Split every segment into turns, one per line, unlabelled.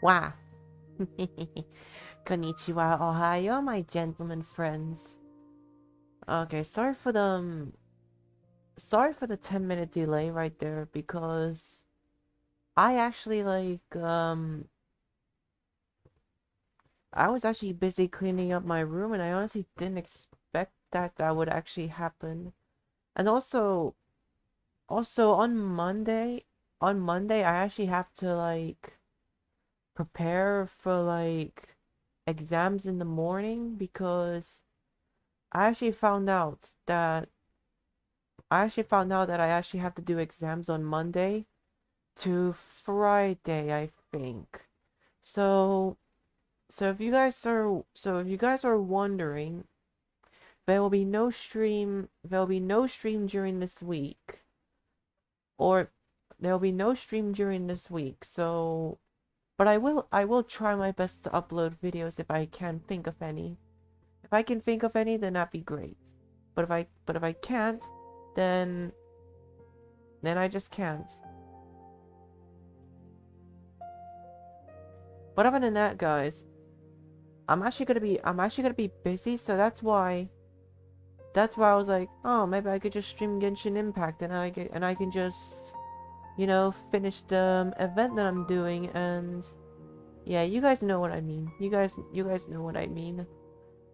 Wow. Konnichiwa, Ohio, my gentlemen friends. Okay, sorry for the 10-minute delay right there because I actually I was actually busy cleaning up my room and I honestly didn't expect that would actually happen. And also Also on Monday I actually have to like prepare for like exams in the morning because I actually found out that I actually have to do exams on Monday to Friday, I think. So if you guys are wondering, there will be no stream during this week. Or there will be no stream during this week. So but I will try my best to upload videos if I can think of any. If I can think of any, then that'd be great. But if I can't, then I just can't. But other than that, guys, I'm actually gonna be busy, so that's why I was like, oh, maybe I could just stream Genshin Impact and I can just, you know, finish the event that I'm doing. And yeah, you guys know what I mean. You guys know what I mean.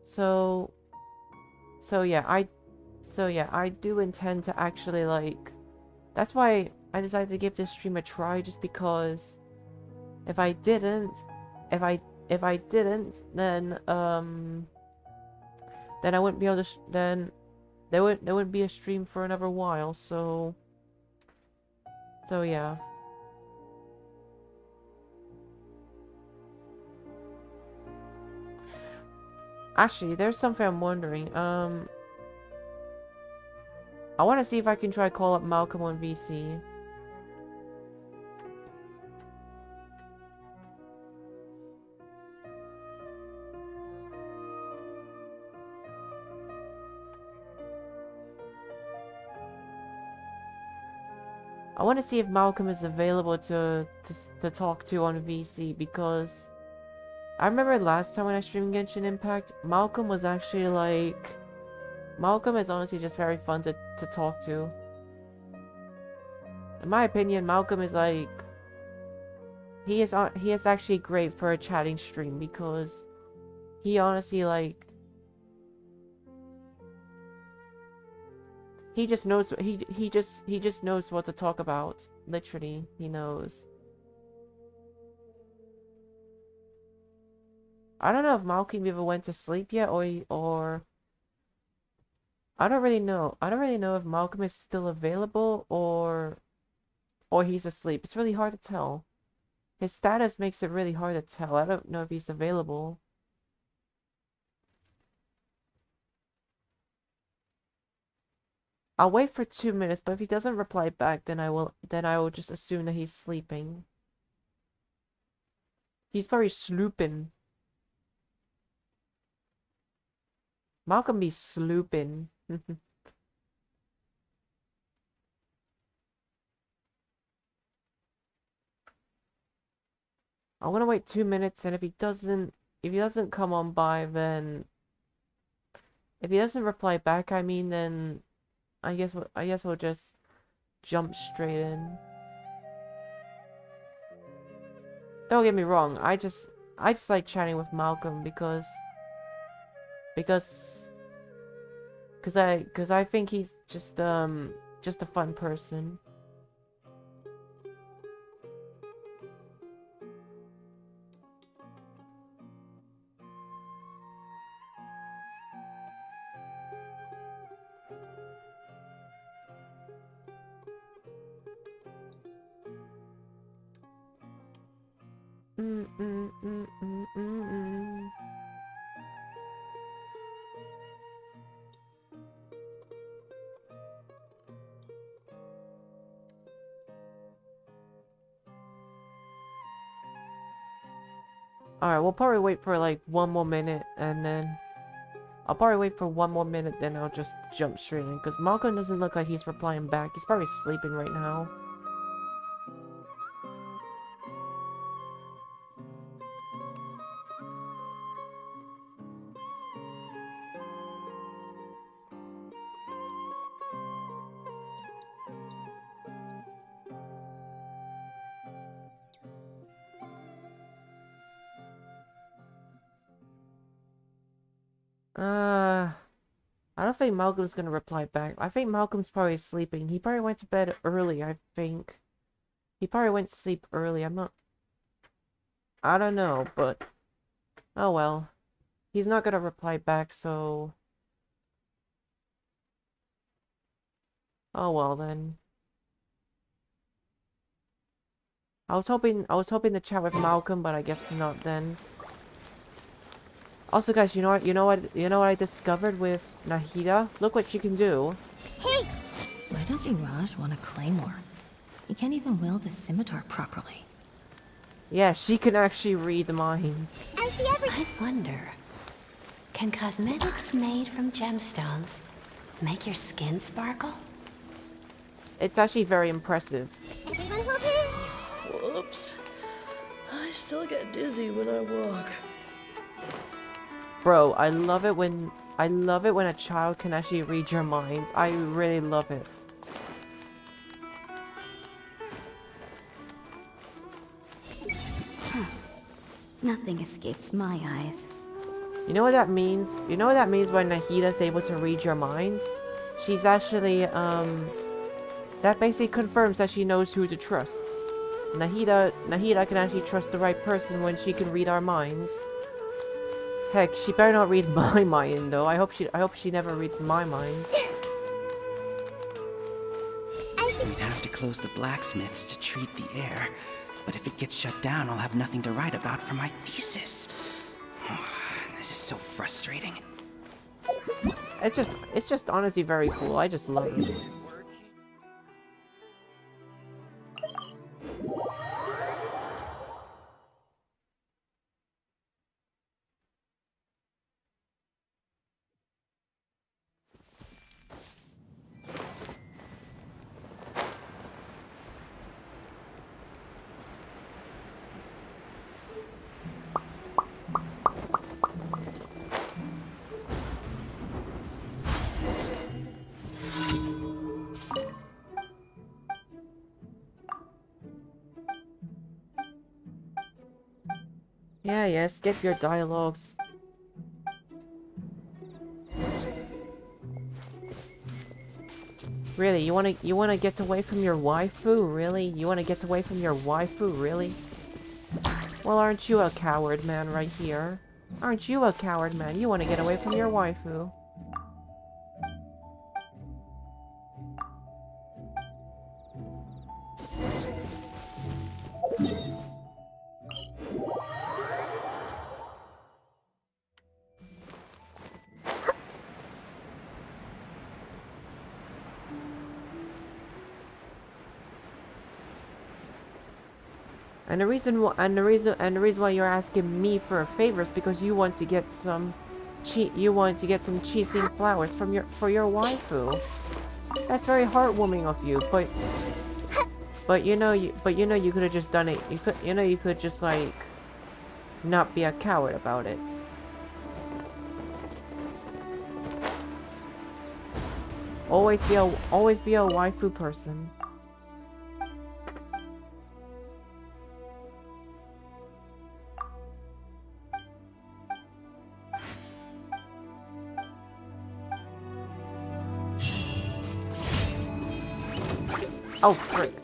So so yeah, I do intend to actually like that's why I decided to give this stream a try, just because if I didn't if I if I didn't then I wouldn't be able to then there wouldn't be a stream for another while. So yeah. Actually, there's something I'm wondering. I want to see if I can try call up Malcolm on VC. I want to see if Malcolm is available to talk to on VC, because I remember last time when I streamed Genshin Impact, Malcolm was actually like Malcolm is honestly just very fun to talk to. In my opinion, Malcolm is like he is actually great for a chatting stream, because he honestly like he just knows he just knows what to talk about. Literally, he knows. I don't know if Malcolm ever went to sleep yet, or I don't really know. I don't really know if Malcolm is still available or he's asleep. It's really hard to tell. His status makes it really hard to tell. I don't know if he's available. I'll wait for 2 minutes, but if he doesn't reply back, then I will just assume that he's sleeping. He's very slooping. Malcolm be slooping. I'm gonna wait 2 minutes, and if he doesn't come on by, then if he doesn't reply back, I mean, then I guess we'll just jump straight in. Don't get me wrong, I just like chatting with Malcolm because because I think he's just a fun person. Mm, mm, mm, mm, mm, mm. Alright, we'll probably wait for like 1 more minute, and then I'll probably wait for 1 more minute, then I'll just jump straight in, because Malcolm doesn't look like he's replying back. He's probably sleeping right now. Uh, I don't think Malcolm's gonna reply back. I think Malcolm's probably sleeping. He probably went to bed early, I think. He probably went to sleep early. I don't know, but... Oh well. He's not gonna reply back, so... Oh well then. I was hoping to chat with Malcolm, but I guess not then. Also guys, you know what I discovered with Nahida? Look what she can do.
Hey! Why does Iraj want a claymore? He can't even wield a scimitar properly.
Yeah, she can actually read minds.
I see everything. I wonder, can cosmetics made from gemstones make your skin sparkle?
It's actually very impressive.
Everyone hold hands.
Whoops. I still get dizzy when I walk.
Bro, I love it when a child can actually read your mind. I really love it.
Nothing escapes my eyes.
You know what that means? You know what that means when Nahida's able to read your mind? She's actually, that basically confirms that she knows who to trust. Nahida can actually trust the right person when she can read our minds. Heck, she better not read my mind though. I hope she never reads my mind.
We'd have to close the blacksmiths to treat the air. But if it gets shut down, I'll have nothing to write about for my thesis. This is so frustrating.
It's just honestly very cool. I just love it. Yeah, skip your dialogues. Really, you wanna get away from your waifu? Really? You wanna get away from your waifu? Really? Well, aren't you a coward man right here? Aren't you a coward man? You wanna get away from your waifu. And the reason why you're asking me for a favor is because you want to get some cheesing flowers for your waifu. That's very heartwarming of you, but you know you could have just done it. You could just like not be a coward about it. Always be a waifu person. Oh, frick.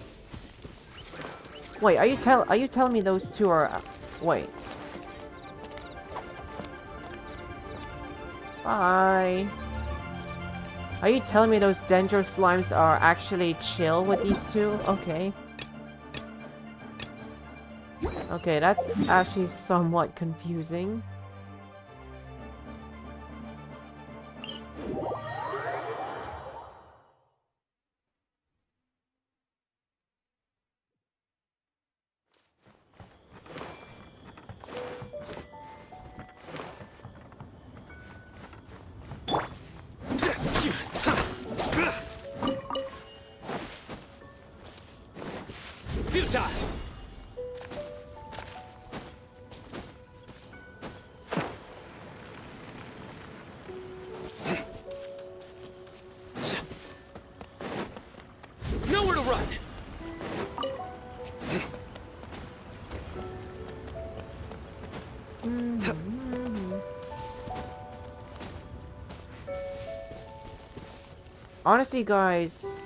Wait, are you telling me those two are... wait. Bye. Are you telling me those dangerous slimes are actually chill with these two? Okay. Okay, that's actually somewhat confusing.
Nowhere to run!
honestly, guys...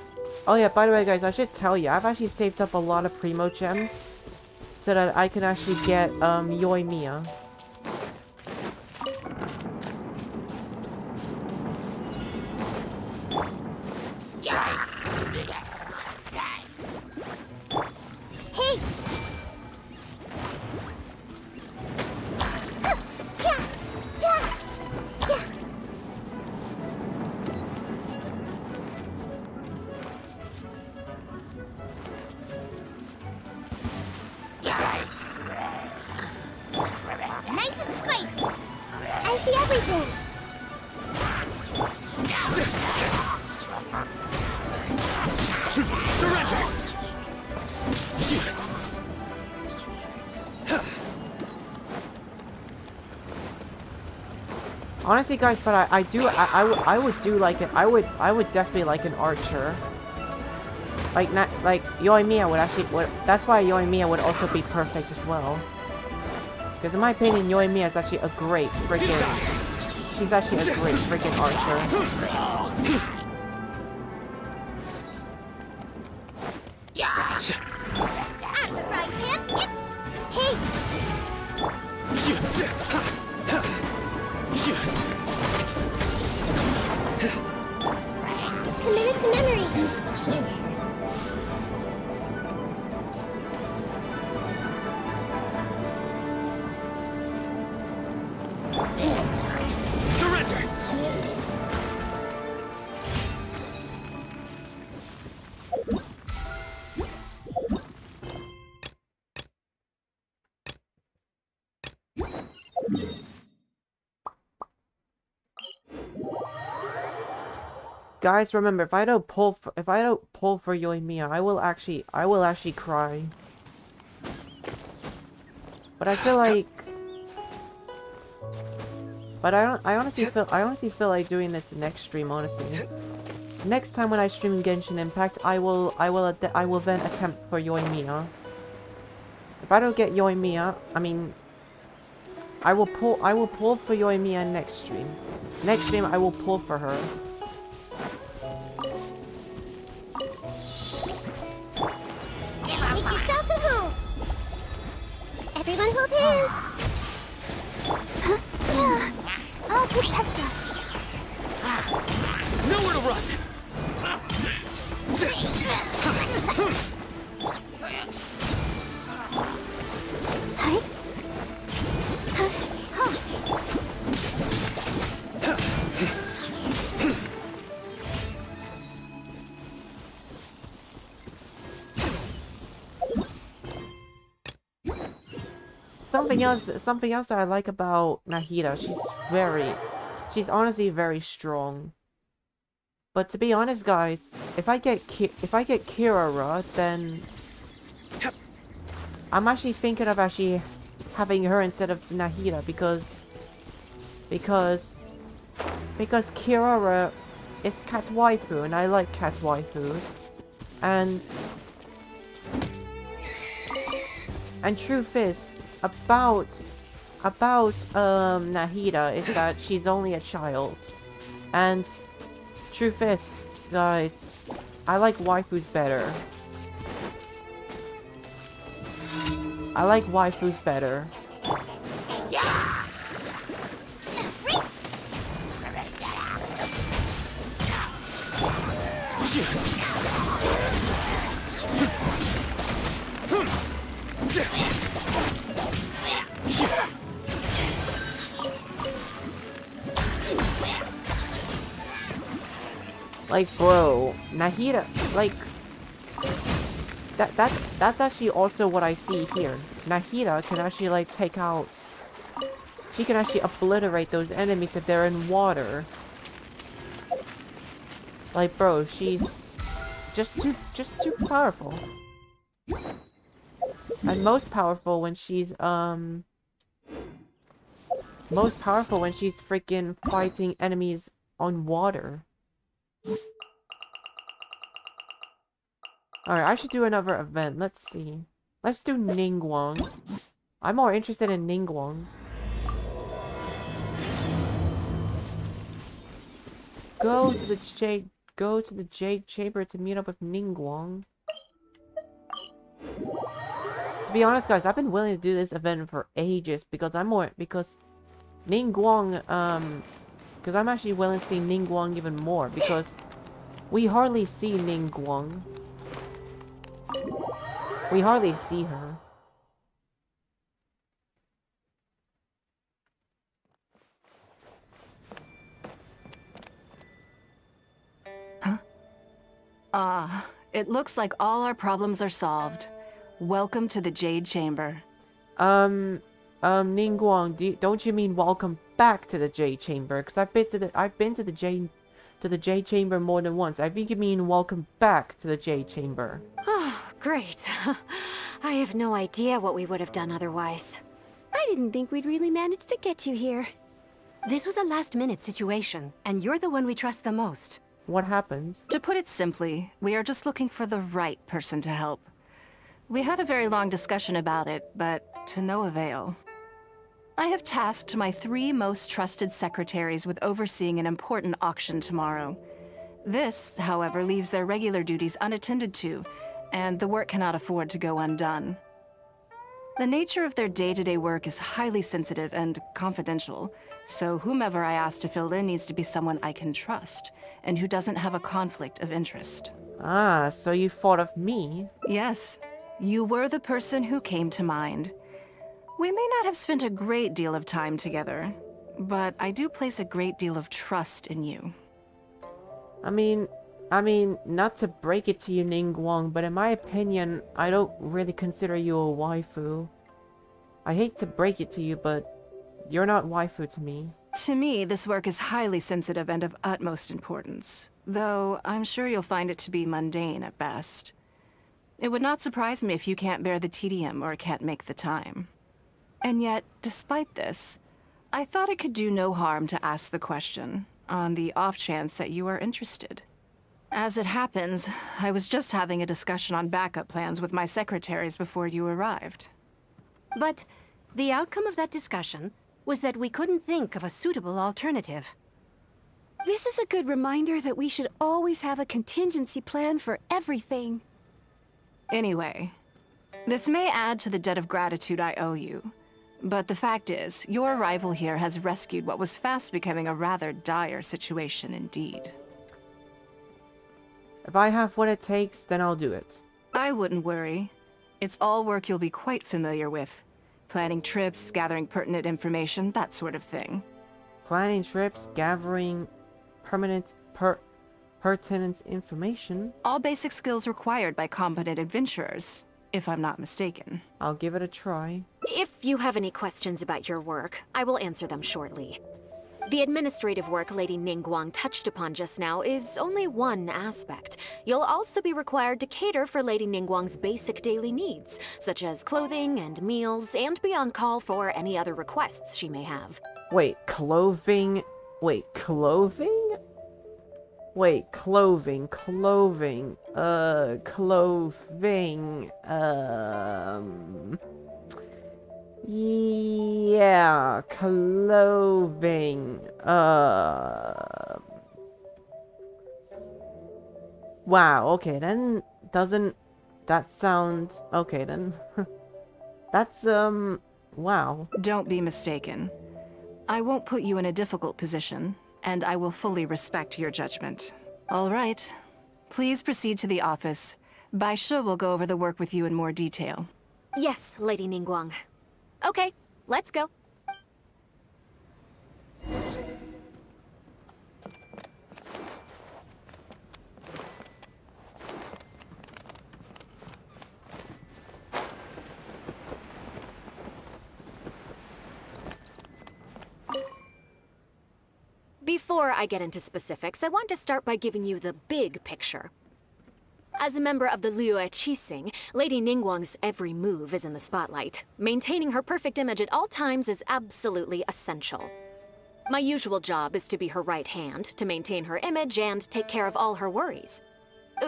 Oh yeah, by the way, guys, I should tell you, I've actually saved up a lot of Primo Gems so that I can actually get, Yoimiya.
Hey! Nice and spicy! I see everything!
Surrender!
Honestly, guys, but I would do like it. I would definitely like an archer. Like not like Yoimiya would actually that's why Yoimiya would also be perfect as well. Because in my opinion, Yoimiya is actually a great freaking. She's actually a great freaking archer.
Out of the frying pan! Committed to memory!
Surrender!
Guys, remember, if I don't pull for Yoimiya, I will actually cry. But I feel like, but I honestly feel like doing this next stream. Honestly, next time when I stream Genshin Impact, I will then attempt for Yoimiya. If I don't get Yoimiya, I mean, I will pull for Yoimiya next stream. Next stream, I will pull for her.
Make yourselves at home! Everyone hold hands! I'll protect us!
Nowhere to run!
Hi.
Something else that I like about Nahida, she's honestly very strong. But to be honest, guys, if I get Kirara, then I'm actually thinking of actually having her instead of Nahida because Kirara is cat waifu and I like cat waifus, and truth is about Nahida is that she's only a child, and truth is, guys, I like waifus better. I like waifus better. Like, bro, Nahida, like, that's actually also what I see here. Nahida can actually, like, take out, she can actually obliterate those enemies if they're in water. Like, bro, she's just too powerful. And most powerful when she's freaking fighting enemies on water. Alright, I should do another event. Let's see. Let's do Ningguang. I'm more interested in Ningguang. Go go to the Jade Chamber to meet up with Ningguang. To be honest, guys, I've been willing to do this event for ages because Ningguang, because I'm actually willing to see Ningguang even more because we hardly see Ningguang. We hardly see her.
It looks like all our problems are solved. Welcome to the Jade Chamber.
Ningguang, don't you mean welcome back to the Jade Chamber? Because I've been to the Jade Chamber more than once. I think you mean welcome back to the Jade Chamber.
Oh, great. I have no idea what we would have done otherwise.
I didn't think we'd really manage to get you here.
This was a last-minute situation, and you're the one we trust the most.
What happened?
To put it simply, we are just looking for the right person to help. We had a very long discussion about it, but to no avail. I have tasked my 3 most trusted secretaries with overseeing an important auction tomorrow. This, however, leaves their regular duties unattended to, and the work cannot afford to go undone. The nature of their day-to-day work is highly sensitive and confidential, so whomever I ask to fill in needs to be someone I can trust, and who doesn't have a conflict of interest.
Ah, so you thought of me?
Yes, you were the person who came to mind. We may not have spent a great deal of time together, but I do place a great deal of trust in you.
I mean, not to break it to you, Ningguang, but in my opinion, I don't really consider you a waifu. I hate to break it to you, but you're not waifu to me.
To me, this work is highly sensitive and of utmost importance, though I'm sure you'll find it to be mundane at best. It would not surprise me if you can't bear the tedium or can't make the time. And yet, despite this, I thought it could do no harm to ask the question, on the off chance that you are interested. As it happens, I was just having a discussion on backup plans with my secretaries before you arrived.
But the outcome of that discussion was that we couldn't think of a suitable alternative.
This is a good reminder that we should always have a contingency plan for everything.
Anyway, this may add to the debt of gratitude I owe you, but the fact is, your arrival here has rescued what was fast becoming a rather dire situation indeed.
If I have what it takes, then I'll do it.
I wouldn't worry. It's all work you'll be quite familiar with. Planning trips, gathering pertinent information, that sort of thing.
Planning trips, gathering pertinent information.
All basic skills required by competent adventurers, if I'm not mistaken.
I'll give it a try.
If you have any questions about your work, I will answer them shortly. The administrative work Lady Ningguang touched upon just now is only one aspect. You'll also be required to cater for Lady Ningguang's basic daily needs, such as clothing and meals, and be on call for any other requests she may have.
Wait, clothing? Wait, clothing? Wait, clothing. Yeah, clothing. Wow, okay, then doesn't that sound okay then? That's wow.
Don't be mistaken. I won't put you in a difficult position, and I will fully respect your judgment. All right. Please proceed to the office. Bai Shi will go over the work with you in more detail.
Yes, Lady Ningguang. Okay, let's go. Before I get into specifics, I want to start by giving you the big picture. As a member of the Liyue Qixing, Lady Ningguang's every move is in the spotlight. Maintaining her perfect image at all times is absolutely essential. My usual job is to be her right hand, to maintain her image and take care of all her worries.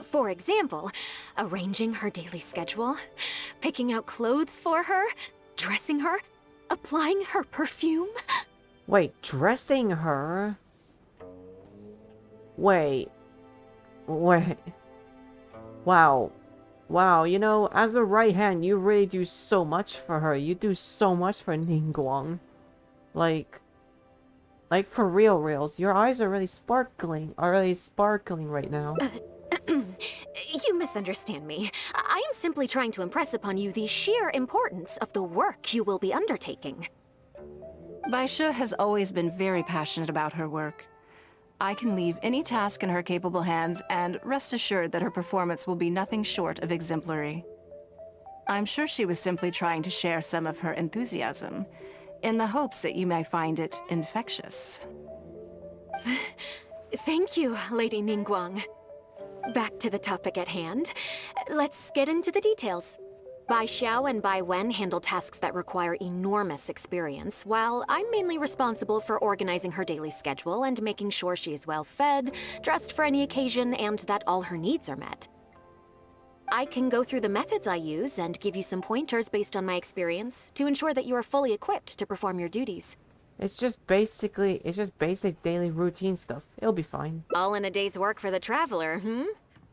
For example, arranging her daily schedule, picking out clothes for her, dressing her, applying her perfume.
Wait, dressing her? Wait, Wait. Wow. Wow, you know, as a right hand, you really do so much for her. You do so much for Ningguang. Like for reals, your eyes are really sparkling right now.
You misunderstand me. I am simply trying to impress upon you the sheer importance of the work you will be undertaking.
Baisha has always been very passionate about her work. I can leave any task in her capable hands, and rest assured that her performance will be nothing short of exemplary. I'm sure she was simply trying to share some of her enthusiasm, in the hopes that you may find it infectious.
Thank you, Lady Ningguang. Back to the topic at hand. Let's get into the details. Bai Xiao and Bai Wen handle tasks that require enormous experience, while I'm mainly responsible for organizing her daily schedule and making sure she is well fed, dressed for any occasion, and that all her needs are met. I can go through the methods I use and give you some pointers based on my experience to ensure that you are fully equipped to perform your duties.
It's just basic daily routine stuff. It'll be fine.
All in a day's work for the traveler,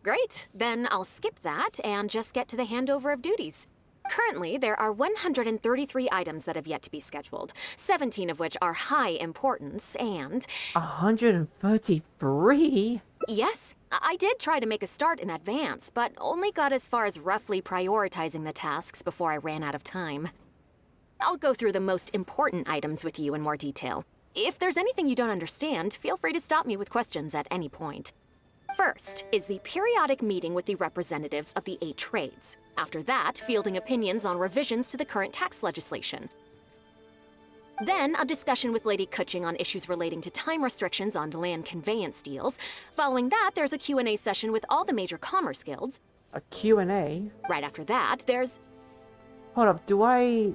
Great, then I'll skip that and just get to the handover of duties. Currently, there are 133 items that have yet to be scheduled, 17 of which are high importance, and...
133?
Yes, I did try to make a start in advance, but only got as far as roughly prioritizing the tasks before I ran out of time. I'll go through the most important items with you in more detail. If there's anything you don't understand, feel free to stop me with questions at any point. First is the periodic meeting with the representatives of the 8 trades. After that, fielding opinions on revisions to the current tax legislation. Then, a discussion with Lady Kuching on issues relating to time restrictions on land conveyance deals. Following that, there's a Q&A session with all the major commerce guilds.
A Q&A?
Right after that, there's...
Hold up, do I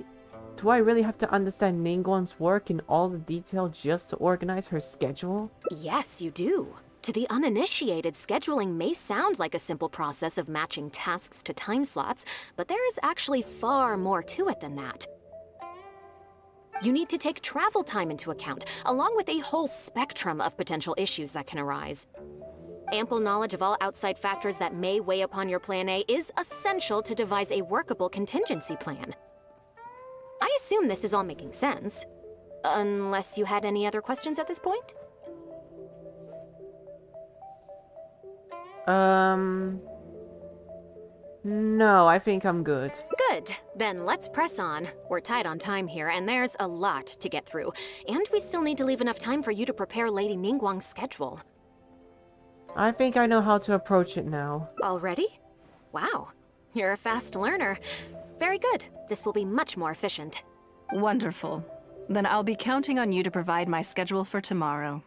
really have to understand Ningguang's work in all the detail just to organize her schedule?
Yes, you do. To the uninitiated, scheduling may sound like a simple process of matching tasks to time slots, but there is actually far more to it than that. You need to take travel time into account, along with a whole spectrum of potential issues that can arise. Ample knowledge of all outside factors that may weigh upon your Plan A is essential to devise a workable contingency plan. I assume this is all making sense. Unless you had any other questions at this point?
No, I think I'm good.
Good. Then let's press on. We're tight on time here, and there's a lot to get through. And we still need to leave enough time for you to prepare Lady Ningguang's schedule.
I think I know how to approach it now.
Already? Wow. You're a fast learner. Very good. This will be much more efficient.
Wonderful. Then I'll be counting on you to provide my schedule for tomorrow.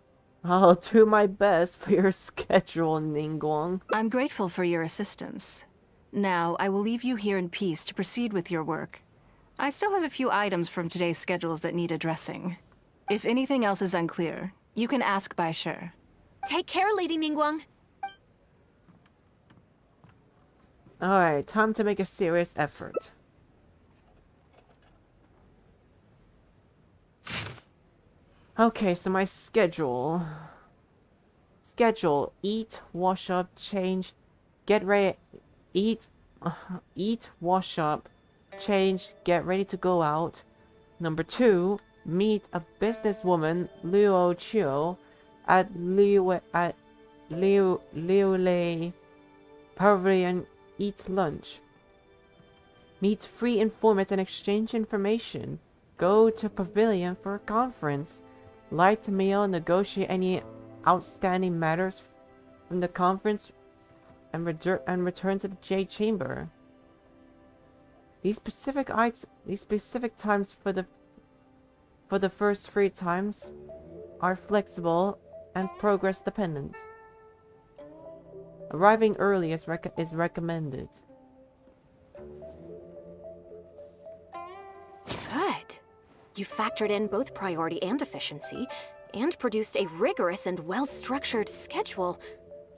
I'll do my best for your schedule, Ningguang.
I'm grateful for your assistance. Now, I will leave you here in peace to proceed with your work. I still have a few items from today's schedules that need addressing. If anything else is unclear, you can ask Baisha.
Take care, Lady Ningguang.
Alright, time to make a serious effort. Okay, so my schedule. Eat, wash up, change, get ready, eat, wash up, change, get ready to go out. Number 2, meet a businesswoman, Luo Chiu, at Liu Lei Pavilion, eat lunch. Meet 3 informants and exchange information. Go to Pavilion for a conference. Light meal, negotiate any outstanding matters from the conference, and return to the Jade Chamber. These specific times for the first 3 times are flexible and progress dependent. Arriving early is recommended.
Good. You factored in both priority and efficiency, and produced a rigorous and well-structured schedule.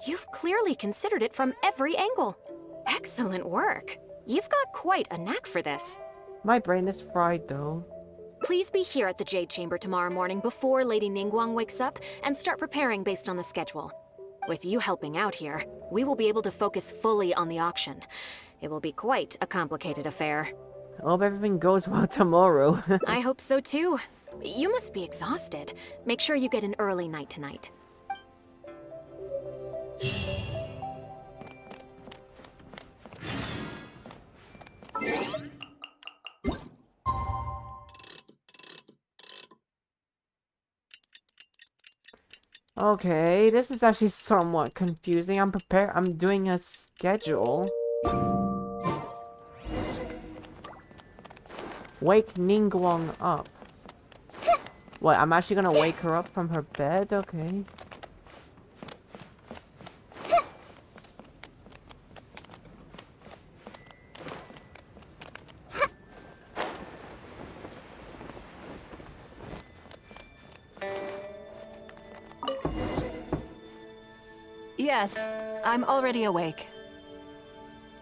You've clearly considered it from every angle. Excellent work. You've got quite a knack for this.
My brain is fried, though.
Please be here at the Jade Chamber tomorrow morning before Lady Ningguang wakes up, and start preparing based on the schedule. With you helping out here, we will be able to focus fully on the auction. It will be quite a complicated affair.
I hope everything goes well tomorrow.
I hope so too. You must be exhausted. Make sure you get an early night tonight.
Okay, this is actually somewhat confusing. I'm doing a schedule. Wake Ningguang up. What, I'm actually gonna wake her up from her bed? Okay.
Yes, I'm already awake.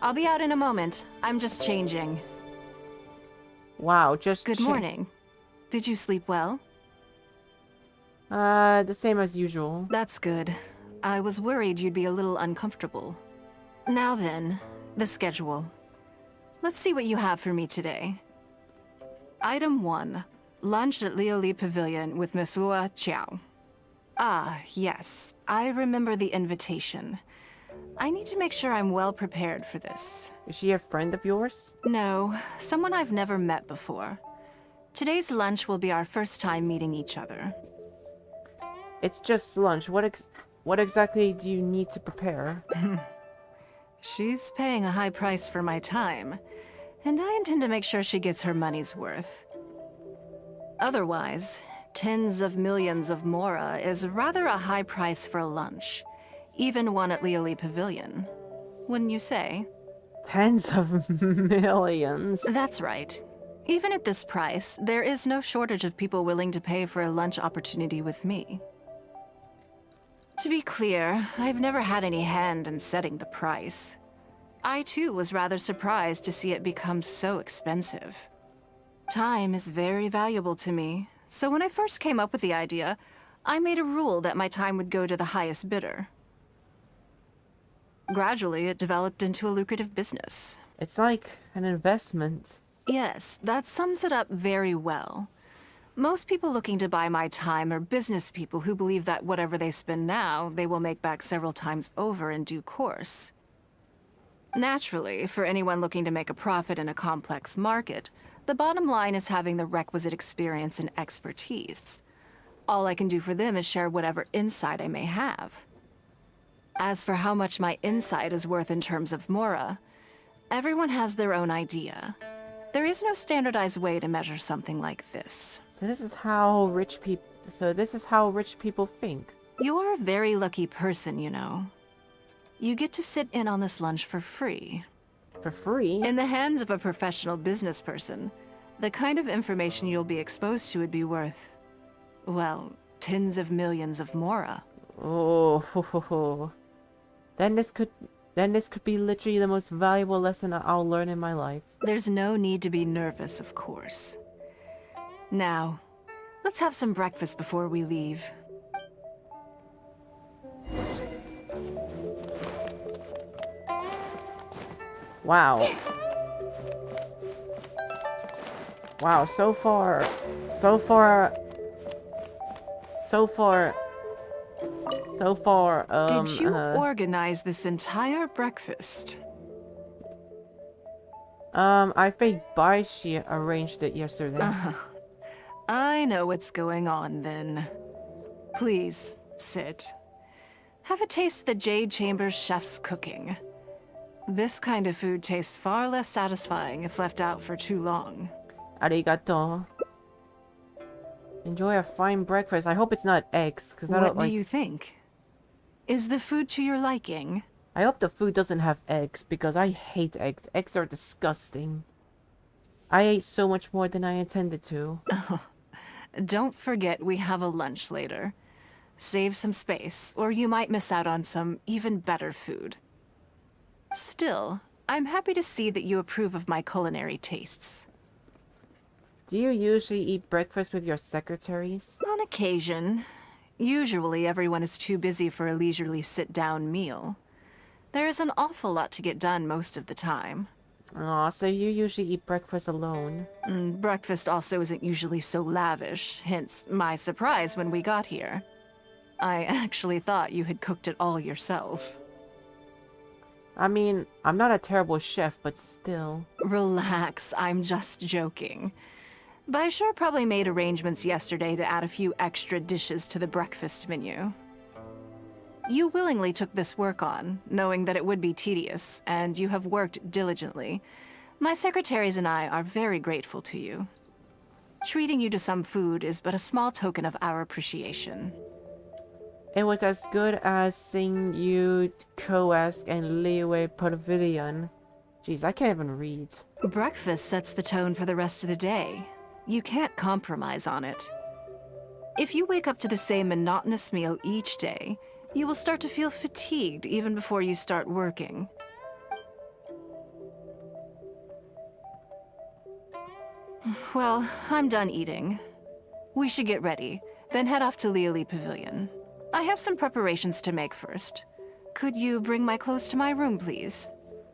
I'll be out in a moment. I'm just changing.
Wow, just
Good morning. Did you sleep well?
The same as usual.
That's good. I was worried you'd be a little uncomfortable. Now then, the schedule. Let's see what you have for me today. Item 1. Lunch at Lioli Pavilion with Miss Lua Chiao. Ah, yes. I remember the invitation. I need to make sure I'm well prepared for this.
Is she a friend of yours?
No, someone I've never met before. Today's lunch will be our first time meeting each other.
It's just lunch. What exactly do you need to prepare?
She's paying a high price for my time, and I intend to make sure she gets her money's worth. Otherwise, tens of millions of mora is rather a high price for a lunch, even one at Lioli Pavilion. Wouldn't you say?
Tens of millions.
That's right. Even at this price, there is no shortage of people willing to pay for a lunch opportunity with me. To be clear, I've never had any hand in setting the price. I too was rather surprised to see it become so expensive. Time is very valuable to me, so when I first came up with the idea, I made a rule that my time would go to the highest bidder. Gradually, it developed into a lucrative business.
It's like an investment.
Yes, that sums it up very well. Most people looking to buy my time are business people who believe that whatever they spend now, they will make back several times over in due course. Naturally, for anyone looking to make a profit in a complex market, the bottom line is having the requisite experience and expertise. All I can do for them is share whatever insight I may have. As for how much my insight is worth in terms of mora, everyone has their own idea. There is no standardized way to measure something like this.
So this is how rich people think.
You're a very lucky person, you know. You get to sit in on this lunch for free.
For free?
In the hands of a professional business person, the kind of information you'll be exposed to would be worth, well, tens of millions of mora.
Oh, then this could be literally the most valuable lesson I'll learn in my life.
There's no need to be nervous, of course. Now, let's have some breakfast before we leave.
Wow. Wow, so far,
Did you organize this entire breakfast?
I think Baishi arranged it yesterday.
I know what's going on then. Please, sit. Have a taste of the Jade Chamber's chef's cooking. This kind of food tastes far less satisfying if left out for too long.
Arigato. Enjoy a fine breakfast. I hope it's not eggs, because I don't like...
What do you think? Is the food to your liking?
I hope the food doesn't have eggs, because I hate eggs. Eggs are disgusting. I ate so much more than I intended to.
Don't forget we have a lunch later. Save some space, or you might miss out on some even better food. Still, I'm happy to see that you approve of my culinary tastes.
Do you usually eat breakfast with your secretaries?
On occasion. Usually, everyone is too busy for a leisurely sit-down meal. There is an awful lot to get done most of the time.
Aw, so you usually eat breakfast alone.
Breakfast also isn't usually so lavish, hence my surprise when we got here. I actually thought you had cooked it all yourself.
I mean, I'm not a terrible chef, but still.
Relax, I'm just joking. Baishar probably made arrangements yesterday to add a few extra dishes to the breakfast menu. You willingly took this work on, knowing that it would be tedious, and you have worked diligently. My secretaries and I are very grateful to you. Treating you to some food is but a small token of our appreciation.
It was as good as seeing you Koask and Leeway Pavilion. Jeez, I can't even read.
Breakfast sets the tone for the rest of the day. You can't compromise on it. If you wake up to the same monotonous meal each day, you will start to feel fatigued even before you start working. Well, I'm done eating. We should get ready, then head off to Leoli Pavilion. I have some preparations to make first. Could you bring my clothes to my room, please?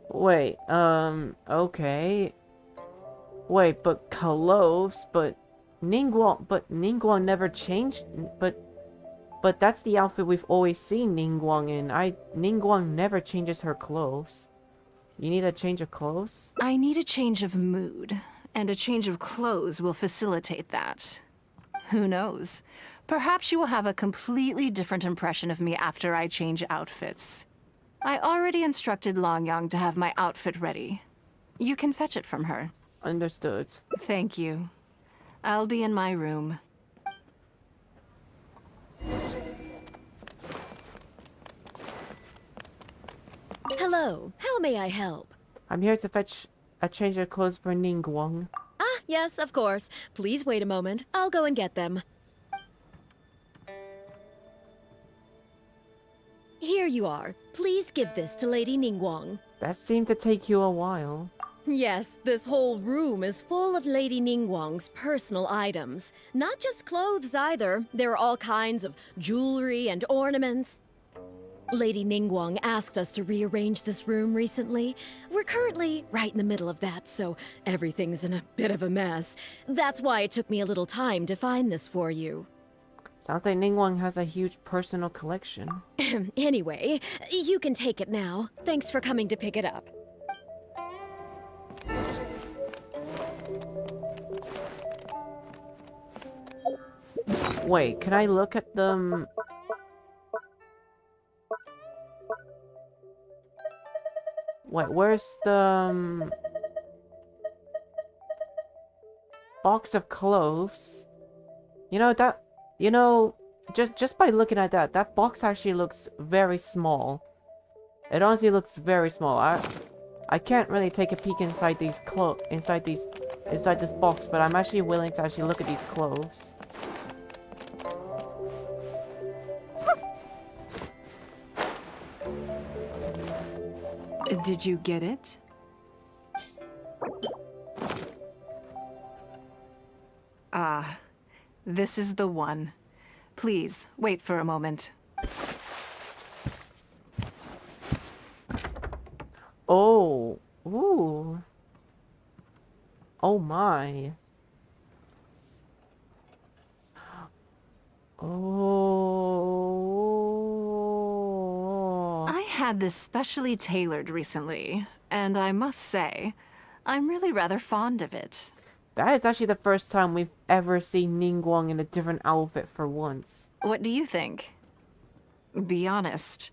Wait, okay. Wait, but cloves, but Ningguang never changed, but that's the outfit we've always seen Ningguang in. Ningguang never changes her clothes. You need a change of clothes?
I need a change of mood, and a change of clothes will facilitate that. Who knows? Perhaps you will have a completely different impression of me after I change outfits. I already instructed Longyang to have my outfit ready. You can fetch it from her.
Understood.
Thank you. I'll be in my room.
Hello, how may I help?
I'm here to fetch a change of clothes for Ningguang.
Ah, yes, of course. Please wait a moment. I'll go and get them. Here you are. Please give this to Lady Ningguang.
That seemed to take you a while.
Yes, this whole room is full of Lady Ningguang's personal items. Not just clothes either. There are all kinds of jewelry and ornaments. Lady Ningguang asked us to rearrange this room recently. We're currently right in the middle of that, so everything's in a bit of a mess. That's why it took me a little time to find this for you.
Sounds like Ningguang has a huge personal collection.
Anyway, you can take it now. Thanks for coming to pick it up.
Wait, can I look at them? Wait, where's the box of clothes? Just by looking at that box actually looks very small. It honestly looks very small. I can't really take a peek inside inside this box, but I'm actually willing to actually look at these clothes.
Did you get it? Ah, this is the one. Please, wait for a moment.
Oh, ooh. Oh my. Oh.
I had this specially tailored recently, and I must say, I'm really rather fond of it.
That is actually the first time we've ever seen Ningguang in a different outfit for once.
What do you think? Be honest.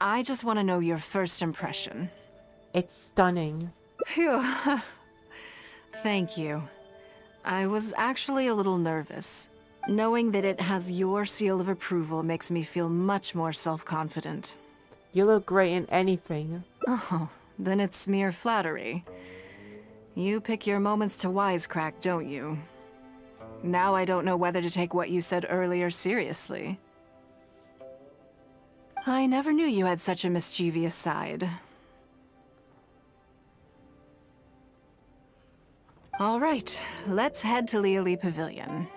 I just want to know your first impression.
It's stunning.
Phew. Thank you. I was actually a little nervous. Knowing that it has your seal of approval makes me feel much more self-confident.
You look great in anything.
Oh, then it's mere flattery. You pick your moments to wisecrack, don't you? Now I don't know whether to take what you said earlier seriously. I never knew you had such a mischievous side. All right, let's head to Leoli Pavilion.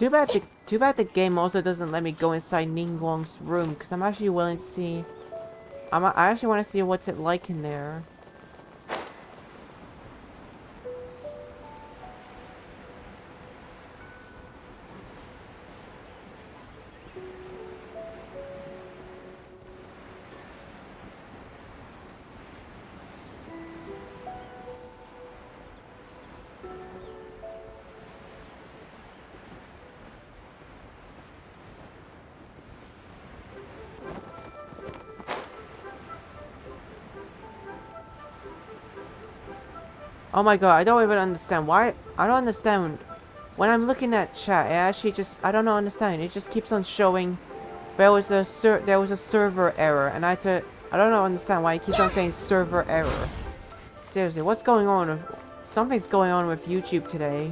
Too bad the game also doesn't let me go inside Ningguang's room, because I'm actually willing to see. I actually want to see what's it like in there. Oh my god, I don't even understand why. I don't understand. When I'm looking at chat, it actually just, I don't know, understand. It just keeps on showing there was a server error, and I don't know, understand why it keeps on saying server error. Seriously, what's going on? Something's going on with YouTube today.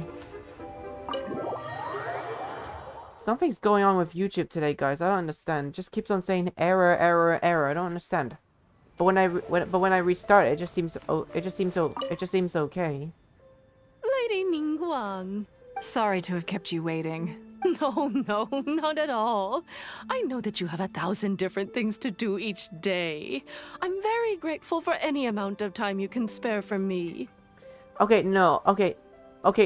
Something's going on with YouTube today, guys. I don't understand. It just keeps on saying error, error, error. I don't understand. But when I restart it, it just seems okay.
Lady Ningguang.
Sorry to have kept you waiting.
No, not at all. I know that you have 1,000 different things to do each day. I'm very grateful for any amount of time you can spare for me.
Okay, no. Okay,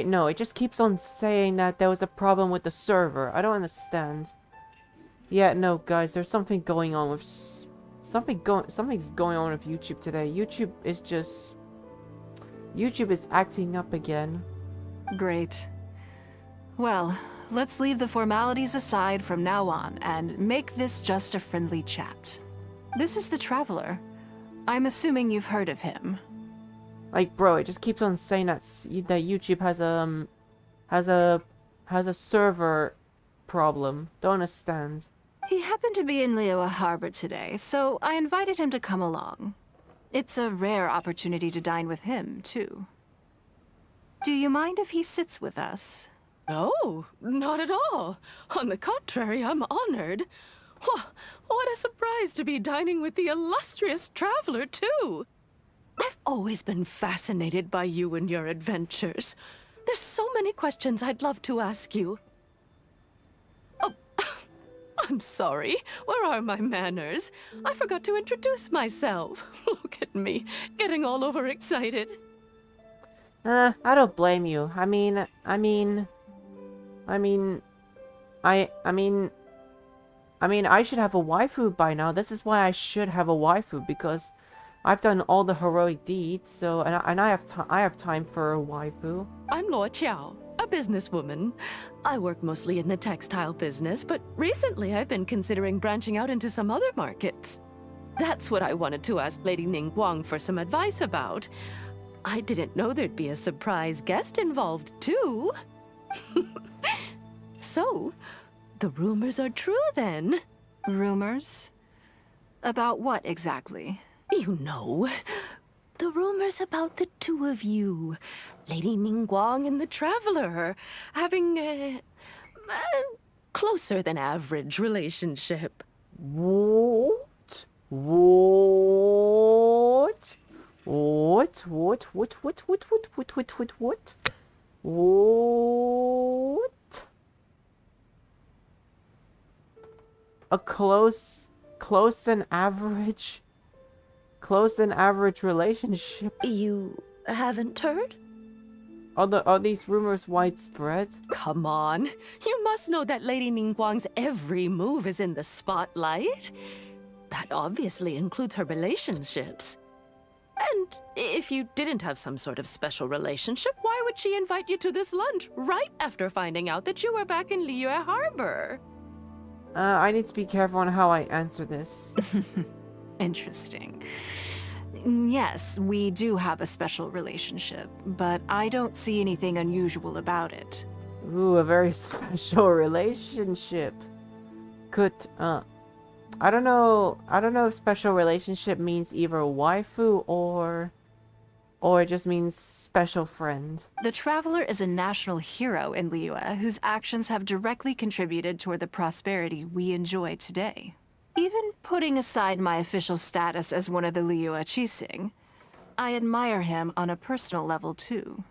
no. It just keeps on saying that there was a problem with the server. I don't understand. Yeah, no, guys. There's something going on with something's going on with YouTube today. YouTube is acting up again.
Great. Well, let's leave the formalities aside from now on and make this just a friendly chat. This is the Traveler. I'm assuming you've heard of him.
Like, bro, it just keeps on saying that YouTube has a server problem. Don't understand.
He happened to be in Liyue Harbor today, so I invited him to come along. It's a rare opportunity to dine with him, too. Do you mind if he sits with us?
No, not at all. On the contrary, I'm honored. What a surprise to be dining with the illustrious Traveler, too. I've always been fascinated by you and your adventures. There's so many questions I'd love to ask you. Oh, I'm sorry. Where are my manners? I forgot to introduce myself. Look at me, getting all overexcited.
I don't blame you. I mean, I should have a waifu by now. This is why I should have a waifu, because I've done all the heroic deeds. So, and I have time for a waifu.
I'm Luo Qiao, a businesswoman. I work mostly in the textile business, but recently I've been considering branching out into some other markets. That's what I wanted to ask Lady Ningguang for some advice about. I didn't know there'd be a surprise guest involved, too. So, the rumors are true, then?
Rumors? About what, exactly?
You know, the rumors about the two of you, Lady Ningguang and the Traveler, having a closer than average relationship.
What? A close and average relationship.
You haven't heard?
Are these rumors widespread?
Come on. You must know that Lady Ningguang's every move is in the spotlight. That obviously includes her relationships. And if you didn't have some sort of special relationship, why would she invite you to this lunch right after finding out that you were back in Liyue Harbor?
I need to be careful on how I answer this.
Interesting. Yes, we do have a special relationship, but I don't see anything unusual about it.
Ooh, a very special relationship. I don't know if special relationship means either waifu or it just means special friend.
The Traveler is a national hero in Liyue whose actions have directly contributed toward the prosperity we enjoy today. Even putting aside my official status as one of the Liyue Qixing, I admire him on a personal level too.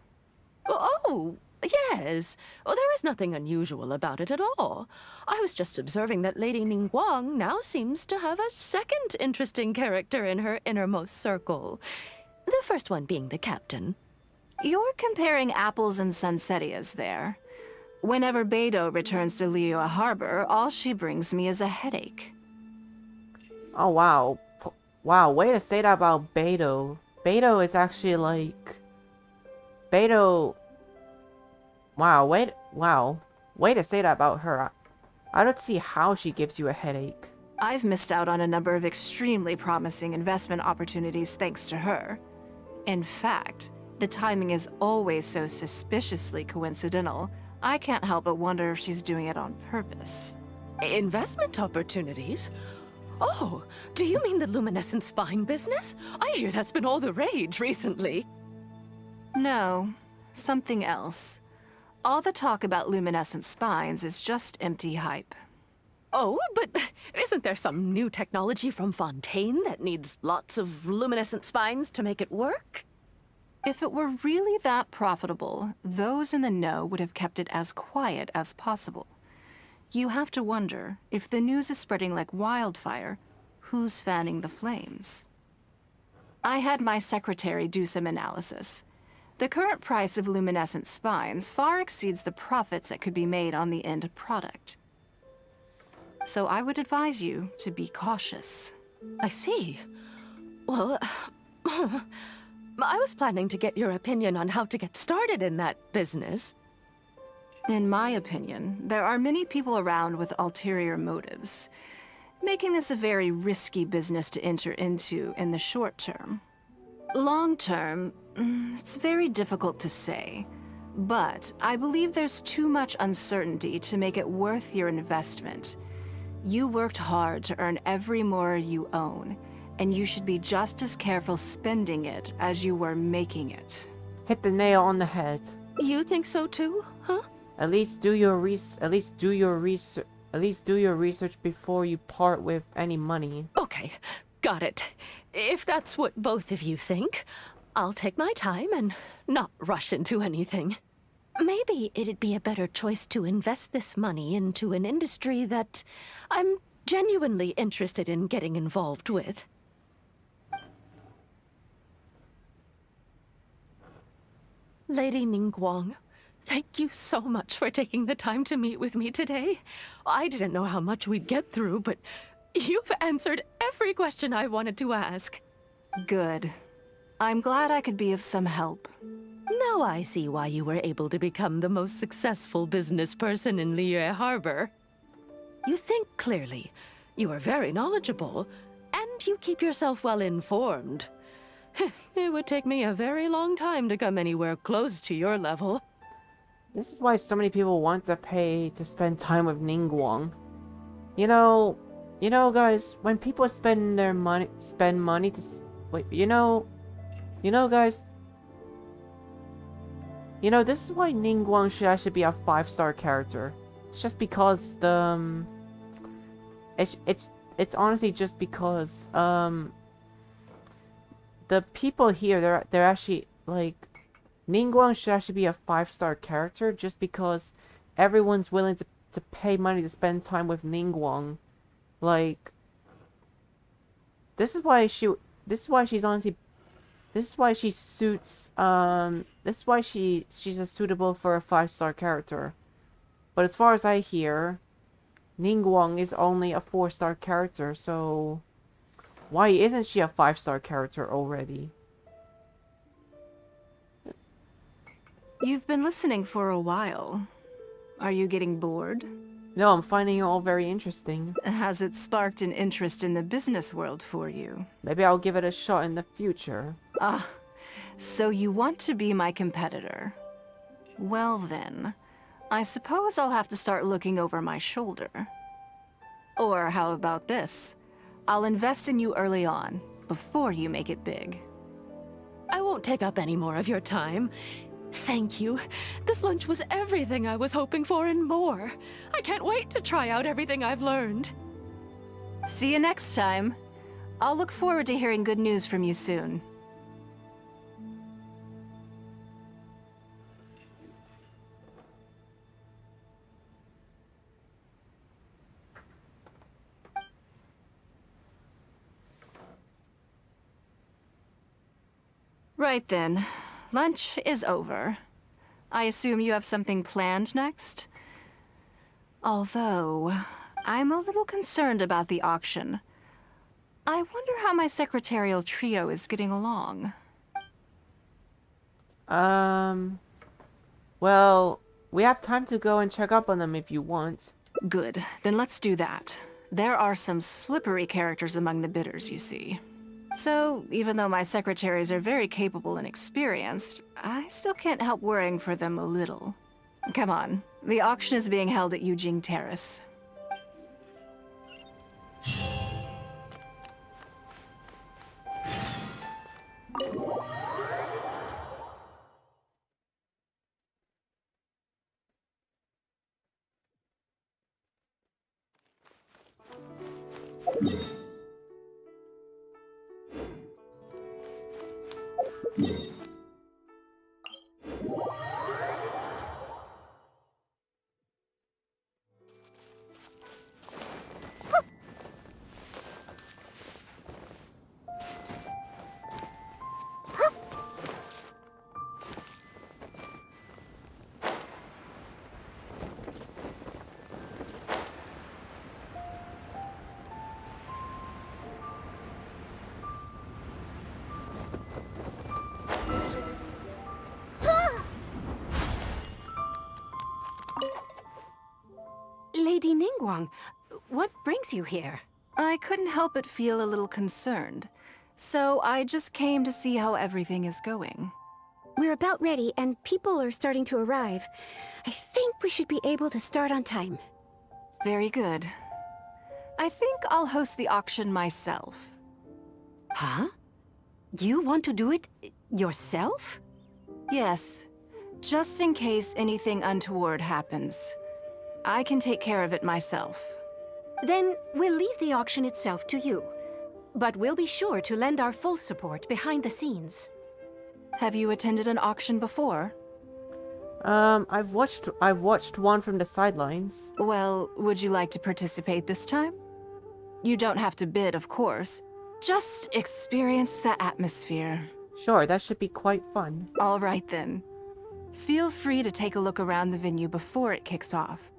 Oh, Yes. Well, there is nothing unusual about it at all. I was just observing that Lady Ningguang now seems to have a second interesting character in her innermost circle. The first one being the captain.
You're comparing apples and sunsettias there. Whenever Beidou returns to Liyue Harbor, all she brings me is a headache.
Oh, wow. Wow, way to say that about Beidou. Beidou is actually like... Beidou... Wow, way to say that about her. I don't see how she gives you a headache.
I've missed out on a number of extremely promising investment opportunities thanks to her. In fact, the timing is always so suspiciously coincidental, I can't help but wonder if she's doing it on purpose.
Investment opportunities? Oh, do you mean the luminescent spine business? I hear that's been all the rage recently.
No, something else. All the talk about luminescent spines is just empty hype.
Oh, but isn't there some new technology from Fontaine that needs lots of luminescent spines to make it work?
If it were really that profitable, those in the know would have kept it as quiet as possible. You have to wonder, if the news is spreading like wildfire, who's fanning the flames? I had my secretary do some analysis. The current price of luminescent spines far exceeds the profits that could be made on the end product. So I would advise you to be cautious.
I see. Well, I was planning to get your opinion on how to get started in that business.
In my opinion, there are many people around with ulterior motives, making this a very risky business to enter into in the short term. Long term, it's very difficult to say, but I believe there's too much uncertainty to make it worth your investment. You worked hard to earn every more you own, and you should be just as careful spending it as you were making it.
Hit the nail on the head.
You think so too, huh?
At least do your research before you part with any money.
Okay, got it. If that's what both of you think, I'll take my time and not rush into anything. Maybe it'd be a better choice to invest this money into an industry that I'm genuinely interested in getting involved with. Lady Ningguang, thank you so much for taking the time to meet with me today. I didn't know how much we'd get through, but you've answered every question I wanted to ask.
Good. I'm glad I could be of some help.
Now I see why you were able to become the most successful business person in Liyue Harbor. You think clearly, you are very knowledgeable, and you keep yourself well informed. It would take me a very long time to come anywhere close to your level.
This is why so many people want to pay to spend time with Ningguang. You know, guys, when people spend money to, wait, guys, this is why Ningguang should actually be a 5-star character. It's just because it's honestly just because, the people here, they're actually, like, Ningguang should actually be a 5-star character just because everyone's willing to pay money to spend time with Ningguang. Like, this is why she's honestly, this is why she's a suitable for a 5-star character. But as far as I hear, Ningguang is only a 4-star character, so why isn't she a 5-star character already?
You've been listening for a while. Are you getting bored?
No, I'm finding it all very interesting.
Has it sparked an interest in the business world for you?
Maybe I'll give it a shot in the future.
Ah, so you want to be my competitor. Well then, I suppose I'll have to start looking over my shoulder. Or how about this? I'll invest in you early on, before you make it big.
I won't take up any more of your time. Thank you. This lunch was everything I was hoping for and more. I can't wait to try out everything I've learned.
See you next time. I'll look forward to hearing good news from you soon. Right then. Lunch is over. I assume you have something planned next? Although, I'm a little concerned about the auction. I wonder how my secretarial trio is getting along.
Well, we have time to go and check up on them if you want.
Good. Then let's do that. There are some slippery characters among the bidders, you see. So, even though my secretaries are very capable and experienced, I still can't help worrying for them a little. Come on. The auction is being held at Eugene Terrace.
Lady Ningguang, what brings you here?
I couldn't help but feel a little concerned. So I just came to see how everything is going.
We're about ready, and people are starting to arrive. I think we should be able to start on time.
Very good. I think I'll host the auction myself.
Huh? You want to do it yourself?
Yes, just in case anything untoward happens. I can take care of it myself.
Then we'll leave the auction itself to you. But we'll be sure to lend our full support behind the scenes.
Have you attended an auction before?
I've watched one from the sidelines.
Well, would you like to participate this time? You don't have to bid, of course. Just experience the atmosphere.
Sure, that should be quite fun.
All right then. Feel free to take a look around the venue before it kicks off.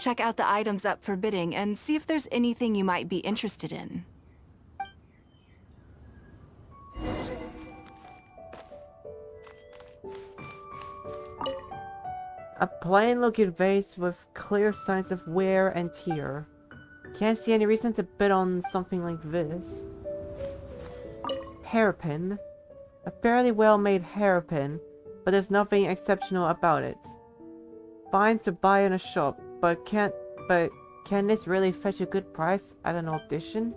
Check out the items up for bidding and see if there's anything you might be interested in.
A plain-looking vase with clear signs of wear and tear. Can't see any reason to bid on something like this. Hairpin. A fairly well-made hairpin, but there's nothing exceptional about it. Fine to buy in a shop, but can this really fetch a good price at an audition?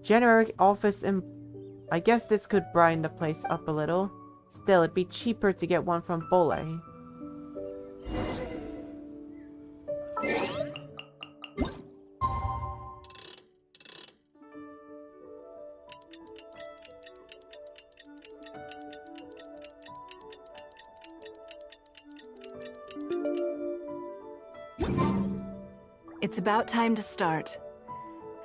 Generic office I guess this could brighten the place up a little. Still, it'd be cheaper to get one from Bole.
It's about time to start.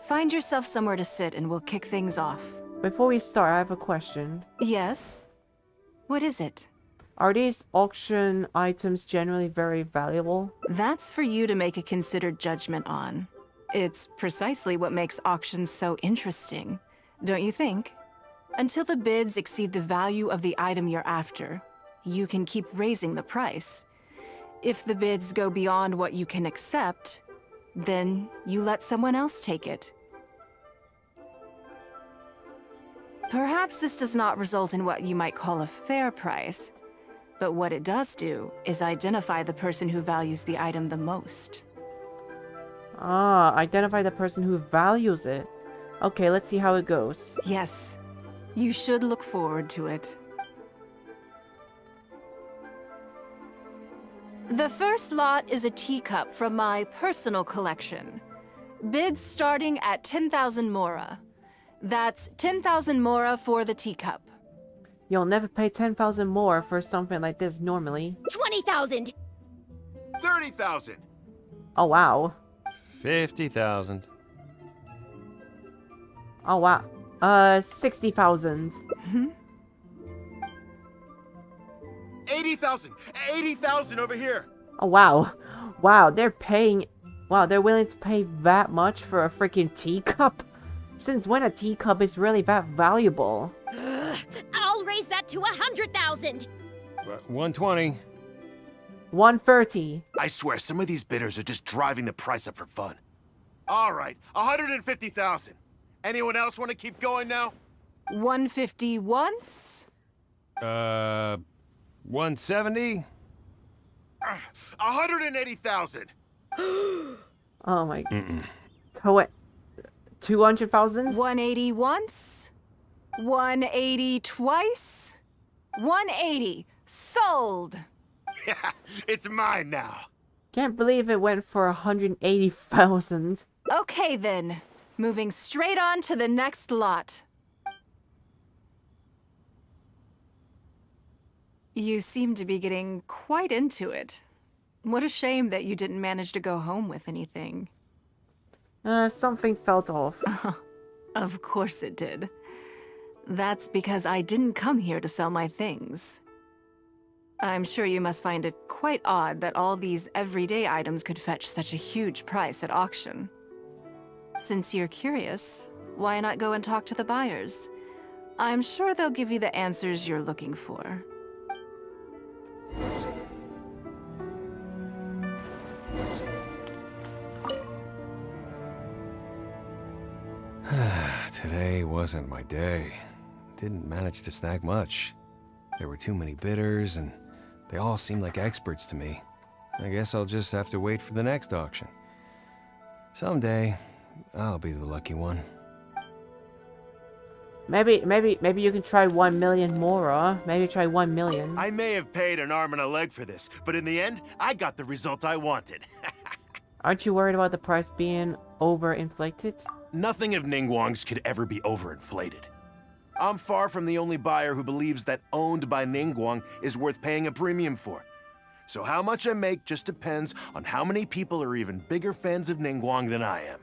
Find yourself somewhere to sit and we'll kick things off.
Before we start, I have a question.
Yes? What is it?
Are these auction items generally very valuable?
That's for you to make a considered judgment on. It's precisely what makes auctions so interesting, don't you think? Until the bids exceed the value of the item you're after, you can keep raising the price. If the bids go beyond what you can accept, then you let someone else take it. Perhaps this does not result in what you might call a fair price, but what it does do is identify the person who values the item the most.
Ah, identify the person who values it. Okay, let's see how it goes.
Yes, you should look forward to it. The first lot is a teacup from my personal collection. Bids starting at 10,000 mora. That's 10,000 mora for the teacup.
You'll never pay 10,000 more for something like this normally.
20,000.
30,000.
Oh wow.
50,000.
Oh wow. 60,000.
80,000! 80,000 over here!
Oh wow. Wow, they're paying. Wow, they're willing to pay that much for a freaking teacup? Since when a teacup is really that valuable?
I'll raise that to 100,000.
120.
130.
I swear, some of these bidders are just driving the price up for fun. All right, 150,000. Anyone else want to keep going now?
150 once?
170?
180,000.
Oh my. So what? 200,000?
180 once? 180 twice? 180. Sold!
Yeah, it's mine now.
Can't believe it went for 180,000.
Okay then. Moving straight on to the next lot. You seem to be getting quite into it. What a shame that you didn't manage to go home with anything.
Something felt off.
Of course it did. That's because I didn't come here to sell my things. I'm sure you must find it quite odd that all these everyday items could fetch such a huge price at auction. Since you're curious, why not go and talk to the buyers? I'm sure they'll give you the answers you're looking for.
Today wasn't my day. Didn't manage to snag much. There were too many bidders, and they all seemed like experts to me. I guess I'll just have to wait for the next auction. Someday, I'll be the lucky one.
Maybe you can try 1 million more, huh? Maybe try 1 million.
I may have paid an arm and a leg for this, but in the end, I got the result I wanted.
Aren't you worried about the price being overinflated?
Nothing of Ningguang's could ever be overinflated. I'm far from the only buyer who believes that owned by Ningguang is worth paying a premium for. So how much I make just depends on how many people are even bigger fans of Ningguang than I am.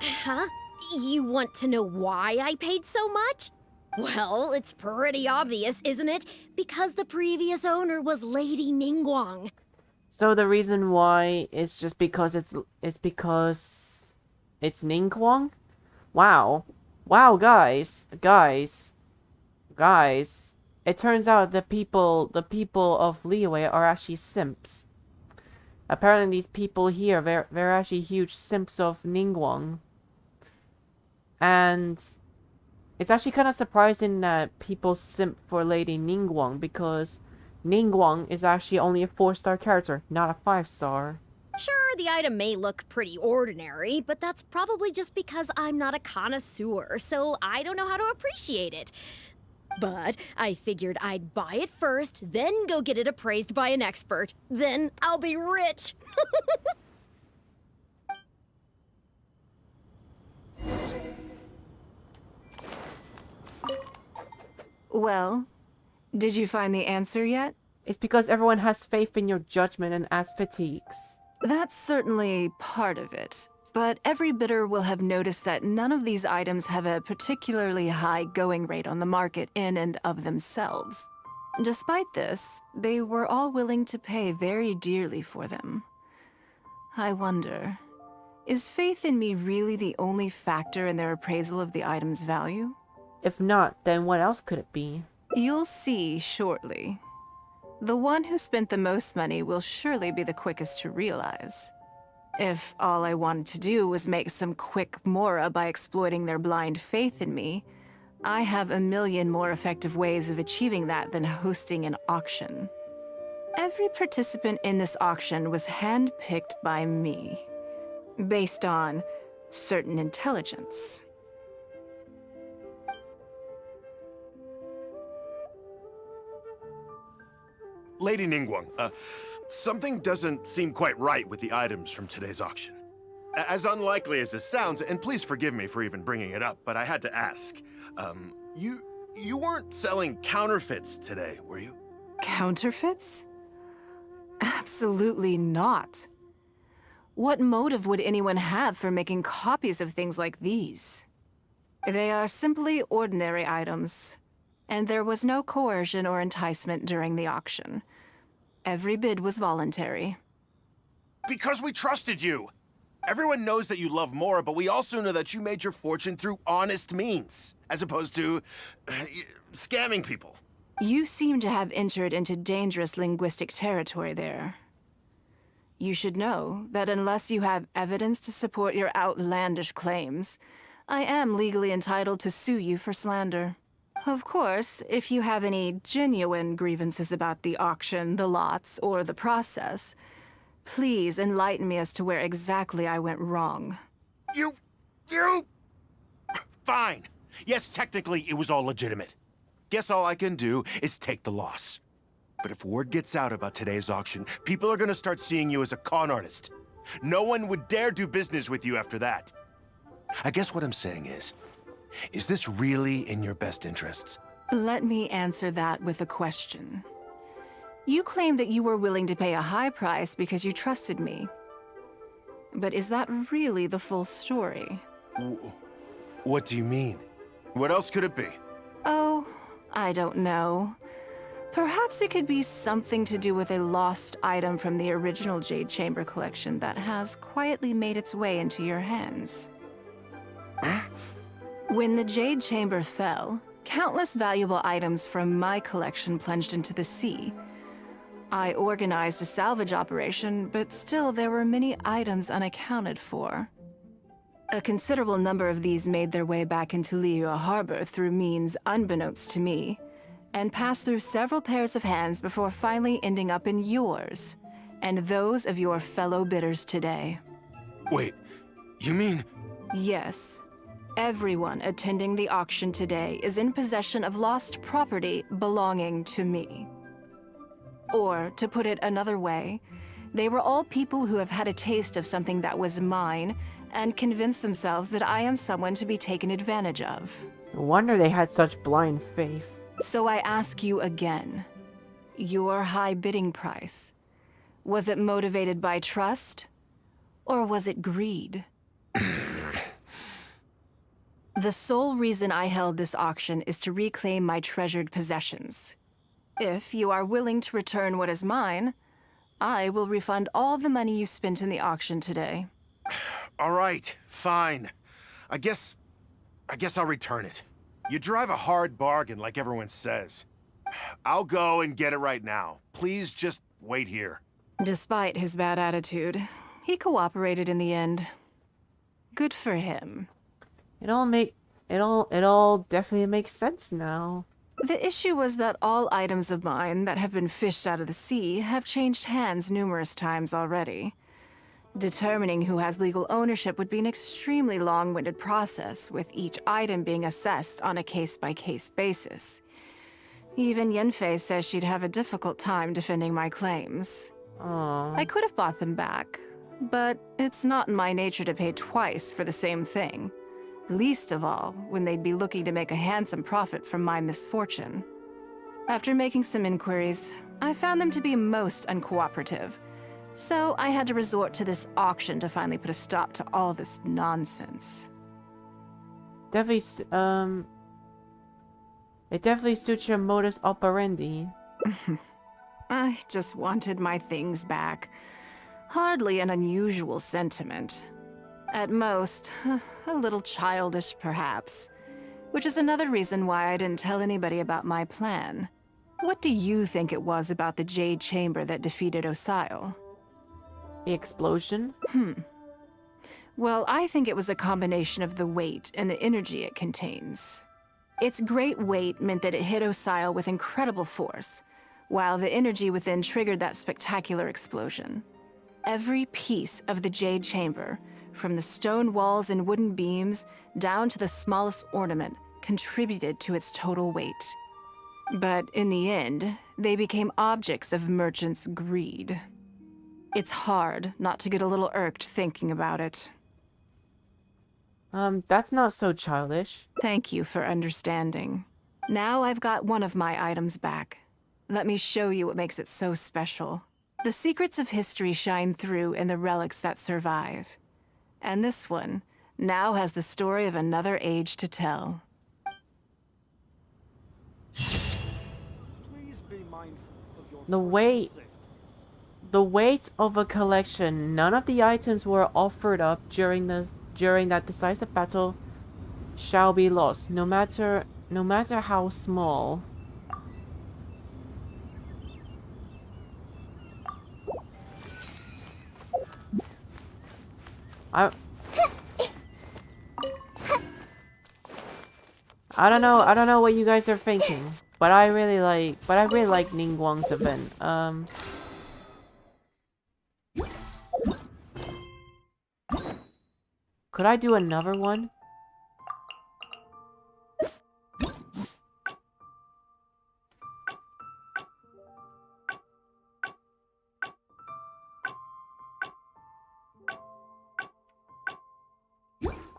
Huh? You want to know why I paid so much? Well, it's pretty obvious, isn't it? Because the previous owner was Lady Ningguang.
So the reason why is just because it's Ningguang? Wow. Wow, guys. It turns out the people of Liyue are actually simps. Apparently these people here, they're actually huge simps of Ningguang. And it's actually kind of surprising that people simp for Lady Ningguang, because Ningguang is actually only a 4-star character, not a 5-star.
Sure, the item may look pretty ordinary, but that's probably just because I'm not a connoisseur, so I don't know how to appreciate it. But I figured I'd buy it first, then go get it appraised by an expert. Then I'll be rich.
Well, did you find the answer yet?
It's because everyone has faith in your judgment and as fatigues.
That's certainly part of it. But every bidder will have noticed that none of these items have a particularly high going rate on the market in and of themselves. Despite this, they were all willing to pay very dearly for them. I wonder, is faith in me really the only factor in their appraisal of the item's value?
If not, then what else could it be?
You'll see shortly. The one who spent the most money will surely be the quickest to realize. If all I wanted to do was make some quick mora by exploiting their blind faith in me, I have a million more effective ways of achieving that than hosting an auction. Every participant in this auction was handpicked by me, based on certain intelligence.
Lady Ningguang, something doesn't seem quite right with the items from today's auction. As unlikely as this sounds, and please forgive me for even bringing it up, but I had to ask. You weren't selling counterfeits today, were you?
Counterfeits? Absolutely not. What motive would anyone have for making copies of things like these? They are simply ordinary items, and there was no coercion or enticement during the auction. Every bid was voluntary.
Because we trusted you. Everyone knows that you love Mora, but we also know that you made your fortune through honest means, as opposed to scamming people.
You seem to have entered into dangerous linguistic territory there. You should know that unless you have evidence to support your outlandish claims, I am legally entitled to sue you for slander. Of course, if you have any genuine grievances about the auction, the lots, or the process, please enlighten me as to where exactly I went wrong.
You... Fine. Yes, technically it was all legitimate. Guess all I can do is take the loss. But if word gets out about today's auction, people are gonna start seeing you as a con artist. No one would dare do business with you after that. I guess what I'm saying is this really in your best interests?
Let me answer that with a question. You claim that you were willing to pay a high price because you trusted me. But is that really the full story?
What do you mean? What else could it be?
Oh, I don't know. Perhaps it could be something to do with a lost item from the original Jade Chamber collection that has quietly made its way into your hands. When the Jade Chamber fell, countless valuable items from my collection plunged into the sea. I organized a salvage operation, but still there were many items unaccounted for. A considerable number of these made their way back into Liyue Harbor through means unbeknownst to me, and passed through several pairs of hands before finally ending up in yours, and those of your fellow bidders today.
Wait, you mean...
Yes. Everyone attending the auction today is in possession of lost property belonging to me. Or, to put it another way, they were all people who have had a taste of something that was mine and convinced themselves that I am someone to be taken advantage of.
No wonder they had such blind faith.
So I ask you again, your high bidding price, was it motivated by trust, or was it greed? The sole reason I held this auction is to reclaim my treasured possessions. If you are willing to return what is mine, I will refund all the money you spent in the auction today.
All right, fine. I guess I'll return it. You drive a hard bargain, like everyone says. I'll go and get it right now. Please just wait here.
Despite his bad attitude, he cooperated in the end. Good for him.
It all definitely makes sense now.
The issue was that all items of mine that have been fished out of the sea have changed hands numerous times already. Determining who has legal ownership would be an extremely long-winded process, with each item being assessed on a case-by-case basis. Even Yenfei says she'd have a difficult time defending my claims.
Aww.
I could have bought them back, but it's not in my nature to pay twice for the same thing. Least of all, when they'd be looking to make a handsome profit from my misfortune. After making some inquiries, I found them to be most uncooperative. So I had to resort to this auction to finally put a stop to all this nonsense.
Definitely, it definitely suits your modus operandi.
I just wanted my things back. Hardly an unusual sentiment. At most, a little childish perhaps. Which is another reason why I didn't tell anybody about my plan. What do you think it was about the Jade Chamber that defeated Osile?
The explosion?
Well, I think it was a combination of the weight and the energy it contains. Its great weight meant that it hit Osile with incredible force, while the energy within triggered that spectacular explosion. Every piece of the Jade Chamber, from the stone walls and wooden beams down to the smallest ornament, contributed to its total weight. But in the end, they became objects of merchants' greed. It's hard not to get a little irked thinking about it.
That's not so childish.
Thank you for understanding. Now I've got one of my items back. Let me show you what makes it so special. The secrets of history shine through in the relics that survive. And this one now has the story of another age to tell.
Please be mindful of your
The weight of a collection. None of the items were offered up during that decisive battle shall be lost, no matter how small. I don't know what you guys are thinking, but I really like Ningguang's event. Could I do another one?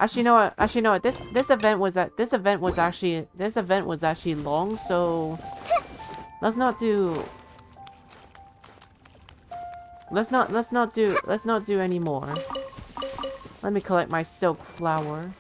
Actually, no. This event was actually long, so let's not do any more. Let me collect my silk flower.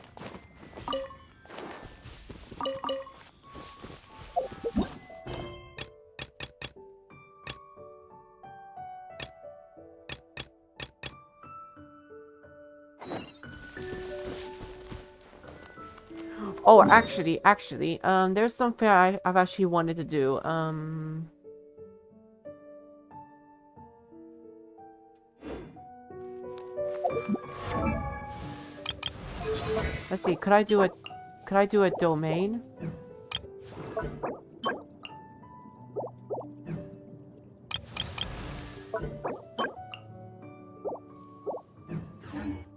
Oh, actually, there's something I've actually wanted to do. Let's see, could I do a domain?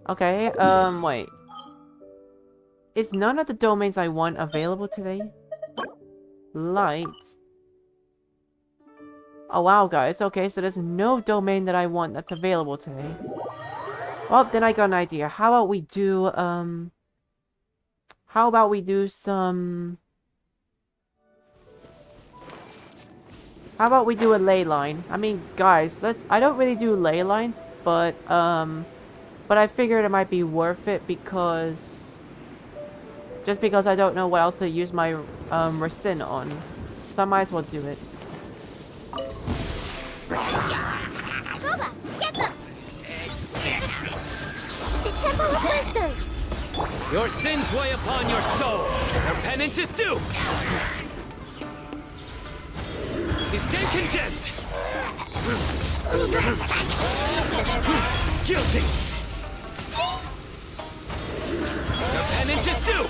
Okay, wait. Is none of the domains I want available today? Light. Oh wow, guys. Okay, so there's no domain that I want that's available today. Well, then I got an idea. How about we do, some... How about we do a ley line? I mean, guys, I don't really do ley lines, but I figured it might be worth it because... Just because I don't know what else to use my, resin on. So I might as well do it.
Boba, get them! The Temple of Wisdom!
Your sins weigh upon your soul. Your penance is due. You stay condemned. Guilty. Your penance is due.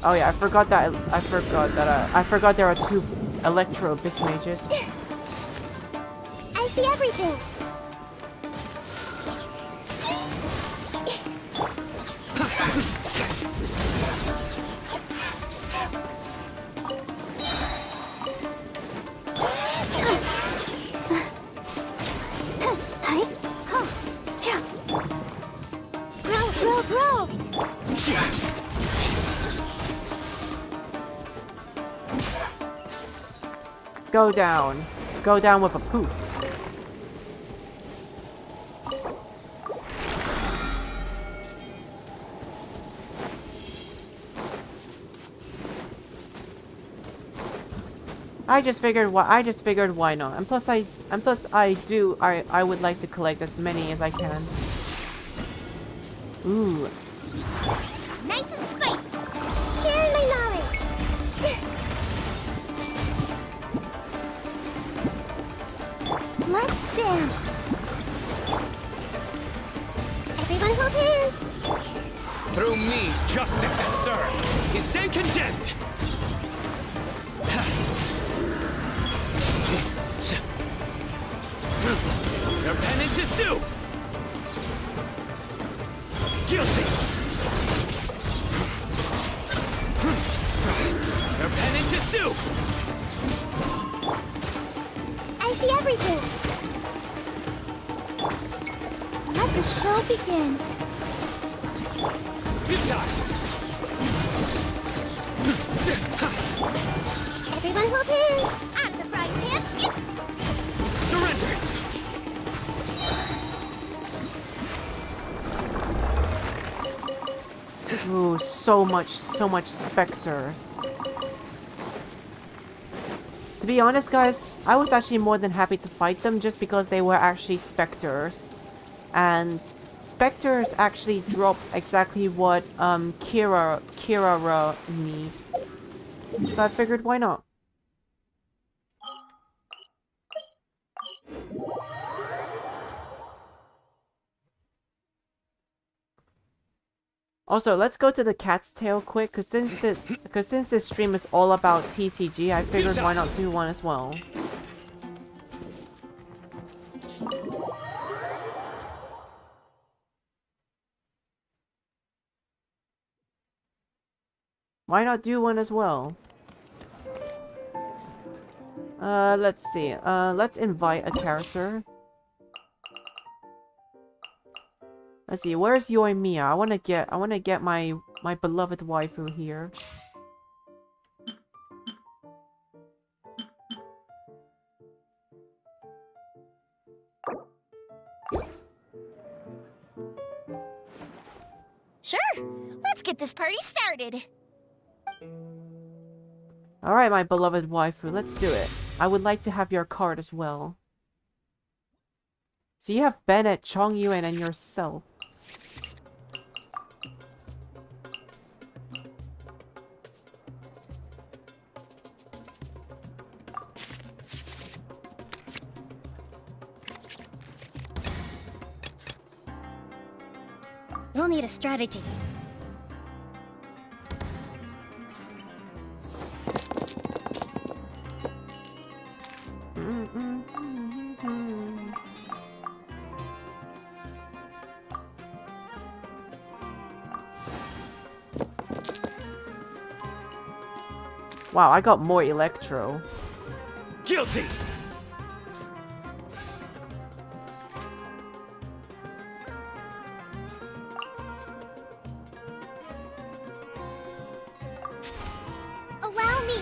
Oh yeah, I forgot there are 2 Electro Abyss Mages.
I see everything! Grow!
Go down. Go down with a poof. I just figured why not. And plus I would like to collect as many as I can. Ooh.
Nice and spiced! Sharing my knowledge! Let's dance! Everyone hold hands!
Through me, justice is served. You stand condemned. Your penance is due. Guilty. Your penance is due.
I see everything! Let the show begin! Everyone hold hands! Out of the frying pan, it's...
Surrender!
Ooh, so much specters. To be honest, guys, I was actually more than happy to fight them just because they were actually specters. And specters actually drop exactly what Kirara needs. So I figured, why not? Also, let's go to the cat's tail quick, cause since this stream is all about TCG, I figured why not do one as well. Why not do one as well? Let's see. Let's invite a character. Let's see. Where's Yoimiya? I wanna get my beloved waifu here.
Sure. Let's get this party started.
Alright, my beloved waifu, let's do it. I would like to have your card as well. So you have Bennett, Chongyuan, and yourself.
We'll need a strategy.
Wow, I got more Electro.
Guilty!
Allow me.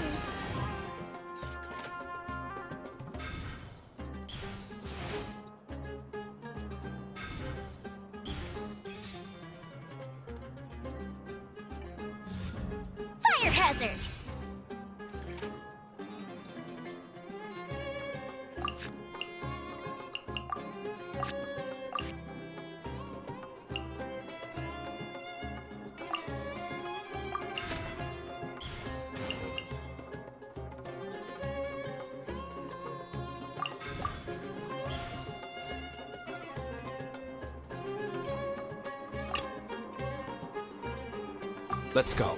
Fire hazard.
Let's go.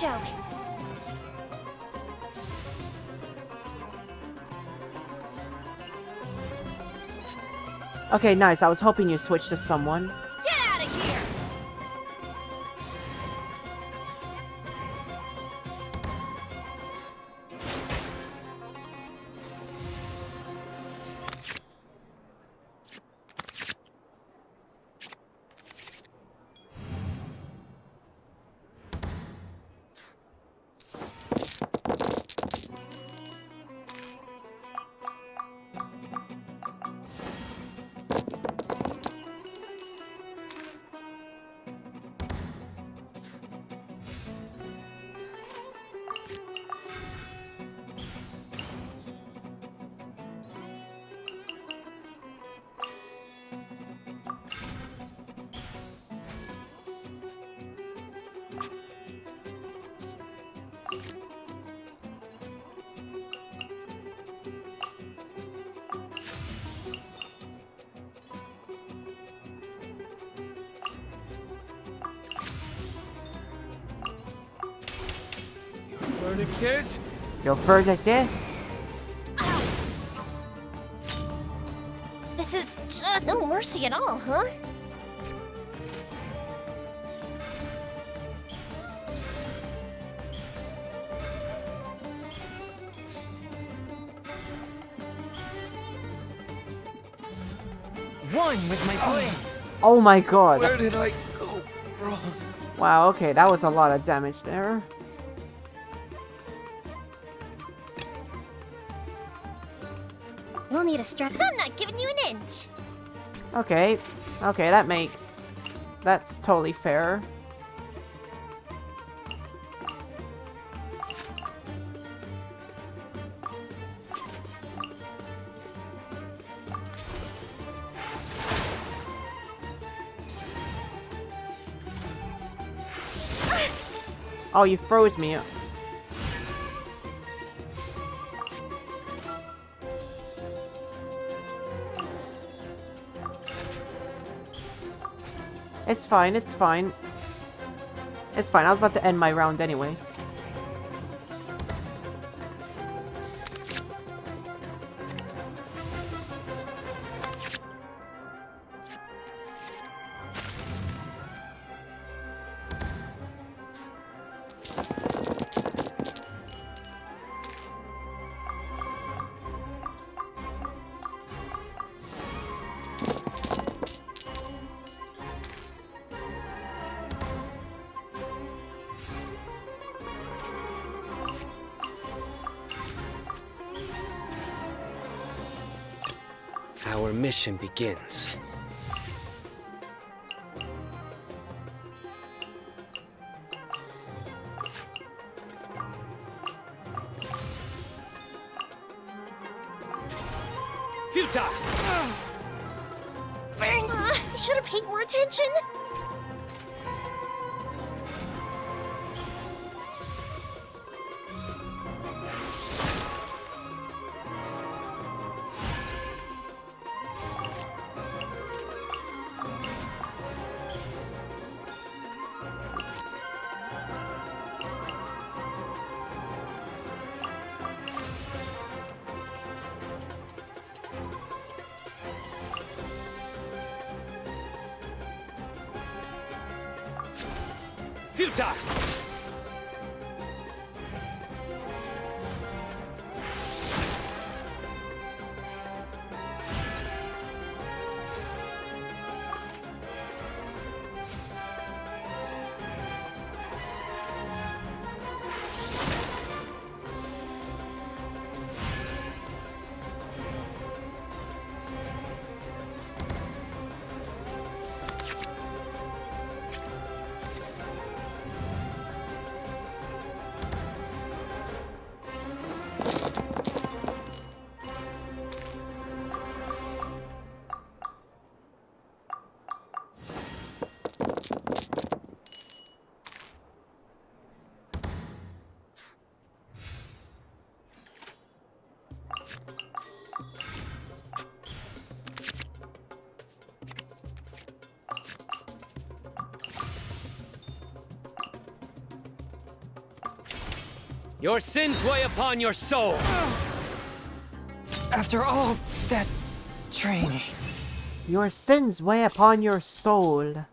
show.
Okay, nice. I was hoping you switched to someone.
Get out of here!
Verdict is?
Your verdict is?
This is no mercy at all, huh?
One with my blade.
Oh my god.
Where did I go wrong?
Wow, okay, that was a lot of damage there.
We'll need a strap. I'm not giving you an inch.
Okay, okay, that's totally fair. Oh, you froze me. It's fine, it's fine. It's fine, I was about to end my round anyways.
Our mission begins. Futile!
I should have paid more attention.
Futile! Your sins weigh upon your soul.
After all that training.
Your sins weigh upon your soul.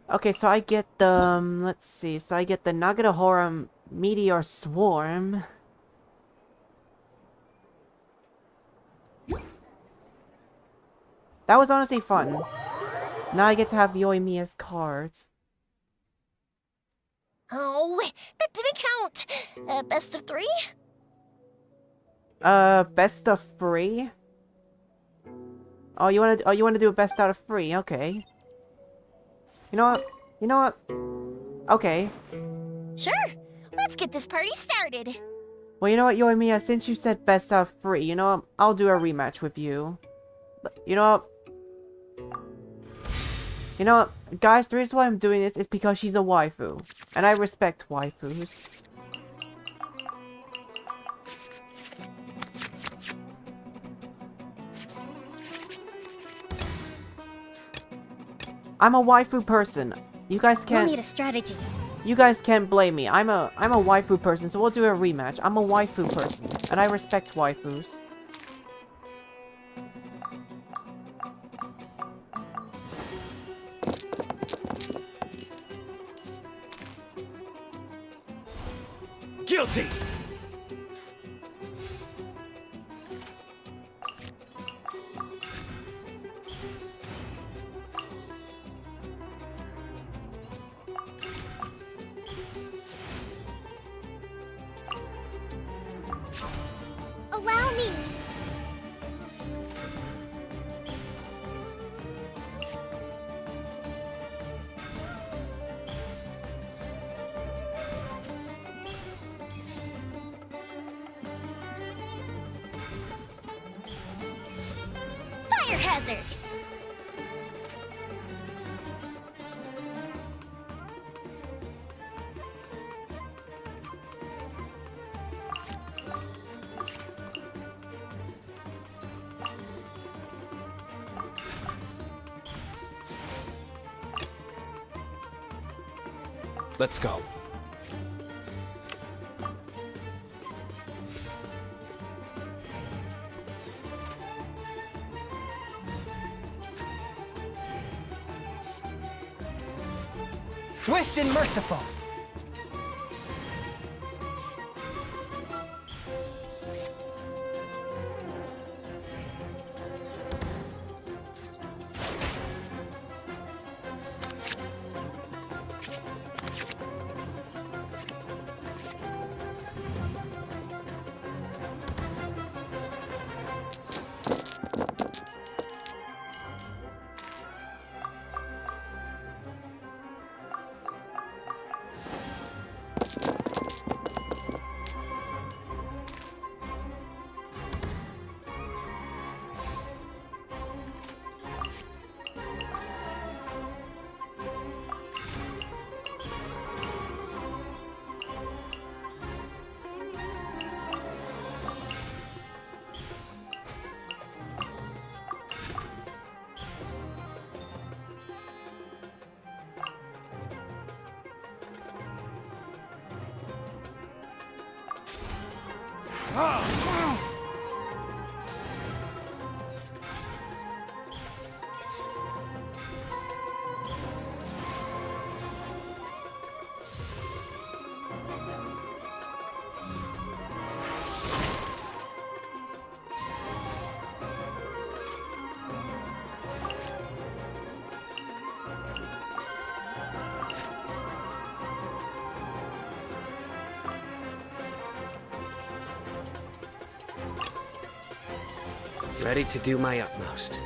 Okay, so I get the, let's see, so I get the Nagatohora Meteor Swarm. That was honestly fun. Now I get to have Yoimiya's cards.
Oh, that didn't count. Best of 3?
Best of 3? Oh, you wanna do a best out of 3? Okay. You know what? You know what? Okay.
Sure. Let's get this party started.
Well, you know what, Yoimiya? Since you said best out of 3, you know what? I'll do a rematch with you. You know what? You know what? Guys, the reason why I'm doing this is because she's a waifu. And I respect waifus. I'm a waifu person. You guys
We'll
can't...
need a strategy.
You guys can't blame me. I'm a waifu person, so we'll do a rematch. I'm a waifu person, and I respect waifus.
Guilty!
Allow me. Fire hazard.
Let's go.
Swift and merciful.
Ready to do my utmost.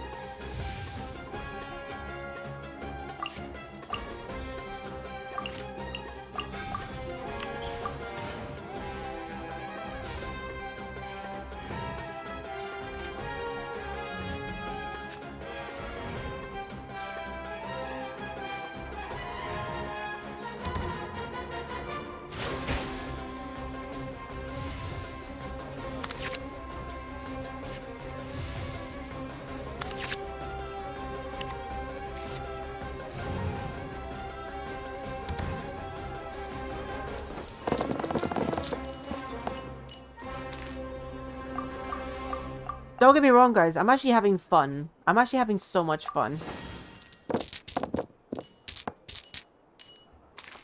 Don't get me wrong, guys. I'm actually having fun. I'm actually having so much fun.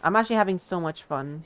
I'm actually having so much fun.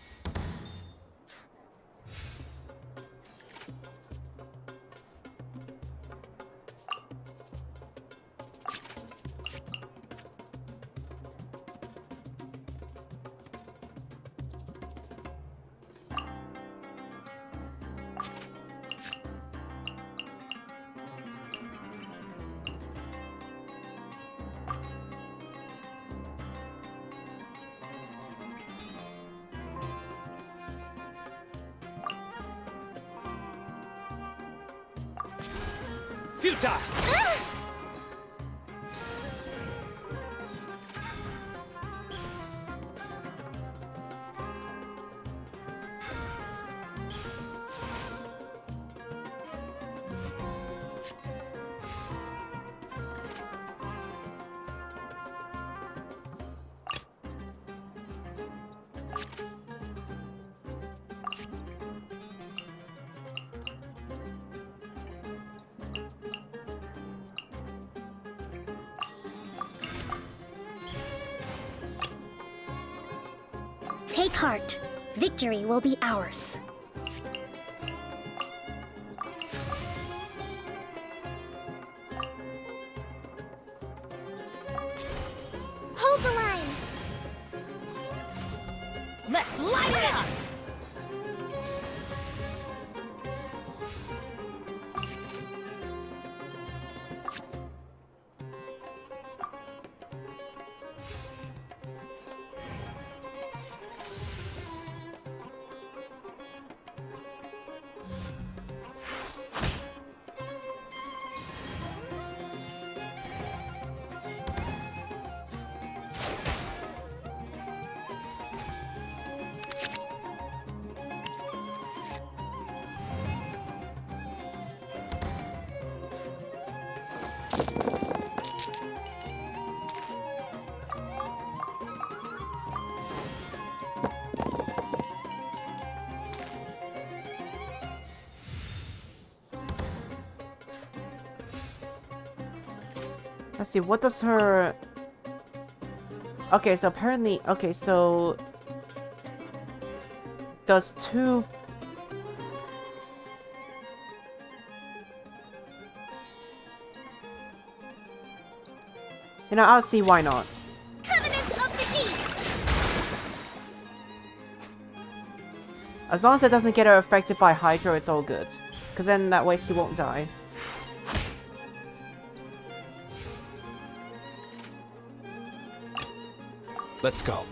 Futile!
Take heart. Victory will be ours. Hold the line!
Let's light it up!
Let's see, what does her... Okay, so apparently... Okay, so... Does 2... You know, I'll see why not.
Covenant of the Deep!
As long as it doesn't get her affected by Hydro, it's all good. Because then that way she won't die.
Let's go.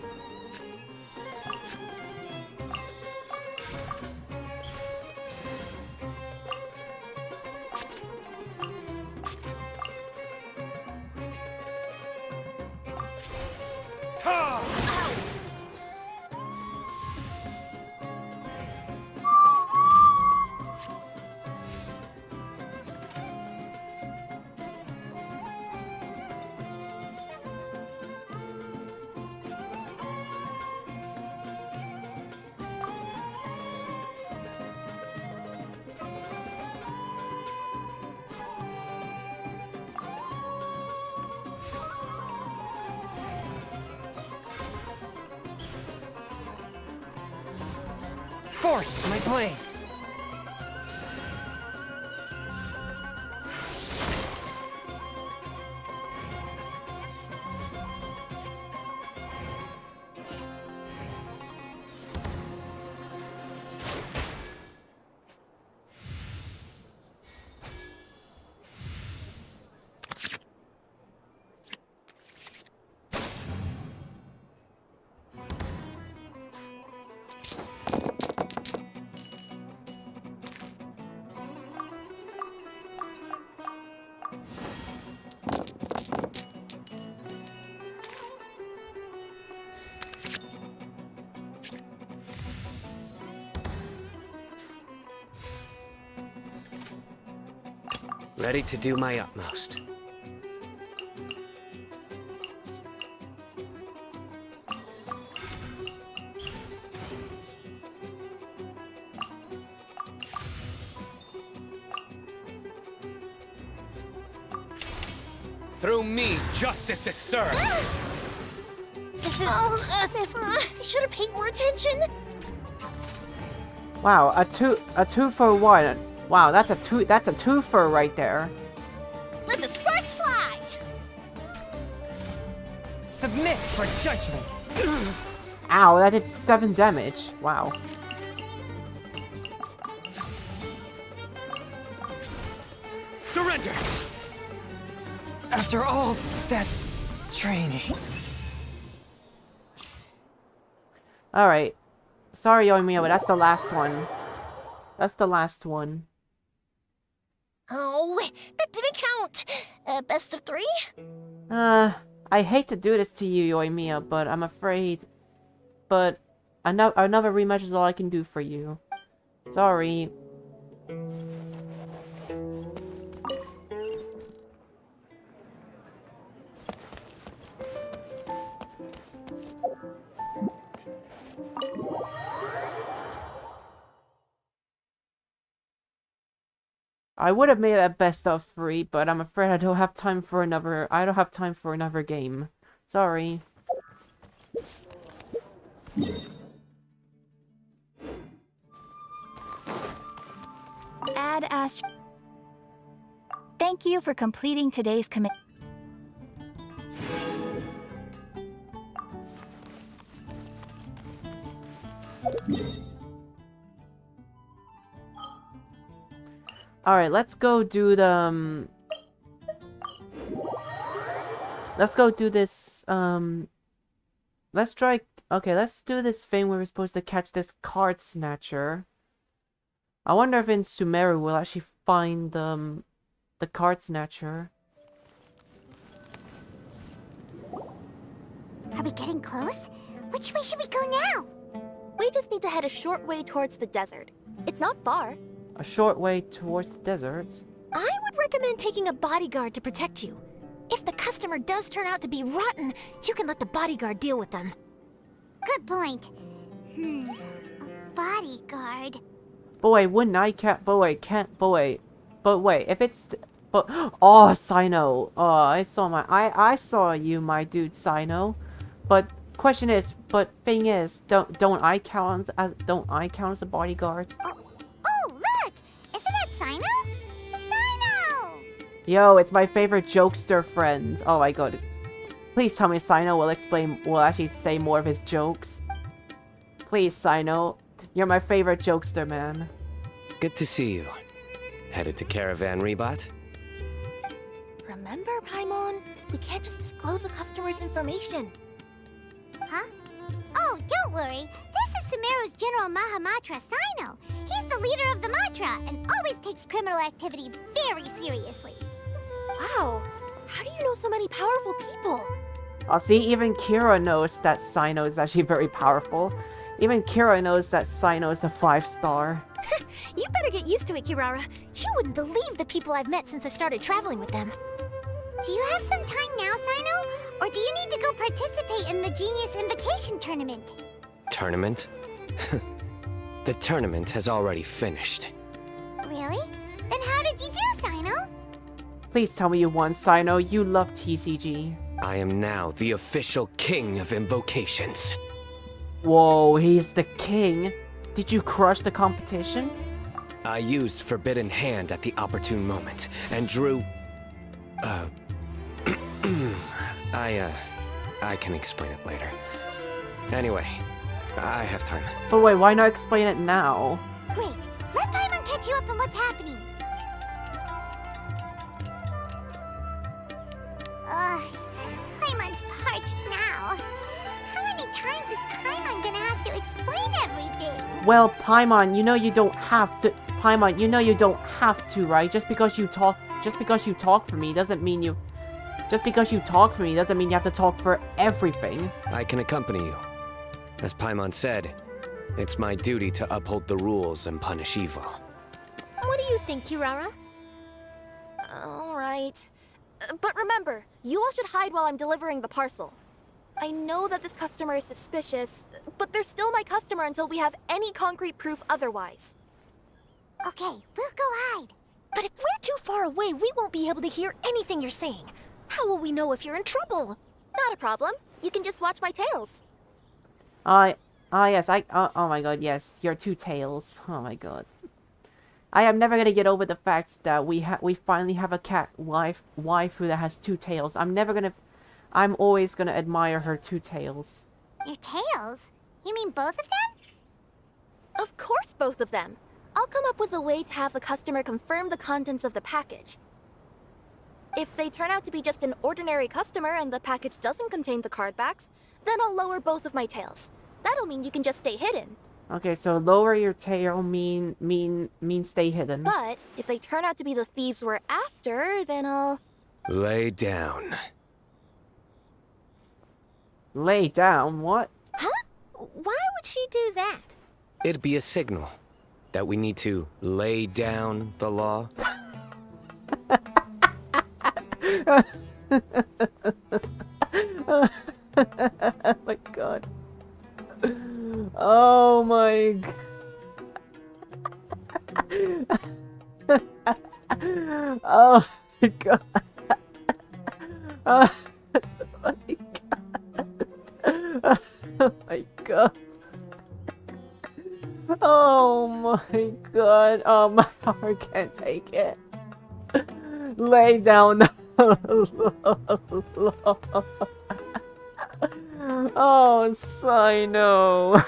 Fourth, my blade.
Ready to do my utmost. Through me, justice is served.
This is I should have paid more attention.
Wow, a two for one. Wow, that's a twofer right there.
Let the sparks fly.
Submit for judgment.
Ow, that did 7 damage. Wow.
Surrender.
After all that training.
Alright. Sorry, Yoimiya, but that's the last one. That's the last one.
Oh, that didn't count. Best of 3?
I hate to do this to you, Yoimiya, but I'm afraid... But another rematch is all I can do for you. Sorry. I would have made it a best of 3, but I'm afraid I don't have time for another game. Sorry.
Ad Ast. Thank you for completing today's commit.
Alright, let's go do the, let's go do this, let's try, okay, let's do this thing where we're supposed to catch this card snatcher. I wonder if in Sumeru we'll actually find, the card snatcher.
Are we getting close? Which way should we go now?
We just need to head a short way towards the desert. It's not far.
A short way towards the desert.
I would recommend taking a bodyguard to protect you. If the customer does turn out to be rotten, you can let the bodyguard deal with them. Good point. A bodyguard.
Boy, wouldn't I but wait, if it's, but, oh, Sino. Oh, I saw you, my dude, Sino. But, question is, but thing is, don't I count as a bodyguard?
Oh, look! Isn't that Sino? Sino!
Yo, it's my favorite jokester friend. Oh my god. Please tell me Sino will actually say more of his jokes. Please, Sino. You're my favorite jokester, man.
Good to see you. Headed to Caravan Rebot?
Remember, Paimon? We can't just disclose a customer's information.
Huh? Oh, don't worry. This is Sumeru's General Mahamatra, Sino. He's the leader of the Matra and always takes criminal activity very seriously.
Wow. How do you know so many powerful people?
Oh, see, even Kira knows that Sino is actually very powerful. Even Kira knows that Sino is a 5-star.
You better get used to it, Kirara. You wouldn't believe the people I've met since I started traveling with them. Do you have some time now, Sino? Or do you need to go participate in the Genius Invocation Tournament?
Tournament? The tournament has already finished.
Really? Then how did you do, Sino?
Please tell me you won, Sino. You love TCG.
I am now the official king of invocations.
Whoa, he's the king. Did you crush the competition?
I used Forbidden Hand at the opportune moment, and drew... I can explain it later. Anyway, I have time.
But wait, why not explain it now?
Great. Let Paimon catch you up on what's happening. Paimon's parched now. How many times is Paimon gonna have to explain everything?
Well, Paimon, you know you don't have to. Paimon, you know you don't have to, right? Just because you talk for me doesn't mean you. Just because you talk for me doesn't mean you have to talk for everything.
I can accompany you. As Paimon said, it's my duty to uphold the rules and punish evil.
What do you think, Kirara? All right. But remember, you all should hide while I'm delivering the parcel. I know that this customer is suspicious, but they're still my customer until we have any concrete proof otherwise.
Okay, we'll go hide. But if we're too far away, we won't be able to hear anything you're saying.
How will we know if you're in trouble? Not a problem. You can just watch my tails.
Yes, oh my god, yes, your two tails. Oh my god. I am never gonna get over the fact that we finally have a cat waifu that has two tails. I'm always gonna admire her two tails.
Your tails? You mean both of them?
Of course both of them. I'll come up with a way to have the customer confirm the contents of the package. If they turn out to be just an ordinary customer and the package doesn't contain the card backs, then I'll lower both of my tails. That'll mean you can just stay hidden.
Okay, so lower your tail mean stay hidden.
But if they turn out to be the thieves we're after, then I'll...
Lay down.
Lay down? What?
Huh? Why would she do that?
It'd be a signal that we need to lay down the law.
Oh my god. Oh my god. Oh my god. Oh my god. Oh my god. Oh my god. Oh, my heart can't take it. Lay down the law. Oh, Sino.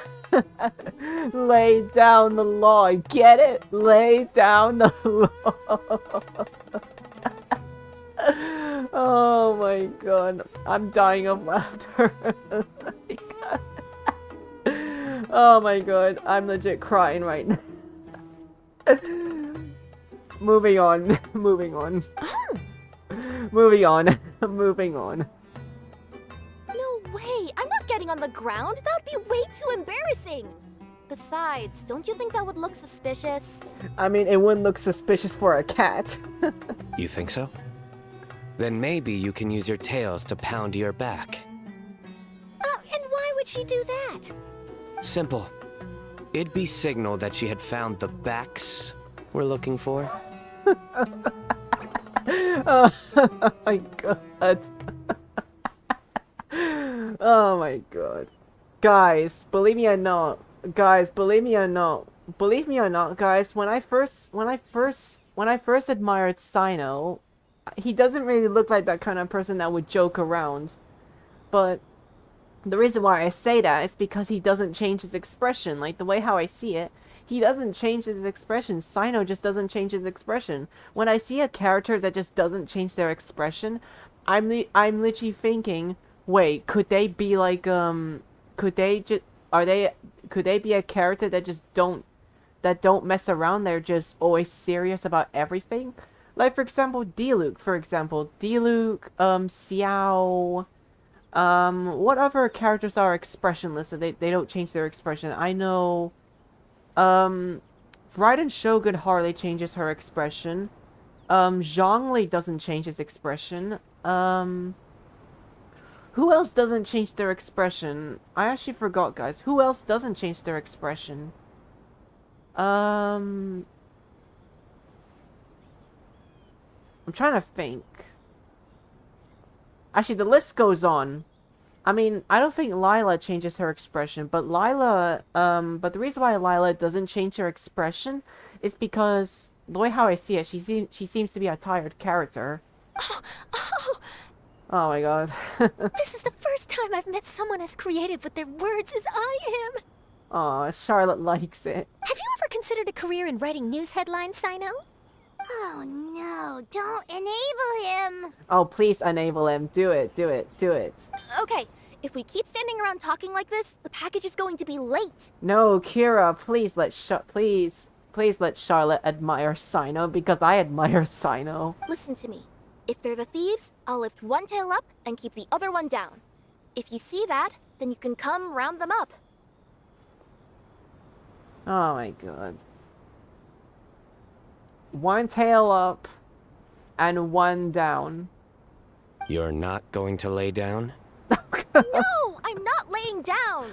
Lay down the law. Get it? Lay down the law. Oh my god. I'm dying of laughter. Oh my god. I'm legit crying right now. Moving on. Moving on. Moving on. Moving on.
No way! I'm not getting on the ground! That would be way too embarrassing! Besides, don't you think that would look suspicious?
I mean, it wouldn't look suspicious for a cat.
You think so? Then maybe you can use your tails to pound your back.
And why would she do that?
Simple. It'd be signal that she had found the backs we're looking for.
Oh my god. Oh my god. Guys, believe me or not. Guys, believe me or not. Believe me or not, guys, when I first admired Sino, he doesn't really look like that kind of person that would joke around. But the reason why I say that is because he doesn't change his expression. Like, the way how I see it, he doesn't change his expression. Sino just doesn't change his expression. When I see a character that just doesn't change their expression, I'm literally thinking, wait, could they be like, could they be a character that just don't mess around? They're just always serious about everything? Like, for example, Diluc, Xiao, what other characters are expressionless, so they don't change their expression? I know, Raiden Shogun hardly changes her expression. Zhongli doesn't change his expression. Who else doesn't change their expression? I actually forgot, guys. Who else doesn't change their expression? I'm trying to think. Actually, the list goes on. I mean, I don't think Lila changes her expression, but but the reason why Lila doesn't change her expression is because the way how I see it, she seems to be a tired character. Oh my god.
This is the first time I've met someone as creative with their words as I am.
Aw, Charlotte likes it.
Have you ever considered a career in writing news headlines, Sino? Oh no, don't enable him!
Oh, please enable him. Do it, do it, do it.
Okay, if we keep standing around talking like this, the package is going to be late.
No, Kira, please let Charlotte admire Sino, because I admire Sino.
Listen to me. If they're the thieves, I'll lift one tail up and keep the other one down. If you see that, then you can come round them up.
Oh my god. One tail up and one down.
You're not going to lay down?
No, I'm not laying down.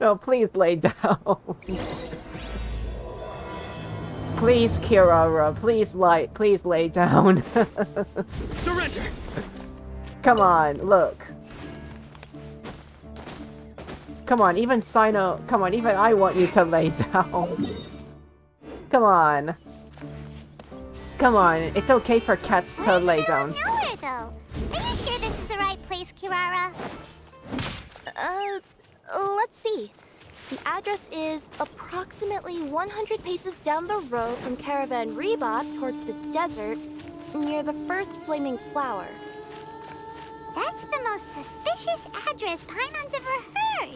No, please lay down. Please, Kirara, please lay down.
Surrender!
Come on, look. Come on, even Sino, come on, even I want you to lay down. Come on. Come on, it's okay for cats to lay down.
Nowhere, though. Are you sure this is the right place, Kirara?
Let's see. The address is approximately 100 paces down the road from Caravan Reebok towards the desert, near the first flaming flower.
That's the most suspicious address Paimon's ever heard.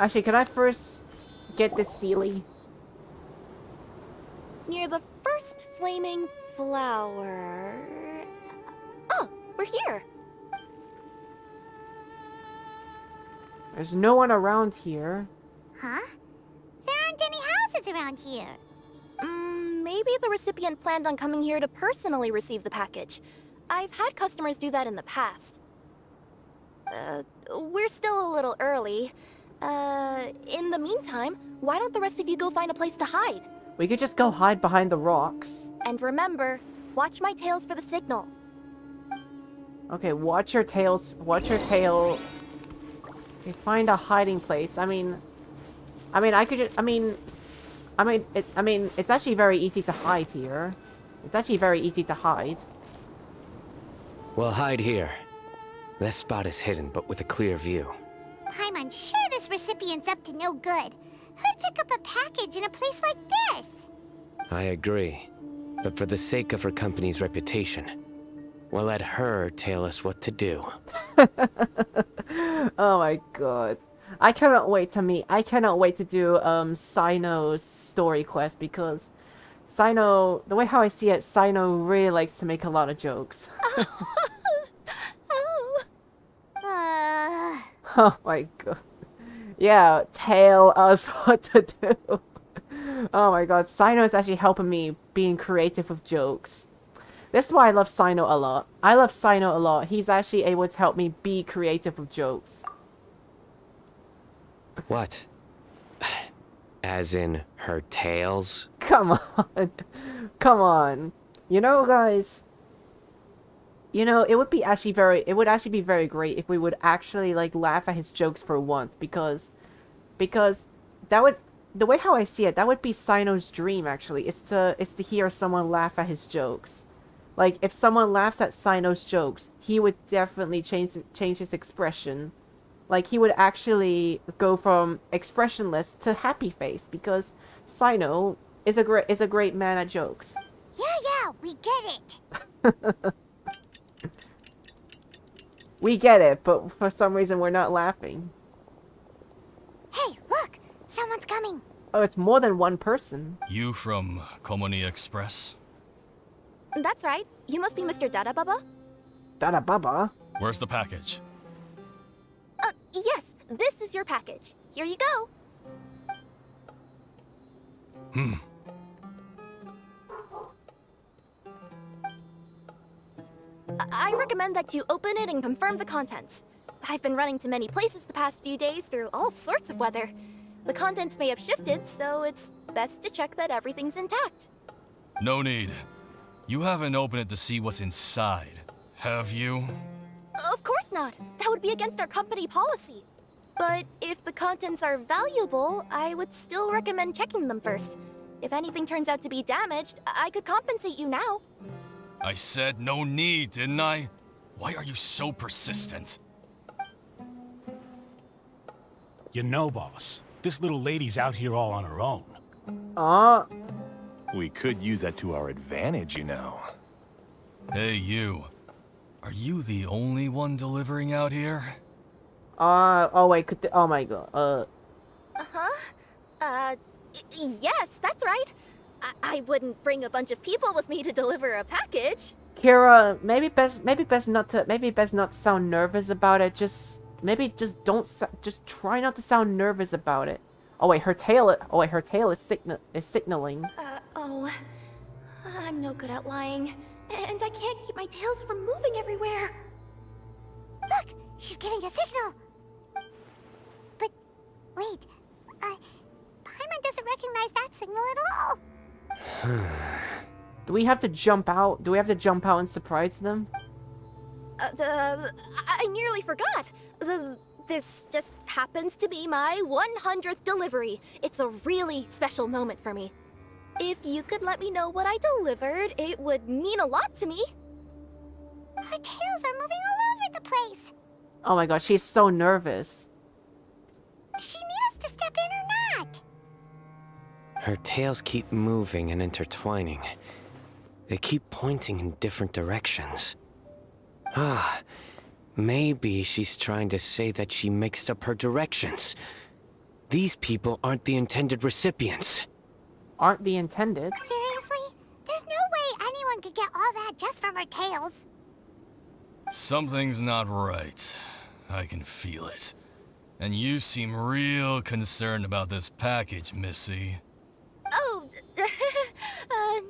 Actually, can I first get this Sealy?
Near the first flaming flower... Oh, we're here!
There's no one around here.
Huh? There aren't any houses around here.
Maybe the recipient planned on coming here to personally receive the package. I've had customers do that in the past. We're still a little early. In the meantime, why don't the rest of you go find a place to hide?
We could just go hide behind the rocks.
And remember, watch my tails for the signal.
Okay, watch your tails. Watch your tail. Okay, find a hiding place. I mean, I could just. It's actually very easy to hide here. It's actually very easy to hide.
We'll hide here. This spot is hidden, but with a clear view.
Paimon's sure this recipient's up to no good. Who'd pick up a package in a place like this?
I agree. But for the sake of her company's reputation, we'll let her tell us what to do.
Oh my god. I cannot wait to do Sino's story quest, because Sino, the way how I see it, Sino really likes to make a lot of jokes. Oh my god. Yeah, tell us what to do. Oh my god, Sino is actually helping me being creative with jokes. This is why I love Sino a lot. I love Sino a lot. He's actually able to help me be creative with jokes.
What? As in her tails?
Come on. Come on. You know, guys, you know, it would actually be very great if we would actually, like, laugh at his jokes for once, because that would, the way how I see it, that would be Sino's dream, actually, is to hear someone laugh at his jokes. Like, if someone laughs at Sino's jokes, he would definitely change his expression. Like, he would actually go from expressionless to happy face, because Sino is a great man at jokes.
Yeah, we get it.
We get it, but for some reason we're not laughing.
Hey, look! Someone's coming!
Oh, it's more than one person.
You from Komoni Express?
That's right. You must be Mr. Dada Baba?
Dada Baba?
Where's the package?
Yes, this is your package. Here you go. I recommend that you open it and confirm the contents. I've been running to many places the past few days through all sorts of weather. The contents may have shifted, so it's best to check that everything's intact.
No need. You haven't opened it to see what's inside, have you?
Of course not. That would be against our company policy. But if the contents are valuable, I would still recommend checking them first. If anything turns out to be damaged, I could compensate you now.
I said no need, didn't I? Why are you so persistent?
You know, boss, this little lady's out here all on her own.
We could use that to our advantage, you know.
Hey, you. Are you the only one delivering out here?
Oh wait, oh my god,
Yes, that's right. I wouldn't bring a bunch of people with me to deliver a package.
Kira, maybe best not to sound nervous about it. Just try not to sound nervous about it. Oh wait, her tail is signaling.
I'm no good at lying, and I can't keep my tails from moving everywhere.
She's giving a signal. But wait, Paimon doesn't recognize that signal at all.
Do we have to jump out? Do we have to jump out and surprise them?
I nearly forgot. This just happens to be my 100th delivery. It's a really special moment for me. If you could let me know what I delivered, it would mean a lot to me.
Her tails are moving all over the place.
Oh my god, she's so nervous.
Does she need us to step in or not?
Her tails keep moving and intertwining. They keep pointing in different directions. Ah, maybe she's trying to say that she mixed up her directions. These people aren't the intended recipients.
Aren't the intended?
Seriously? There's no way anyone could get all that just from her tails.
Something's not right. I can feel it. And you seem real concerned about this package, Missy.
Oh,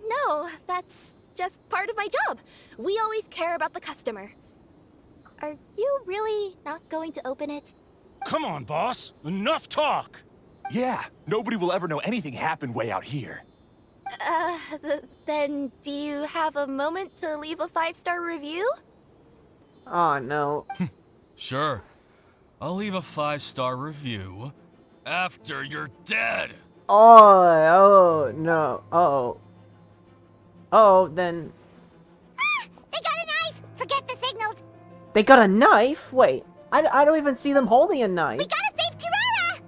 no, that's just part of my job. We always care about the customer. Are you really not going to open it?
Come on, boss. Enough talk.
Yeah, nobody will ever know anything happened way out here.
Then do you have a moment to leave a 5-star review?
Oh no.
Sure. I'll leave a 5-star review after you're dead.
Oh no. Oh, then.
They got a knife! Forget the signals!
They got a knife? Wait, I don't even see them holding a knife.
We gotta save Kirara!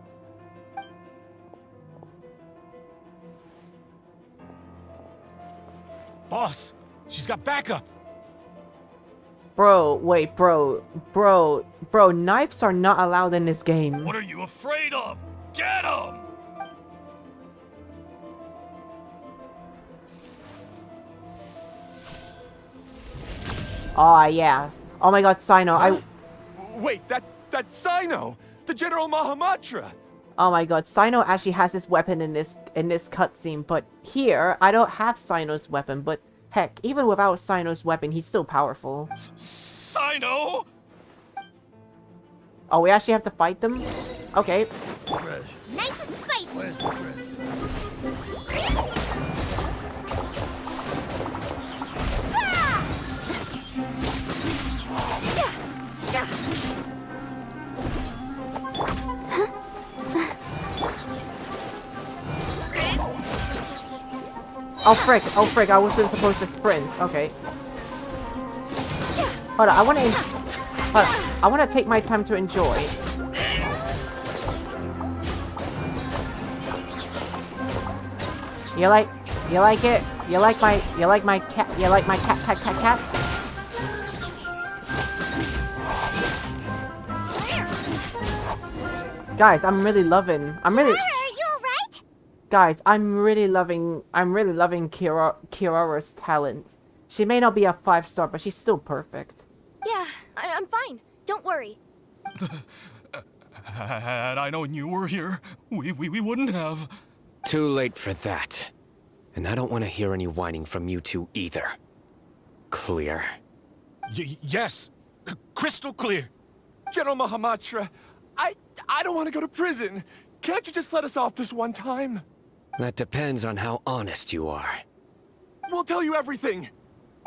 Boss, she's got backup.
Bro, wait, bro, knives are not allowed in this game.
What are you afraid of? Get him!
Oh yeah. Oh my god, Sino,
Wait, that's Sino! The General Mahamatra!
Oh my god, Sino actually has his weapon in this cutscene, but here, I don't have Sino's weapon, but heck, even without Sino's weapon, he's still powerful.
Sino?
Oh, we actually have to fight them? Okay.
Nice and spicy!
Oh frick, I wasn't supposed to sprint. Okay. Hold on, I wanna take my time to enjoy. You like it? You like my cat? Guys, I'm really loving Guys, I'm really loving Kirara's talent. She may not be a 5-star, but she's still perfect.
Yeah, I'm fine. Don't worry.
Had I known you were here, we wouldn't have.
Too late for that. And I don't want to hear any whining from you two either. Clear?
Yes. Crystal clear. General Mahamatra, I don't want to go to prison. Can't you just let us off this one time?
That depends on how honest you are.
We'll tell you everything.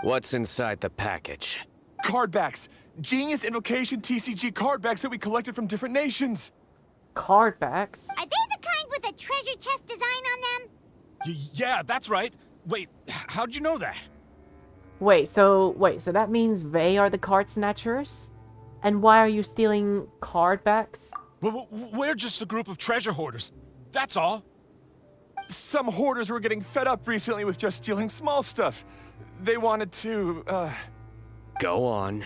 What's inside the package?
Card backs. Genius Invocation TCG card backs that we collected from different nations.
Card backs?
Are they the kind with a treasure chest design on them?
Yeah, that's right. Wait, how'd you know that?
Wait, so that means they are the card snatchers? And why are you stealing card backs?
We're just a group of treasure hoarders. That's all.
Some hoarders were getting fed up recently with just stealing small stuff. They wanted to,
Go on.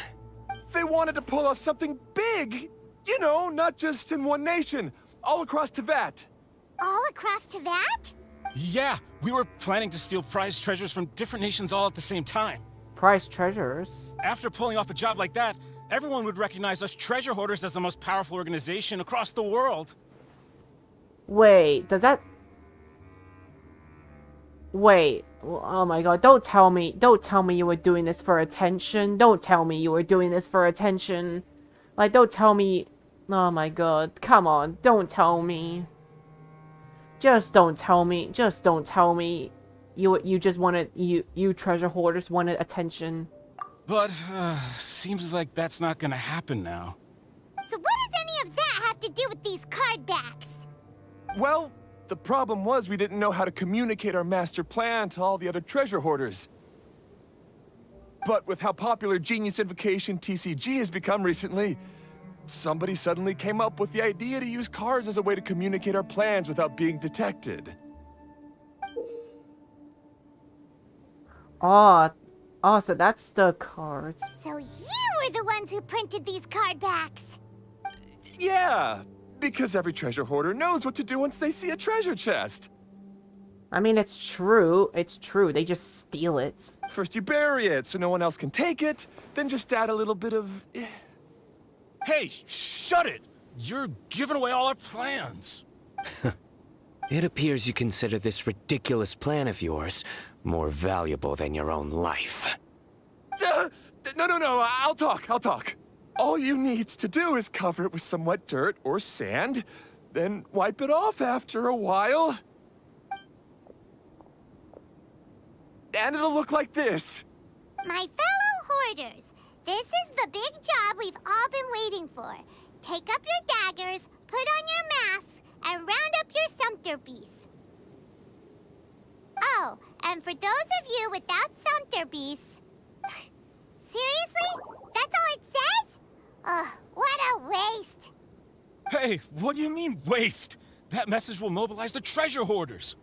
They wanted to pull off something big! You know, not just in one nation. All across Teyvat.
All across Teyvat?
Yeah, we were planning to steal prized treasures from different nations all at the same time.
Prized treasures?
After pulling off a job like that, everyone would recognize us treasure hoarders as the most powerful organization across the world.
Wait, does that... Wait, oh my god, don't tell me you were doing this for attention. Don't tell me you were doing this for attention. Like, don't tell me... Oh my god. Come on. Don't tell me. Just don't tell me. Just don't tell me. You just wanted... You treasure hoarders wanted attention.
But, seems like that's not gonna happen now.
So what does any of that have to do with these card backs?
Well, the problem was we didn't know how to communicate our master plan to all the other treasure hoarders. But with how popular Genius Invocation TCG has become recently, somebody suddenly came up with the idea to use cards as a way to communicate our plans without being detected.
Oh, so that's the cards.
So you were the ones who printed these card backs.
Yeah, because every treasure hoarder knows what to do once they see a treasure chest.
I mean, it's true. It's true. They just steal it.
First you bury it so no one else can take it, then just add a little bit of...
Hey, shut it! You're giving away all our plans.
It appears you consider this ridiculous plan of yours more valuable than your own life.
No, I'll talk. All you need to do is cover it with some wet dirt or sand, then wipe it off after a while. And it'll look like this.
My fellow hoarders, this is the big job we've all been waiting for. Take up your daggers, put on your masks, and round up your sumpter piece. Oh, and for those of you without sumpter piece... Seriously? That's all it says? Ugh, what a waste.
Hey, what do you mean, waste? That message will mobilize the treasure hoarders.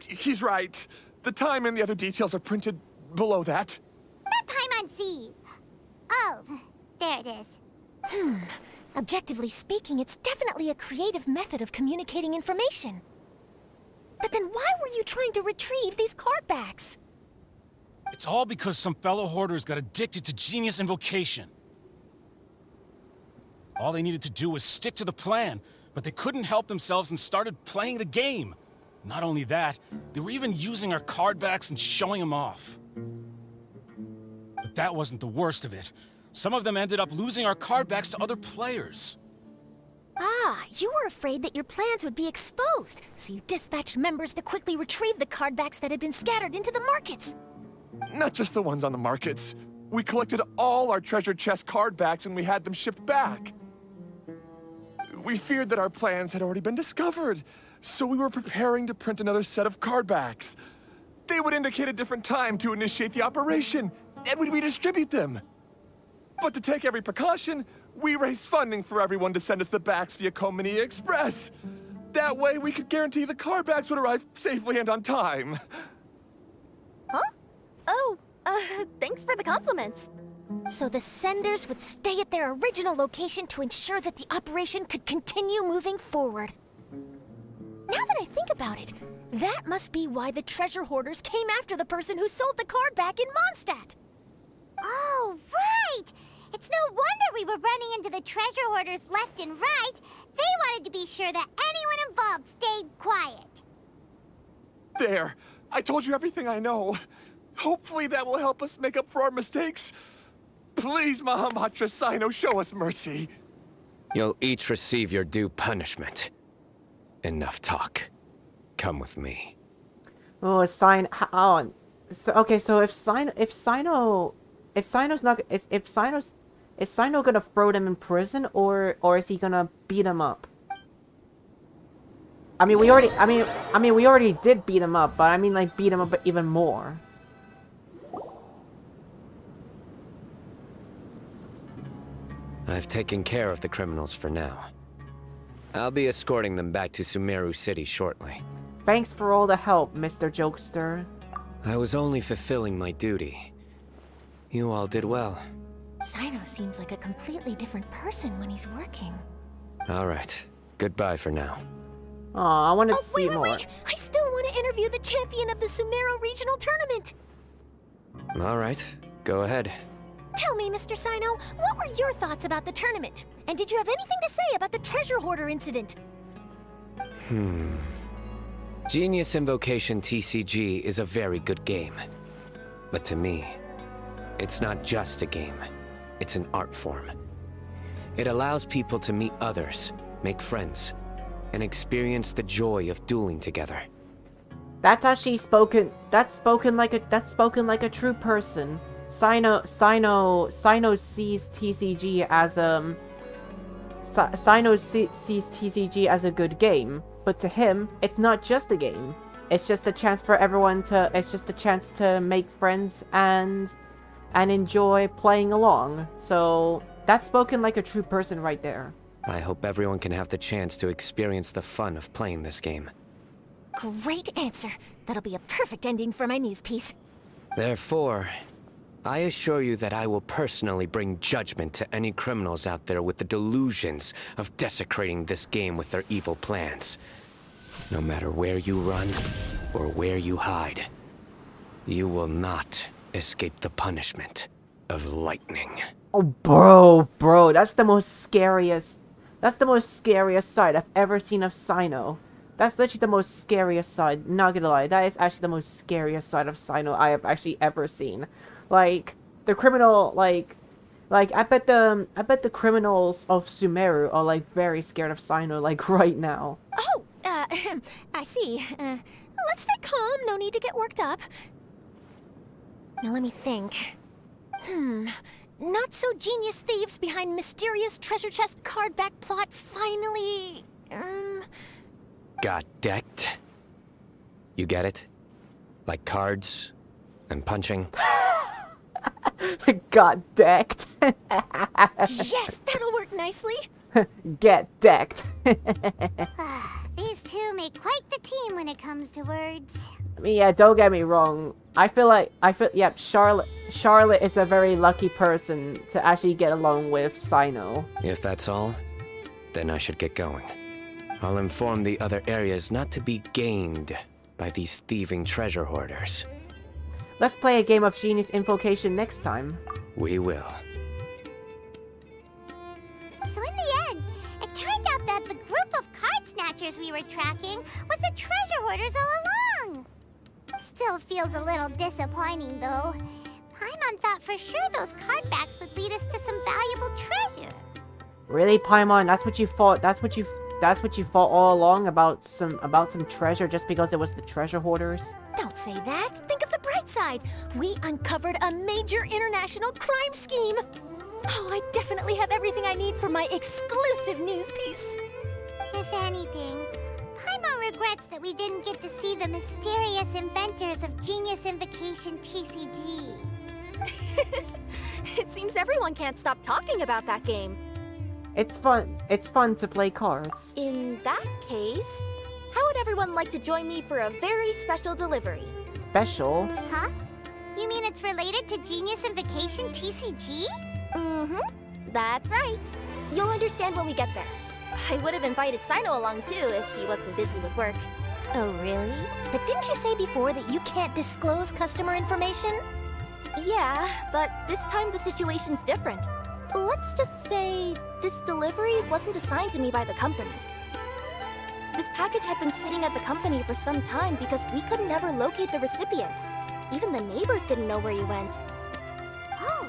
He's right. The time and the other details are printed below that.
Not Paimon. Oh, there it is.
Objectively speaking, it's definitely a creative method of communicating information. But then why were you trying to retrieve these card backs?
It's all because some fellow hoarders got addicted to Genius Invocation. All they needed to do was stick to the plan, but they couldn't help themselves and started playing the game. Not only that, they were even using our card backs and showing them off. But that wasn't the worst of it. Some of them ended up losing our card backs to other players.
Ah, you were afraid that your plans would be exposed, so you dispatched members to quickly retrieve the card backs that had been scattered into the markets.
Not just the ones on the markets. We collected all our treasure chest card backs and we had them shipped back. We feared that our plans had already been discovered, so we were preparing to print another set of card backs. They would indicate a different time to initiate the operation, and we'd redistribute them. But to take every precaution, we raised funding for everyone to send us the backs via Komini Express. That way, we could guarantee the card backs would arrive safely and on time.
Huh? Oh, thanks for the compliments.
So the senders would stay at their original location to ensure that the operation could continue moving forward. Now that I think about it, that must be why the treasure hoarders came after the person who sold the card back in Mondstadt.
Oh, right! It's no wonder we were running into the treasure hoarders left and right. They wanted to be sure that anyone involved stayed quiet.
There! I told you everything I know. Hopefully that will help us make up for our mistakes. Please, Mahamatra Sino, show us mercy.
You'll each receive your due punishment. Enough talk. Come with me.
Oh, a sign. Oh, so okay. So is Sino gonna throw them in prison, or is he gonna beat them up? I mean, we already did beat him up, but I mean, like, beat him up even more.
I've taken care of the criminals for now. I'll be escorting them back to Sumeru City shortly.
Thanks for all the help, Mr. Jokester.
I was only fulfilling my duty. You all did well.
Sino seems like a completely different person when he's working.
All right. Goodbye for now.
Aw, I wanted to see more.
Wait! I still want to interview the champion of the Sumeru Regional Tournament!
All right. Go ahead.
Tell me, Mr. Sino, what were your thoughts about the tournament? And did you have anything to say about the treasure hoarder incident?
Genius Invocation TCG is a very good game. But to me, it's not just a game. It's an art form. It allows people to meet others, make friends, and experience the joy of dueling together.
That's actually spoken. That's spoken like a true person. Sino sees TCG as sees TCG as a good game, but to him, it's not just a game. It's just a chance for everyone to. It's just a chance to make friends and enjoy playing along. So that's spoken like a true person right there.
I hope everyone can have the chance to experience the fun of playing this game.
Great answer. That'll be a perfect ending for my news piece.
Therefore, I assure you that I will personally bring judgment to any criminals out there with the delusions of desecrating this game with their evil plans. No matter where you run or where you hide, you will not escape the punishment of lightning.
Oh, bro, that's the most scariest side I've ever seen of Sino. That's literally the most scariest side, not gonna lie. That is actually the most scariest side of Sino I have actually ever seen. Like, the criminal, like, I bet the criminals of Sumeru are, like, very scared of Sino, like, right now.
Oh, I see. Let's stay calm, no need to get worked up. Now let me think. Not so genius thieves behind mysterious treasure chest card back plot finally...
Got decked? You get it? Like cards and punching?
Got decked.
Yes, that'll work nicely.
Get decked.
These two make quite the team when it comes to words.
I mean, yeah, don't get me wrong. Yeah, Charlotte is a very lucky person to actually get along with Sino.
If that's all, then I should get going. I'll inform the other areas not to be gained by these thieving treasure hoarders.
Let's play a game of Genius Invocation next time.
We will.
So in the end, it turned out that the group of card snatchers we were tracking was the treasure hoarders all along. Still feels a little disappointing, though. Paimon thought for sure those card backs would lead us to some valuable treasure.
Really, Paimon? That's what you thought? That's what you thought all along about some treasure just because it was the treasure hoarders?
Don't say that. Think of the bright side. We uncovered a major international crime scheme. Oh, I definitely have everything I need for my exclusive news piece.
If anything, Paimon regrets that we didn't get to see the mysterious inventors of Genius Invocation TCG.
It seems everyone can't stop talking about that game.
It's fun. It's fun to play cards.
In that case, how would everyone like to join me for a very special delivery?
Special?
Huh? You mean it's related to Genius Invocation TCG?
Mm-hmm. That's right. You'll understand when we get there. I would have invited Sino along too if he wasn't busy with work.
Oh, really? But didn't you say before that you can't disclose customer information?
Yeah, but this time the situation's different. Let's just say this delivery wasn't assigned to me by the company. This package had been sitting at the company for some time because we could never locate the recipient. Even the neighbors didn't know where he went.
Oh,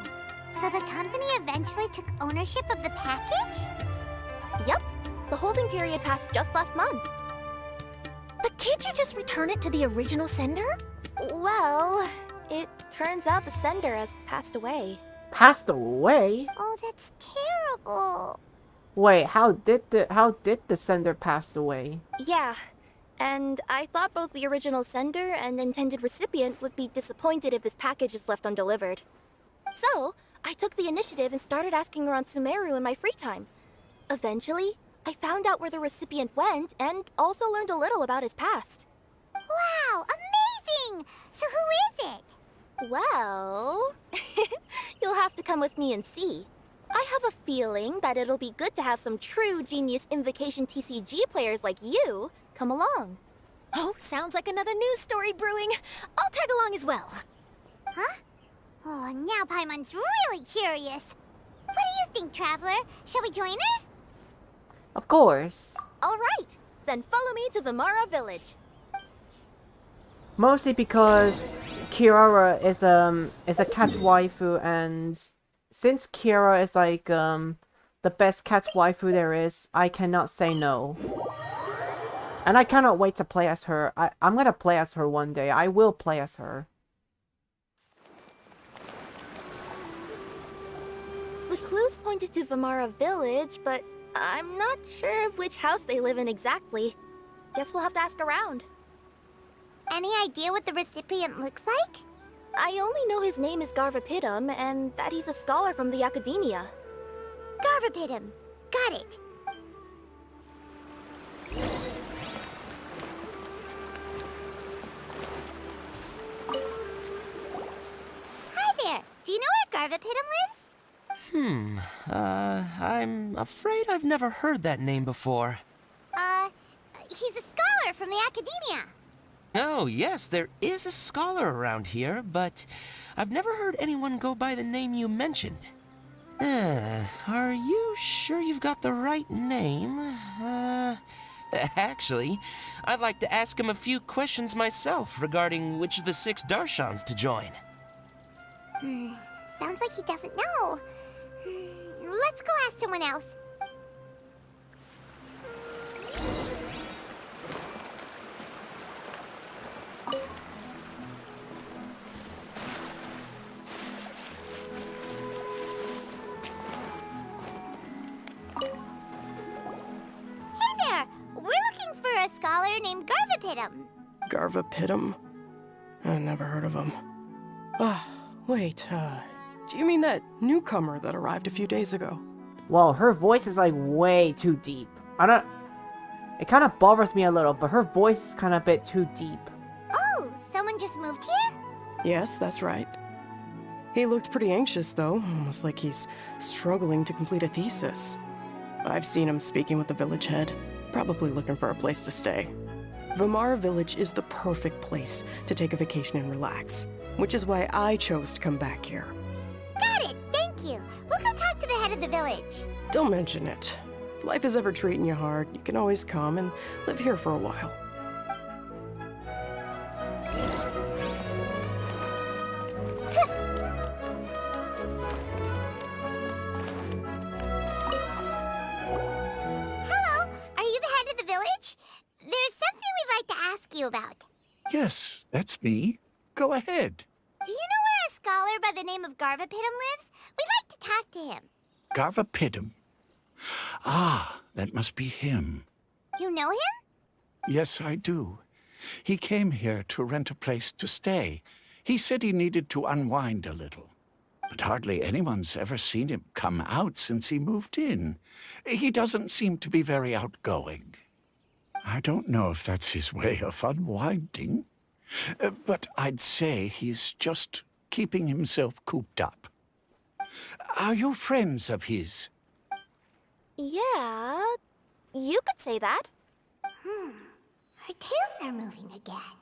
so the company eventually took ownership of the package?
Yep. The holding period passed just last month.
But can't you just return it to the original sender?
Well, it turns out the sender has passed away.
Passed away?
Oh, that's terrible.
Wait, how did the sender pass away?
Yeah, and I thought both the original sender and intended recipient would be disappointed if this package is left undelivered. So, I took the initiative and started asking around Sumeru in my free time. Eventually, I found out where the recipient went and also learned a little about his past.
Wow, amazing! So who is it?
Well, you'll have to come with me and see. I have a feeling that it'll be good to have some true Genius Invocation TCG players like you come along.
Oh, sounds like another news story brewing. I'll tag along as well.
Huh? Oh, now Paimon's really curious. What do you think, Traveler? Shall we join her?
Of course.
All right, then follow me to Vimara Village.
Mostly because Kirara is a cat waifu, and since Kira is like the the best cat's waifu there is, I cannot say no. And I cannot wait to play as her. I'm gonna play as her one day. I will play as her.
The clues pointed to Vamara Village, but I'm not sure of which house they live in exactly. Guess we'll have to ask around.
Any idea what the recipient looks like?
I only know his name is Garvapitum and that he's a scholar from the Academia.
Garvapitum. Got it. Hi there. Do you know where Garvapitum lives?
I'm afraid I've never heard that name before.
He's a scholar from the Academia.
Oh, yes, there is a scholar around here, but I've never heard anyone go by the name you mentioned. Are you sure you've got the right name? Actually, I'd like to ask him a few questions myself regarding which of the 6 Darshans to join.
Sounds like he doesn't know. Let's go ask someone else. Hey there! We're looking for a scholar named Garvapitum.
Garvapitum? I never heard of him. Wait, do you mean that newcomer that arrived a few days ago?
Whoa, her voice is like way too deep. It kind of bothers me a little, but her voice is kind of a bit too deep.
Oh, someone just moved here?
Yes, that's right. He looked pretty anxious, though, almost like he's struggling to complete a thesis. I've seen him speaking with the village head, probably looking for a place to stay. Vamara Village is the perfect place to take a vacation and relax, which is why I chose to come back here.
Got it, thank you. We'll go talk to the head of the village.
Don't mention it. If life is ever treating you hard, you can always come and live here for a while.
Hello, are you the head of the village? There's something we'd like to ask you about.
Yes, that's me. Go ahead.
Do you know where a scholar by the name of Garvapitum lives? We'd like to talk to him.
Garvapitum. Ah, that must be him.
You know him?
Yes, I do. He came here to rent a place to stay. He said he needed to unwind a little. But hardly anyone's ever seen him come out since he moved in. He doesn't seem to be very outgoing. I don't know if that's his way of unwinding, but I'd say he's just keeping himself cooped up. Are you friends of his?
Yeah, you could say that.
Her tails are moving again.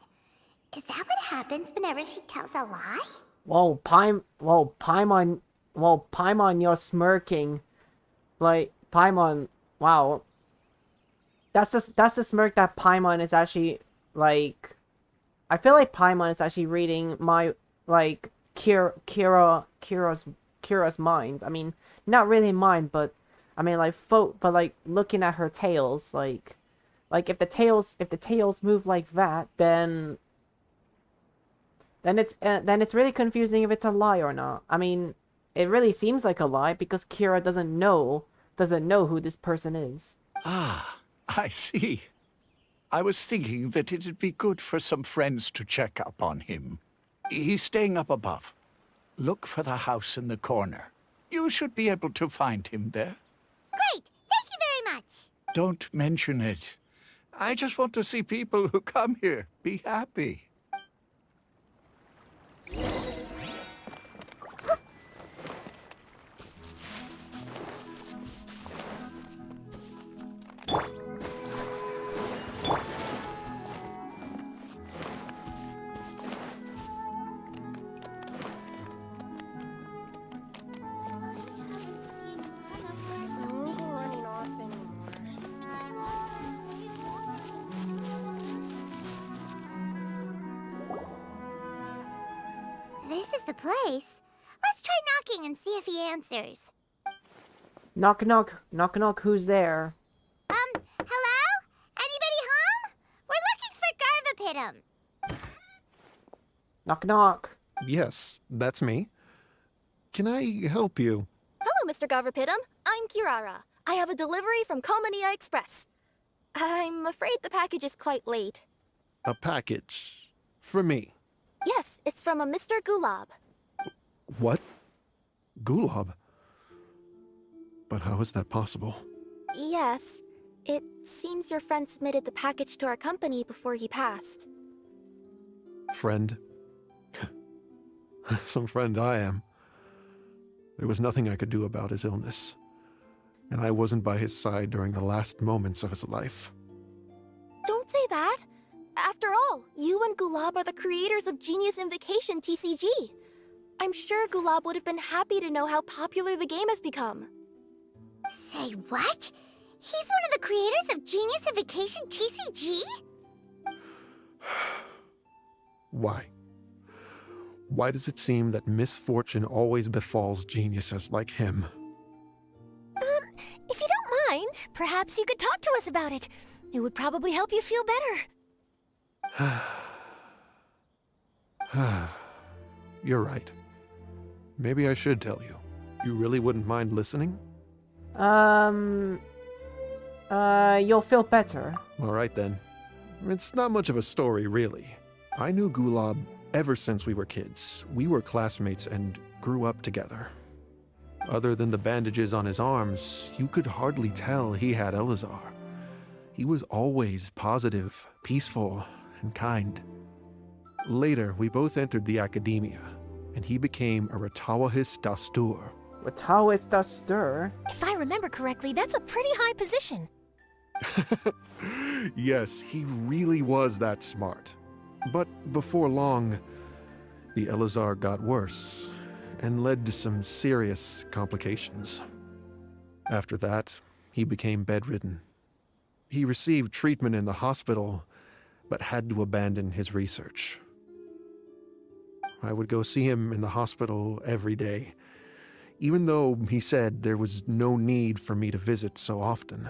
Is that what happens whenever she tells a lie?
Whoa, Paimon, you're smirking. Like, Paimon, wow. That's the smirk that Paimon is actually, like... I feel like Paimon is actually reading my, like, Kira's mind. I mean, not really mine, but... I mean, like, looking at her tails, like if the tails move like that, then it's really confusing if it's a lie or not. I mean, it really seems like a lie because Kira doesn't know who this person is.
Ah, I see. I was thinking that it'd be good for some friends to check up on him. He's staying up above. Look for the house in the corner. You should be able to find him there.
Great! Thank you very much!
Don't mention it. I just want to see people who come here be happy.
This is the place. Let's try knocking and see if he answers.
Knock knock, knock knock, who's there?
Hello? Anybody home? We're looking for Garvapitum.
Knock knock.
Yes, that's me. Can I help you?
Hello, Mr. Garvapitum. I'm Kirara. I have a delivery from Komania Express. I'm afraid the package is quite late.
A package? For me?
Yes, it's from a Mr. Gulab.
What? Gulab? But how is that possible?
Yes. It seems your friend submitted the package to our company before he passed.
Friend? Some friend I am. There was nothing I could do about his illness, and I wasn't by his side during the last moments of his life.
Don't say that! After all, you and Gulab are the creators of Genius Invocation TCG. I'm sure Gulab would have been happy to know how popular the game has become.
Say what? He's one of the creators of Genius Invocation TCG?
Why? Why does it seem that misfortune always befalls geniuses like him?
If you don't mind, perhaps you could talk to us about it. It would probably help you feel better.
You're right. Maybe I should tell you. You really wouldn't mind listening?
You'll feel better.
All right then. It's not much of a story, really. I knew Gulab ever since we were kids. We were classmates and grew up together. Other than the bandages on his arms, you could hardly tell he had Elazar. He was always positive, peaceful, and kind. Later, we both entered the academia, and he became a Ratawahis Dastur.
Ratawahis Dastur?
If I remember correctly, that's a pretty high position.
Yes, he really was that smart. But before long, the Elazar got worse and led to some serious complications. After that, he became bedridden. He received treatment in the hospital, but had to abandon his research. I would go see him in the hospital every day, even though he said there was no need for me to visit so often.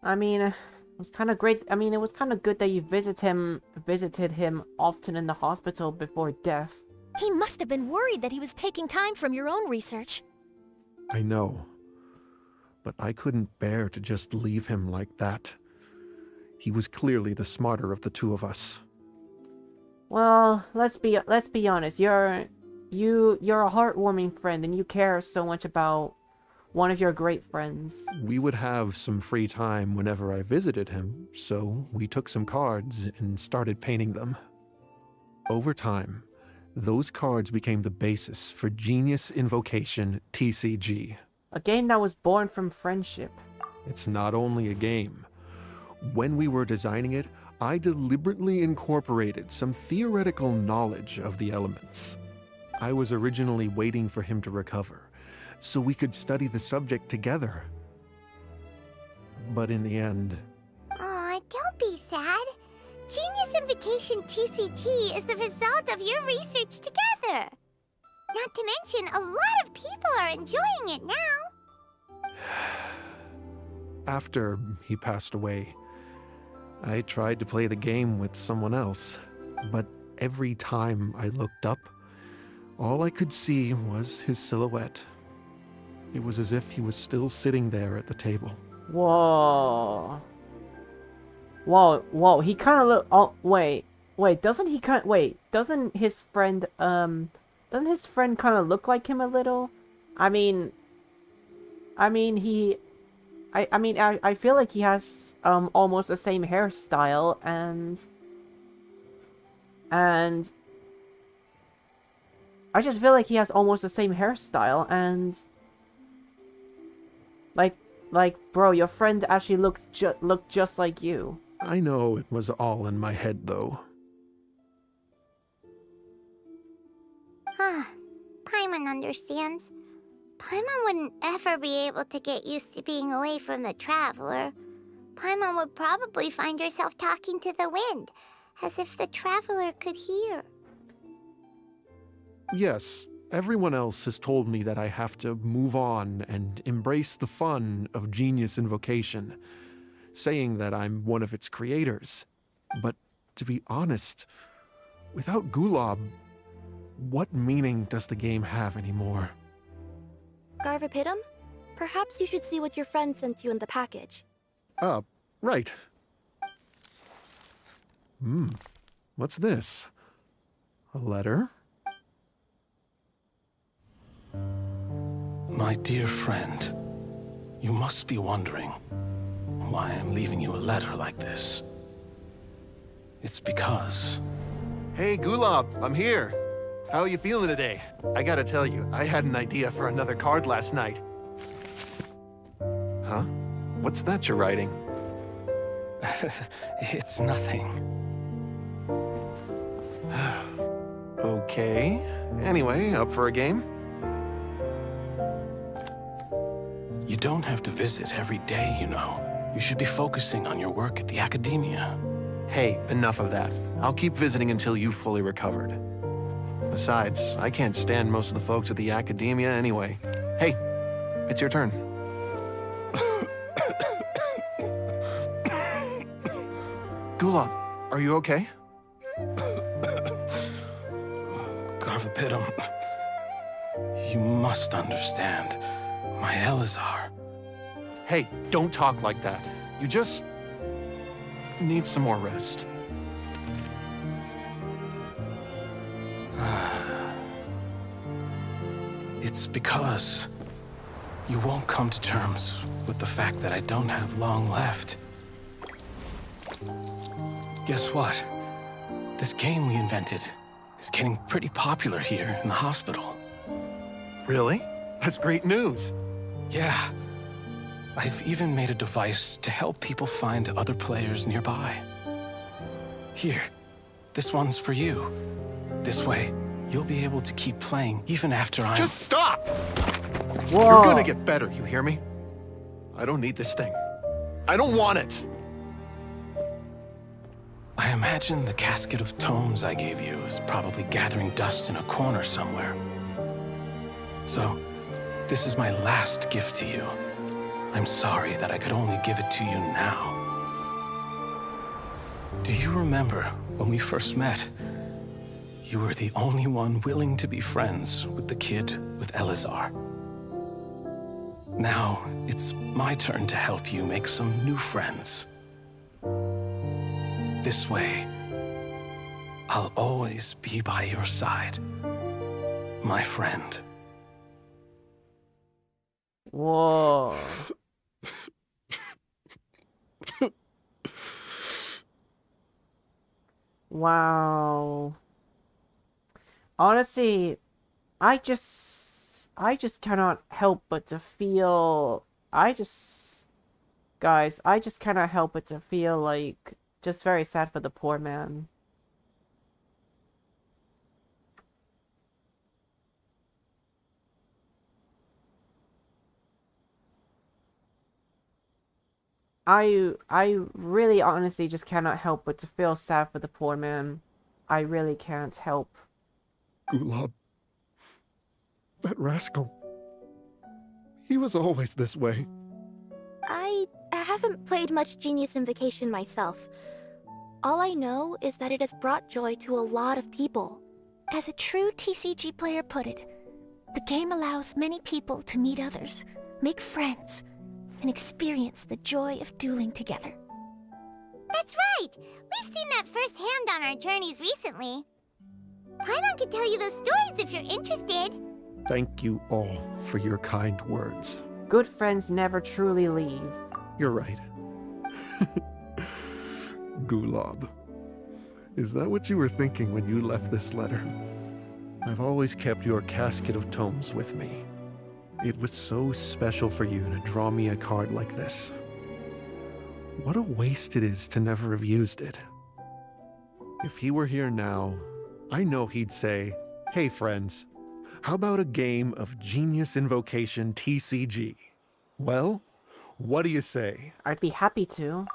I mean, it was kind of great. I mean, it was kind of good that you visited him often in the hospital before death.
He must have been worried that he was taking time from your own research.
I know, but I couldn't bear to just leave him like that. He was clearly the smarter of the two of us.
Well, let's be honest. You're a heartwarming friend, and you care so much about one of your great friends.
We would have some free time whenever I visited him, so we took some cards and started painting them. Over time, those cards became the basis for Genius Invocation TCG.
A game that was born from friendship.
It's not only a game. When we were designing it, I deliberately incorporated some theoretical knowledge of the elements. I was originally waiting for him to recover, so we could study the subject together. But in the end...
Aw, don't be sad. Genius Invocation TCG is the result of your research together. Not to mention, a lot of people are enjoying it now.
After he passed away, I tried to play the game with someone else, but every time I looked up, all I could see was his silhouette. It was as if he was still sitting there at the table.
Whoa. Whoa, he kind of look... Oh, wait, doesn't his friend kind of look like him a little? I feel like he has, almost the same hairstyle, and I just feel like he has almost the same hairstyle, and like, bro, your friend actually looked just like you.
I know it was all in my head, though.
Paimon understands. Paimon wouldn't ever be able to get used to being away from the Traveler. Paimon would probably find herself talking to the wind, as if the Traveler could hear.
Yes, Everyone else has told me that I have to move on and embrace the fun of Genius Invocation, saying that I'm one of its creators. But to be honest, without Gulob, what meaning does the game have anymore?
Garvapitum? Perhaps you should see what your friend sent you in the package.
Right. What's this? A letter?
My dear friend, you must be wondering why I'm leaving you a letter like this. It's because...
Hey, Gulob, I'm here. How are you feeling today? I gotta tell you, I had an idea for another card last night. Huh? What's that you're writing?
It's nothing.
Okay. Anyway, up for a game?
You don't have to visit every day, you know. You should be focusing on your work at the academia.
Hey, enough of that. I'll keep visiting until you've fully recovered. Besides, I can't stand most of the folks at the academia anyway. Hey, it's your turn. Gulob, are you okay?
Garvapitum, you must understand. My Elazar.
Hey, don't talk like that. You just need some more rest.
It's because you won't come to terms with the fact that I don't have long left. Guess what? This game we invented is getting pretty popular here in the hospital.
Really? That's great news.
Yeah. I've even made a device to help people find other players nearby. Here, this one's for you. This way, you'll be able to keep playing even after I'm...
Just stop!
Whoa.
You're gonna get better, you hear me? I don't need this thing. I don't want it!
I imagine the casket of tomes I gave you is probably gathering dust in a corner somewhere. So, this is my last gift to you. I'm sorry that I could only give it to you now. Do you remember when we first met? You were the only one willing to be friends with the kid with Elazar. Now, it's my turn to help you make some new friends. This way, I'll always be by your side, my friend.
Whoa. Wow. Honestly, I just cannot help but to feel, guys, I just cannot help but to feel like, just very sad for the poor man. I really honestly just cannot help but to feel sad for the poor man. I really can't help.
Gulob. That rascal. He was always this way.
I haven't played much Genius Invocation myself. All I know is that it has brought joy to a lot of people.
As a true TCG player put it, the game allows many people to meet others, make friends, and experience the joy of dueling together.
That's right! We've seen that firsthand on our journeys recently. Paimon could tell you those stories if you're interested.
Thank you all for your kind words.
Good friends never truly leave.
You're right. Gulob. Is that what you were thinking when you left this letter? I've always kept your casket of tomes with me. It was so special for you to draw me a card like this. What a waste it is to never have used it. If he were here now, I know he'd say, "Hey friends, how about a game of Genius Invocation TCG?" Well, what do you say?
I'd be happy to.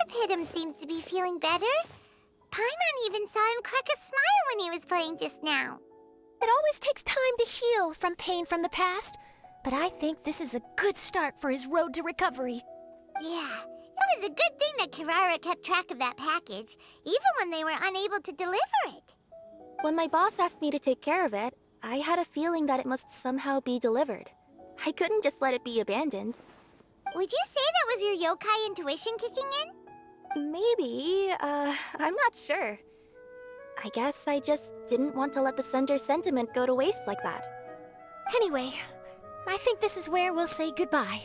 Pitum seems to be feeling better. Paimon even saw him crack a smile when he was playing just now.
It always takes time to heal from pain from the past, but I think this is a good start for his road to recovery.
Yeah, it was a good thing that Kirara kept track of that package, even when they were unable to deliver it.
When my boss asked me to take care of it, I had a feeling that it must somehow be delivered. I couldn't just let it be abandoned.
Would you say that was your yokai intuition kicking in?
Maybe, I'm not sure. I guess I just didn't want to let the sender's sentiment go to waste like that.
Anyway, I think this is where we'll say goodbye.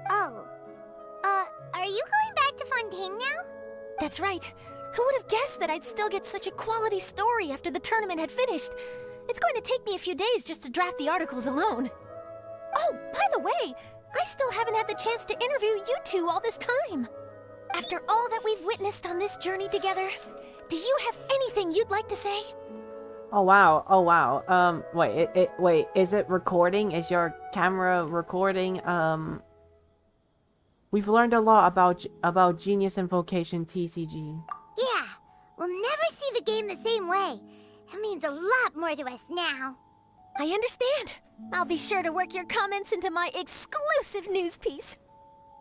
Oh. Are you going back to Fontaine now?
That's right. Who would have guessed that I'd still get such a quality story after the tournament had finished? It's going to take me a few days just to draft the articles alone. Oh, by the way, I still haven't had the chance to interview you two all this time. After all that we've witnessed on this journey together, do you have anything you'd like to say?
Oh wow. Wait, is it recording? Is your camera recording? We've learned a lot about Genius Invocation TCG.
Yeah, we'll never see the game the same way. It means a lot more to us now.
I understand. I'll be sure to work your comments into my exclusive news piece.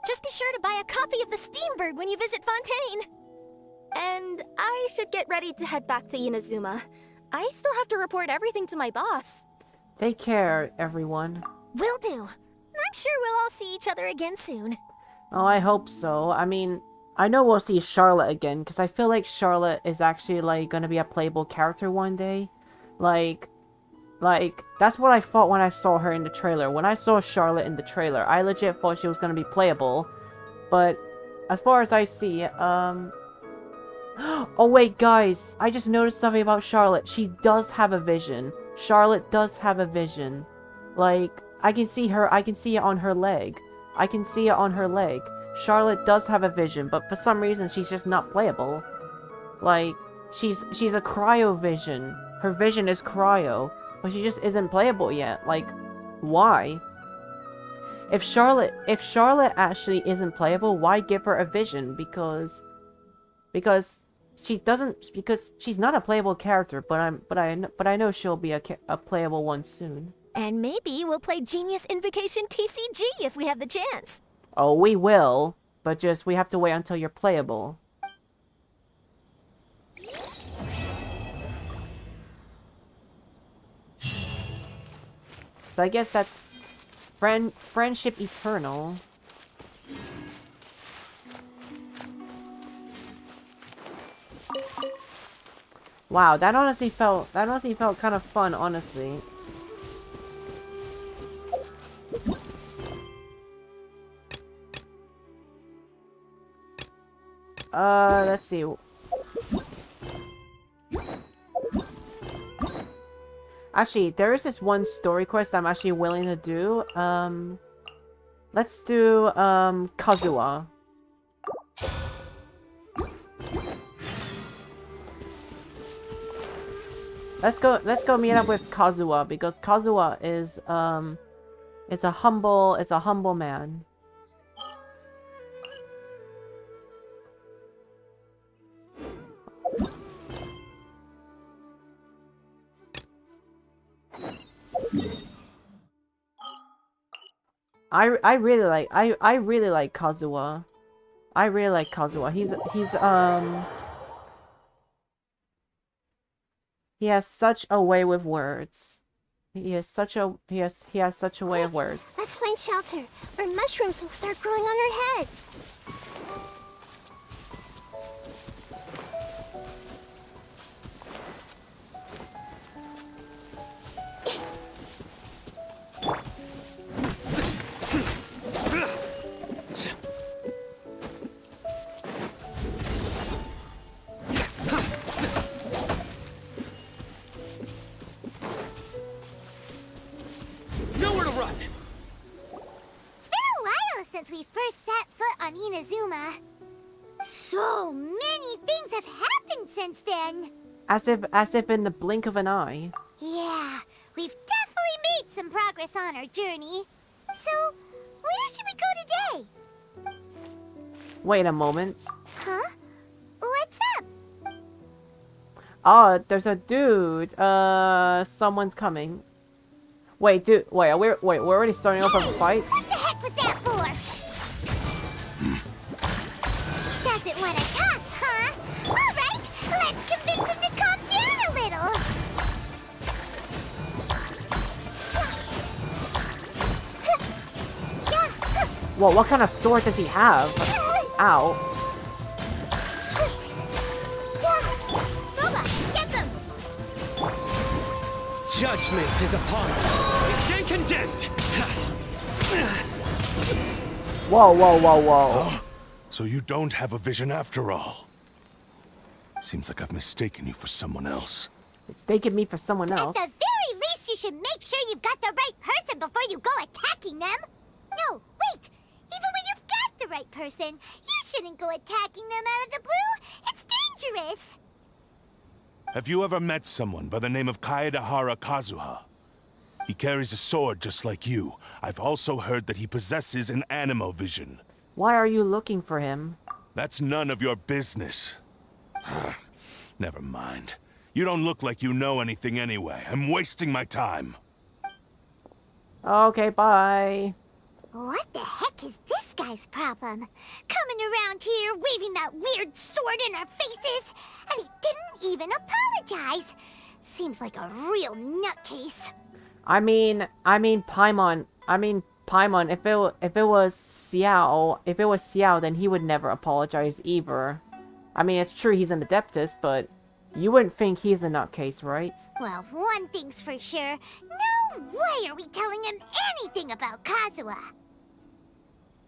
Just be sure to buy a copy of the Steambird when you visit Fontaine.
And I should get ready to head back to Inazuma. I still have to report everything to my boss.
Take care, everyone.
Will do. I'm sure we'll all see each other again soon.
Oh, I hope so. I mean, I know we'll see Charlotte again, because I feel like Charlotte is actually, like, gonna be a playable character one day. Like, that's what I thought when I saw her in the trailer. When I saw Charlotte in the trailer, I legit thought she was gonna be playable. But, as far as I see, oh wait, guys, I just noticed something about Charlotte. She does have a vision. Charlotte does have a vision. Like, I can see it on her leg. I can see it on her leg. Charlotte does have a vision, but for some reason she's just not playable. Like, she's a cryo vision. Her vision is cryo, but she just isn't playable yet. Like, why? If Charlotte actually isn't playable, why give her a vision? Because she's not a playable character, but I know she'll be a playable one soon.
And maybe we'll play Genius Invocation TCG if we have the chance.
Oh, we will, but just we have to wait until you're playable. So I guess that's Friendship Eternal. Wow, that honestly felt kind of fun, honestly. Let's see. Actually, there is this one story quest I'm actually willing to do. Let's do, Kazuha. Let's go meet up with Kazuha, because Kazuha is a humble man. I really like Kazuha. I really like Kazuha. He has such a way with words. He has such a way of words.
Let's find shelter, or mushrooms will start growing on our heads.
Nowhere to run!
It's been a while since we first set foot on Inazuma. So many things have happened since then.
As if in the blink of an eye.
Yeah, we've definitely made some progress on our journey. So, where should we go today?
Wait a moment.
Huh?
Oh, there's a dude. Someone's coming. Wait, dude. Wait, we're already starting off a fight.
What the heck was that for? Doesn't want to talk, huh? All right, let's convince him to calm down a little.
Well, what kind of sword does he have? Ow.
Judgment is upon you. Stand condemned.
Whoa, whoa, whoa, whoa.
Huh? So you don't have a vision after all. Seems like I've mistaken you for someone else.
Mistaken me for someone else?
At the very least, you should make sure you've got the right person before you go attacking them. No, wait. Even when you've got the right person, you shouldn't go attacking them out of the blue. It's dangerous.
Have you ever met someone by the name of Kaedahara Kazuha? He carries a sword just like you. I've also heard that he possesses an animo vision.
Why are you looking for him?
That's none of your business. Never mind. You don't look like you know anything anyway. I'm wasting my time.
Okay, bye.
What the heck is this guy's problem? Coming around here, waving that weird sword in our faces, and he didn't even apologize. Seems like a real nutcase.
I mean, Paimon, if it was Xiao, then he would never apologize either. I mean, it's true he's an Adeptus, but you wouldn't think he's a nutcase, right?
Well, one thing's for sure. No way are we telling him anything about Kazuha.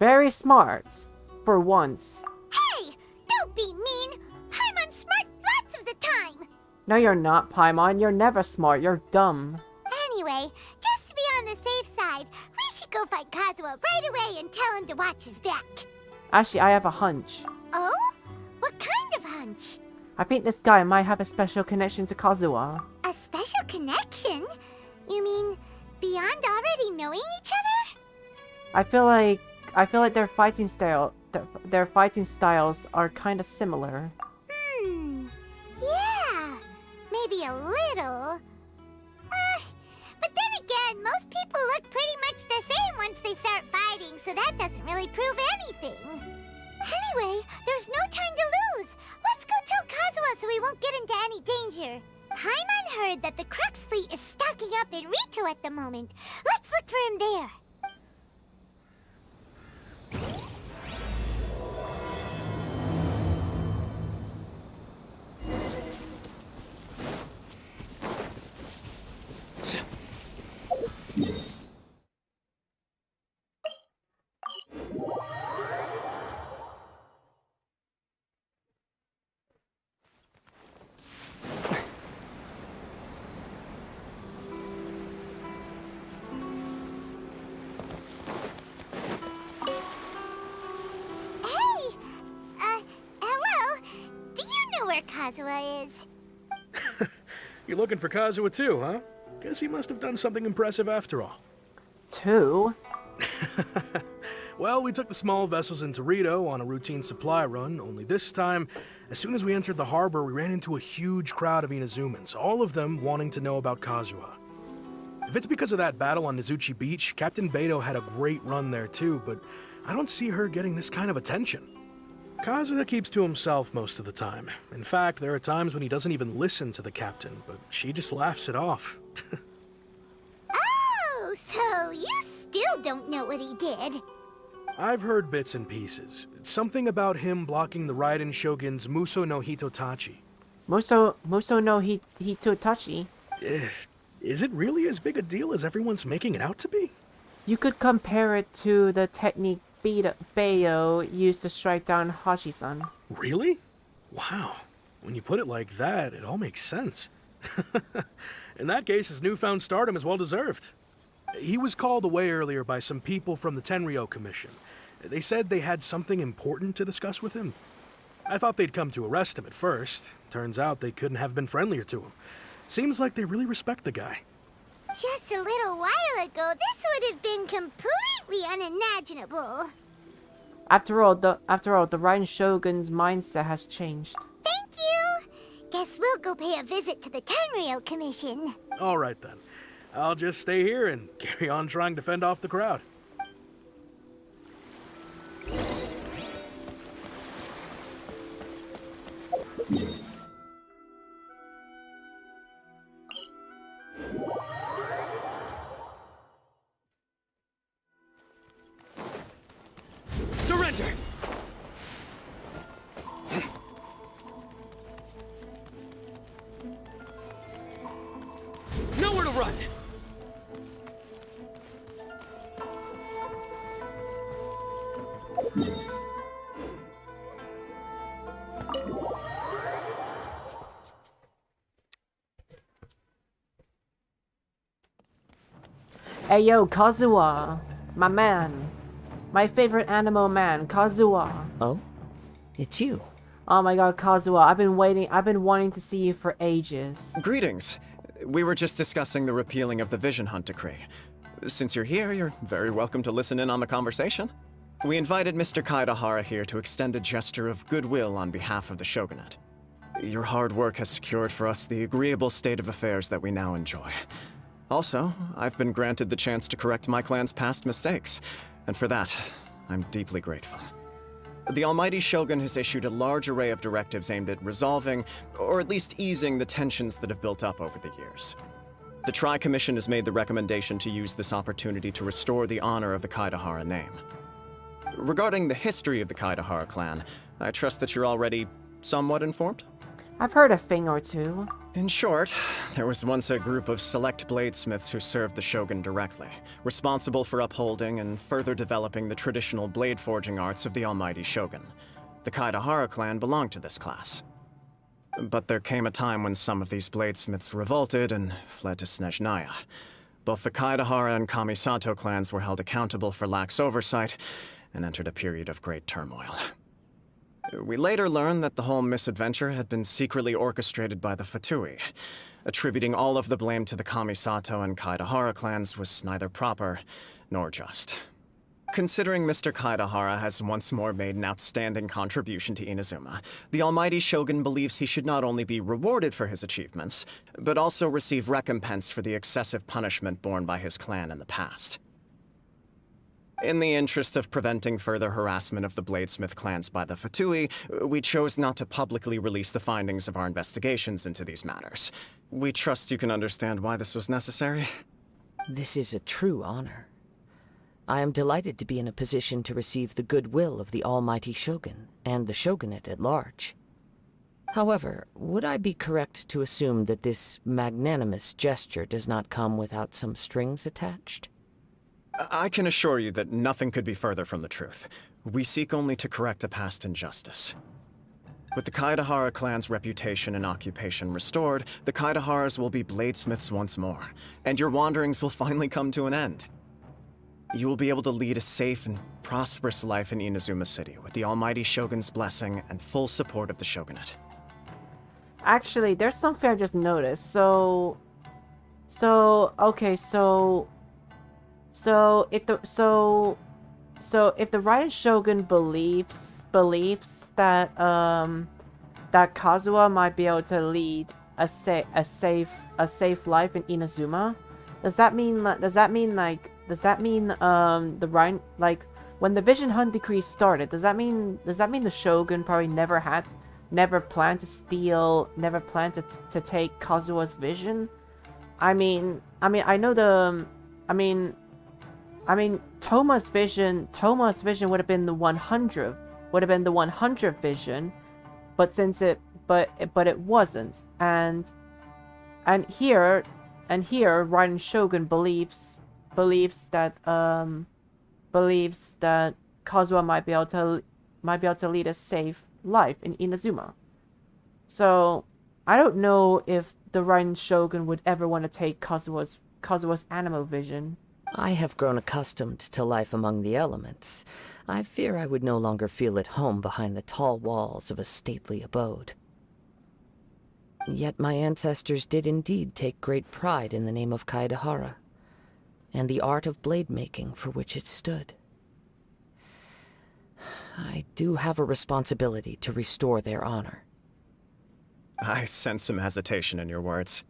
Very smart. For once.
Hey! Don't be mean! Paimon's smart lots of the time!
No, you're not, Paimon. You're never smart. You're dumb.
Anyway, just to be on the safe side, we should go find Kazuha right away and tell him to watch his back.
Actually, I have a hunch.
Oh? What kind of hunch?
I think this guy might have a special connection to Kazuha.
A special connection? You mean beyond already knowing each other?
I feel like their fighting styles are kind of similar.
Yeah, maybe a little. But then again, most people look pretty much the same once they start fighting, so that doesn't really prove anything. Anyway, there's no time to lose. Let's go tell Kazuha so we won't get into any danger. Paimon heard that the Crux fleet is stocking up in Rito at the moment. Let's look for him there. Kazuha is.
You're looking for Kazuha too, huh? Guess he must have done something impressive after all.
Two?
Well, we took the small vessels into Rito on a routine supply run, only this time, as soon as we entered the harbor, we ran into a huge crowd of Inazumans, all of them wanting to know about Kazuha. If it's because of that battle on Nizuchi Beach, Captain Beto had a great run there too, but I don't see her getting this kind of attention. Kazuha keeps to himself most of the time. In fact, there are times when he doesn't even listen to the captain, but she just laughs it off.
Oh, so you still don't know what he did?
I've heard bits and pieces. Something about him blocking the Raiden Shogun's Muso no Hitotachi.
Muso no Hitotachi?
Is it really as big a deal as everyone's making it out to be?
You could compare it to the technique Beto used to strike down Hashi-san.
Really? Wow. When you put it like that, it all makes sense. In that case, his newfound stardom is well deserved. He was called away earlier by some people from the Tenryo Commission. They said they had something important to discuss with him. I thought they'd come to arrest him at first. Turns out they couldn't have been friendlier to him. Seems like they really respect the guy.
Just a little while ago, this would have been completely unimaginable.
After all, the Raiden Shogun's mindset has changed.
Thank you! Guess we'll go pay a visit to the Tenryou Commission.
All right then. I'll just stay here and carry on trying to fend off the crowd.
Surrender! Nowhere to run!
Hey yo, Kazuha! My man. My favorite animal man, Kazuha.
Oh? It's you.
Oh my god, Kazuha, I've been wanting to see you for ages.
Greetings. We were just discussing the repealing of the Vision Hunt decree. Since you're here, you're very welcome to listen in on the conversation. We invited Mr. Kaidahara here to extend a gesture of goodwill on behalf of the Shogunate. Your hard work has secured for us the agreeable state of affairs that we now enjoy. Also, I've been granted the chance to correct my clan's past mistakes, and for that, I'm deeply grateful. The Almighty Shogun has issued a large array of directives aimed at resolving, or at least easing, the tensions that have built up over the years. The Tri-Commission has made the recommendation to use this opportunity to restore the honor of the Kaidahara name. Regarding the history of the Kaidahara clan, I trust that you're already somewhat informed?
I've heard a thing or two.
In short, there was once a group of select bladesmiths who served the Shogun directly, responsible for upholding and further developing the traditional blade forging arts of the Almighty Shogun. The Kaidahara clan belonged to this class. But there came a time when some of these bladesmiths revolted and fled to Snezhnaya. Both the Kaidahara and Kamisato clans were held accountable for lax oversight and entered a period of great turmoil. We later learned that the whole misadventure had been secretly orchestrated by the Fatui. Attributing all of the blame to the Kamisato and Kaidahara clans was neither proper nor just. Considering Mr. Kaidahara has once more made an outstanding contribution to Inazuma, the Almighty Shogun believes he should not only be rewarded for his achievements, but also receive recompense for the excessive punishment borne by his clan in the past. In the interest of preventing further harassment of the Bladesmith clans by the Fatui, we chose not to publicly release the findings of our investigations into these matters. We trust you can understand why this was necessary.
This is a true honor. I am delighted to be in a position to receive the goodwill of the Almighty Shogun and the Shogunate at large. However, would I be correct to assume that this magnanimous gesture does not come without some strings attached?
I can assure you that nothing could be further from the truth. We seek only to correct a past injustice. With the Kaidahara clan's reputation and occupation restored, the Kaidaharas will be bladesmiths once more, and your wanderings will finally come to an end. You will be able to lead a safe and prosperous life in Inazuma City with the Almighty Shogun's blessing and full support of the Shogunate.
Actually, there's something I just noticed. So if the Raiden Shogun believes that that Kazuha might be able to lead a safe life in Inazuma, does that mean the Raiden, like, when the Vision Hunt decree started, does that mean the Shogun probably never planned to take Kazuha's vision? I mean Toma's vision would have been the 100th vision, but it wasn't, and here Raiden Shogun believes that Kazuha might be able to lead a safe life in Inazuma. So I don't know if the Raiden Shogun would ever want to take Kazuha's animal vision.
I have grown accustomed to life among the elements. I fear I would no longer feel at home behind the tall walls of a stately abode. Yet my ancestors did indeed take great pride in the name of Kaidahara, and the art of blade making for which it stood. I do have a responsibility to restore their honor.
I sense some hesitation in your words.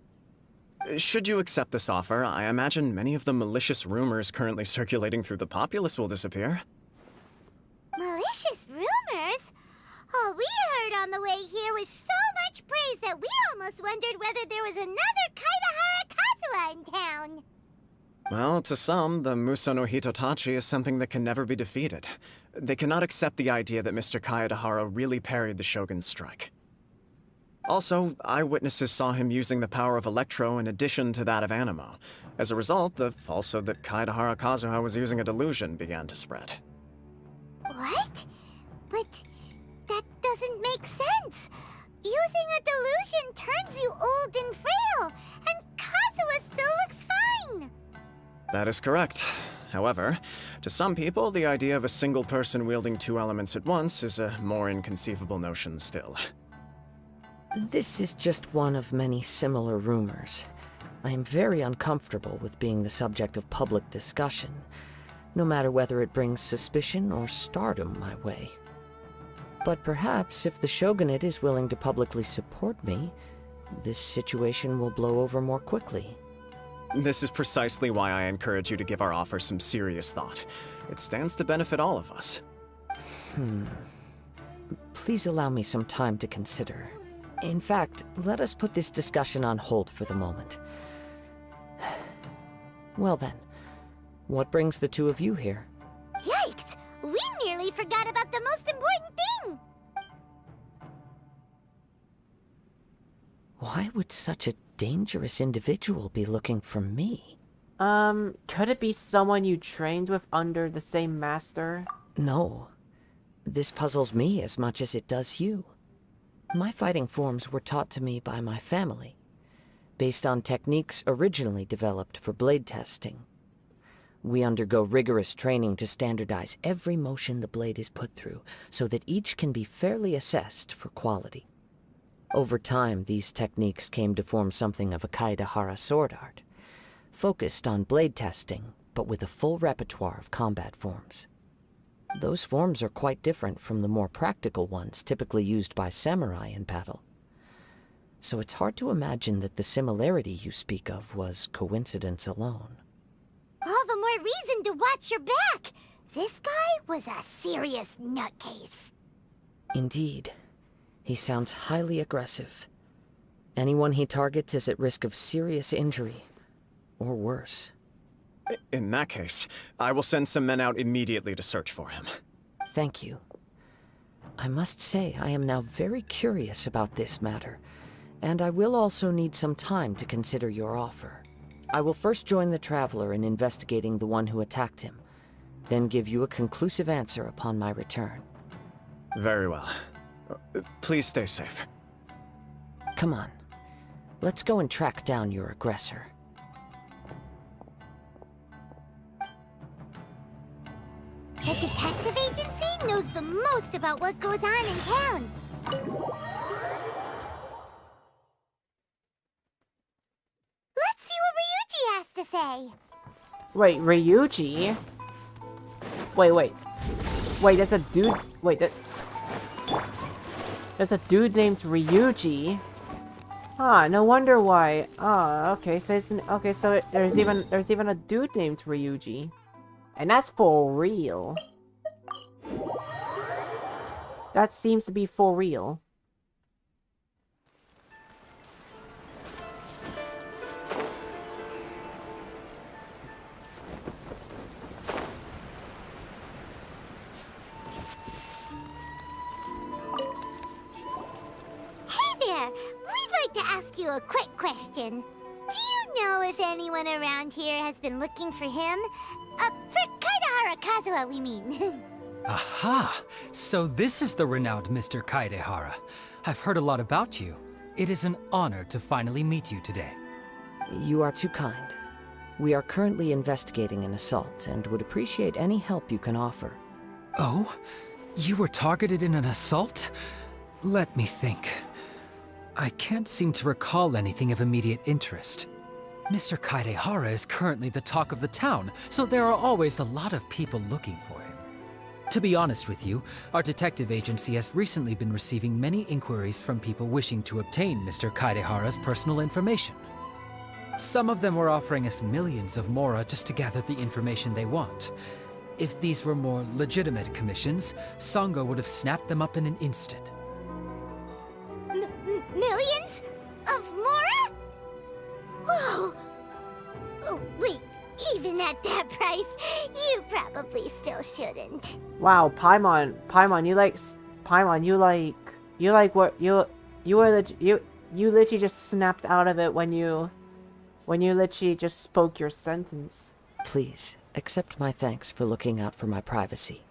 Should you accept this offer, I imagine many of the malicious rumors currently circulating through the populace will disappear.
Malicious rumors? All we heard on the way here was so much praise that we almost wondered whether there was another Kaidahara Kazuha in town.
Well, to some, the Muso no Hitotachi is something that can never be defeated. They cannot accept the idea that Mr. Kaedahara really parried the Shogun's strike. Also, eyewitnesses saw him using the power of Electro in addition to that of Animo. As a result, the falsehood that Kaedahara Kazuha was using a delusion began to spread.
What? But that doesn't make sense. Using a delusion turns you old and frail, and Kazuha still looks fine.
That is correct. However, to some people, the idea of a single person wielding two elements at once is a more inconceivable notion still.
This is just one of many similar rumors. I am very uncomfortable with being the subject of public discussion, no matter whether it brings suspicion or stardom my way. But perhaps if the Shogunate is willing to publicly support me, this situation will blow over more quickly.
This is precisely why I encourage you to give our offer some serious thought. It stands to benefit all of us.
Please allow me some time to consider. In fact, let us put this discussion on hold for the moment. Well then, what brings the two of you here?
Yikes! We nearly forgot about the most important thing!
Why would such a dangerous individual be looking for me?
Could it be someone you trained with under the same master?
No. This puzzles me as much as it does you. My fighting forms were taught to me by my family, based on techniques originally developed for blade testing. We undergo rigorous training to standardize every motion the blade is put through, so that each can be fairly assessed for quality. Over time, these techniques came to form something of a Kaedahara sword art, focused on blade testing, but with a full repertoire of combat forms. Those forms are quite different from the more practical ones typically used by samurai in battle. So it's hard to imagine that the similarity you speak of was coincidence alone.
All the more reason to watch your back! This guy was a serious nutcase.
Indeed. He sounds highly aggressive. Anyone he targets is at risk of serious injury, or worse.
In that case, I will send some men out immediately to search for him.
Thank you. I must say I am now very curious about this matter, and I will also need some time to consider your offer. I will first join the Traveler in investigating the one who attacked him, then give you a conclusive answer upon my return.
Very well. Please stay safe.
Come on. Let's go and track down your aggressor.
The detective agency knows the most about what goes on in town. Let's see what Ryuji has to say.
Wait, Ryuji? Wait, there's a dude... Wait, there's a dude named Ryuji. Ah, no wonder why. Ah, okay, so there's even a dude named Ryuji. And that's for real. That seems to be for real.
Hey there! We'd like to ask you a quick question. Do you know if anyone around here has been looking for him? For Kaedahara Kazuha, we mean.
Aha! So this is the renowned Mr. Kaedahara. I've heard a lot about you. It is an honor to finally meet you today.
You are too kind. We are currently investigating an assault and would appreciate any help you can offer.
Oh? You were targeted in an assault? Let me think. I can't seem to recall anything of immediate interest. Mr. Kaedahara is currently the talk of the town, so there are always a lot of people looking for him. To be honest with you, our detective agency has recently been receiving many inquiries from people wishing to obtain Mr. Kaidehara's personal information. Some of them were offering us millions of mora just to gather the information they want. If these were more legitimate commissions, Sango would have snapped them up in an instant.
Millions? Of mora? Whoa! Oh, wait, even at that price, you probably still shouldn't.
Wow, Paimon, you literally just snapped out of it when you literally just spoke your sentence.
Please, accept my thanks for looking out for my privacy.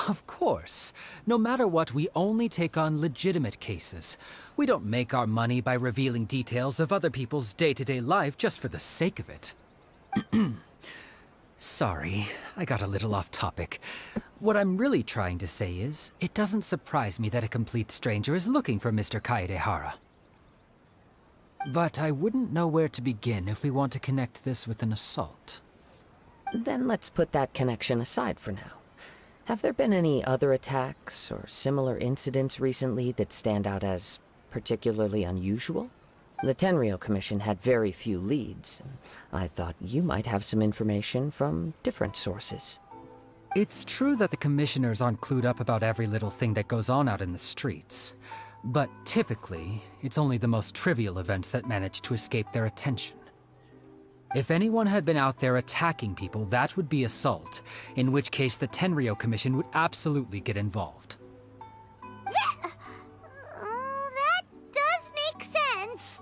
Of course. No matter what, we only take on legitimate cases. We don't make our money by revealing details of other people's day-to-day life just for the sake of it. Sorry, I got a little off topic. What I'm really trying to say is, it doesn't surprise me that a complete stranger is looking for Mr. Kaedehara. But I wouldn't know where to begin if we want to connect this with an assault.
Then let's put that connection aside for now. Have there been any other attacks or similar incidents recently that stand out as particularly unusual? The Tenryou Commission had very few leads, and I thought you might have some information from different sources.
It's true that the commissioners aren't clued up about every little thing that goes on out in the streets. But typically, it's only the most trivial events that manage to escape their attention. If anyone had been out there attacking people, that would be assault, in which case the Tenryou Commission would absolutely get involved.
That does make sense.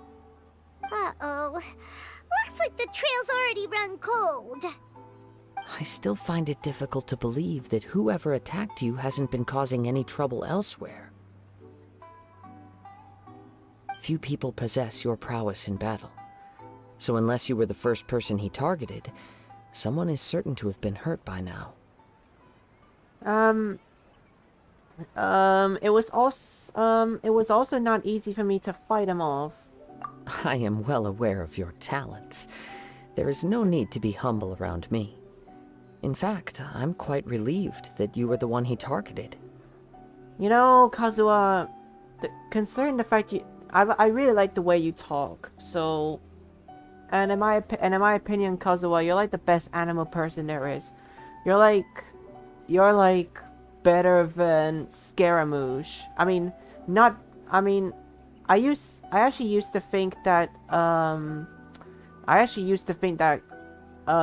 Uh-oh. Looks like the trail's already run cold.
I still find it difficult to believe that whoever attacked you hasn't been causing any trouble elsewhere. Few people possess your prowess in battle. So unless you were the first person he targeted, someone is certain to have been hurt by now.
It was also not easy for me to fight him off.
I am well aware of your talents. There is no need to be humble around me. In fact, I'm quite relieved that you were the one he targeted.
You know, Kazuha, considering the fact I really like the way you talk, so... And in my opinion, Kazuha, you're like the best animal person there is. You're like better than Scaramouche. I actually used to think that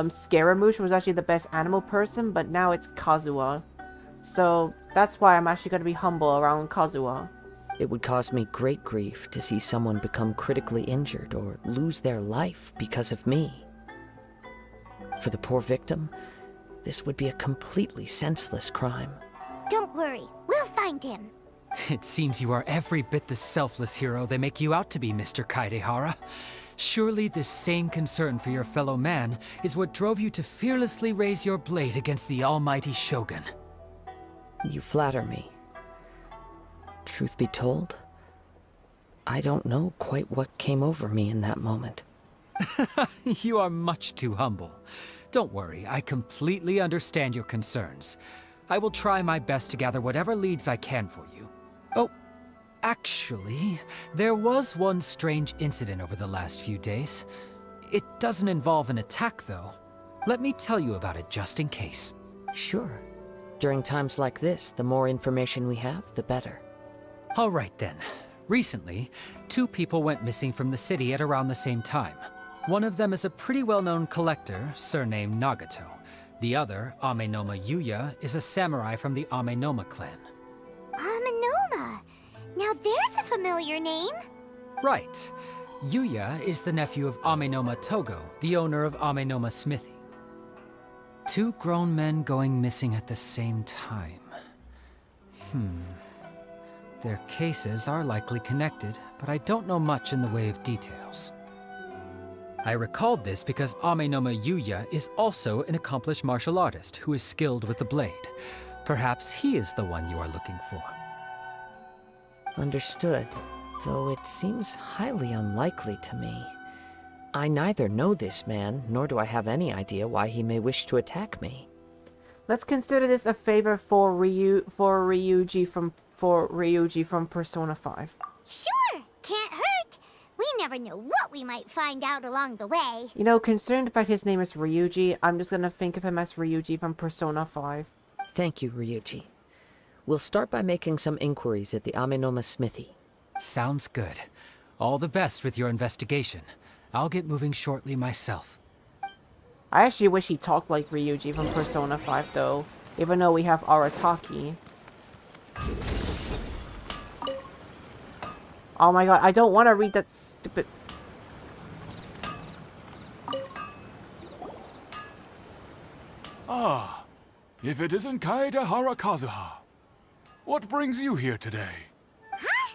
Scaramouche was actually the best animal person, but now it's Kazuha. So that's why I'm actually gonna be humble around Kazuha.
It would cause me great grief to see someone become critically injured or lose their life because of me. For the poor victim, this would be a completely senseless crime.
Don't worry, we'll find him.
It seems you are every bit the selfless hero they make you out to be, Mr. Kaedehara. Surely this same concern for your fellow man is what drove you to fearlessly raise your blade against the almighty Shogun.
You flatter me. Truth be told, I don't know quite what came over me in that moment.
You are much too humble. Don't worry, I completely understand your concerns. I will try my best to gather whatever leads I can for you. Oh, actually, there was one strange incident over the last few days. It doesn't involve an attack, though. Let me tell you about it just in case.
Sure. During times like this, the more information we have, the better.
All right then. Recently, 2 people went missing from the city at around the same time. One of them is a pretty well-known collector, surnamed Nagato. The other, Amenoma Yuya, is a samurai from the Amenoma clan.
Amenoma? Now there's a familiar name.
Right. Yuya is the nephew of Amenoma Togo, the owner of Amenoma Smithy. 2 grown men going missing at the same time. Their cases are likely connected, but I don't know much in the way of details. I recalled this because Amenoma Yuya is also an accomplished martial artist who is skilled with the blade. Perhaps he is the one you are looking for.
Understood, though it seems highly unlikely to me. I neither know this man, nor do I have any idea why he may wish to attack me.
Let's consider this a favor for Ryuji from Persona 5.
Sure, can't hurt. We never know what we might find out along the way.
You know, considering the fact his name is Ryuji, I'm just gonna think of him as Ryuji from Persona 5.
Thank you, Ryuji. We'll start by making some inquiries at the Amenoma smithy.
Sounds good. All the best with your investigation. I'll get moving shortly myself.
I actually wish he talked like Ryuji from Persona 5 though, even though we have Arataki. Oh my god, I don't want to read that stupid...
Ah, if it isn't Kaede Harakazuha. What brings you here today?
Huh?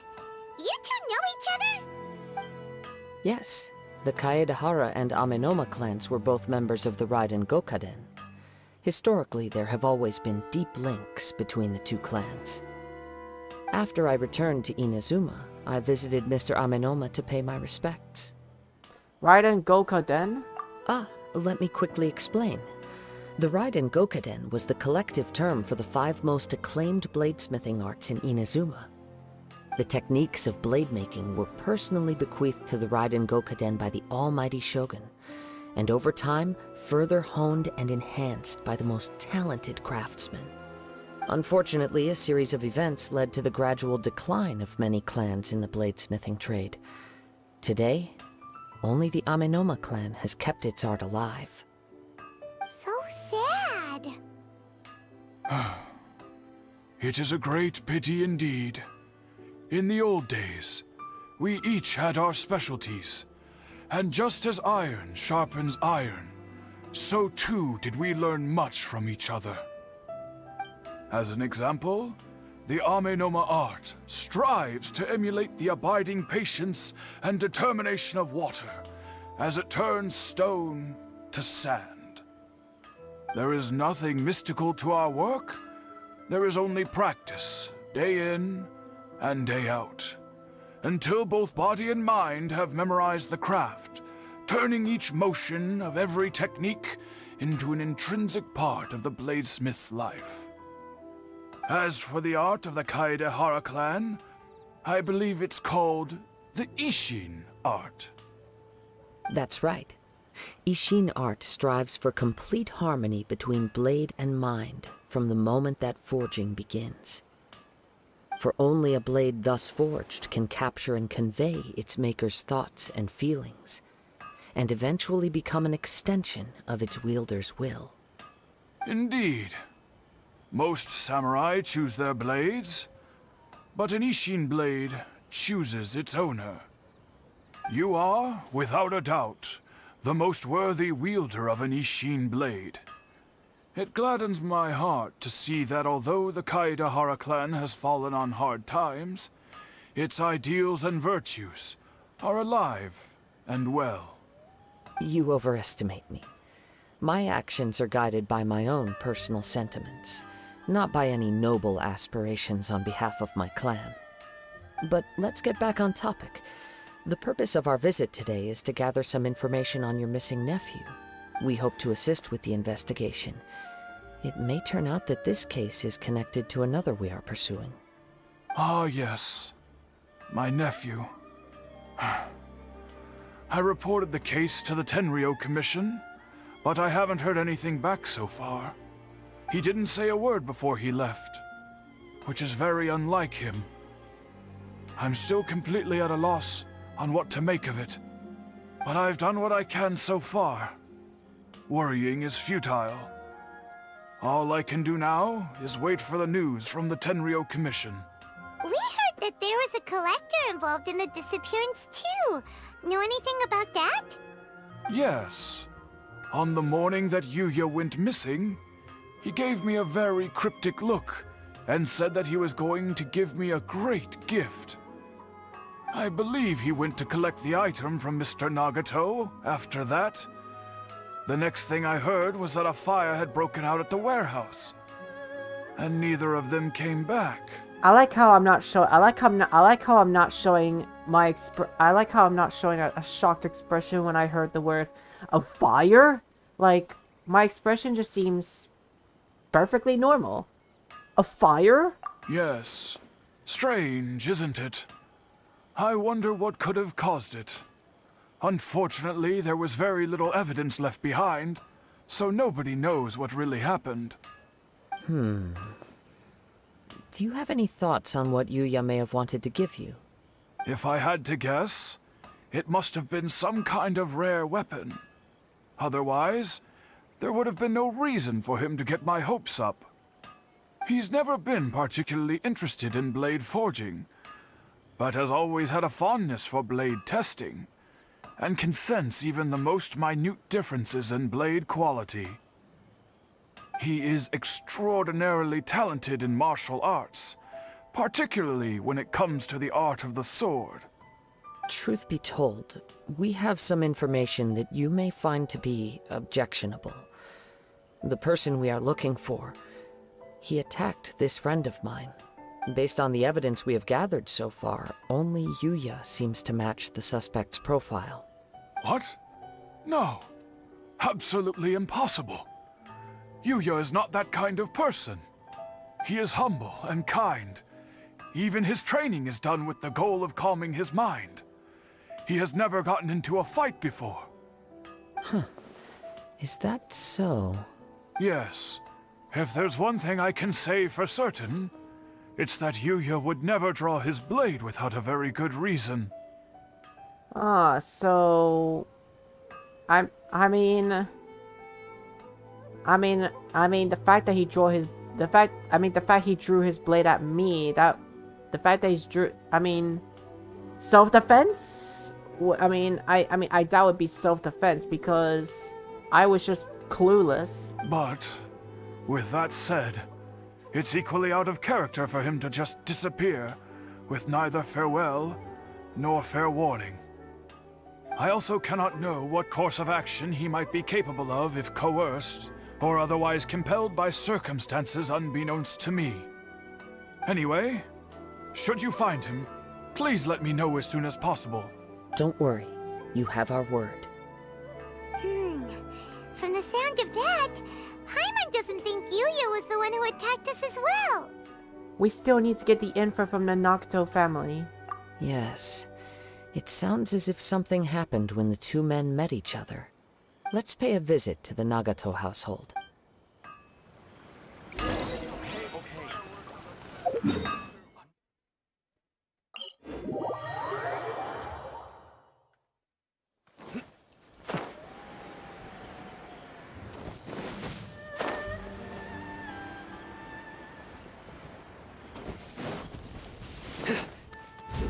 You two know each other?
Yes, the Kaedehara and Amenoma clans were both members of the Raiden Gokaden. Historically, there have always been deep links between the two clans. After I returned to Inazuma, I visited Mr. Amenoma to pay my respects.
Raiden Gokaden?
Ah, let me quickly explain. The Raiden Gokaden was the collective term for the 5 most acclaimed bladesmithing arts in Inazuma. The techniques of blade making were personally bequeathed to the Raiden Gokaden by the almighty Shogun, and over time, further honed and enhanced by the most talented craftsmen. Unfortunately, a series of events led to the gradual decline of many clans in the bladesmithing trade. Today, only the Amenoma clan has kept its art alive.
So sad.
It is a great pity indeed. In the old days, we each had our specialties, and just as iron sharpens iron, so too did we learn much from each other. As an example, the Amenoma art strives to emulate the abiding patience and determination of water as it turns stone to sand. There is nothing mystical to our work. There is only practice, day in and day out, until both body and mind have memorized the craft, turning each motion of every technique into an intrinsic part of the bladesmith's life. As for the art of the Kaedehara clan, I believe it's called the Ishin art.
That's right. Ishin art strives for complete harmony between blade and mind from the moment that forging begins. For only a blade thus forged can capture and convey its maker's thoughts and feelings, and eventually become an extension of its wielder's will.
Indeed. Most samurai choose their blades, but an Ishin blade chooses its owner. You are, without a doubt, the most worthy wielder of an Ishin blade. It gladdens my heart to see that although the Kaedehara clan has fallen on hard times, its ideals and virtues are alive and well.
You overestimate me. My actions are guided by my own personal sentiments, not by any noble aspirations on behalf of my clan. But let's get back on topic. The purpose of our visit today is to gather some information on your missing nephew. We hope to assist with the investigation. It may turn out that this case is connected to another we are pursuing.
Ah, yes. My nephew. I reported the case to the Tenryo Commission, but I haven't heard anything back so far. He didn't say a word before he left, which is very unlike him. I'm still completely at a loss on what to make of it, but I've done what I can so far. Worrying is futile. All I can do now is wait for the news from the Tenryo Commission.
We heard that there was a collector involved in the disappearance too. Know anything about that?
Yes. On the morning that Yuya went missing, he gave me a very cryptic look and said that he was going to give me a great gift. I believe he went to collect the item from Mr. Nagato after that. The next thing I heard was that a fire had broken out at the warehouse, and neither of them came back.
I like how I'm not showing. I like how I'm not showing a shocked expression when I heard the word "a fire." Like my expression just seems perfectly normal. A fire?
Yes. Strange, isn't it? I wonder what could have caused it. Unfortunately, there was very little evidence left behind, so nobody knows what really happened.
Do you have any thoughts on what Yuya may have wanted to give you?
If I had to guess, it must have been some kind of rare weapon. Otherwise, there would have been no reason for him to get my hopes up. He's never been particularly interested in blade forging, but has always had a fondness for blade testing, and can sense even the most minute differences in blade quality. He is extraordinarily talented in martial arts, particularly when it comes to the art of the sword.
Truth be told, we have some information that you may find to be objectionable. The person we are looking for, he attacked this friend of mine. Based on the evidence we have gathered so far, only Yuya seems to match the suspect's profile.
What? No. Absolutely impossible. Yuya is not that kind of person. He is humble and kind. Even his training is done with the goal of calming his mind. He has never gotten into a fight before.
Huh. Is that so?
Yes. If there's one thing I can say for certain, it's that Yuya would never draw his blade without a very good reason.
Ah, so... I mean, the fact that he drew his... the fact he drew his blade at me, the fact that self-defense? I doubt it would be self-defense because I was just clueless.
But, with that said, it's equally out of character for him to just disappear, with neither farewell nor fair warning. I also cannot know what course of action he might be capable of if coerced, or otherwise compelled by circumstances unbeknownst to me. Anyway, should you find him, please let me know as soon as possible.
Don't worry, you have our word.
From the sound of that, Paimon doesn't think Yuya was the one who attacked us as well.
We still need to get the info from the Nocto family.
Yes. It sounds as if something happened when the two men met each other. Let's pay a visit to the Nagato household.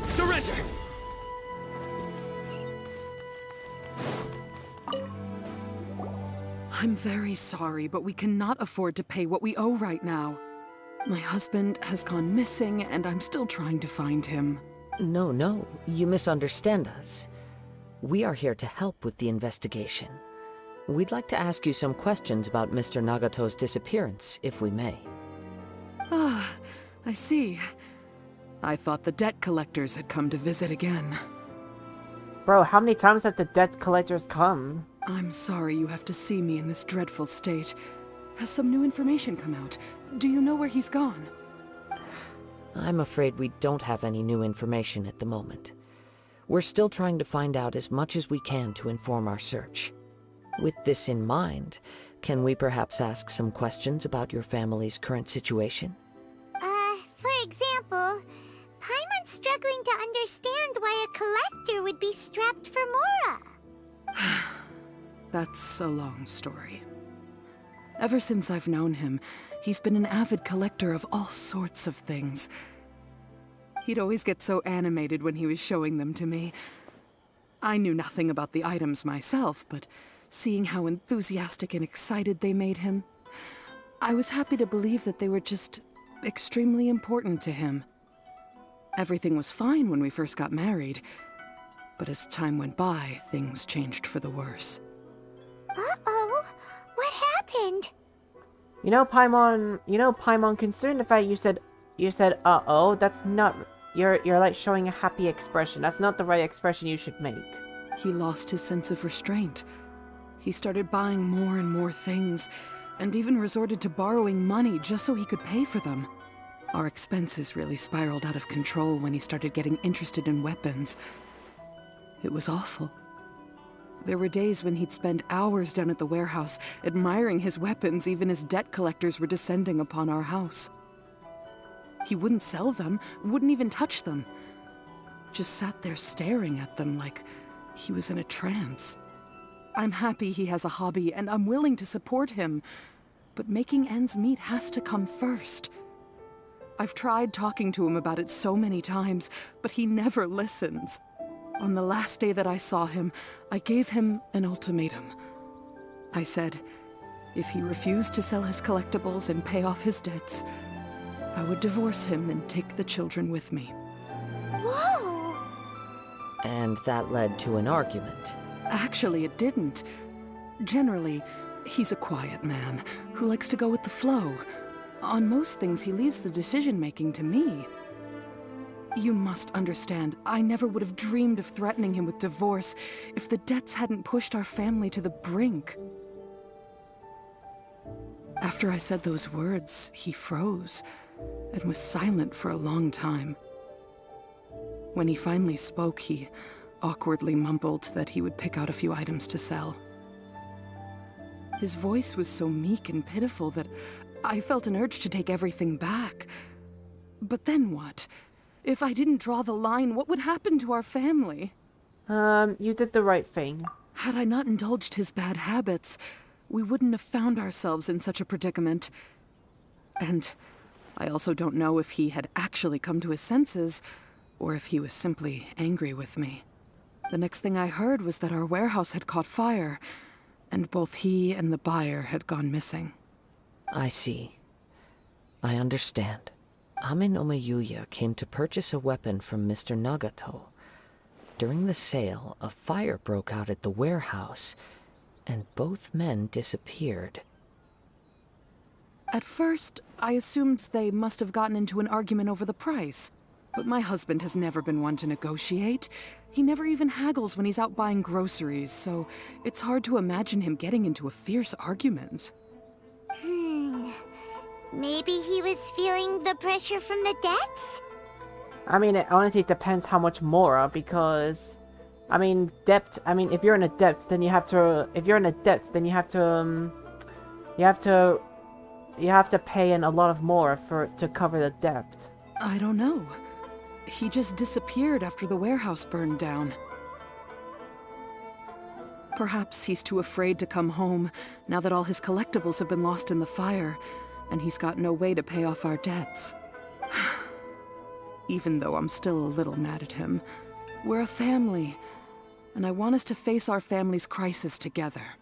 Surrender!
I'm very sorry, but we cannot afford to pay what we owe right now. My husband has gone missing, and I'm still trying to find him.
No, you misunderstand us. We are here to help with the investigation. We'd like to ask you some questions about Mr. Nagato's disappearance, if we may.
Ah, I see. I thought the debt collectors had come to visit again.
Bro, how many times have the debt collectors come?
I'm sorry you have to see me in this dreadful state. Has some new information come out? Do you know where he's gone?
I'm afraid we don't have any new information at the moment. We're still trying to find out as much as we can to inform our search. With this in mind, can we perhaps ask some questions about your family's current situation?
For example, Paimon's struggling to understand why a collector would be strapped for Mora.
That's a long story. Ever since I've known him, he's been an avid collector of all sorts of things. He'd always get so animated when he was showing them to me. I knew nothing about the items myself, but seeing how enthusiastic and excited they made him, I was happy to believe that they were just extremely important to him. Everything was fine when we first got married, but as time went by, things changed for the worse.
Uh-oh, what happened?
Paimon, considering the fact you said uh-oh, that's not, you're like showing a happy expression. That's not the right expression you should make.
He lost his sense of restraint. He started buying more and more things, and even resorted to borrowing money just so he could pay for them. Our expenses really spiraled out of control when he started getting interested in weapons. It was awful. There were days when he'd spend hours down at the warehouse, admiring his weapons even as debt collectors were descending upon our house. He wouldn't sell them, wouldn't even touch them. Just sat there staring at them like he was in a trance. I'm happy he has a hobby, and I'm willing to support him. But making ends meet has to come first. I've tried talking to him about it so many times, but he never listens. On the last day that I saw him, I gave him an ultimatum. I said, if he refused to sell his collectibles and pay off his debts, I would divorce him and take the children with me.
Whoa!
And that led to an argument.
Actually, it didn't. Generally, he's a quiet man who likes to go with the flow. On most things, he leaves the decision-making to me. You must understand, I never would have dreamed of threatening him with divorce if the debts hadn't pushed our family to the brink. After I said those words, he froze and was silent for a long time. When he finally spoke, he awkwardly mumbled that he would pick out a few items to sell. His voice was so meek and pitiful that I felt an urge to take everything back. But then what? If I didn't draw the line, what would happen to our family?
You did the right thing.
Had I not indulged his bad habits, we wouldn't have found ourselves in such a predicament. And I also don't know if he had actually come to his senses, or if he was simply angry with me. The next thing I heard was that our warehouse had caught fire, and both he and the buyer had gone missing.
I see. I understand. Ame no Mayuya came to purchase a weapon from Mr. Nagato. During the sale, a fire broke out at the warehouse, and both men disappeared.
At first, I assumed they must have gotten into an argument over the price. But my husband has never been one to negotiate. He never even haggles when he's out buying groceries, so it's hard to imagine him getting into a fierce argument.
Maybe he was feeling the pressure from the debts?
I mean, it honestly depends how much more, because, I mean, debt, I mean, if you're in a debt, then you have to, you have to pay in a lot of more to cover the debt.
I don't know. He just disappeared after the warehouse burned down. Perhaps he's too afraid to come home now that all his collectibles have been lost in the fire, and he's got no way to pay off our debts. Even though I'm still a little mad at him, we're a family, and I want us to face our family's crisis together.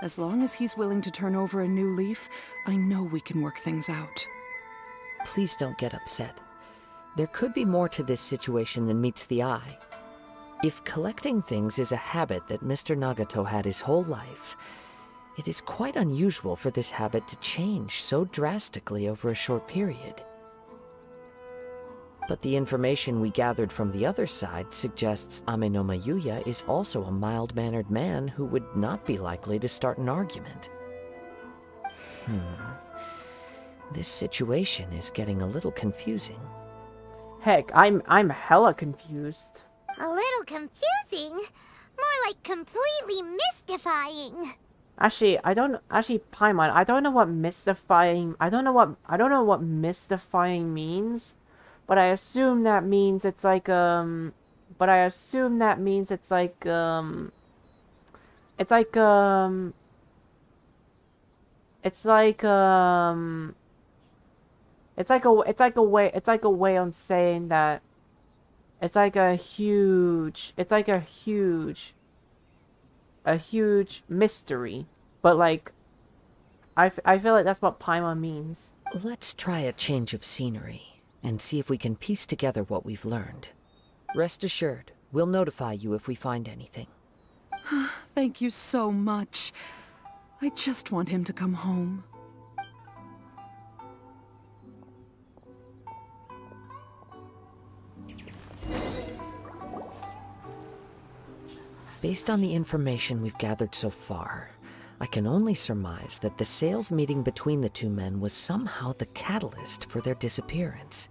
As long as he's willing to turn over a new leaf, I know we can work things out.
Please don't get upset. There could be more to this situation than meets the eye. If collecting things is a habit that Mr. Nagato had his whole life, it is quite unusual for this habit to change so drastically over a short period. But the information we gathered from the other side suggests Ame no Mayuya is also a mild-mannered man who would not be likely to start an argument. This situation is getting a little confusing.
Heck, I'm hella confused.
A little confusing? More like completely mystifying.
Actually, Paimon, I don't know what mystifying means, but I assume that means it's like it's like a way on saying that it's like a huge mystery, but like I feel like that's what Paimon means.
Let's try a change of scenery and see if we can piece together what we've learned. Rest assured, we'll notify you if we find anything.
Thank you so much. I just want him to come home.
Based on the information we've gathered so far, I can only surmise that the sales meeting between the two men was somehow the catalyst for their disappearance.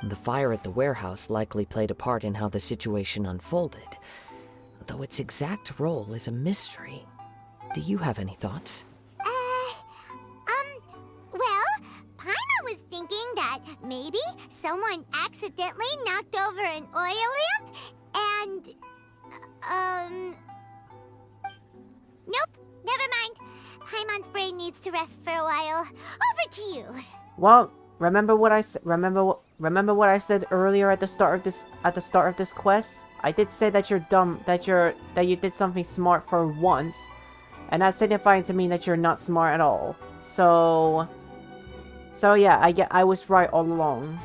The fire at the warehouse likely played a part in how the situation unfolded, though its exact role is a mystery. Do you have any thoughts?
Well, Paimon was thinking that maybe someone accidentally knocked over an oil lamp and, nope, never mind. Paimon's brain needs to rest for a while. Over to you.
Well, remember what I said. Remember what I said earlier at the start of this quest. I did say that you're dumb. That you did something smart for once, and that's signifying to me that you're not smart at all. So yeah, I was right all along.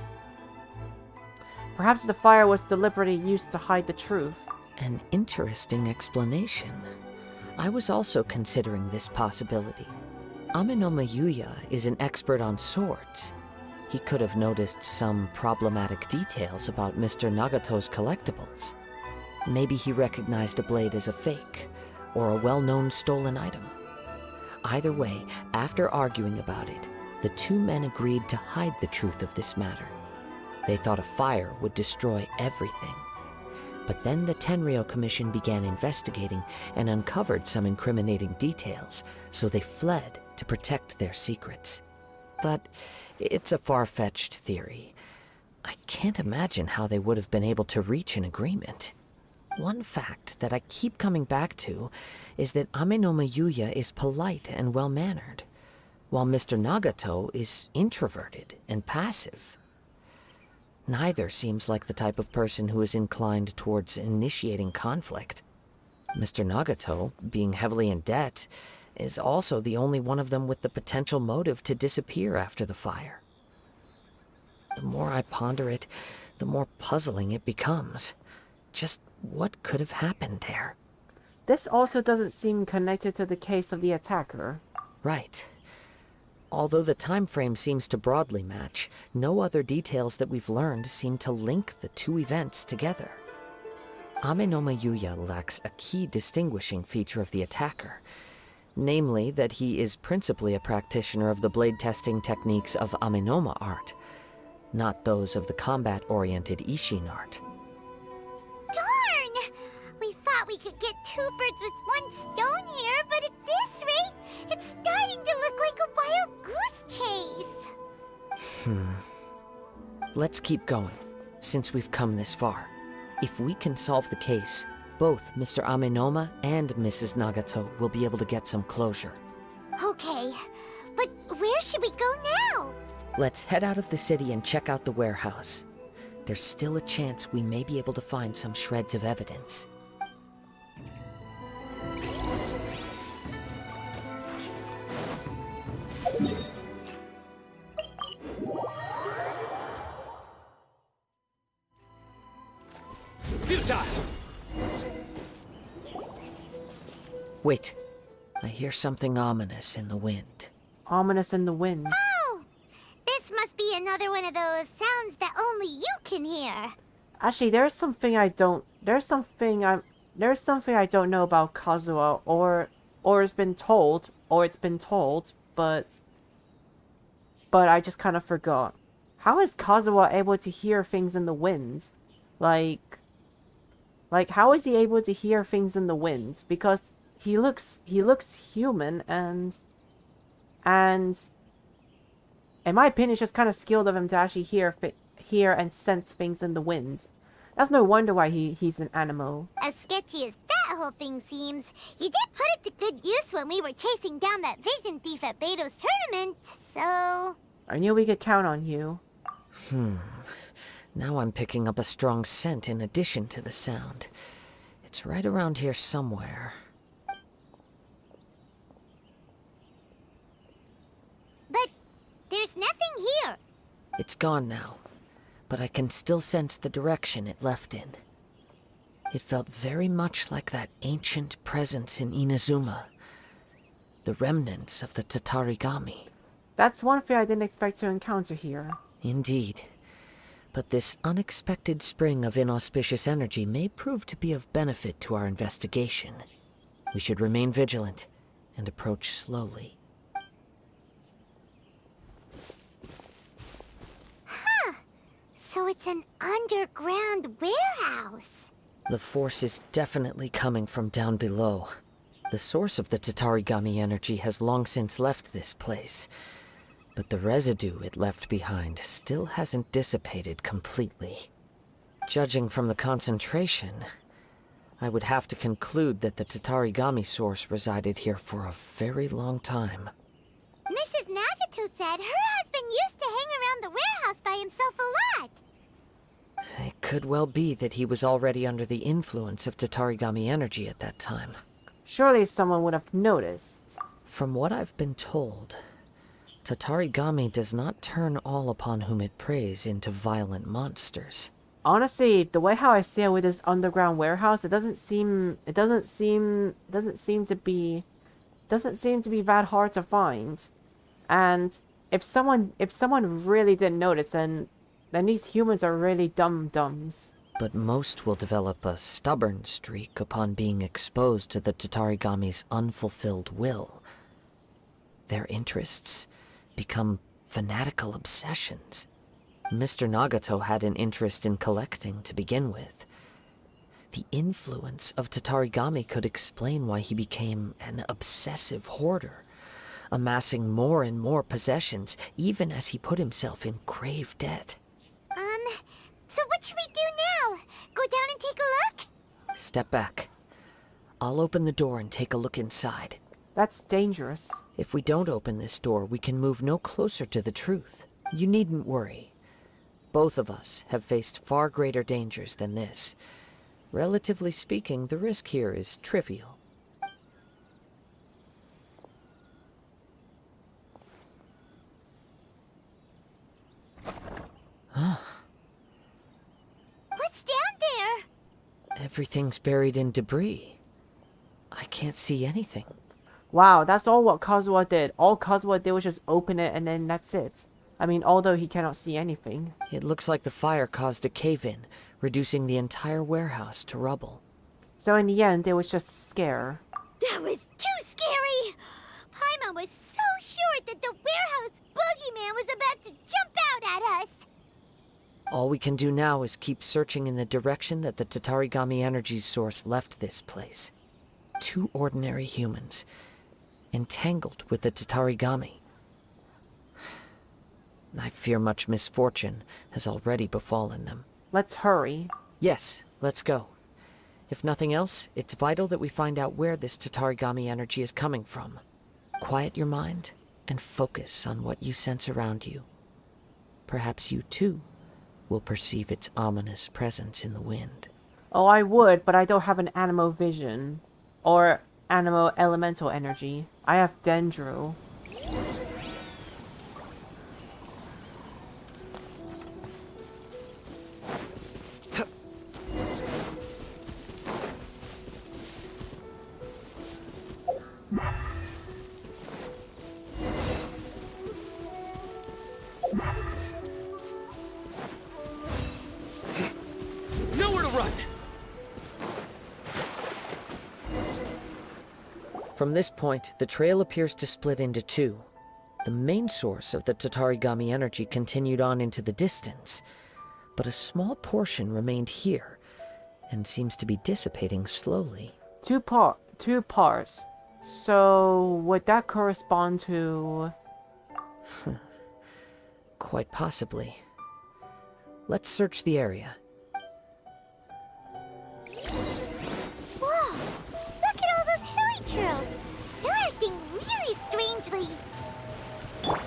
Perhaps the fire was deliberately used to hide the truth.
An interesting explanation. I was also considering this possibility. Amenoma Yuya is an expert on swords. He could have noticed some problematic details about Mr. Nagato's collectibles. Maybe he recognized a blade as a fake, or a well-known stolen item. Either way, after arguing about it, the two men agreed to hide the truth of this matter. They thought a fire would destroy everything. But then the Tenryou Commission began investigating and uncovered some incriminating details, so they fled to protect their secrets. But it's a far-fetched theory. I can't imagine how they would have been able to reach an agreement. One fact that I keep coming back to is that Amenoma Yuya is polite and well-mannered, while Mr. Nagato is introverted and passive. Neither seems like the type of person who is inclined towards initiating conflict. Mr. Nagato, being heavily in debt, is also the only one of them with the potential motive to disappear after the fire. The more I ponder it, the more puzzling it becomes. Just what could have happened there?
This also doesn't seem connected to the case of the attacker.
Right. Although the time frame seems to broadly match, no other details that we've learned seem to link the two events together. Amenoma Yuya lacks a key distinguishing feature of the attacker, namely that he is principally a practitioner of the blade testing techniques of Amenoma art, not those of the combat-oriented Ishin art.
Darn! We thought we could get two birds with one stone here, but at this rate, it's starting to look like a wild goose chase.
Let's keep going, since we've come this far. If we can solve the case, both Mr. Amenoma and Mrs. Nagato will be able to get some closure.
Okay, but where should we go now?
Let's head out of the city and check out the warehouse. There's still a chance we may be able to find some shreds of evidence.
Futile!
Wait, I hear something ominous in the wind.
Ominous in the wind.
Oh! This must be another one of those sounds that only you can hear.
Actually, there's something I don't know about Kazuha, or it's been told, but I just kind of forgot. How is Kazuha able to hear things in the wind? Like how is he able to hear things in the wind? Because he looks human, and in my opinion, it's just kind of skilled of him to actually hear and sense things in the wind. That's no wonder why he's an animal.
As sketchy as that whole thing seems, you did put it to good use when we were chasing down that vision thief at Beto's tournament, so...
I knew we could count on you.
Now I'm picking up a strong scent in addition to the sound. It's right around here somewhere.
But there's nothing here.
It's gone now, but I can still sense the direction it left in. It felt very much like that ancient presence in Inazuma. The remnants of the Tatarigami.
That's one thing I didn't expect to encounter here.
Indeed. But this unexpected spring of inauspicious energy may prove to be of benefit to our investigation. We should remain vigilant and approach slowly.
Huh. So it's an underground warehouse.
The force is definitely coming from down below. The source of the Tatarigami energy has long since left this place, but the residue it left behind still hasn't dissipated completely. Judging from the concentration, I would have to conclude that the Tatarigami source resided here for a very long time.
Mrs. Nagato said her husband used to hang around the warehouse by himself a lot.
It could well be that he was already under the influence of Tatarigami energy at that time.
Surely someone would have noticed.
From what I've been told, Tatarigami does not turn all upon whom it preys into violent monsters.
Honestly, the way how I see it with this underground warehouse, it doesn't seem to be that hard to find. And if someone really didn't notice, then these humans are really dum-dums.
But most will develop a stubborn streak upon being exposed to the Tatarigami's unfulfilled will. Their interests become fanatical obsessions. Mr. Nagato had an interest in collecting to begin with. The influence of Tatarigami could explain why he became an obsessive hoarder, amassing more and more possessions even as he put himself in grave debt.
So what should we do now? Go down and take a look?
Step back. I'll open the door and take a look inside.
That's dangerous.
If we don't open this door, we can move no closer to the truth. You needn't worry. Both of us have faced far greater dangers than this. Relatively speaking, the risk here is trivial.
What's down there?
Everything's buried in debris. I can't see anything.
Wow, that's all what Kazuha did. All Kazuha did was just open it and then that's it. I mean, although he cannot see anything.
It looks like the fire caused a cave-in, reducing the entire warehouse to rubble.
So in the end, it was just a scare.
That was too scary! Paimon was so sure that the warehouse boogeyman was about to jump out at us!
All we can do now is keep searching in the direction that the Tatarigami energy source left this place. 2 ordinary humans, entangled with the Tatarigami. I fear much misfortune has already befallen them.
Let's hurry.
Yes, let's go. If nothing else, it's vital that we find out where this Tatarigami energy is coming from. Quiet your mind and focus on what you sense around you. Perhaps you too will perceive its ominous presence in the wind.
Oh, I would, but I don't have an animal vision. Or animal elemental energy. I have Dendro.
Nowhere to run!
From this point, the trail appears to split into 2. The main source of the Tatarigami energy continued on into the distance, but a small portion remained here, and seems to be dissipating slowly.
Two parts. So, would that correspond to...
Quite possibly. Let's search the area.
Whoa! Look at all those hilly trails! They're acting really strangely.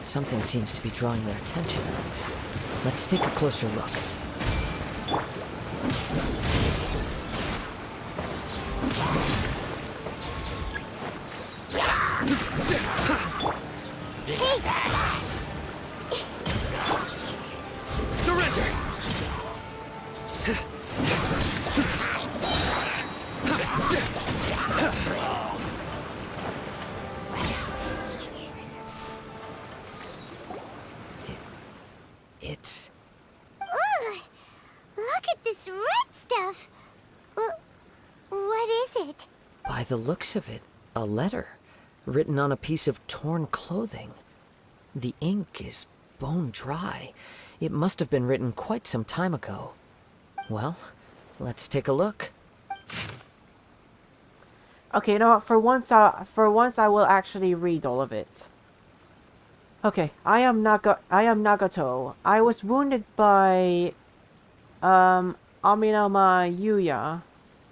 Something seems to be drawing their attention. Let's take a closer look.
Surrender!
It's...
Ugh! Look at this red stuff! What is it?
By the looks of it, a letter, written on a piece of torn clothing. The ink is bone dry. It must have been written quite some time ago. Well, let's take a look.
Okay, you know what? For once I will actually read all of it. Okay, I am Nagato. I was wounded by Aminama Yuya.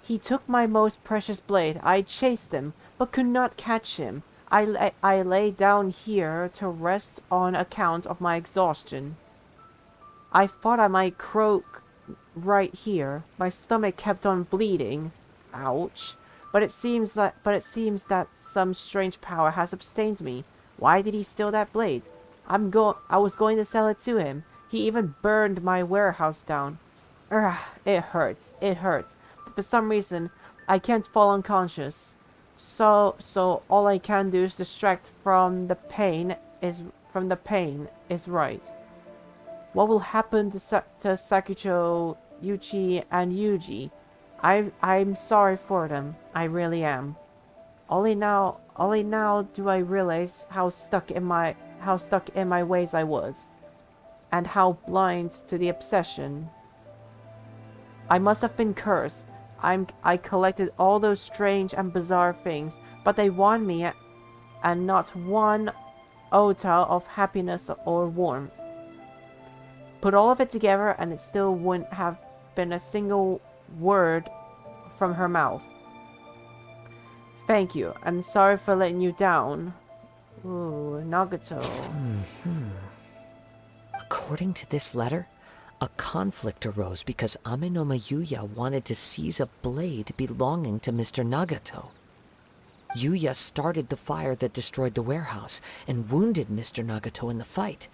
He took my most precious blade. I chased him, but could not catch him. I lay down here to rest on account of my exhaustion. I thought I might croak right here. My stomach kept on bleeding. Ouch. But it seems that some strange power has abstained me. Why did he steal that blade? I was going to sell it to him. He even burned my warehouse down. Ugh, it hurts. It hurts. But for some reason, I can't fall unconscious. So all I can do is distract from the pain is right. What will happen to Sakicho, Yuchi, and Yuji? I'm sorry for them. I really am. Only now do I realize how stuck in my ways I was, and how blind to the obsession. I must have been cursed. I collected all those strange and bizarre things, but they won me, and not one iota of happiness or warmth. Put all of it together, and it still wouldn't have been a single word from her mouth. Thank you. I'm sorry for letting you down. Ooh, Nagato.
According to this letter, a conflict arose because Aminoma Yuya wanted to seize a blade belonging to Mr. Nagato. Yuya started the fire that destroyed the warehouse and wounded Mr. Nagato in the fight.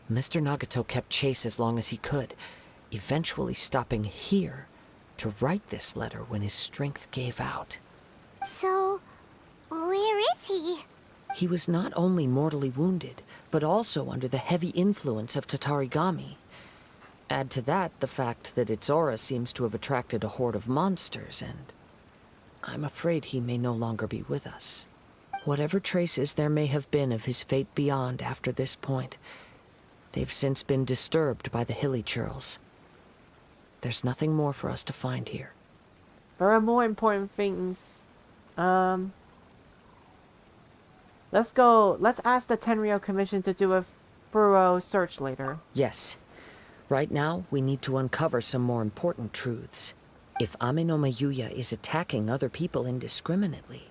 Mr. Nagato kept chase as long as he could, eventually stopping here to write this letter when his strength gave out.
So, where is he?
He was not only mortally wounded, but also under the heavy influence of Tatarigami. Add to that the fact that its aura seems to have attracted a horde of monsters, and I'm afraid he may no longer be with us. Whatever traces there may have been of his fate beyond after this point, they've since been disturbed by the hilly churls. There's nothing more for us to find here.
There are more important things. Let's ask the Tenryou Commission to do a thorough search later.
Yes. Right now, we need to uncover some more important truths. If Aminoma Yuya is attacking other people indiscriminately,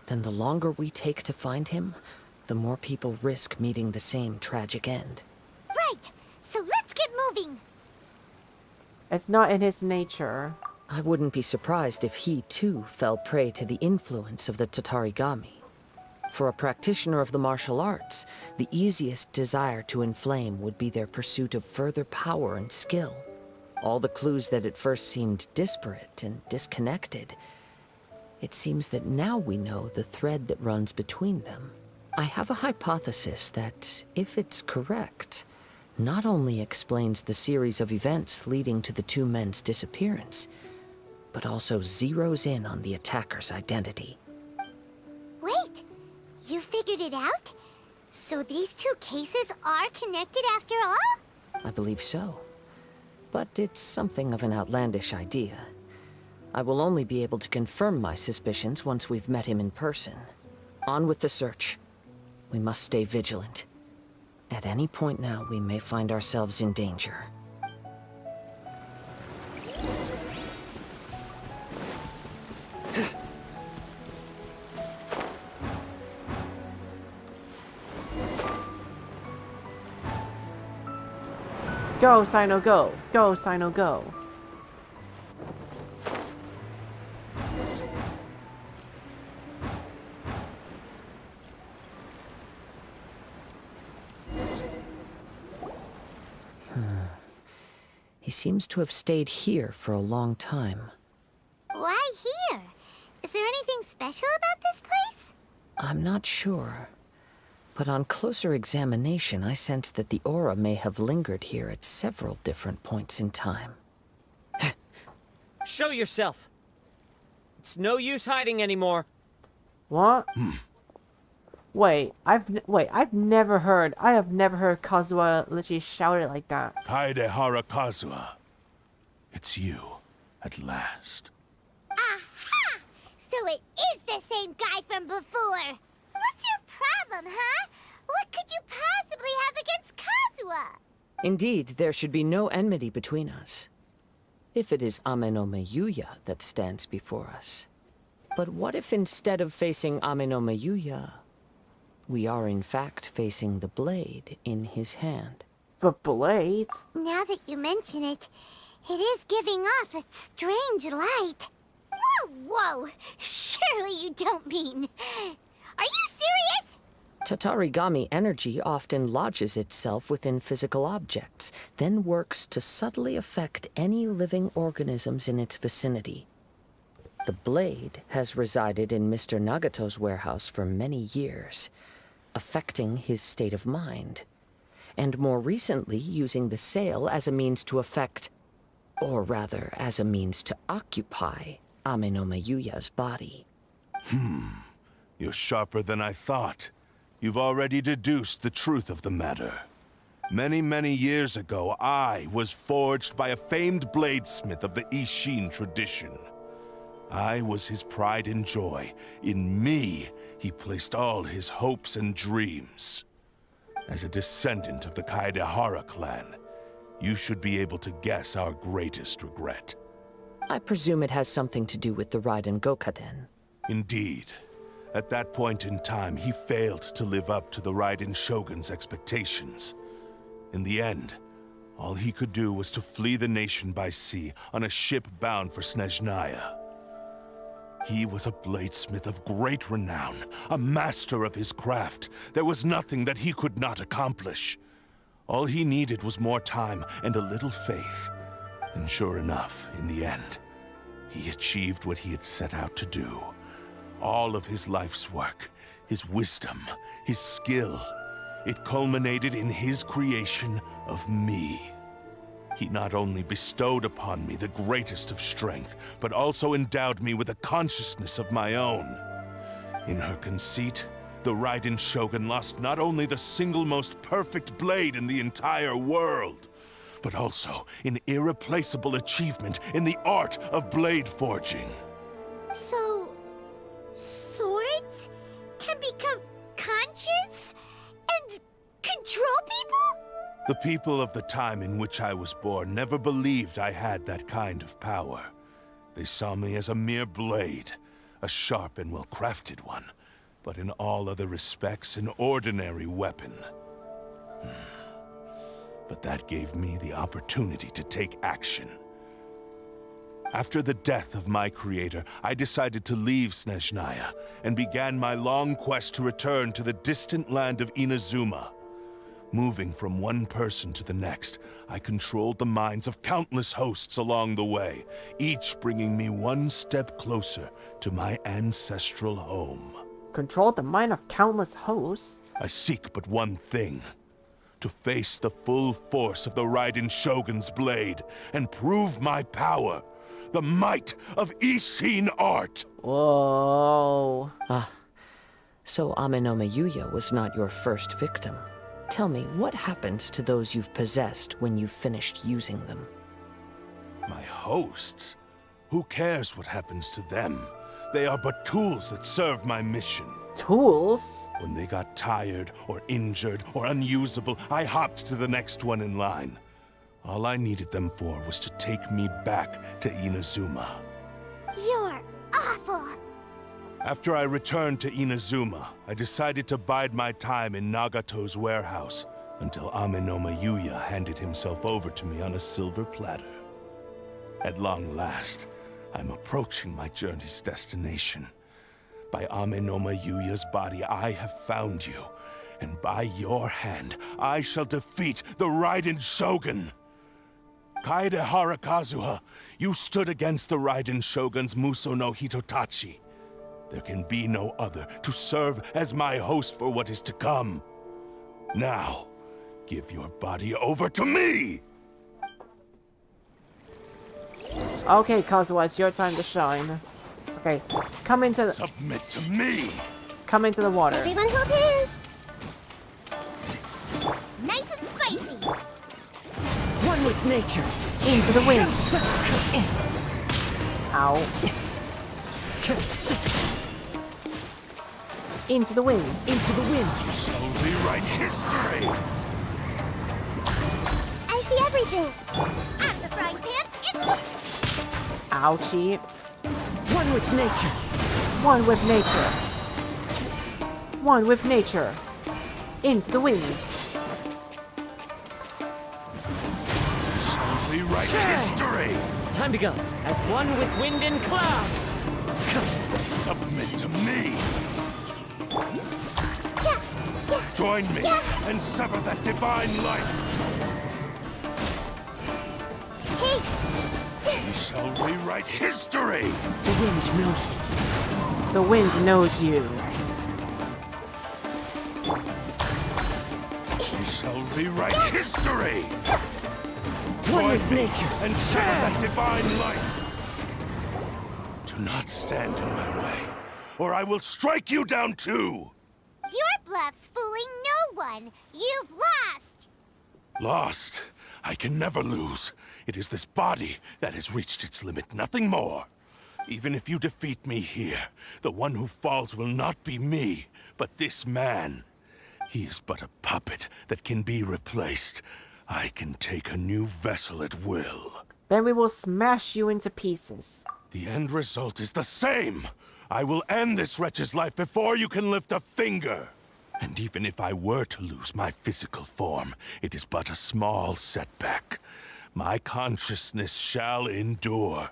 then the longer we take to find him, the more people risk meeting the same tragic end.
Right! So let's get moving!
It's not in his nature.
I wouldn't be surprised if he, too, fell prey to the influence of the Tatarigami. For a practitioner of the martial arts, the easiest desire to inflame would be their pursuit of further power and skill. All the clues that at first seemed disparate and disconnected, it seems that now we know the thread that runs between them. I have a hypothesis that, if it's correct, not only explains the series of events leading to the two men's disappearance, but also zeroes in on the attacker's identity.
Wait! You figured it out? So these two cases are connected after all?
I believe so. But it's something of an outlandish idea. I will only be able to confirm my suspicions once we've met him in person. On with the search. We must stay vigilant. At any point now, we may find ourselves in danger.
Go, Sino, go! Go, Sino, go!
He seems to have stayed here for a long time.
Why here? Is there anything special about this place?
I'm not sure. But on closer examination, I sense that the aura may have lingered here at several different points in time.
Show yourself! It's no use hiding anymore.
What? Wait, I've never heard Kazuha literally shout it like that.
Kaedehara Kazuha. It's you, at last.
Aha! So it is the same guy from before. What's your problem, huh? What could you possibly have against Kazuha?
Indeed, there should be no enmity between us. If it is Ame no Miyuya that stands before us. But what if instead of facing Ame no Miyuya, we are in fact facing the blade in his hand?
The blade?
Now that you mention it, it is giving off a strange light. Whoa, whoa! Surely you don't mean... Are you serious?
Tatarigami energy often lodges itself within physical objects, then works to subtly affect any living organisms in its vicinity. The blade has resided in Mr. Nagato's warehouse for many years, affecting his state of mind, and more recently using the sale as a means to affect, or rather as a means to occupy, Ame no Miyuya's body.
You're sharper than I thought. You've already deduced the truth of the matter. Many, many years ago, I was forged by a famed bladesmith of the Ishin tradition. I was his pride and joy. In me, he placed all his hopes and dreams. As a descendant of the Kaedehara clan, you should be able to guess our greatest regret.
I presume it has something to do with the Raiden Gokaden.
Indeed. At that point in time, he failed to live up to the Raiden Shogun's expectations. In the end, all he could do was to flee the nation by sea on a ship bound for Snezhnaya. He was a bladesmith of great renown, a master of his craft. There was nothing that he could not accomplish. All he needed was more time and a little faith. And sure enough, in the end, he achieved what he had set out to do. All of his life's work, his wisdom, his skill, it culminated in his creation of me. He not only bestowed upon me the greatest of strength, but also endowed me with a consciousness of my own. In her conceit, the Raiden Shogun lost not only the single most perfect blade in the entire world, but also an irreplaceable achievement in the art of blade forging.
So... swords can become conscious and control people?
The people of the time in which I was born never believed I had that kind of power. They saw me as a mere blade, a sharp and well-crafted one, but in all other respects an ordinary weapon. But that gave me the opportunity to take action. After the death of my creator, I decided to leave Snezhnaya and began my long quest to return to the distant land of Inazuma. Moving from one person to the next, I controlled the minds of countless hosts along the way, each bringing me one step closer to my ancestral home.
Controlled the mind of countless hosts?
I seek but one thing. To face the full force of the Raiden Shogun's blade and prove my power. The might of Ishin art!
Whoa.
So Ame no Miyuya was not your first victim. Tell me, what happens to those you've possessed when you've finished using them?
My hosts? Who cares what happens to them? They are but tools that serve my mission.
Tools?
When they got tired, or injured, or unusable, I hopped to the next one in line. All I needed them for was to take me back to Inazuma.
You're awful!
After I returned to Inazuma, I decided to bide my time in Nagato's warehouse until Ame no Miyuya handed himself over to me on a silver platter. At long last, I'm approaching my journey's destination. By Ame no Miyuya's body, I have found you, and by your hand, I shall defeat the Raiden Shogun! Kaedehara Kazuha, you stood against the Raiden Shogun's Muso no Hitotachi. There can be no other to serve as my host for what is to come. Now, give your body over to me!
Okay, Kazuha, it's your time to shine. Okay, come into the...
Submit to me!
Come into the water.
Everyone hold hands. Nice and spicy.
One with nature.
Into the wind. Ow. Into the wind.
Into the wind.
Shall rewrite history!
I see everything. At the frying pan, it's...
Ouchie.
One with nature.
One with nature. One with nature. Into the wind.
Shall rewrite history!
Time to go. As one with wind and cloud.
Submit to me! Join me and sever that divine light! We shall rewrite history!
The wind knows me.
The wind knows you.
We shall rewrite history!
One
Join
with
me
nature.
and sever that divine light! Do not stand in my way, or I will strike you down too!
Your bluff's fooling no one. You've lost.
Lost? I can never lose. It is this body that has reached its limit, nothing more. Even if you defeat me here, the one who falls will not be me, but this man. He is but a puppet that can be replaced. I can take a new vessel at will.
Then we will smash you into pieces.
The end result is the same! I will end this wretch's life before you can lift a finger! And even if I were to lose my physical form, it is but a small setback. My consciousness shall endure.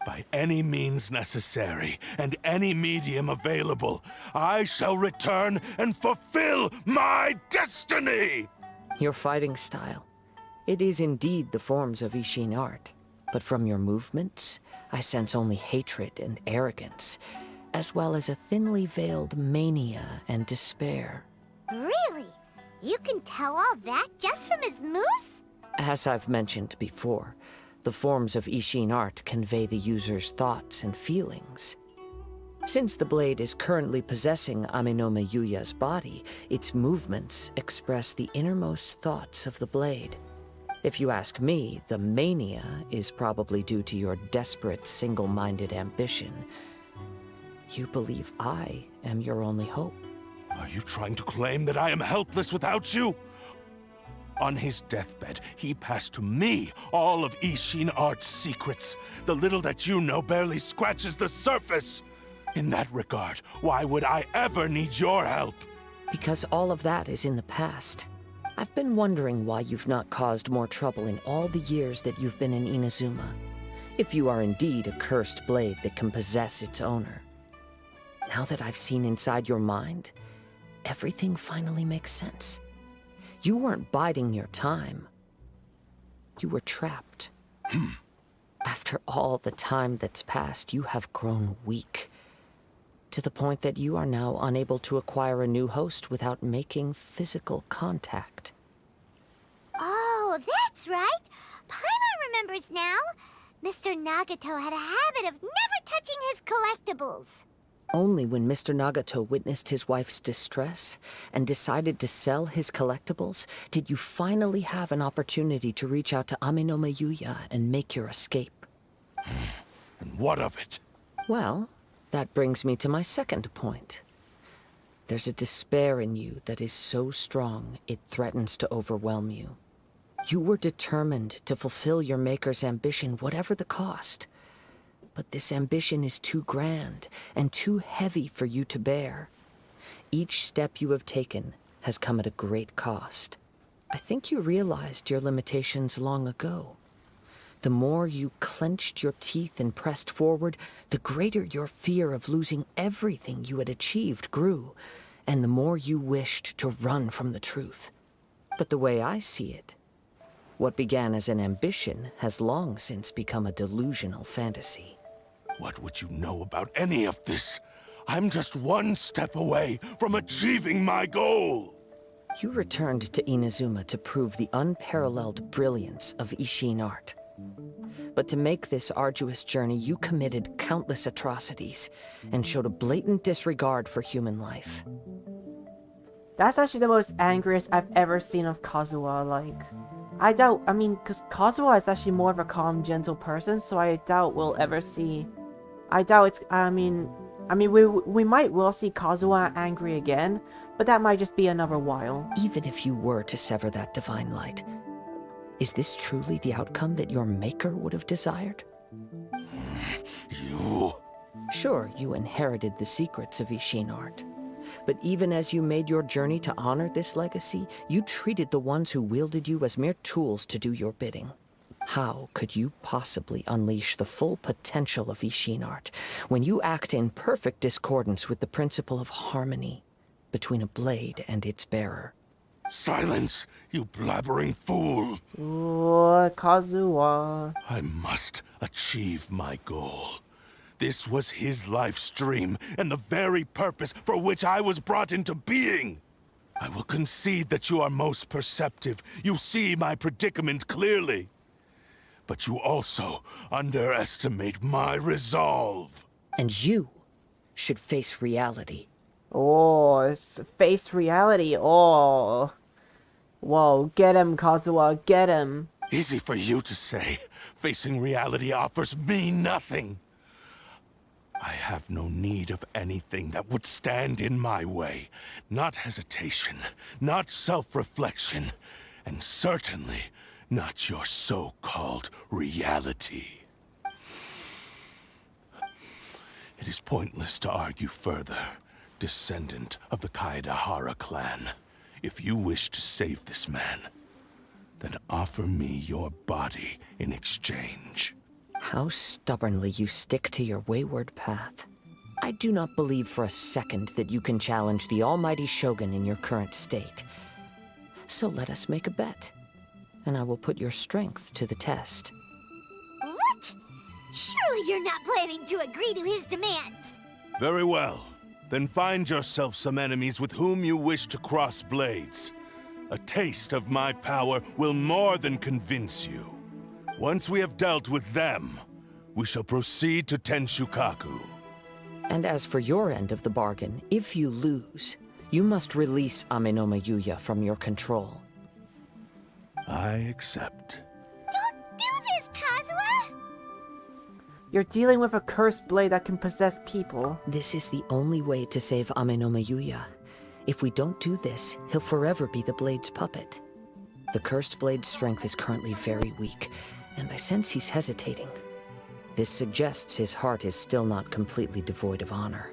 By any means necessary, and any medium available, I shall return and fulfill my destiny!
Your fighting style. It is indeed the forms of Ishin art. But from your movements, I sense only hatred and arrogance, as well as a thinly veiled mania and despair.
Really? You can tell all that just from his moves?
As I've mentioned before, the forms of Ishin art convey the user's thoughts and feelings. Since the blade is currently possessing Aminome Yuya's body, its movements express the innermost thoughts of the blade. If you ask me, the mania is probably due to your desperate, single-minded ambition. You believe I am your only hope.
Are you trying to claim that I am helpless without you? On his deathbed, he passed to me all of Ishin Art's secrets. The little that you know barely scratches the surface. In that regard, why would I ever need your help?
Because all of that is in the past. I've been wondering why you've not caused more trouble in all the years that you've been in Inazuma. If you are indeed a cursed blade that can possess its owner. Now that I've seen inside your mind, everything finally makes sense. You weren't biding your time. You were trapped. After all the time that's passed, you have grown weak. To the point that you are now unable to acquire a new host without making physical contact.
Oh, that's right. Paimon remembers now. Mr. Nagato had a habit of never touching his collectibles.
Only when Mr. Nagato witnessed his wife's distress and decided to sell his collectibles did you finally have an opportunity to reach out to Aminome Yuya and make your escape.
And what of it?
Well, that brings me to my second point. There's a despair in you that is so strong it threatens to overwhelm you. You were determined to fulfill your maker's ambition, whatever the cost. But this ambition is too grand and too heavy for you to bear. Each step you have taken has come at a great cost. I think you realized your limitations long ago. The more you clenched your teeth and pressed forward, the greater your fear of losing everything you had achieved grew, and the more you wished to run from the truth. But the way I see it, what began as an ambition has long since become a delusional fantasy.
What would you know about any of this? I'm just one step away from achieving my goal!
You returned to Inazuma to prove the unparalleled brilliance of Ishin art. But to make this arduous journey, you committed countless atrocities and showed a blatant disregard for human life.
That's actually the most angriest I've ever seen of Kazuha, like... I mean, because Kazuha is actually more of a calm, gentle person, so I doubt we'll ever see... I mean, we might well see Kazuha angry again, but that might just be another while.
Even if you were to sever that divine light, is this truly the outcome that your maker would have desired?
You...
Sure, you inherited the secrets of Ishin art. But even as you made your journey to honor this legacy, you treated the ones who wielded you as mere tools to do your bidding. How could you possibly unleash the full potential of Ishin art when you act in perfect discordance with the principle of harmony between a blade and its bearer?
Silence, you blabbering fool!
Ooh, Kazuha.
I must achieve my goal. This was his life's dream, and the very purpose for which I was brought into being. I will concede that you are most perceptive. You see my predicament clearly. But you also underestimate my resolve.
And you should face reality.
Oh, it's face reality. Oh. Whoa, get him, Kazuha, get him.
Easy for you to say. Facing reality offers me nothing. I have no need of anything that would stand in my way. Not hesitation, not self-reflection, and certainly not your so-called reality. It is pointless to argue further, descendant of the Kaedahara clan. If you wish to save this man, then offer me your body in exchange.
How stubbornly you stick to your wayward path. I do not believe for a second that you can challenge the almighty Shogun in your current state. So let us make a bet, and I will put your strength to the test.
What? Surely you're not planning to agree to his demands.
Very well. Then find yourself some enemies with whom you wish to cross blades. A taste of my power will more than convince you. Once we have dealt with them, we shall proceed to Tenshukaku.
And as for your end of the bargain, if you lose, you must release Amenoma Yuya from your control.
I accept.
Don't do this, Kazuha!
You're dealing with a cursed blade that can possess people.
This is the only way to save Amenoma Yuya. If we don't do this, he'll forever be the blade's puppet. The cursed blade's strength is currently very weak, and I sense he's hesitating. This suggests his heart is still not completely devoid of honor.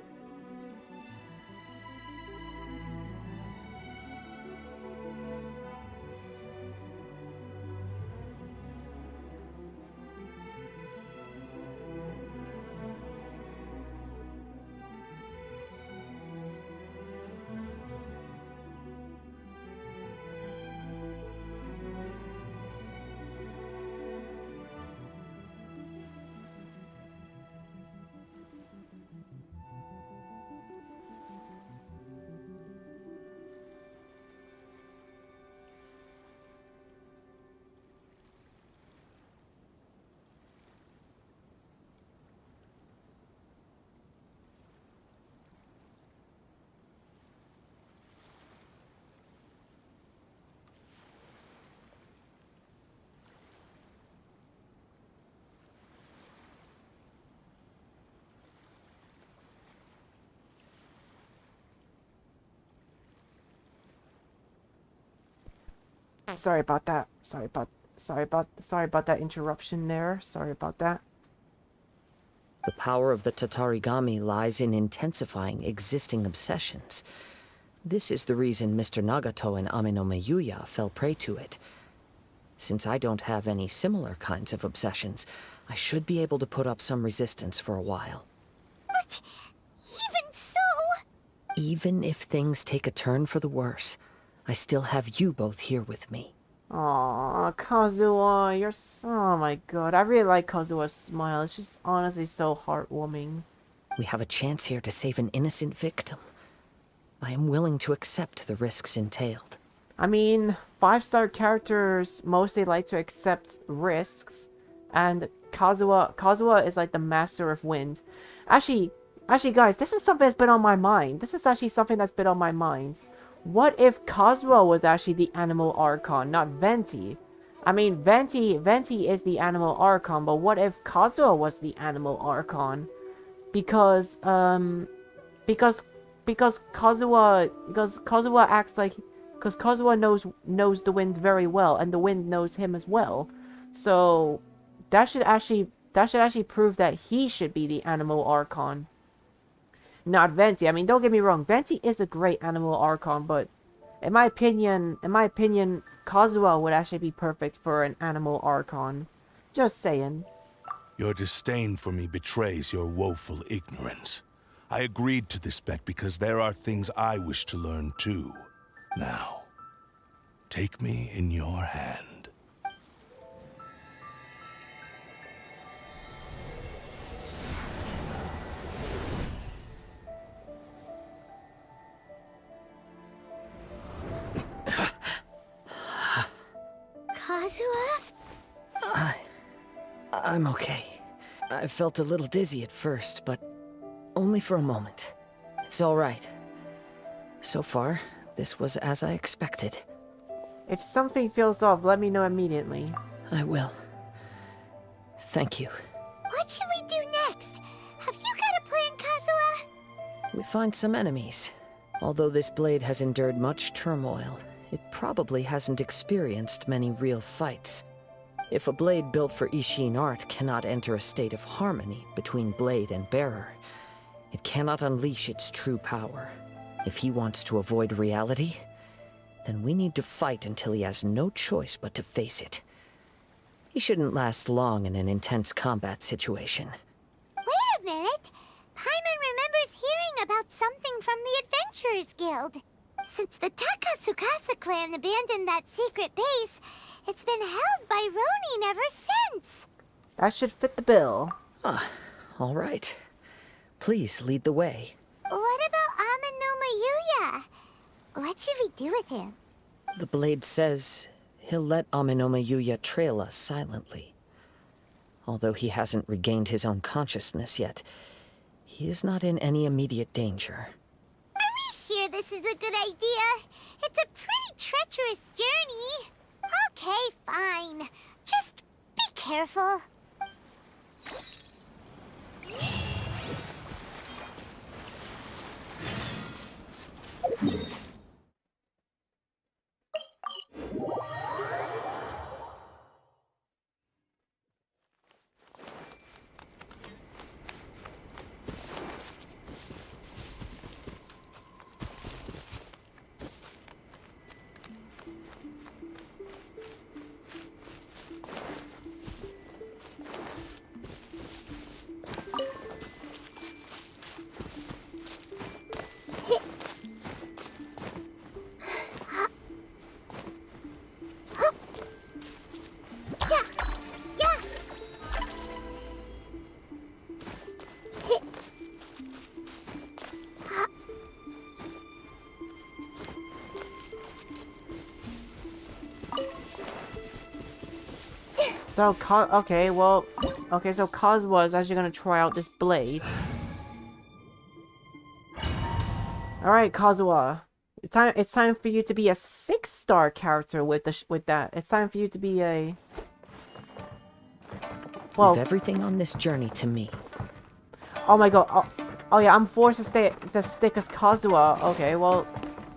Sorry about that. Sorry about that interruption there. Sorry about that.
The power of the Tatarigami lies in intensifying existing obsessions. This is the reason Mr. Nagato and Amenoma Yuya fell prey to it. Since I don't have any similar kinds of obsessions, I should be able to put up some resistance for a while.
But even so...
Even if things take a turn for the worse, I still have you both here with me.
Aww, Kazuha, you're so... Oh my god, I really like Kazuha's smile. It's just honestly so heartwarming.
We have a chance here to save an innocent victim. I am willing to accept the risks entailed.
I mean, 5-star characters mostly like to accept risks. And Kazuha is like the master of wind. Actually, guys, this is something that's been on my mind. This is actually something that's been on my mind. What if Kazuha was actually the Animal Archon, not Venti? I mean, Venti is the Animal Archon, but what if Kazuha was the Animal Archon? Because Kazuha acts like, because Kazuha knows the wind very well, and the wind knows him as well. So that should actually prove that he should be the Animal Archon, not Venti. I mean, don't get me wrong, Venti is a great Animal Archon, but in my opinion, Kazuha would actually be perfect for an Animal Archon. Just saying.
Your disdain for me betrays your woeful ignorance. I agreed to this bet because there are things I wish to learn too. Now, take me in your hand.
Kazuha?
I'm okay. I felt a little dizzy at first, but only for a moment. It's all right. So far, this was as I expected.
If something feels off, let me know immediately.
I will. Thank you.
What should we do next? Have you got a plan, Kazuha?
We find some enemies. Although this blade has endured much turmoil, it probably hasn't experienced many real fights. If a blade built for Ishin art cannot enter a state of harmony between blade and bearer, it cannot unleash its true power. If he wants to avoid reality, then we need to fight until he has no choice but to face it. He shouldn't last long in an intense combat situation.
Wait a minute! Paimon remembers hearing about something from the Adventurers Guild. Since the Takasukasa clan abandoned that secret base, it's been held by Ronin ever since.
That should fit the bill.
Ah, all right. Please lead the way.
What about Amino Mayuya? What should we do with him?
The blade says he'll let Aminoma Yuya trail us silently. Although he hasn't regained his own consciousness yet, he is not in any immediate danger.
Are we sure this is a good idea? It's a pretty treacherous journey. Okay, fine. Just be careful.
So, so Kazuha is actually gonna try out this blade. Alright, Kazuha. It's time for you to be a 6-star character with that. It's time for you to be a...
Well, leave everything on this journey to me.
Oh my god. Oh yeah, I'm forced to stick as Kazuha. Okay, well,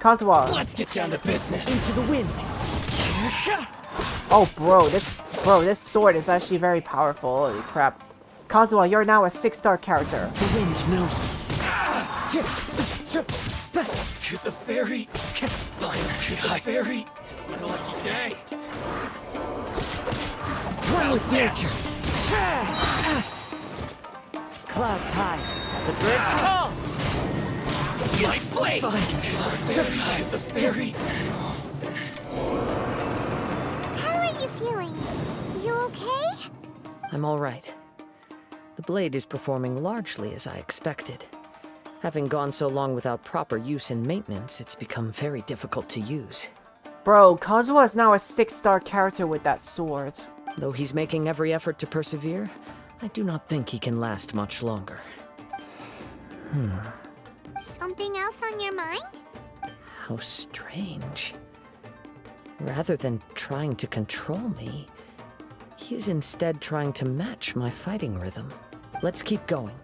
Kazuha.
Let's get down to business.
Into the wind.
Oh, bro, this sword is actually very powerful. Holy crap. Kazuha, you're now a 6-star character.
The wind knows me. To the ferry. To the ferry. It's my lucky day.
One with nature. Clouds high. The birds call.
My slave. To the ferry.
How are you feeling? You okay?
I'm all right. The blade is performing largely as I expected. Having gone so long without proper use and maintenance, it's become very difficult to use.
Bro, Kazuha is now a 6-star character with that sword.
Though he's making every effort to persevere, I do not think he can last much longer.
Something else on your mind?
How strange. Rather than trying to control me, he is instead trying to match my fighting rhythm. Let's keep going.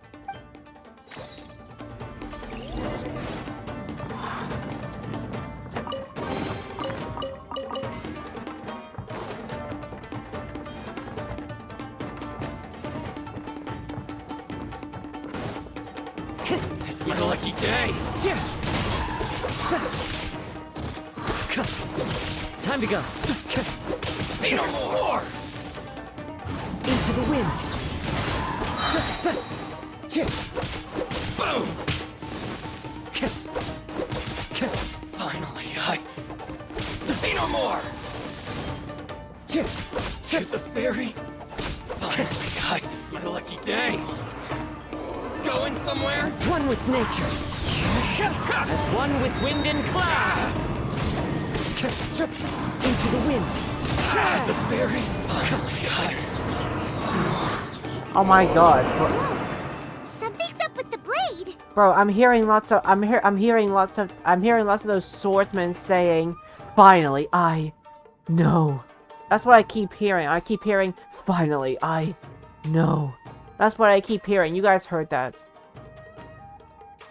It's my lucky day.
Time to go.
Say no more.
Into the wind.
Boom. Finally, say no more. To the ferry. Finally, it's my lucky day. Going somewhere?
One with nature. As one with wind and cloud. Into the wind.
The ferry. Finally,
Oh my god.
Something's up with the blade.
Bro, I'm hearing lots of those swordsmen saying, "Finally, I know." That's what I keep hearing. I keep hearing, "Finally, I know." That's what I keep hearing. You guys heard that.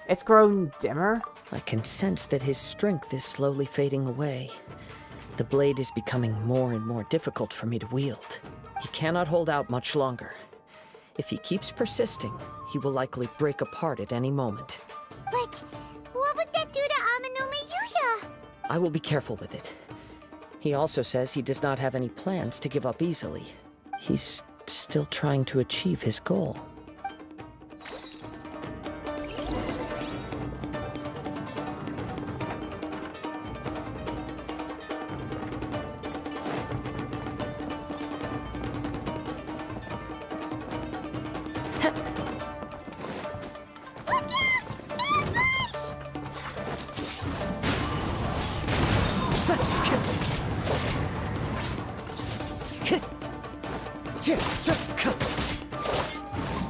It's grown dimmer.
I can sense that his strength is slowly fading away. The blade is becoming more and more difficult for me to wield. He cannot hold out much longer. If he keeps persisting, he will likely break apart at any moment.
But what would that do to Amanome Yuya?
I will be careful with it. He also says he does not have any plans to give up easily. He's still trying to achieve his goal.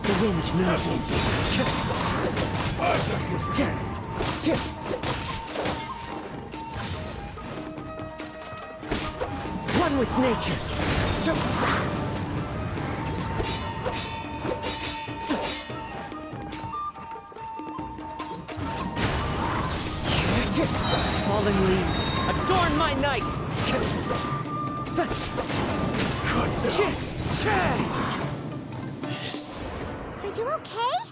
The wind knows me. One with nature. Fallen leaves, adorn my night.
Are you okay?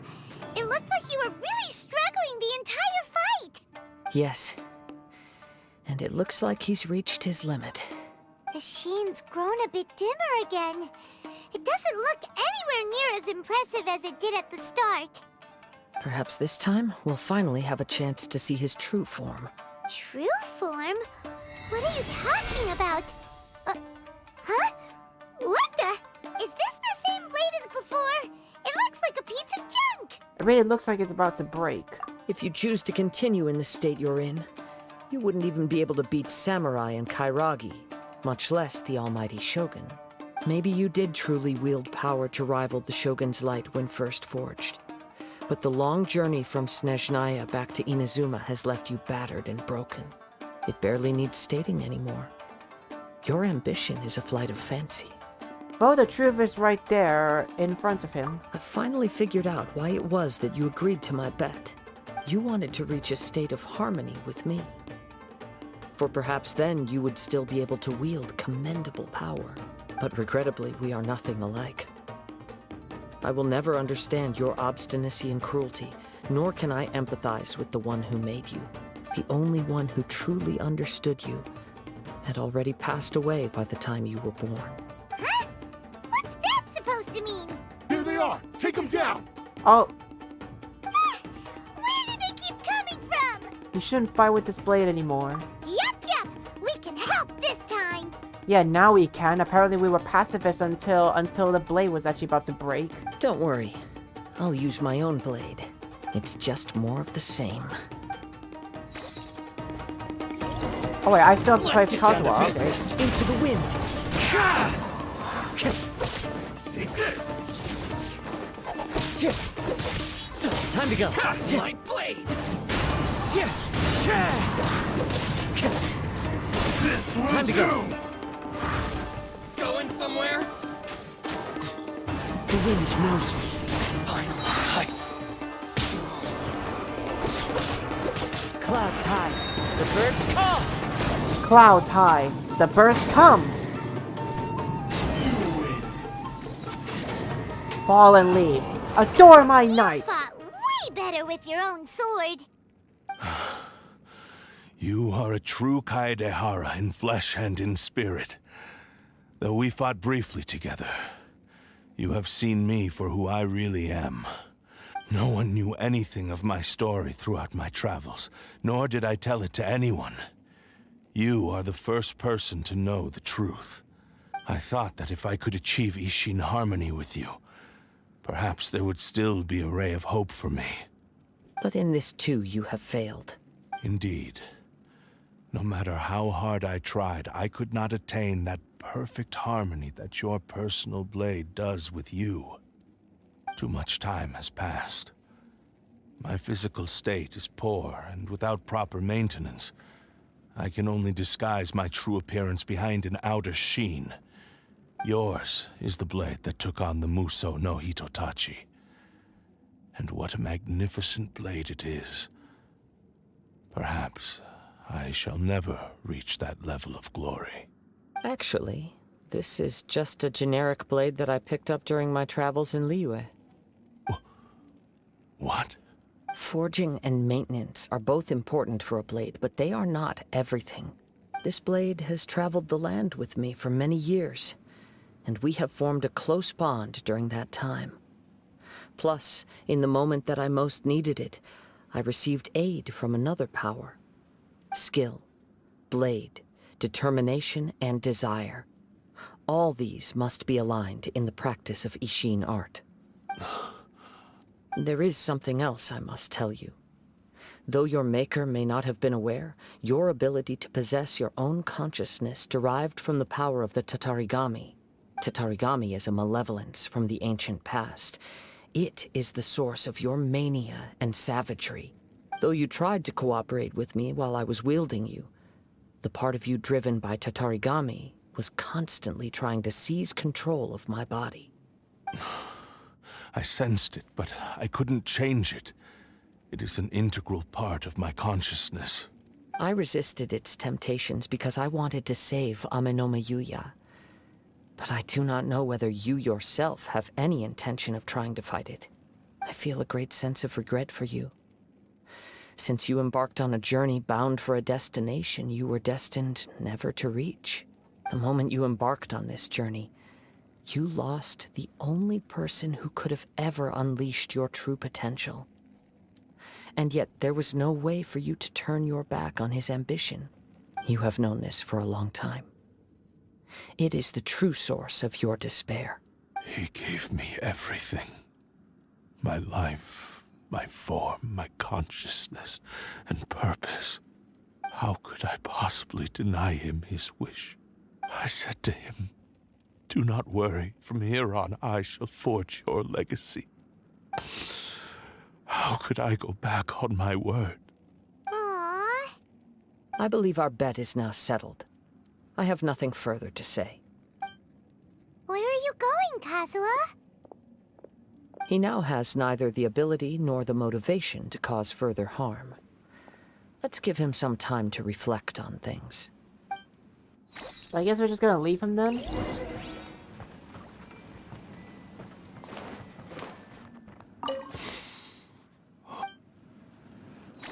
It looked like you were really struggling the entire fight.
Yes. And it looks like he's reached his limit.
The sheen's grown a bit dimmer again. It doesn't look anywhere near as impressive as it did at the start.
Perhaps this time, we'll finally have a chance to see his true form.
True form? What are you talking about? Huh? What the? Is this the same blade as before? It looks like a piece of junk!
It really looks like it's about to break.
If you choose to continue in the state you're in, you wouldn't even be able to beat Samurai and Kairagi, much less the almighty Shogun. Maybe you did truly wield power to rival the Shogun's light when first forged. But the long journey from Snezhnaya back to Inazuma has left you battered and broken. It barely needs stating anymore. Your ambition is a flight of fancy.
Oh, the truth is right there in front of him.
I finally figured out why it was that you agreed to my bet. You wanted to reach a state of harmony with me. For perhaps then you would still be able to wield commendable power. But regrettably, we are nothing alike. I will never understand your obstinacy and cruelty, nor can I empathize with the one who made you. The only one who truly understood you had already passed away by the time you were born.
Huh? What's that supposed to mean?
Here they are! Take them down!
Oh,
Where do they keep coming from?
you shouldn't fight with this blade anymore.
Yup, we can help this time.
Yeah, now we can. Apparently we were pacifists until the blade was actually about to break.
Don't worry. I'll use my own blade. It's just more of the same.
Oh wait, I still have to play Kazuha. Okay.
Into the wind. Time to go.
My blade! This will
Time to go.
Going somewhere?
The wind knows me.
Finally,
Clouds high. The birds come.
Clouds high. The birds come. Fallen leaves. Adore my knife.
Fought way better with your own sword.
You are a true Kaedehara in flesh and in spirit. Though we fought briefly together, you have seen me for who I really am. No one knew anything of my story throughout my travels, nor did I tell it to anyone. You are the first person to know the truth. I thought that if I could achieve Ishin harmony with you, perhaps there would still be a ray of hope for me.
But in this too, you have failed.
Indeed. No matter how hard I tried, I could not attain that perfect harmony that your personal blade does with you. Too much time has passed. My physical state is poor, and without proper maintenance, I can only disguise my true appearance behind an outer sheen. Yours is the blade that took on the Muso no Hitotachi. And what a magnificent blade it is. Perhaps I shall never reach that level of glory.
Actually, this is just a generic blade that I picked up during my travels in Liyue.
What?
Forging and maintenance are both important for a blade, but they are not everything. This blade has traveled the land with me for many years, and we have formed a close bond during that time. Plus, in the moment that I most needed it, I received aid from another power. Skill, blade, determination, and desire. All these must be aligned in the practice of Ishin art. There is something else I must tell you. Though your maker may not have been aware, your ability to possess your own consciousness derived from the power of the Tatarigami. Tatarigami is a malevolence from the ancient past. It is the source of your mania and savagery. Though you tried to cooperate with me while I was wielding you, the part of you driven by Tatarigami was constantly trying to seize control of my body.
I sensed it, but I couldn't change it. It is an integral part of my consciousness.
I resisted its temptations because I wanted to save Amenome Yuya. But I do not know whether you yourself have any intention of trying to fight it. I feel a great sense of regret for you. Since you embarked on a journey bound for a destination you were destined never to reach. The moment you embarked on this journey, you lost the only person who could have ever unleashed your true potential. And yet there was no way for you to turn your back on his ambition. You have known this for a long time. It is the true source of your despair.
He gave me everything. My life, my form, my consciousness, and purpose. How could I possibly deny him his wish? I said to him, "Do not worry. From here on, I shall forge your legacy." How could I go back on my word?
Aww.
I believe our bet is now settled. I have nothing further to say.
Where are you going, Kazuha?
He now has neither the ability nor the motivation to cause further harm. Let's give him some time to reflect on things.
So I guess we're just gonna leave him then?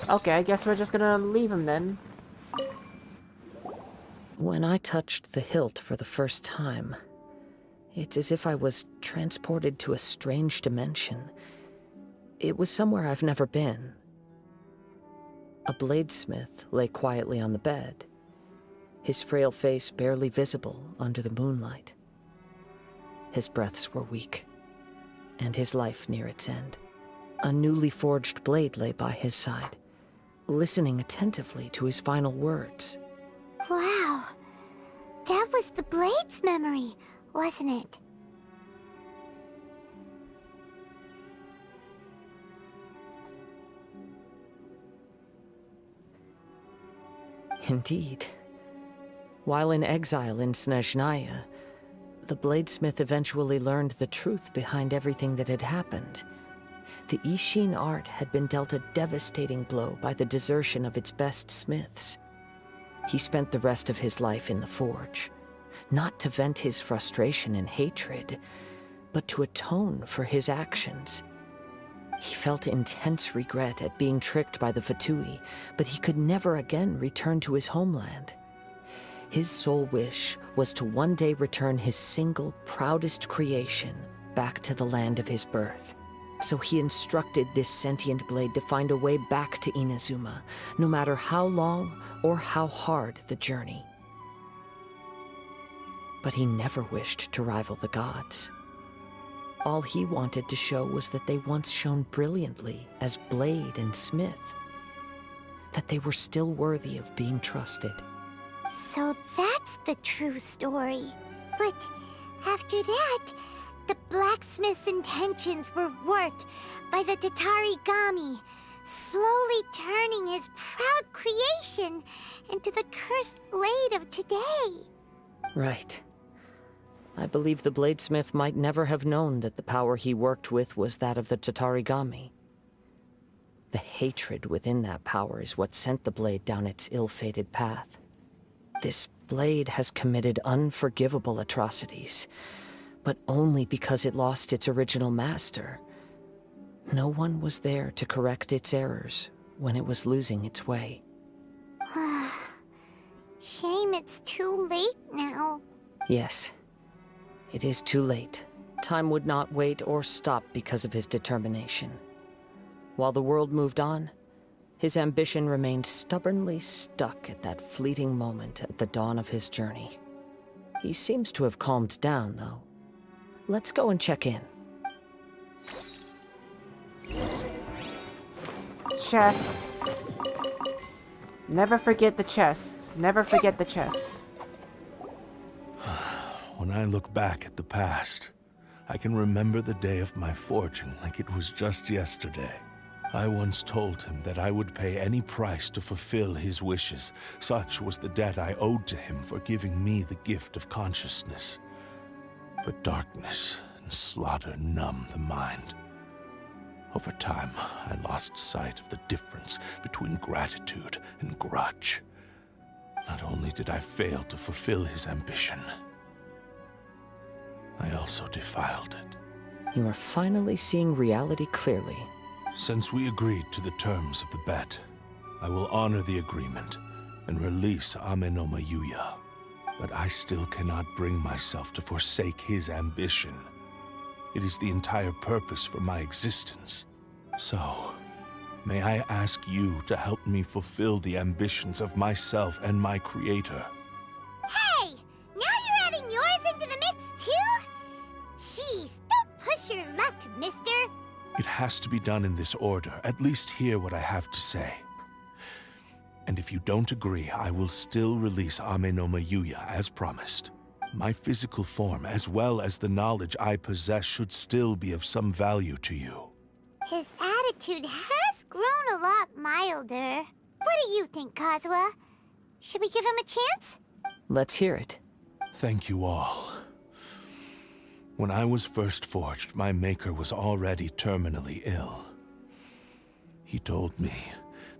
Okay, I guess we're just gonna leave him then.
When I touched the hilt for the first time, it's as if I was transported to a strange dimension. It was somewhere I've never been. A bladesmith lay quietly on the bed, his frail face barely visible under the moonlight. His breaths were weak, and his life near its end. A newly forged blade lay by his side, listening attentively to his final words.
Wow. That was the Blade's memory, wasn't it?
Indeed. While in exile in Snezhnaya, the bladesmith eventually learned the truth behind everything that had happened. The Ishin art had been dealt a devastating blow by the desertion of its best smiths. He spent the rest of his life in the forge, not to vent his frustration and hatred, but to atone for his actions. He felt intense regret at being tricked by the Fatui, but he could never again return to his homeland. His sole wish was to one day return his single, proudest creation back to the land of his birth. So he instructed this sentient blade to find a way back to Inazuma, no matter how long or how hard the journey. But he never wished to rival the gods. All he wanted to show was that they once shone brilliantly as blade and smith, that they were still worthy of being trusted.
So that's the true story. But after that, the blacksmith's intentions were worked by the Tatarigami, slowly turning his proud creation into the cursed blade of today.
Right. I believe the bladesmith might never have known that the power he worked with was that of the Tatarigami. The hatred within that power is what sent the blade down its ill-fated path. This blade has committed unforgivable atrocities, but only because it lost its original master. No one was there to correct its errors when it was losing its way.
Shame it's too late now.
Yes, it is too late. Time would not wait or stop because of his determination. While the world moved on, his ambition remained stubbornly stuck at that fleeting moment at the dawn of his journey. He seems to have calmed down, though. Let's go and check in.
Chest. Never forget the chest. Never forget the chest.
When I look back at the past, I can remember the day of my forging like it was just yesterday. I once told him that I would pay any price to fulfill his wishes. Such was the debt I owed to him for giving me the gift of consciousness. But darkness and slaughter numb the mind. Over time, I lost sight of the difference between gratitude and grudge. Not only did I fail to fulfill his ambition, I also defiled it.
You are finally seeing reality clearly.
Since we agreed to the terms of the bet, I will honor the agreement and release Amenoma Yuya. But I still cannot bring myself to forsake his ambition. It is the entire purpose for my existence. So, may I ask you to help me fulfill the ambitions of myself and my creator?
Hey! Now you're adding yours into the mix, too? Jeez, don't push your luck, mister.
It has to be done in this order. At least hear what I have to say. And if you don't agree, I will still release Amenoma Yuya as promised. My physical form, as well as the knowledge I possess, should still be of some value to you.
His attitude has grown a lot milder. What do you think, Kazuha? Should we give him a chance?
Let's hear it.
Thank you all. When I was first forged, my maker was already terminally ill. He told me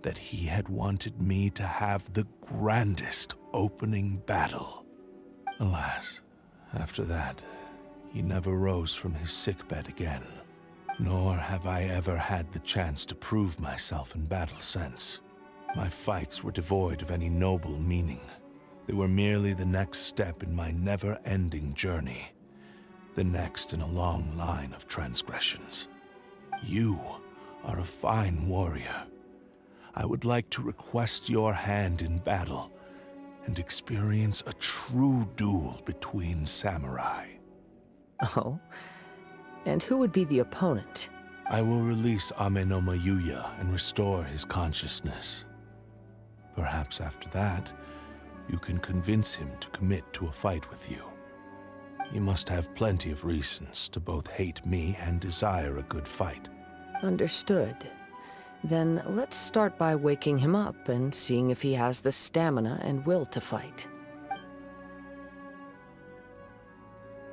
that he had wanted me to have the grandest opening battle. Alas, after that, he never rose from his sickbed again. Nor have I ever had the chance to prove myself in battle since. My fights were devoid of any noble meaning. They were merely the next step in my never-ending journey. The next in a long line of transgressions. You are a fine warrior. I would like to request your hand in battle and experience a true duel between samurai.
Oh? And who would be the opponent?
I will release Amenoma Yuya and restore his consciousness. Perhaps after that, you can convince him to commit to a fight with you. He must have plenty of reasons to both hate me and desire a good fight.
Understood. Then let's start by waking him up and seeing if he has the stamina and will to fight.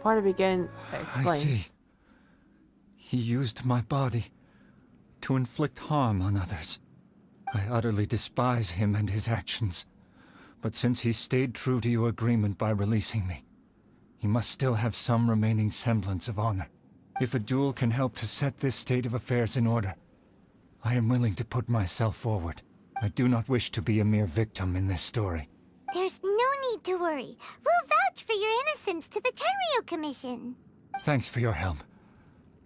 Part of begin
I
explains.
see. He used my body to inflict harm on others. I utterly despise him and his actions. But since he stayed true to your agreement by releasing me, he must still have some remaining semblance of honor. If a duel can help to set this state of affairs in order, I am willing to put myself forward. I do not wish to be a mere victim in this story.
There's no need to worry. We'll vouch for your innocence to the Tenryo Commission.
Thanks for your help.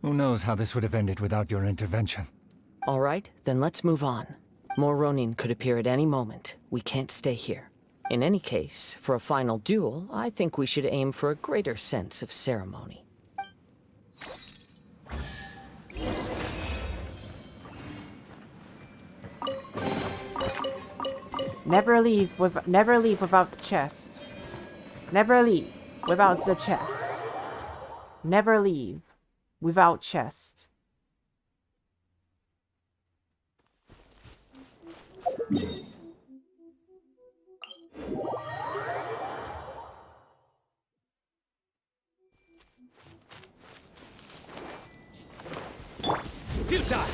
Who knows how this would have ended without your intervention.
All right, then let's move on. More Ronin could appear at any moment. We can't stay here. In any case, for a final duel, I think we should aim for a greater sense of ceremony.
Never leave without the chest. Never leave without the chest. Never leave without chest.
Futile!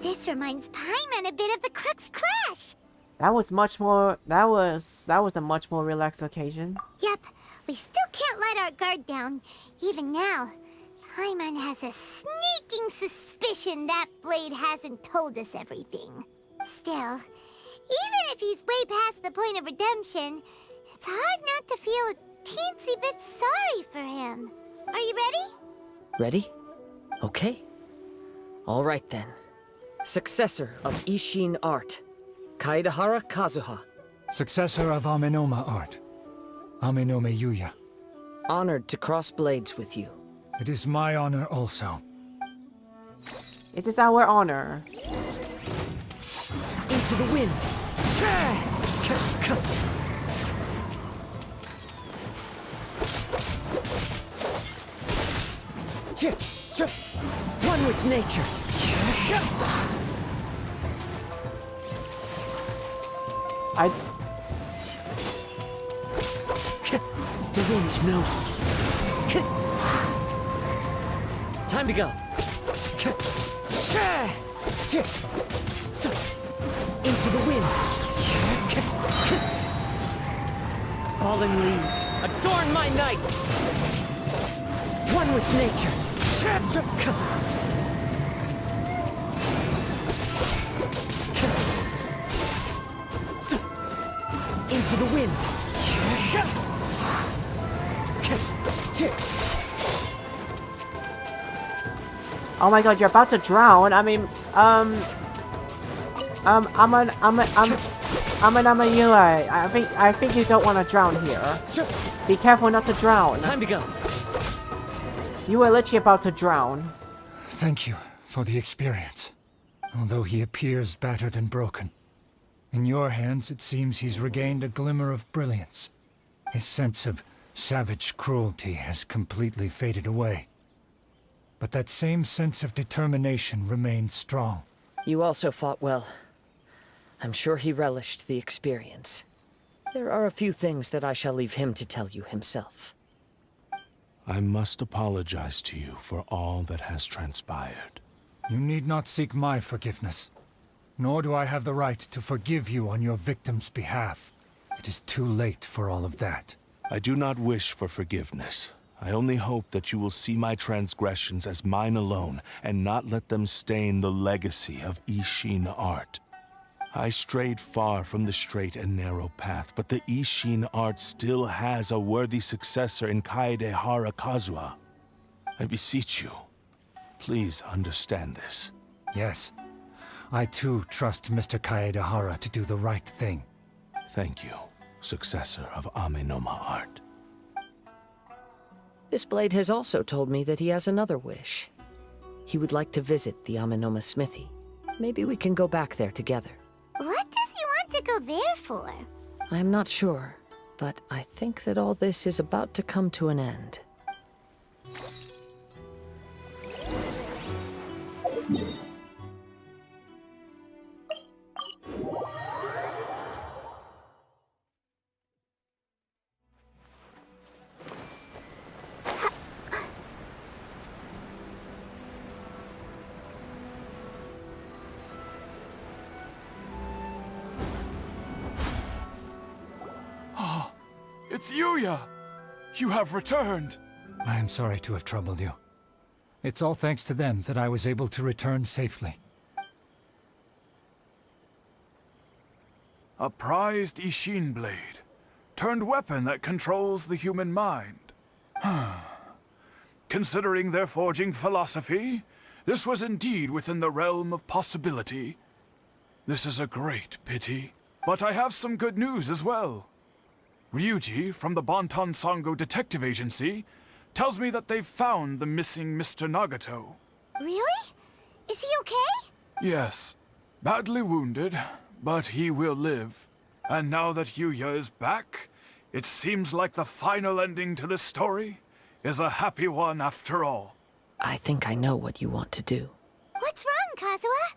This reminds Paimon a bit of the Crux Clash.
That was much more. That was a much more relaxed occasion.
Yep, we still can't let our guard down. Even now, Paimon has a sneaking suspicion that Blade hasn't told us everything. Still, even if he's way past the point of redemption, it's hard not to feel a teensy bit sorry for him. Are you ready?
Ready? Okay. All right then. Successor of Ishin art, Kaedehara Kazuha.
Successor of Amenoma art, Amenome Yuya.
Honored to cross blades with you.
It is my honor also.
It is our honor.
Into the wind. One with nature. The wind knows me. Time to go. Into the wind. Fallen leaves, adorn my night. One with nature. Into the wind.
Oh my god, you're about to drown. I mean, I'm an UI. I think you don't want to drown here. Be careful not to drown.
Time to go.
You were literally about to drown.
Thank you for the experience. Although he appears battered and broken, in your hands it seems he's regained a glimmer of brilliance. His sense of savage cruelty has completely faded away. But that same sense of determination remains strong.
You also fought well. I'm sure he relished the experience. There are a few things that I shall leave him to tell you himself.
I must apologize to you for all that has transpired.
You need not seek my forgiveness. Nor do I have the right to forgive you on your victim's behalf. It is too late for all of that.
I do not wish for forgiveness. I only hope that you will see my transgressions as mine alone, and not let them stain the legacy of Ishin art. I strayed far from the straight and narrow path, but the Ishin art still has a worthy successor in Kaedehara Kazuha. I beseech you, please understand this.
Yes. I too trust Mr. Kaedehara to do the right thing.
Thank you, successor of Amenoma art.
This blade has also told me that he has another wish. He would like to visit the Amenoma smithy. Maybe we can go back there together.
What does he want to go there for?
I'm not sure. But I think that all this is about to come to an end.
It's Yuya! You have returned!
I am sorry to have troubled you. It's all thanks to them that I was able to return safely.
A prized Ishin blade, turned weapon that controls the human mind. Considering their forging philosophy, this was indeed within the realm of possibility. This is a great pity, but I have some good news as well. Ryuji, from the Bonton Sango Detective Agency, tells me that they've found the missing Mr. Nagato.
Really? Is he okay?
Yes, badly wounded, but he will live. And now that Yuya is back, it seems like the final ending to this story is a happy one after all.
I think I know what you want to do.
What's wrong, Kazuha?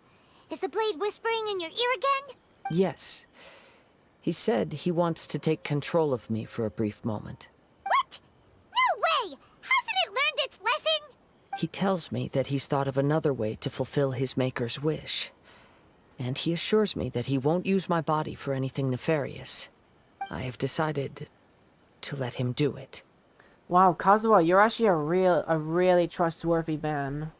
Is the blade whispering in your ear again?
Yes. He said he wants to take control of me for a brief moment.
What? No way! Hasn't it learned its lesson?
He tells me that he's thought of another way to fulfill his maker's wish. And he assures me that he won't use my body for anything nefarious. I have decided to let him do it.
Wow, Kazuha, you're actually a really trustworthy man.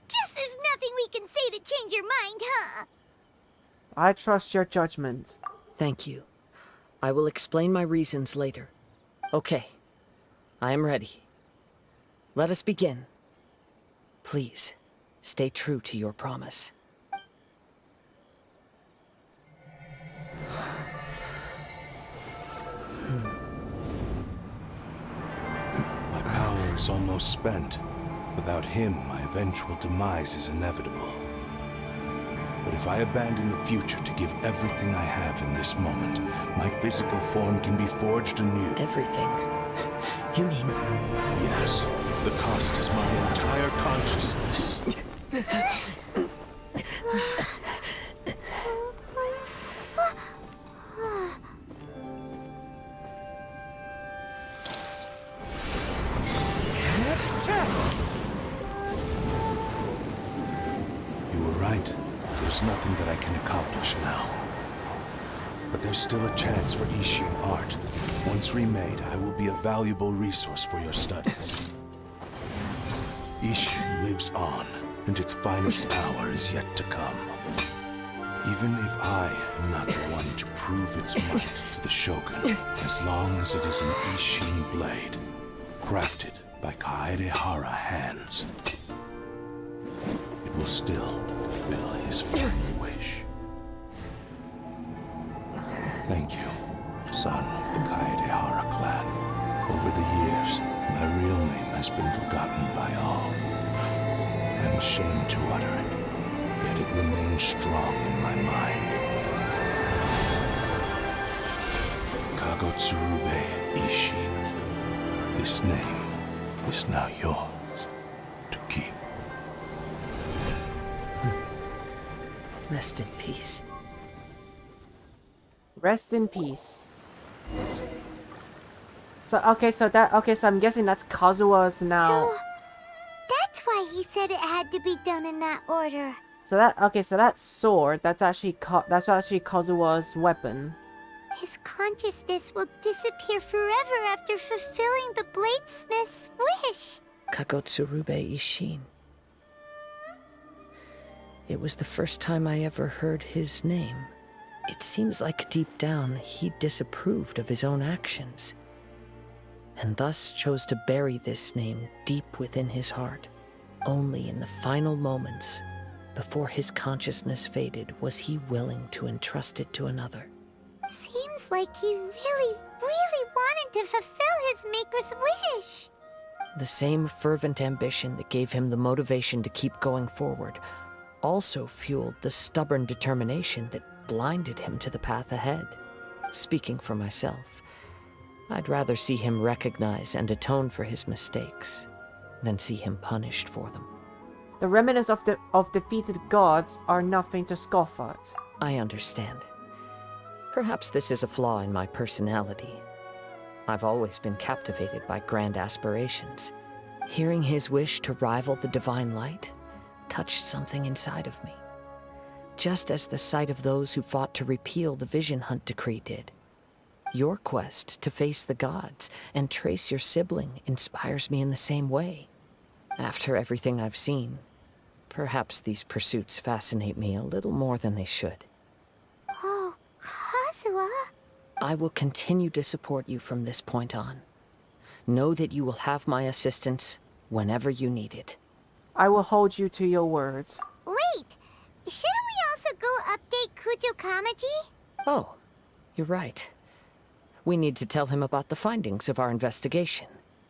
Guess there's nothing we can say to change your mind, huh?
I trust your judgment.
Thank you. I will explain my reasons later. Okay. I am ready. Let us begin. Please, stay true to your promise.
My power is almost spent. Without him, my eventual demise is inevitable. But if I abandon the future to give everything I have in this moment, my physical form can be forged anew.
Everything? You mean...
Yes. The cost is my entire consciousness. You were right. There's nothing that I can accomplish now. But there's still a chance for Ishin art. Once remade, I will be a valuable resource for your studies. Ishin lives on, and its finest hour is yet to come. Even if I am not the one to prove its might to the Shogun, as long as it is an Ishin blade, crafted by Kaedehara hands, it will still fulfill his final wish. Thank you, son of the Kaedehara clan. Over the years, my real name has been forgotten by all. I'm ashamed to utter it, yet it remains strong in my mind. Kagotsurube Ishin. This name is now yours to keep.
Rest in peace.
Rest in peace. So I'm guessing that's Kazuha's now.
So, that's why he said it had to be done in that order.
So that sword, that's actually Kazuha's weapon.
His consciousness will disappear forever after fulfilling the bladesmith's wish.
Kagotsurube Ishin. It was the first time I ever heard his name. It seems like deep down he disapproved of his own actions, and thus chose to bury this name deep within his heart. Only in the final moments, before his consciousness faded, was he willing to entrust it to another.
Seems like he really wanted to fulfill his maker's wish.
The same fervent ambition that gave him the motivation to keep going forward also fueled the stubborn determination that blinded him to the path ahead. Speaking for myself, I'd rather see him recognize and atone for his mistakes than see him punished for them.
The remnants of defeated gods are nothing to scoff at.
I understand. Perhaps this is a flaw in my personality. I've always been captivated by grand aspirations. Hearing his wish to rival the divine light touched something inside of me, just as the sight of those who fought to repeal the Vision Hunt decree did. Your quest to face the gods and trace your sibling inspires me in the same way. After everything I've seen, perhaps these pursuits fascinate me a little more than they should.
Oh, Kazuha.
I will continue to support you from this point on. Know that you will have my assistance whenever you need it.
I will hold you to your words.
Wait! Shouldn't we also go update Kujo Kamaji?
Oh, you're right. We need to tell him about the findings of our investigation.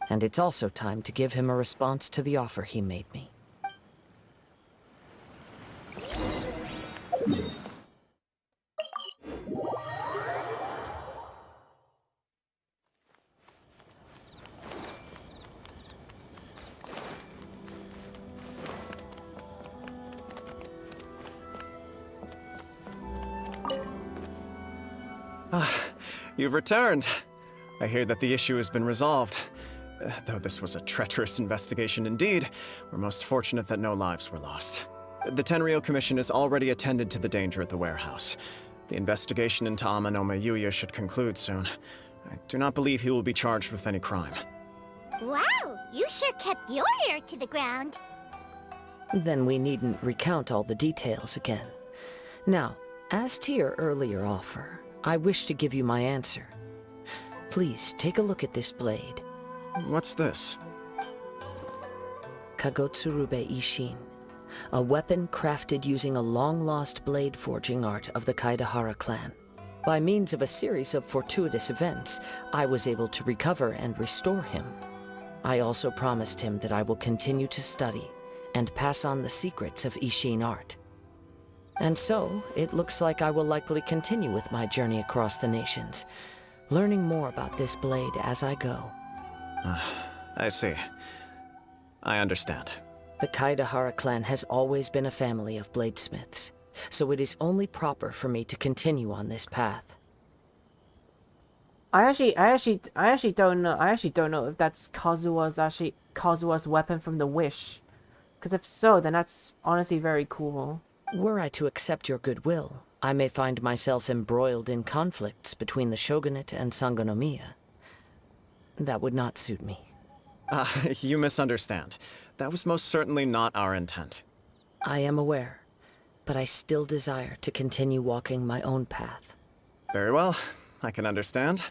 And it's also time to give him a response to the offer he made me.
You've returned. I hear that the issue has been resolved. Though this was a treacherous investigation indeed, we're most fortunate that no lives were lost. The Tenryou Commission has already attended to the danger at the warehouse. The investigation into Amanome Yuya should conclude soon. I do not believe he will be charged with any crime.
Wow, you sure kept your ear to the ground.
Then we needn't recount all the details again. Now, as to your earlier offer, I wish to give you my answer. Please take a look at this blade.
What's this?
Kagotsurube Ishin, a weapon crafted using a long-lost blade forging art of the Kaidahara clan. By means of a series of fortuitous events, I was able to recover and restore him. I also promised him that I will continue to study and pass on the secrets of Ishin art. And so, it looks like I will likely continue with my journey across the nations, learning more about this blade as I go.
I see. I understand.
The Kaidahara clan has always been a family of bladesmiths, so it is only proper for me to continue on this path.
I actually don't know. I actually don't know if that's Kazuha's weapon from the Wish. Because if so, then that's honestly very cool.
Were I to accept your goodwill, I may find myself embroiled in conflicts between the shogunate and Sangonomiya. That would not suit me.
You misunderstand. That was most certainly not our intent.
I am aware, but I still desire to continue walking my own path.
Very well, I can understand.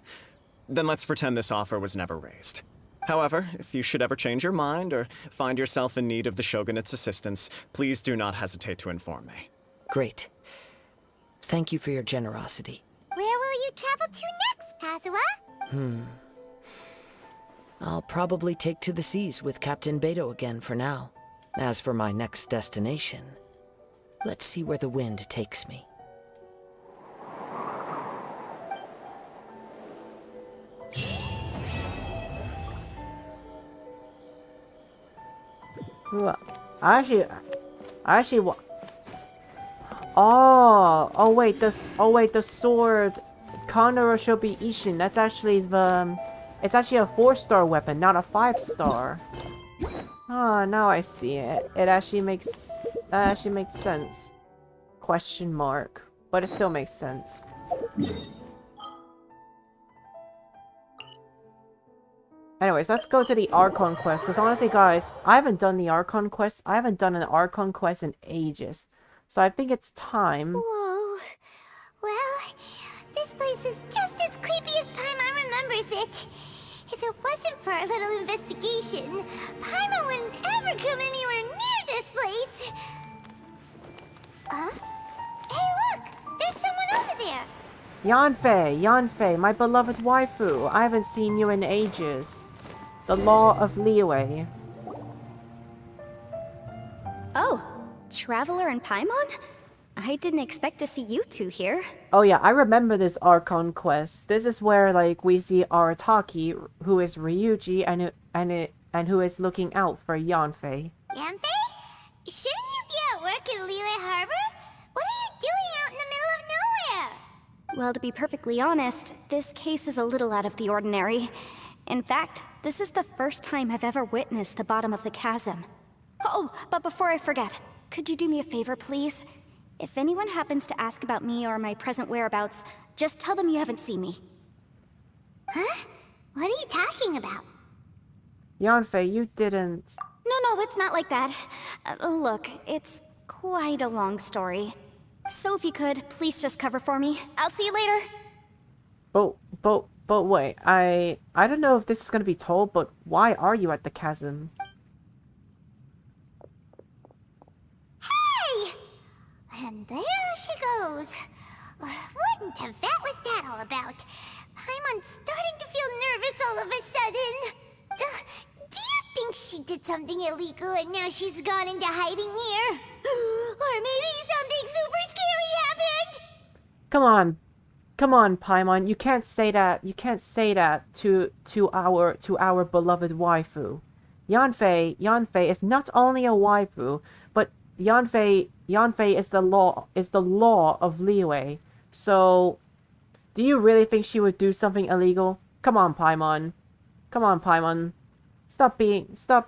Then let's pretend this offer was never raised. However, if you should ever change your mind or find yourself in need of the Shogunate's assistance, please do not hesitate to inform me.
Great. Thank you for your generosity.
Where will you travel to next, Kazuha?
I'll probably take to the seas with Captain Beto again for now. As for my next destination, let's see where the wind takes me.
Well, I actually oh wait, the sword Kandoro Shobi Ishin, that's actually it's actually a 4-star weapon, not a 5-star. Oh, now I see it. That actually makes sense. Question mark, but it still makes sense. Anyways, let's go to the Archon quest, because honestly, guys, I haven't done the Archon quest. I haven't done an Archon quest in ages. So I think it's time.
Whoa. Well, this place is just as creepy as Paimon remembers it. If it wasn't for our little investigation, Paimon wouldn't ever come anywhere near this place. Huh? Hey, look! There's someone over there!
Yanfei, my beloved waifu. I haven't seen you in ages. The Law of Liyue.
Oh, Traveler and Paimon? I didn't expect to see you two here.
Oh yeah, I remember this Archon quest. This is where like we see Arataki, who is Ryuji, and who is looking out for Yanfei.
Yanfei? Shouldn't you be at work in Liyue Harbor? What are you doing out in the middle of nowhere?
Well, to be perfectly honest, this case is a little out of the ordinary. In fact, this is the first time I've ever witnessed the bottom of the chasm. Oh, but before I forget, could you do me a favor, please? If anyone happens to ask about me or my present whereabouts, just tell them you haven't seen me.
Huh? What are you talking about?
Yanfei, you didn't...
No, it's not like that. Look, it's quite a long story. So if you could, please just cover for me. I'll see you later.
But wait, I don't know if this is gonna be told, but why are you at the chasm?
Hey! And there she goes. What in Tibet was that all about? I'm starting to feel nervous all of a sudden. Do you think she did something illegal and now she's gone into hiding here? Or maybe something super scary happened?
Come on, Paimon. You can't say that. You can't say that to our beloved waifu. Yanfei is not only a waifu, but Yanfei is the law of Liyue. So, do you really think she would do something illegal? Come on, Paimon. Stop being so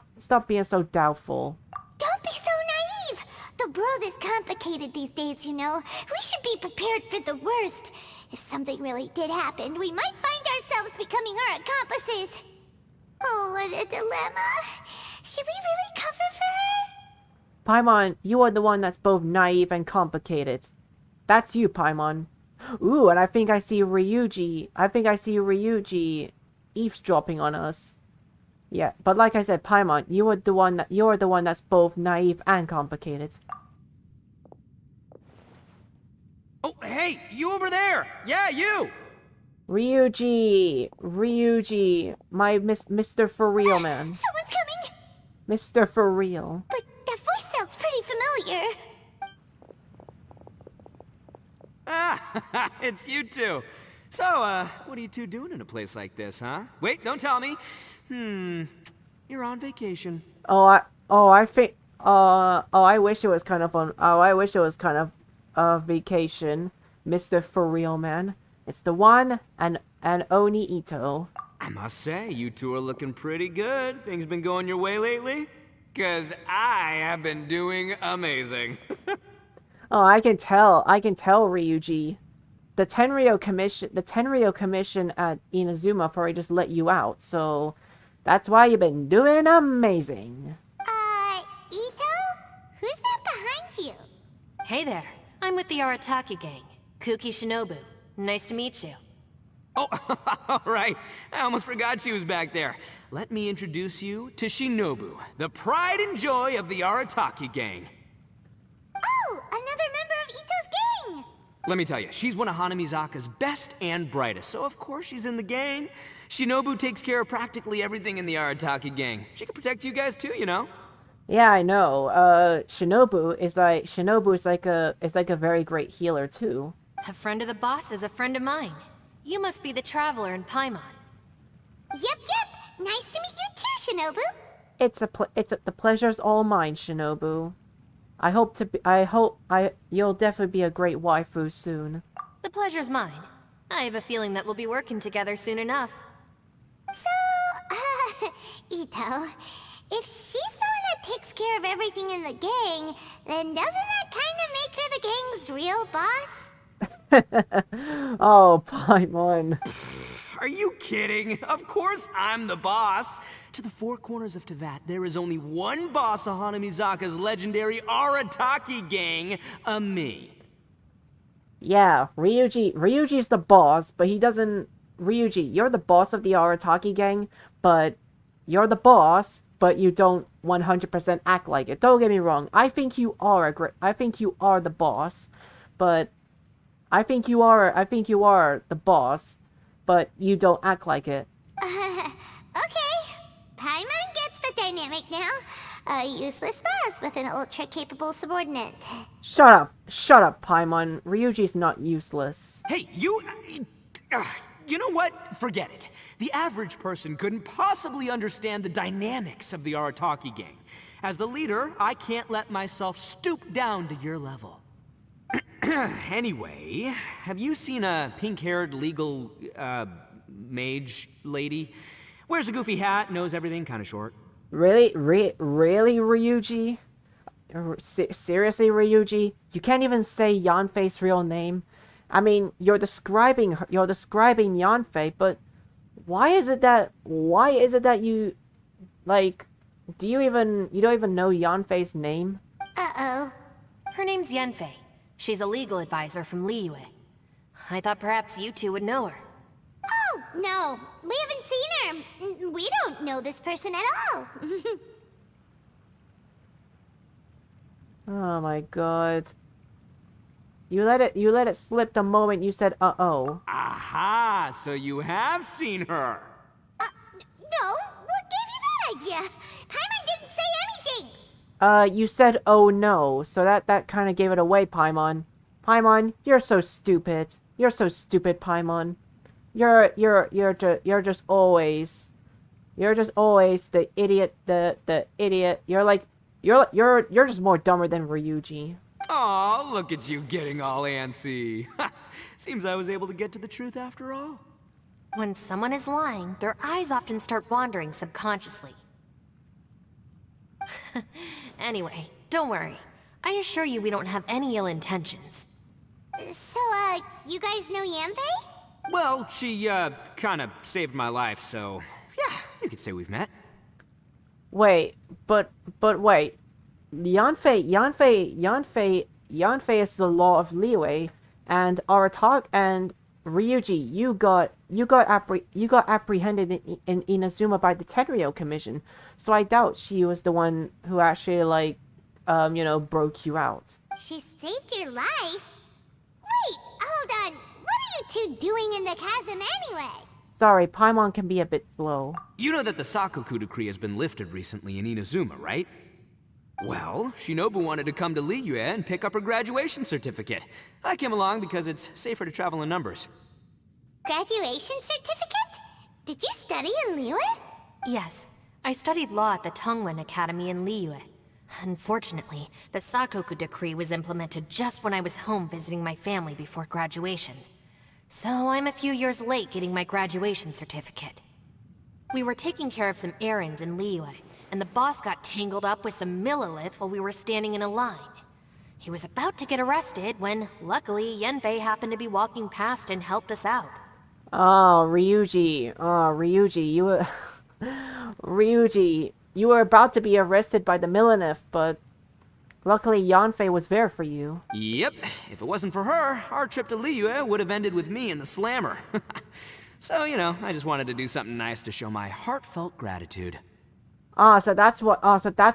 doubtful.
Don't be so naive! The world is complicated these days, you know. We should be prepared for the worst. If something really did happen, we might find ourselves becoming her accomplices. Oh, what a dilemma. Should we really cover for her?
Paimon, you are the one that's both naive and complicated. That's you, Paimon. Ooh, and I think I see Ryuji eavesdropping on us. Yeah, but like I said, Paimon, you are the one that's both naive and complicated.
Oh, hey, you over there! Yeah, you!
Ryuji, my Mr. For Real man.
Someone's coming!
Mr. For Real.
But that voice sounds pretty familiar.
Ah, it's you two. So, what are you two doing in a place like this, huh? Wait, don't tell me. You're on vacation.
I wish it was kind of on. Oh, I wish it was kind of a vacation, Mr. For Real man. It's the one and Oni Ito.
I must say, you two are looking pretty good. Things been going your way lately? 'Cause I have been doing amazing.
Oh, I can tell, Ryuji. The Tenryo Commission at Inazuma probably just let you out, so that's why you've been doing amazing.
Ito? Who's that behind you?
Hey there, I'm with the Arataki gang. Kuki Shinobu. Nice to meet you.
Oh, all right. I almost forgot she was back there. Let me introduce you to Shinobu, the pride and joy of the Arataki gang.
Oh, another member of Ito's gang!
Let me tell you, she's one of Hanamizaka's best and brightest, so of course she's in the gang. Shinobu takes care of practically everything in the Arataki gang. She can protect you guys too, you know?
Yeah, I know. Shinobu is like a very great healer too.
A friend of the boss is a friend of mine. You must be the traveler in Paimon.
Yep. Nice to meet you too, Shinobu.
The pleasure's all mine, Shinobu. You'll definitely be a great waifu soon.
The pleasure's mine. I have a feeling that we'll be working together soon enough.
So, Ito, if she's the one that takes care of everything in the gang, then doesn't that kind of make her the gang's real boss?
Oh, Paimon.
Are you kidding? Of course I'm the boss. To the four corners of Teyvat, there is only one boss of Hanamizaka's legendary Arataki gang, me.
Yeah, Ryuji's the boss, but he doesn't... Ryuji, you're the boss of the Arataki gang, but you're the boss, but you don't 100% act like it. Don't get me wrong. I think you are the boss, but I think you are the boss, but you don't act like it.
Okay. Paimon gets the dynamic now. A useless boss with an ultra-capable subordinate.
Shut up, Paimon. Ryuji's not useless.
Hey, you know what? Forget it. The average person couldn't possibly understand the dynamics of the Arataki gang. As the leader, I can't let myself stoop down to your level. Anyway, have you seen a pink-haired legal, mage lady? Wears a goofy hat, knows everything, kinda short.
Really, Ryuji? Seriously, Ryuji? You can't even say Yanfei's real name? I mean, you're describing Yanfei, but why is it that you, like, you don't even know Yanfei's name?
Uh-oh.
Her name's Yanfei. She's a legal advisor from Liyue. I thought perhaps you two would know her.
Oh, no. We haven't seen her. We don't know this person at all.
Oh my god. You let it slip the moment you said uh-oh.
Aha! So you have seen her!
No, what gave you that idea? Paimon didn't say anything!
You said oh no, so that kind of gave it away, Paimon. Paimon, you're so stupid. You're so stupid, Paimon. You're just always the idiot, the idiot. You're just more dumber than Ryuji.
Aw, look at you getting all antsy. Seems I was able to get to the truth after all.
When someone is lying, their eyes often start wandering subconsciously. Anyway, don't worry. I assure you we don't have any ill intentions.
So, you guys know Yanfei?
Well, she, kinda saved my life, so... yeah, you could say we've met.
Wait, but wait. Yanfei is the law of Liyue, and Aratak and Ryuji, you got apprehended in Inazuma by the Tenryou Commission, so I doubt she was the one who actually, broke you out.
She saved your life? Wait, hold on. What are you two doing in the chasm anyway?
Sorry, Paimon can be a bit slow.
You know that the Sakoku decree has been lifted recently in Inazuma, right? Well, Shinobu wanted to come to Liyue and pick up her graduation certificate. I came along because it's safer to travel in numbers.
Graduation certificate? Did you study in Liyue?
Yes, I studied law at the Tongwen Academy in Liyue. Unfortunately, the Sakoku decree was implemented just when I was home visiting my family before graduation. So I'm a few years late getting my graduation certificate. We were taking care of some errands in Liyue, and the boss got tangled up with some Millilith while we were standing in a line. He was about to get arrested when, luckily, Yanfei happened to be walking past and helped us out.
Oh, Ryuji, you were... Ryuji, you were about to be arrested by the Millilith, but luckily Yanfei was there for you.
Yep, if it wasn't for her, our trip to Liyue would have ended with me in the slammer. So, I just wanted to do something nice to show my heartfelt gratitude.
So that's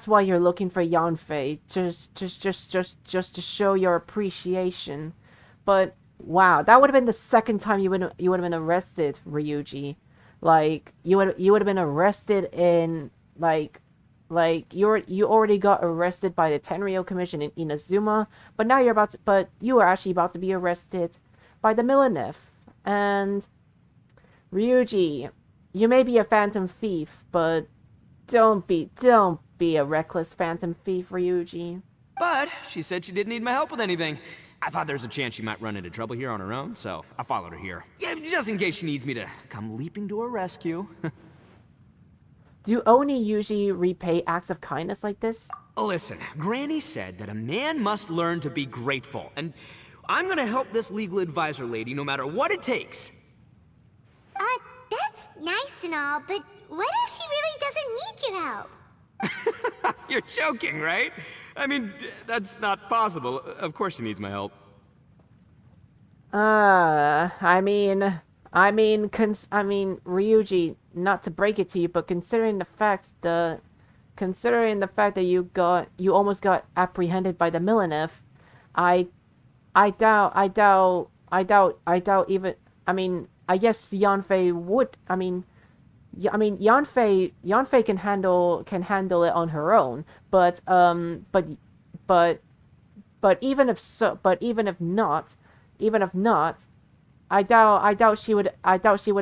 why you're looking for Yanfei, just to show your appreciation. But wow, that would have been the second time you would have been arrested, Ryuji. Like you would have been arrested in you already got arrested by the Tenryou Commission in Inazuma, but now you are actually about to be arrested by the Millilith. And Ryuji, you may be a phantom thief, but don't be a reckless phantom thief, Ryuji.
But she said she didn't need my help with anything. I thought there's a chance she might run into trouble here on her own, so I followed her here. Yeah, just in case she needs me to come leaping to her rescue.
Do Oni usually repay acts of kindness like this?
Listen, Granny said that a man must learn to be grateful, and I'm gonna help this legal advisor lady no matter what it takes.
That's nice and all, but what if she really doesn't need your help?
You're joking, right? I mean, that's not possible. Of course she needs my help.
Ryuji, not to break it to you, but considering the fact that you almost got apprehended by the Millilith, I doubt even, I guess Yanfei would, Yeah, I mean, Yanfei can handle it on her own, but even if not, I doubt she would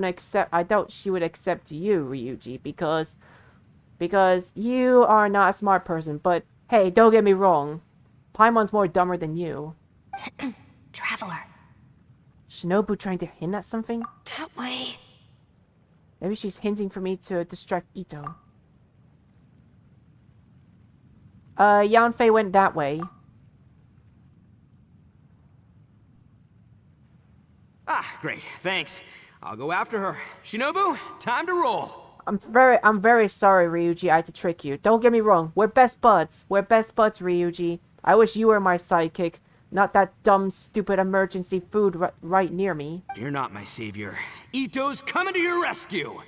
accept you, Ryuji, because you are not a smart person. But hey, don't get me wrong, Paimon's more dumber than you.
Traveler.
Shinobu trying to hint at something?
That way.
Maybe she's hinting for me to distract Ito. Yanfei went that way.
Ah, great, thanks. I'll go after her. Shinobu, time to roll.
I'm very sorry, Ryuji, I had to trick you. Don't get me wrong, we're best buds. We're best buds, Ryuji. I wish you were my sidekick, not that dumb, stupid emergency food right near me.
You're not my savior. Ito's coming to your rescue.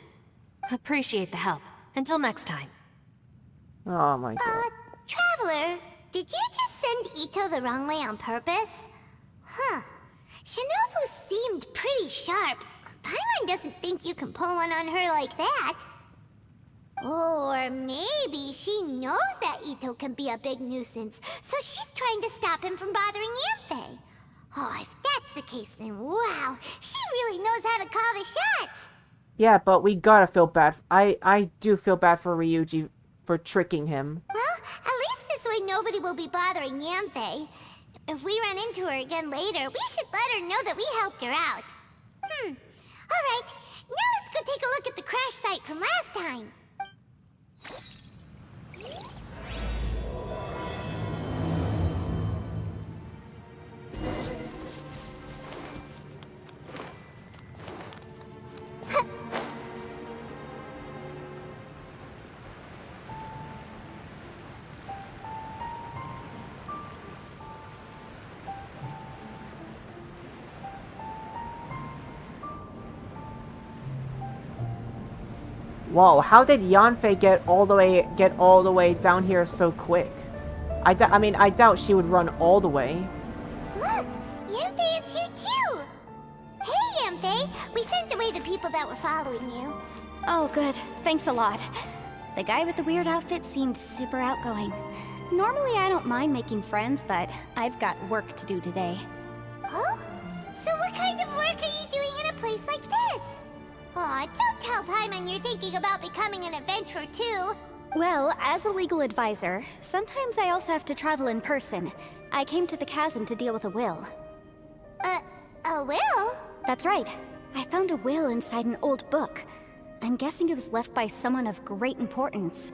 Appreciate the help. Until next time.
Oh my god.
Traveler, did you just send Ito the wrong way on purpose? Huh. Shinobu seemed pretty sharp. Paimon doesn't think you can pull one on her like that. Or maybe she knows that Ito can be a big nuisance, so she's trying to stop him from bothering Yanfei. Oh, if that's the case, then wow, she really knows how to call the shots.
Yeah, but we gotta feel bad. I do feel bad for Ryuji for tricking him.
Well, at least this way nobody will be bothering Yanfei. If we run into her again later, we should let her know that we helped her out. Alright, now let's go take a look at the crash site from last time.
Whoa, how did Yanfei get all the way down here so quick? I doubt she would run all the way.
Look, Yanfei is here too. Hey, Yanfei, we sent away the people that were following you.
Oh, good. Thanks a lot. The guy with the weird outfit seemed super outgoing. Normally I don't mind making friends, but I've got work to do today.
Oh? So what kind of work are you doing in a place like this? Aw, don't tell Paimon you're thinking about becoming an adventurer too.
Well, as a legal advisor, sometimes I also have to travel in person. I came to the chasm to deal with a will.
A will?
That's right. I found a will inside an old book. I'm guessing it was left by someone of great importance.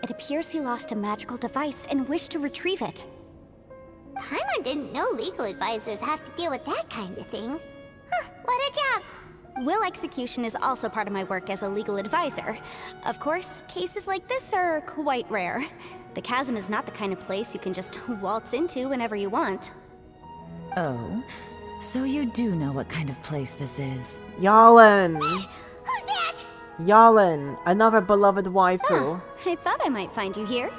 It appears he lost a magical device and wished to retrieve it.
Paimon didn't know legal advisors have to deal with that kind of thing. Huh, what a job!
Will execution is also part of my work as a legal advisor. Of course, cases like this are quite rare. The chasm is not the kind of place you can just waltz into whenever you want.
Oh, so you do know what kind of place this is.
Yalin!
Who's that?
Yalin, another beloved waifu.
Huh, I thought I might find you here.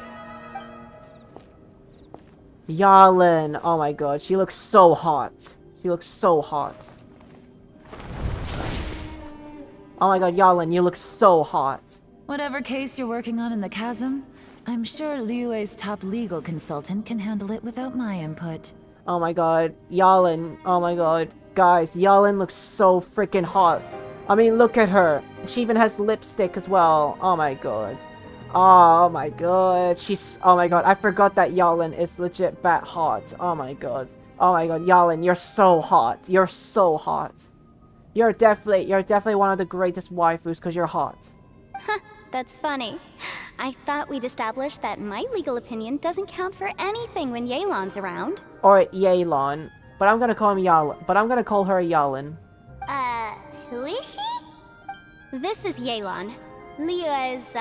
Yalin, oh my god, she looks so hot. She looks so hot. Oh my god, Yalin, you look so hot.
Whatever case you're working on in the chasm, I'm sure Liyue's top legal consultant can handle it without my input.
Oh my god, Yalin, oh my god. Guys, Yalin looks so freaking hot. I mean, look at her. She even has lipstick as well. Oh my god. Oh my god. Oh my god, I forgot that Yalin is legit that hot. Oh my god. Oh my god, Yalin, you're so hot. You're so hot. You're definitely one of the greatest waifus because you're hot.
That's funny. I thought we'd established that my legal opinion doesn't count for anything when Yelan's around.
Or Yelan. But I'm gonna call him Yalin. But I'm gonna call her Yalin.
Who is she?
This is Yelan. Liyue's,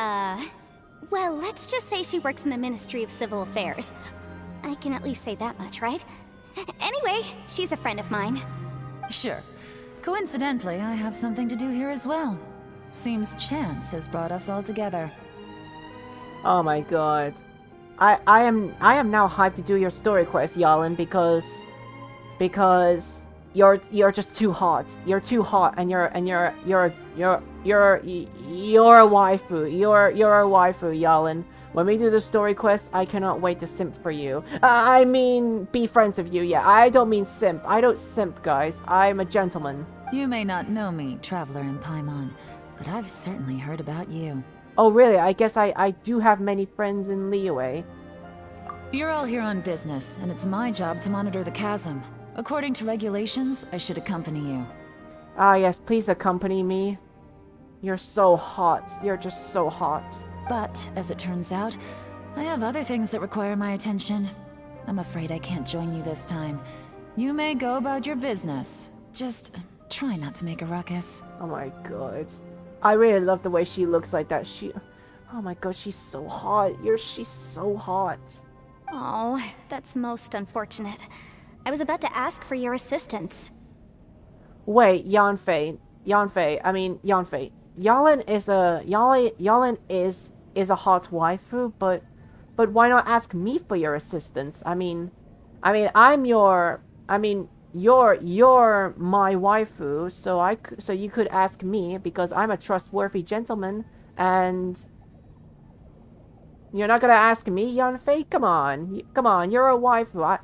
well, let's just say she works in the Ministry of Civil Affairs. I can at least say that much, right? Anyway, she's a friend of mine.
Sure. Coincidentally, I have something to do here as well. Seems chance has brought us all together.
Oh my god. I am now hyped to do your story quest, Yalin, because you're just too hot. You're too hot and you're you're a waifu. You're a waifu, Yalin. When we do the story quest, I cannot wait to simp for you. I mean, be friends with you. Yeah, I don't mean simp. I don't simp, guys. I'm a gentleman.
You may not know me, traveler in Paimon, but I've certainly heard about you.
Oh, really? I guess I do have many friends in Liyue.
You're all here on business, and it's my job to monitor the chasm. According to regulations, I should accompany you.
Ah, yes, please accompany me. You're so hot. You're just so hot.
But, as it turns out, I have other things that require my attention. I'm afraid I can't join you this time. You may go about your business. Just try not to make a ruckus.
Oh my god. I really love the way she looks like that. Oh my god, she's so hot. She's so hot.
Oh, that's most unfortunate. I was about to ask for your assistance.
Wait, Yanfei. Yalin is a hot waifu, but why not ask me for your assistance? You're my waifu, so you could ask me because I'm a trustworthy gentleman, and you're not gonna ask me, Yanfei? Come on, you're a waifu.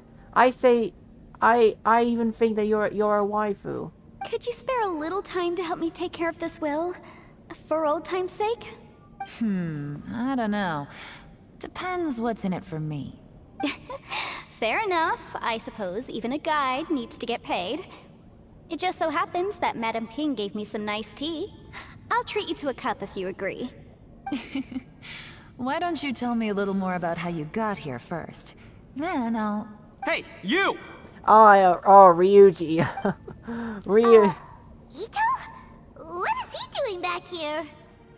I even think that you're a waifu.
Could you spare a little time to help me take care of this will? For old time's sake?
I don't know. Depends what's in it for me.
Fair enough. I suppose even a guide needs to get paid. It just so happens that Madame Ping gave me some nice tea. I'll treat you to a cup if you agree.
Why don't you tell me a little more about how you got here first? Then I'll...
Hey, you!
Ryuji.
Ito? What is he doing back here?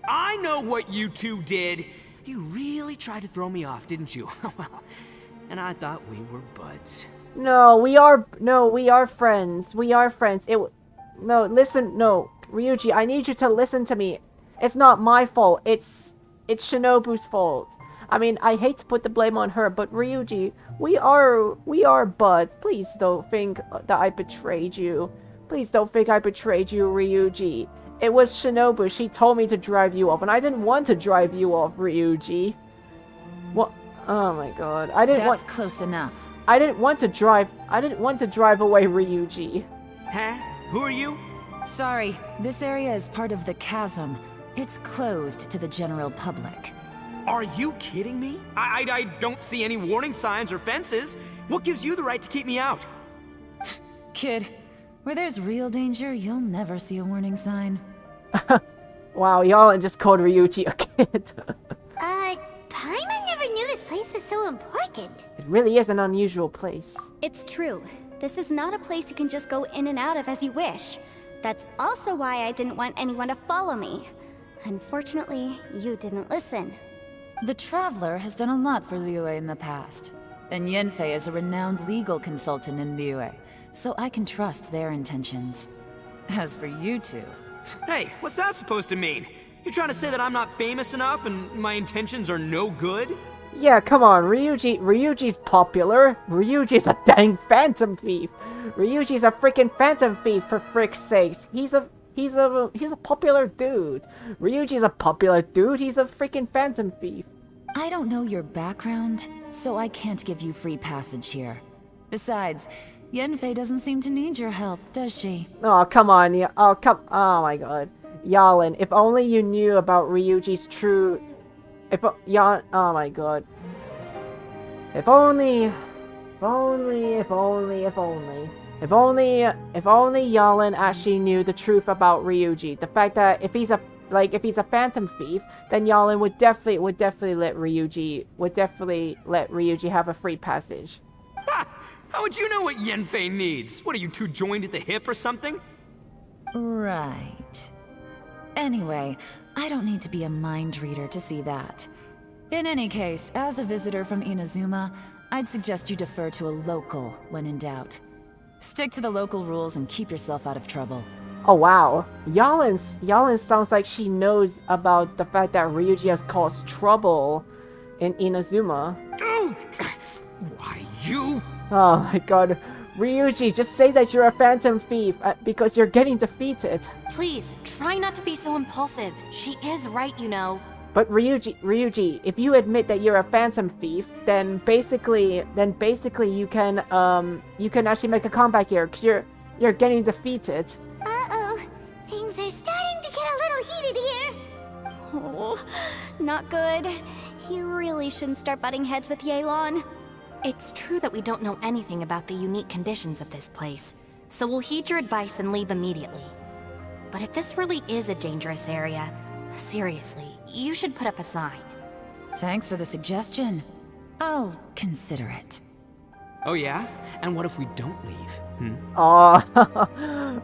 I know what you two did. You really tried to throw me off, didn't you? Well, and I thought we were buds.
No, we are friends. We are friends. No, Ryuji, I need you to listen to me. It's not my fault. It's Shinobu's fault. I mean, I hate to put the blame on her, but Ryuji, we are buds. Please don't think that I betrayed you. Please don't think I betrayed you, Ryuji. It was Shinobu. She told me to drive you off, and I didn't want to drive you off, Ryuji. What? Oh my god.
That's close enough.
I didn't want to drive away, Ryuji.
Huh? Who are you?
Sorry, this area is part of the chasm. It's closed to the general public.
Are you kidding me? I don't see any warning signs or fences. What gives you the right to keep me out?
Kid, where there's real danger, you'll never see a warning sign.
Wow, y'all just called Ryuji a kid.
Paimon never knew this place was so important.
It really is an unusual place.
It's true. This is not a place you can just go in and out of as you wish. That's also why I didn't want anyone to follow me. Unfortunately, you didn't listen.
The Traveler has done a lot for Liyue in the past, and Yanfei is a renowned legal consultant in Liyue, so I can trust their intentions. As for you two...
Hey, what's that supposed to mean? You trying to say that I'm not famous enough and my intentions are no good?
Yeah, come on, Ryuji's popular. Ryuji's a dang phantom thief. Ryuji's a freaking phantom thief, for frick's sakes. He's a popular dude. Ryuji's a popular dude. He's a freaking phantom thief.
I don't know your background, so I can't give you free passage here. Besides, Yanfei doesn't seem to need your help, does she?
Oh, come on. Oh my god. Yalin, if only you knew about Ryuji's true... oh my god. If only Yalin actually knew the truth about Ryuji. The fact that if he's a phantom thief, then Yalin would definitely let Ryuji have a free passage.
Ha! How would you know what Yanfei needs? What, are you two joined at the hip or something?
Right. Anyway, I don't need to be a mind reader to see that. In any case, as a visitor from Inazuma, I'd suggest you defer to a local when in doubt. Stick to the local rules and keep yourself out of trouble.
Oh wow, Yalin sounds like she knows about the fact that Ryuji has caused trouble in Inazuma.
Why, you?
Oh my god, Ryuji, just say that you're a phantom thief because you're getting defeated.
Please, try not to be so impulsive. She is right, you know.
But Ryuji, if you admit that you're a phantom thief, then basically you can actually make a comeback here, because you're getting defeated.
Uh-oh. Things are starting to get a little heated here.
Oh, not good. He really shouldn't start butting heads with Yelan.
It's true that we don't know anything about the unique conditions of this place, so we'll heed your advice and leave immediately. But if this really is a dangerous area, seriously, you should put up a sign.
Thanks for the suggestion. I'll consider it.
Oh yeah? And what if we don't leave?
Oh,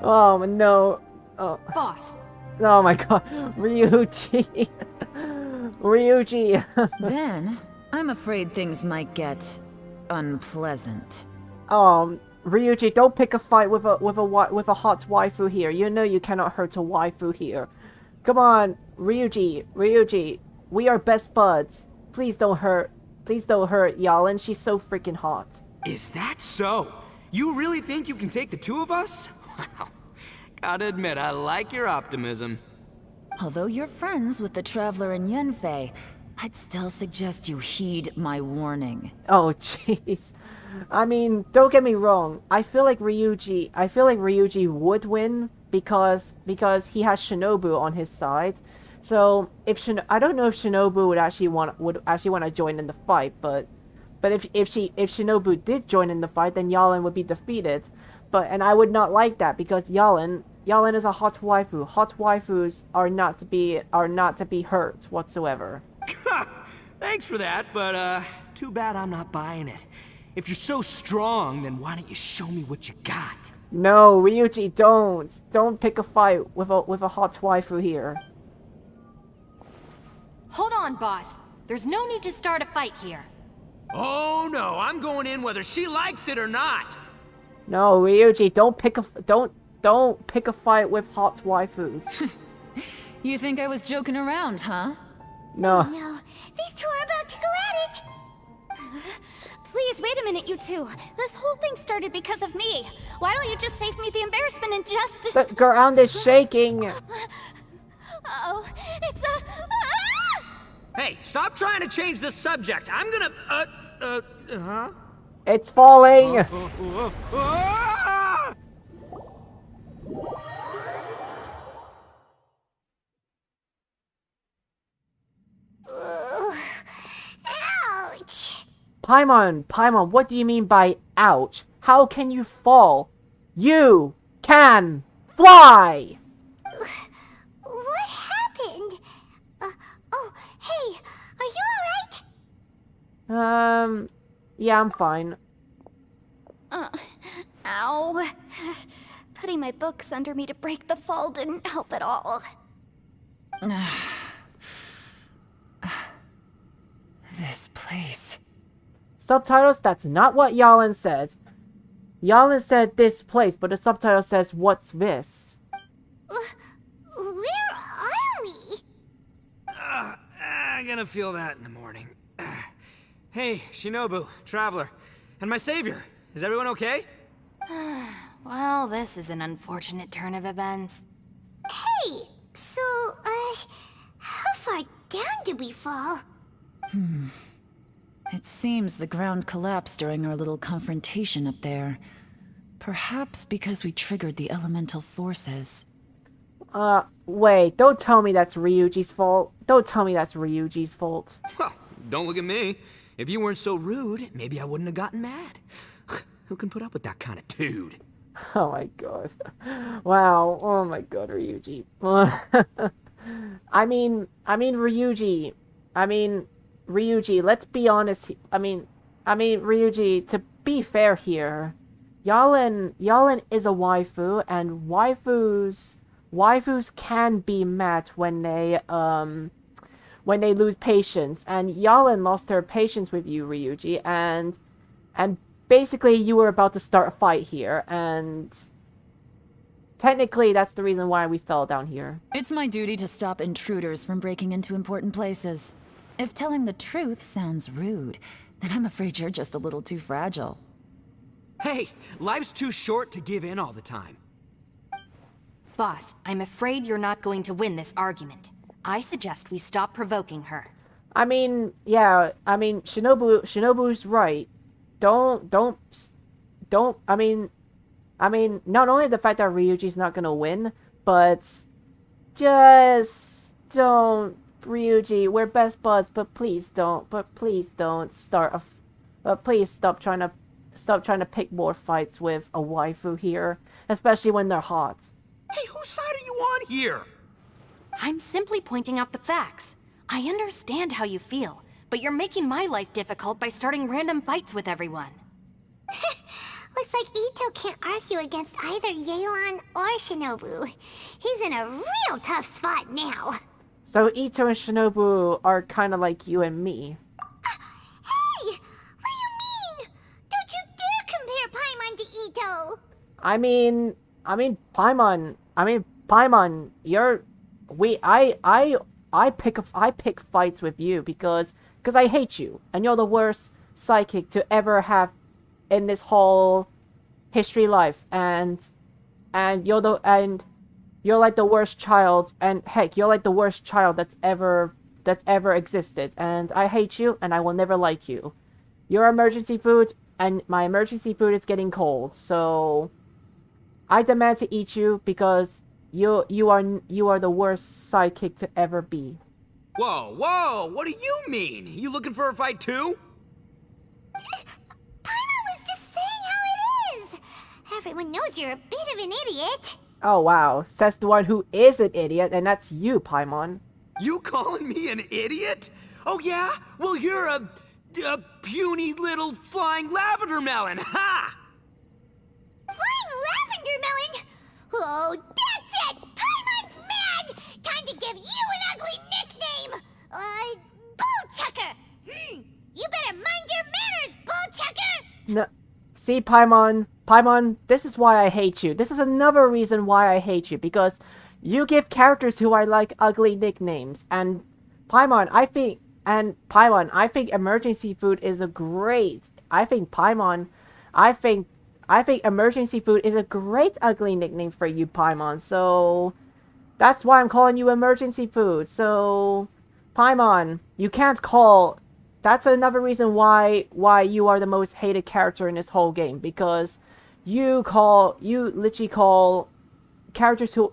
oh no. Oh.
Boss.
Oh my god. Ryuji. Ryuji.
Then, I'm afraid things might get unpleasant.
Ryuji, don't pick a fight with a hot waifu here. You know you cannot hurt a waifu here. Come on, Ryuji, we are best buds. Please don't hurt Yalin. She's so freaking hot.
Is that so? You really think you can take the two of us? Wow. Gotta admit, I like your optimism.
Although you're friends with the Traveler and Yenfei, I'd still suggest you heed my warning.
Oh, jeez. I mean, don't get me wrong. I feel like Ryuji would win because he has Shinobu on his side. So I don't know if Shinobu would actually want to join in the fight, but if Shinobu did join in the fight, then Yalin would be defeated. And I would not like that because Yalin is a hot waifu. Hot waifus are not to be hurt whatsoever.
Thanks for that, but too bad I'm not buying it. If you're so strong, then why don't you show me what you got?
No, Ryuji, don't pick a fight with a hot waifu here.
Hold on, boss. There's no need to start a fight here.
Oh no, I'm going in whether she likes it or not.
No, Ryuji, don't pick a fight with hot waifus.
You think I was joking around, huh?
No.
Oh, no, these two are about to go at it.
Please, wait a minute, you two. This whole thing started because of me. Why don't you just save me the embarrassment and just...
The ground is shaking.
Uh-oh, it's a...
Hey, stop trying to change the subject. I'm gonna...
It's falling.
Ouch!
Paimon, what do you mean by ouch? How can you fall? You can fly!
What happened? Oh, hey, are you alright?
Yeah, I'm fine.
Ow. Putting my books under me to break the fall didn't help at all.
This place.
Subtitles, that's not what Yalin said. Yalin said this place, but the subtitle says, what's this?
Where are we?
I'm gonna feel that in the morning. Hey, Shinobu, Traveler, and my savior. Is everyone okay?
Well, this is an unfortunate turn of events.
Hey, so, how far down did we fall?
It seems the ground collapsed during our little confrontation up there. Perhaps because we triggered the elemental forces.
Wait, don't tell me that's Ryuji's fault. Don't tell me that's Ryuji's fault.
Well, don't look at me. If you weren't so rude, maybe I wouldn't have gotten mad. Who can put up with that kind of dude?
Oh my god. Wow. Oh my god, Ryuji. I mean, Ryuji, let's be honest. I mean, Ryuji, to be fair here, Yalin is a waifu, and waifus can be mad when they lose patience, and Yalin lost her patience with you, Ryuji, and basically you were about to start a fight here, and technically that's the reason why we fell down here.
It's my duty to stop intruders from breaking into important places. If telling the truth sounds rude, then I'm afraid you're just a little too fragile.
Hey, life's too short to give in all the time.
Boss, I'm afraid you're not going to win this argument. I suggest we stop provoking her.
I mean, yeah, I mean, Shinobu's right. Don't, I mean, not only the fact that Ryuji's not gonna win, but just don't, Ryuji, we're best buds, but please don't start please stop trying to pick more fights with a waifu here, especially when they're hot.
Hey, whose side are you on here?
I'm simply pointing out the facts. I understand how you feel, but you're making my life difficult by starting random fights with everyone.
Looks like Ito can't argue against either Yelan or Shinobu. He's in a real tough spot now.
So Ito and Shinobu are kind of like you and me.
Hey! What do you mean? Don't you dare compare Paimon to Ito!
Paimon, I pick fights with you because I hate you, and you're the worst psychic to ever have in this whole history life, and you're like the worst child, and heck, you're like the worst child that's ever existed, and I hate you, and I will never like you. You're emergency food, and my emergency food is getting cold, so I demand to eat you because you are the worst sidekick to ever be.
Whoa, whoa, what do you mean? You looking for a fight too?
Paimon was just saying how it is! Everyone knows you're a bit of an idiot.
Oh wow, says the one who is an idiot, and that's you, Paimon.
You calling me an idiot? Oh yeah? Well, you're a puny little flying lavender melon, ha!
Flying lavender melon? Oh, that's it! Paimon's mad! Time to give you an ugly nickname! Bullchucker! You better mind your manners, Bullchucker!
No, see, Paimon, this is why I hate you. This is another reason why I hate you, because you give characters who I like ugly nicknames, and Paimon, I think emergency food is a great. I think emergency food is a great ugly nickname for you, Paimon. So that's why I'm calling you emergency food. So Paimon, you can't call. That's another reason why you are the most hated character in this whole game, because you literally call characters who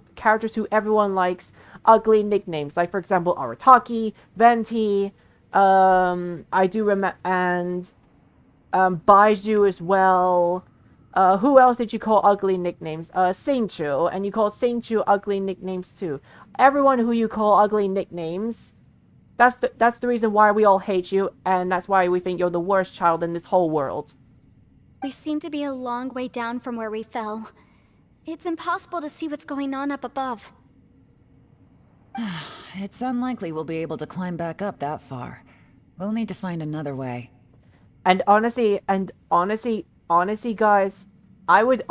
everyone likes ugly nicknames, like for example Arataki, Venti, I do remember, and Baiju as well. Who else did you call ugly nicknames? Singchu, and you call Singchu ugly nicknames too. Everyone who you call ugly nicknames, that's the reason why we all hate you, and that's why we think you're the worst child in this whole world.
We seem to be a long way down from where we fell. It's impossible to see what's going on up above.
It's unlikely we'll be able to climb back up that far. We'll need to find another way.
And honestly, guys, I wish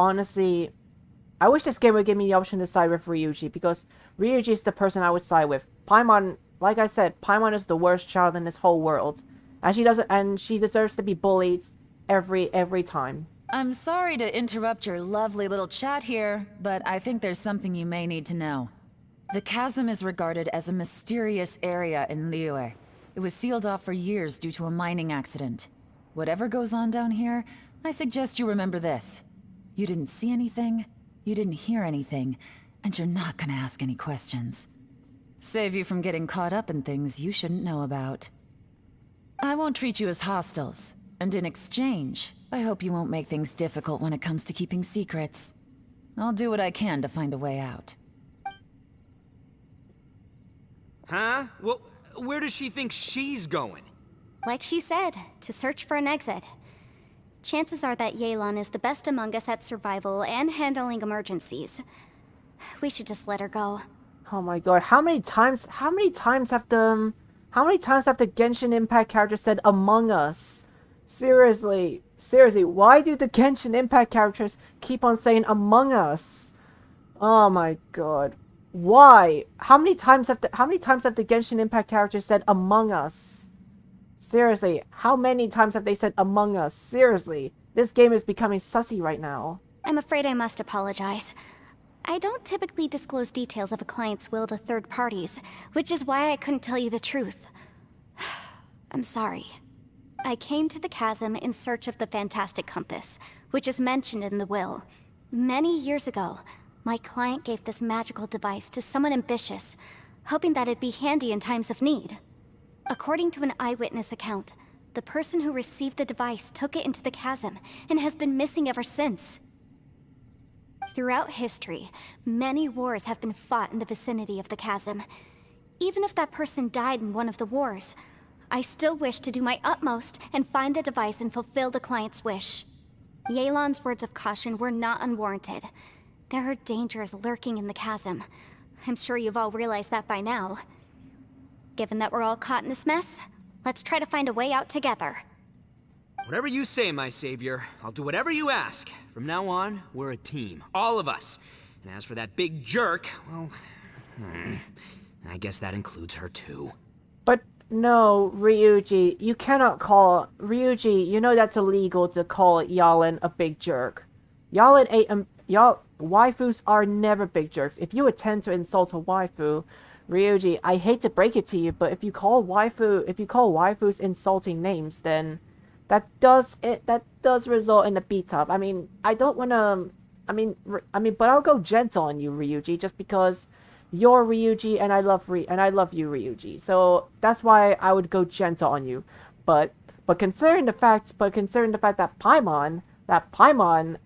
this game would give me the option to side with Ryuji, because Ryuji is the person I would side with. Paimon, like I said, Paimon is the worst child in this whole world, and she deserves to be bullied every time.
I'm sorry to interrupt your lovely little chat here, but I think there's something you may need to know. The chasm is regarded as a mysterious area in Liyue. It was sealed off for years due to a mining accident. Whatever goes on down here, I suggest you remember this. You didn't see anything, you didn't hear anything, and you're not gonna ask any questions. Save you from getting caught up in things you shouldn't know about. I won't treat you as hostiles, and in exchange, I hope you won't make things difficult when it comes to keeping secrets. I'll do what I can to find a way out.
Huh? Well, where does she think she's going?
Like she said, to search for an exit. Chances are that Yelan is the best among us at survival and handling emergencies. We should just let her go.
Oh my god, how many times have the Genshin Impact characters said Among Us? Seriously, why do the Genshin Impact characters keep on saying Among Us? Oh my god. Why? How many times have the Genshin Impact characters said Among Us? Seriously, how many times have they said Among Us? Seriously, This game is becoming sussy right now.
I'm afraid I must apologize. I don't typically disclose details of a client's will to third parties, which is why I couldn't tell you the truth. I'm sorry. I came to the chasm in search of the Fantastic Compass, which is mentioned in the will. Many years ago, my client gave this magical device to someone ambitious, hoping that it'd be handy in times of need. According to an eyewitness account, the person who received the device took it into the chasm and has been missing ever since. Throughout history, many wars have been fought in the vicinity of the chasm. Even if that person died in one of the wars, I still wish to do my utmost and find the device and fulfill the client's wish. Yelan's words of caution were not unwarranted. There are dangers lurking in the chasm. I'm sure you've all realized that by now. Given that we're all caught in this mess, let's try to find a way out together.
Whatever you say, my savior. I'll do whatever you ask. From now on, we're a team. All of us. And as for that big jerk, well... I guess that includes her too.
But no, Ryuji, you cannot call... Ryuji, you know that's illegal to call Yalan a big jerk. Yalan ain't... waifus are never big jerks. If you attempt to insult a waifu, Ryuji, I hate to break it to you, but if you call waifus insulting names, then that does result in a beat up. I mean, I don't wanna... but I'll go gentle on you, Ryuji, just because you're Ryuji and I love you, Ryuji. So that's why I would go gentle on you. But considering the fact that Paimon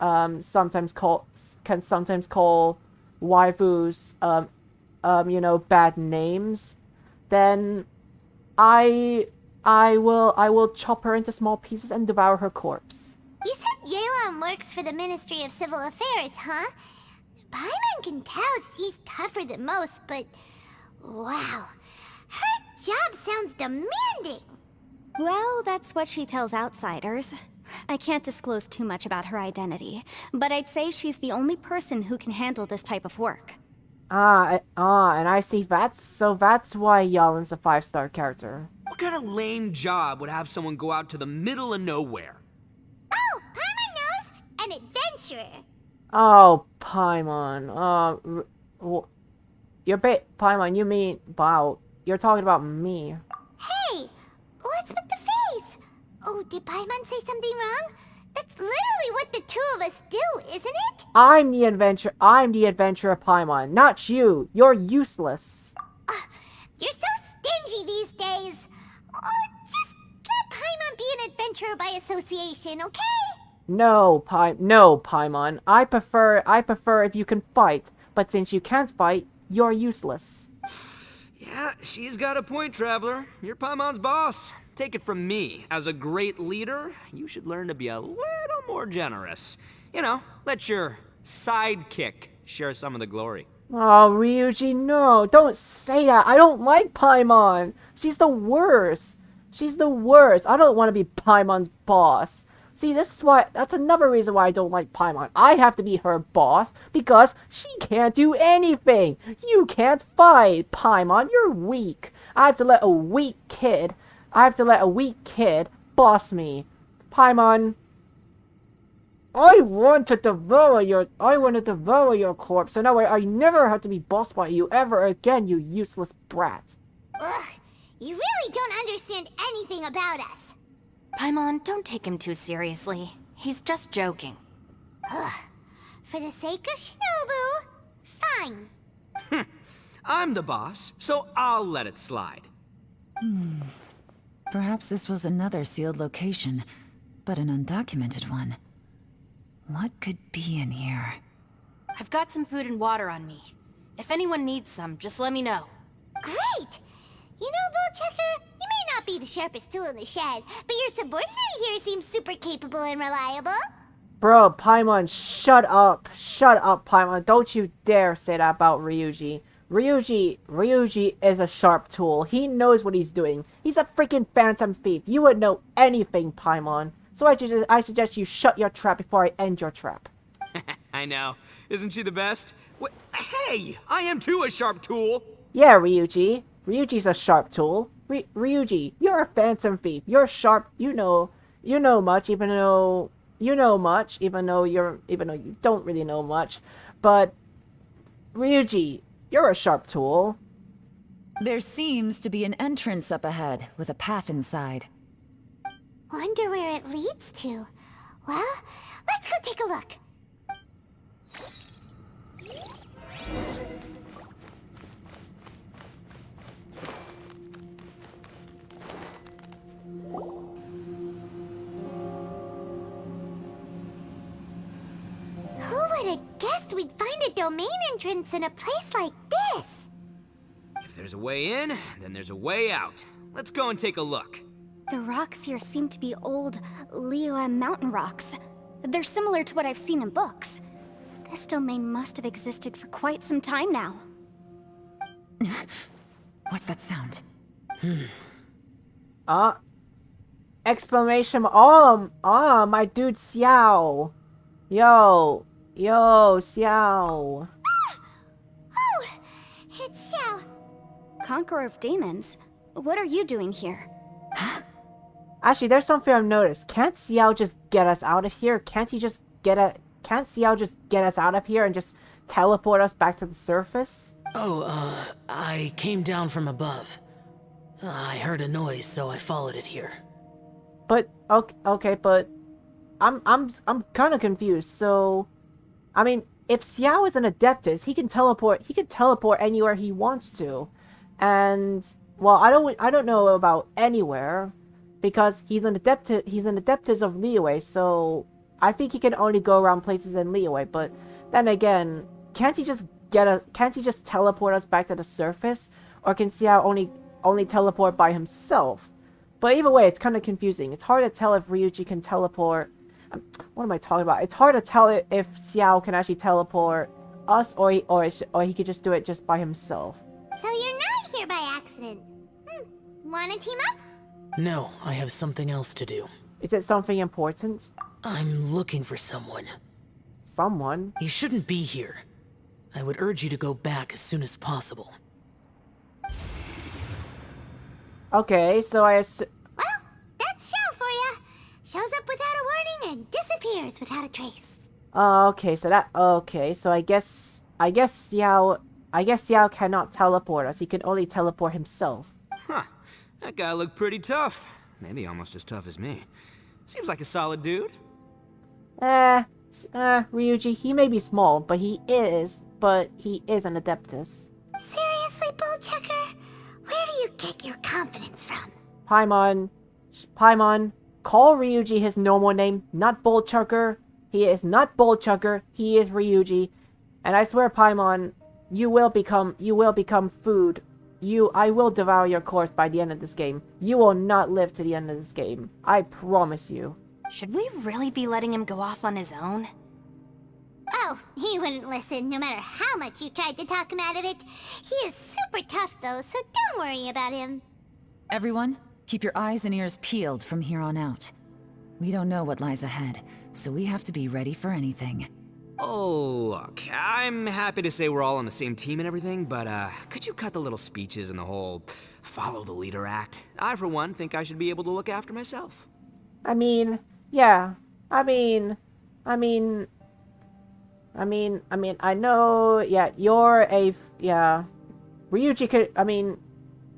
can sometimes call waifus bad names, then I will chop her into small pieces and devour her corpse.
You said Yelan works for the Ministry of Civil Affairs, huh? Paimon can tell she's tougher than most, but wow, her job sounds demanding.
Well, that's what she tells outsiders. I can't disclose too much about her identity, but I'd say she's the only person who can handle this type of work.
And I see that's why Yalan's a 5-star character.
What kind of lame job would have someone go out to the middle of nowhere?
Oh, Paimon knows! An adventurer!
Oh, Paimon. Paimon, you mean... Wow, you're talking about me.
Hey! What's with the face? Oh, did Paimon say something wrong? That's literally what the two of us do, isn't it?
I'm the adventurer Paimon, not you. You're useless.
You're so stingy these days. Just let Paimon be an adventurer by association, okay?
No, Paimon. I prefer if you can fight, but since you can't fight, you're useless.
Yeah, she's got a point, Traveler. You're Paimon's boss. Take it from me. As a great leader, you should learn to be a little more generous. You know, let your sidekick share some of the glory.
Oh, Ryuji, no. Don't say that. I don't like Paimon. She's the worst. I don't want to be Paimon's boss. See, that's another reason why I don't like Paimon. I have to be her boss because she can't do anything. You can't fight, Paimon. You're weak. I have to let a weak kid boss me. Paimon, I want to devour your corpse, so that way I never have to be bossed by you ever again, you useless brat.
Ugh, you really don't understand anything about us.
Paimon, don't take him too seriously. He's just joking.
Ugh, for the sake of Shinobu, fine.
I'm the boss, so I'll let it slide.
Perhaps this was another sealed location, but an undocumented one. What could be in here?
I've got some food and water on me. If anyone needs some, just let me know.
Great! You know, Bullchecker, you may not be the sharpest tool in the shed, but your subordinate here seems super capable and reliable.
Bro, Paimon, shut up. Shut up, Paimon. Don't you dare say that about Ryuji. Ryuji is a sharp tool. He knows what he's doing. He's a freaking phantom thief. You would know anything, Paimon. So I suggest you shut your trap before I end your trap.
I know. Isn't she the best? Hey, I am too a sharp tool.
Yeah, Ryuji. Ryuji's a sharp tool. Ryuji, you're a phantom thief. You're sharp. You know much, even though you know much, even though you don't really know much. But Ryuji, you're a sharp tool.
There seems to be an entrance up ahead, with a path inside.
Wonder where it leads to. Well, let's go take a look. Who would have guessed we'd find a domain entrance in a place like this?
If there's a way in, then there's a way out. Let's go and take a look.
The rocks here seem to be old Liyue mountain rocks. They're similar to what I've seen in books. This domain must have existed for quite some time now.
What's that sound?
Exclamation! My dude Xiao. Yo, Xiao.
Oh, it's Xiao.
Conqueror of Demons, what are you doing here?
Actually, there's something I've noticed. Can't Xiao just get us out of here? Can't Xiao just get us out of here and just teleport us back to the surface?
Oh, I came down from above. I heard a noise, so I followed it here.
But okay, but I'm kind of confused. So, I mean, if Xiao is an Adeptus, he can teleport anywhere he wants to. And well, I don't know about anywhere, because he's an Adeptus of Liyue, so I think he can only go around places in Liyue. But then again, can't he just teleport us back to the surface, or can Xiao only teleport by himself? But either way, it's kind of confusing. It's hard to tell if Ryuji can teleport. What am I talking about? It's hard to tell if Xiao can actually teleport us, or he could just do it just by himself.
So you're not here by accident. Wanna team up?
No, I have something else to do.
Is it something important?
I'm looking for someone.
Someone?
You shouldn't be here. I would urge you to go back as soon as possible.
Okay, so
Well, that's Xiao for ya. Shows up without a warning and disappears without a trace.
Okay, so I guess Xiao cannot teleport us. He can only teleport himself.
Huh. That guy looked pretty tough. Maybe almost as tough as me. Seems like a solid dude.
Ryuji, he may be small, but he is an Adeptus.
Seriously, Bullchucker? Where do you get your confidence from?
Paimon, call Ryuji his normal name, not Bullchucker. He is not Bullchucker, he is Ryuji. And I swear, Paimon, you will become food. I will devour your corpse by the end of this game. You will not live to the end of this game. I promise you.
Should we really be letting him go off on his own?
Oh, he wouldn't listen no matter how much you tried to talk him out of it. He is super tough though, so don't worry about him.
Everyone, keep your eyes and ears peeled from here on out. We don't know what lies ahead, so we have to be ready for anything.
Oh, look, I'm happy to say we're all on the same team and everything, but could you cut the little speeches and the whole follow the leader act? I, for one, think I should be able to look after myself.
I mean, yeah. I know, yeah, Ryuji could,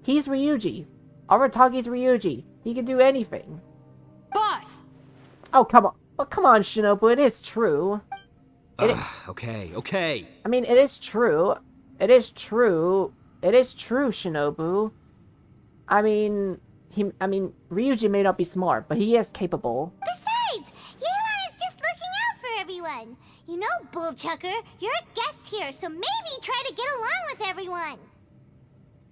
he's Ryuji. Aratagi's Ryuji. He can do anything.
Boss!
Oh, come on. Oh, come on, Shinobu, it is true.
Okay.
It is true. It is true, Shinobu. Ryuji may not be smart, but he is capable.
Besides, Yelan is just looking out for everyone. You know, Bullchucker, you're a guest here, so maybe try to get along with everyone.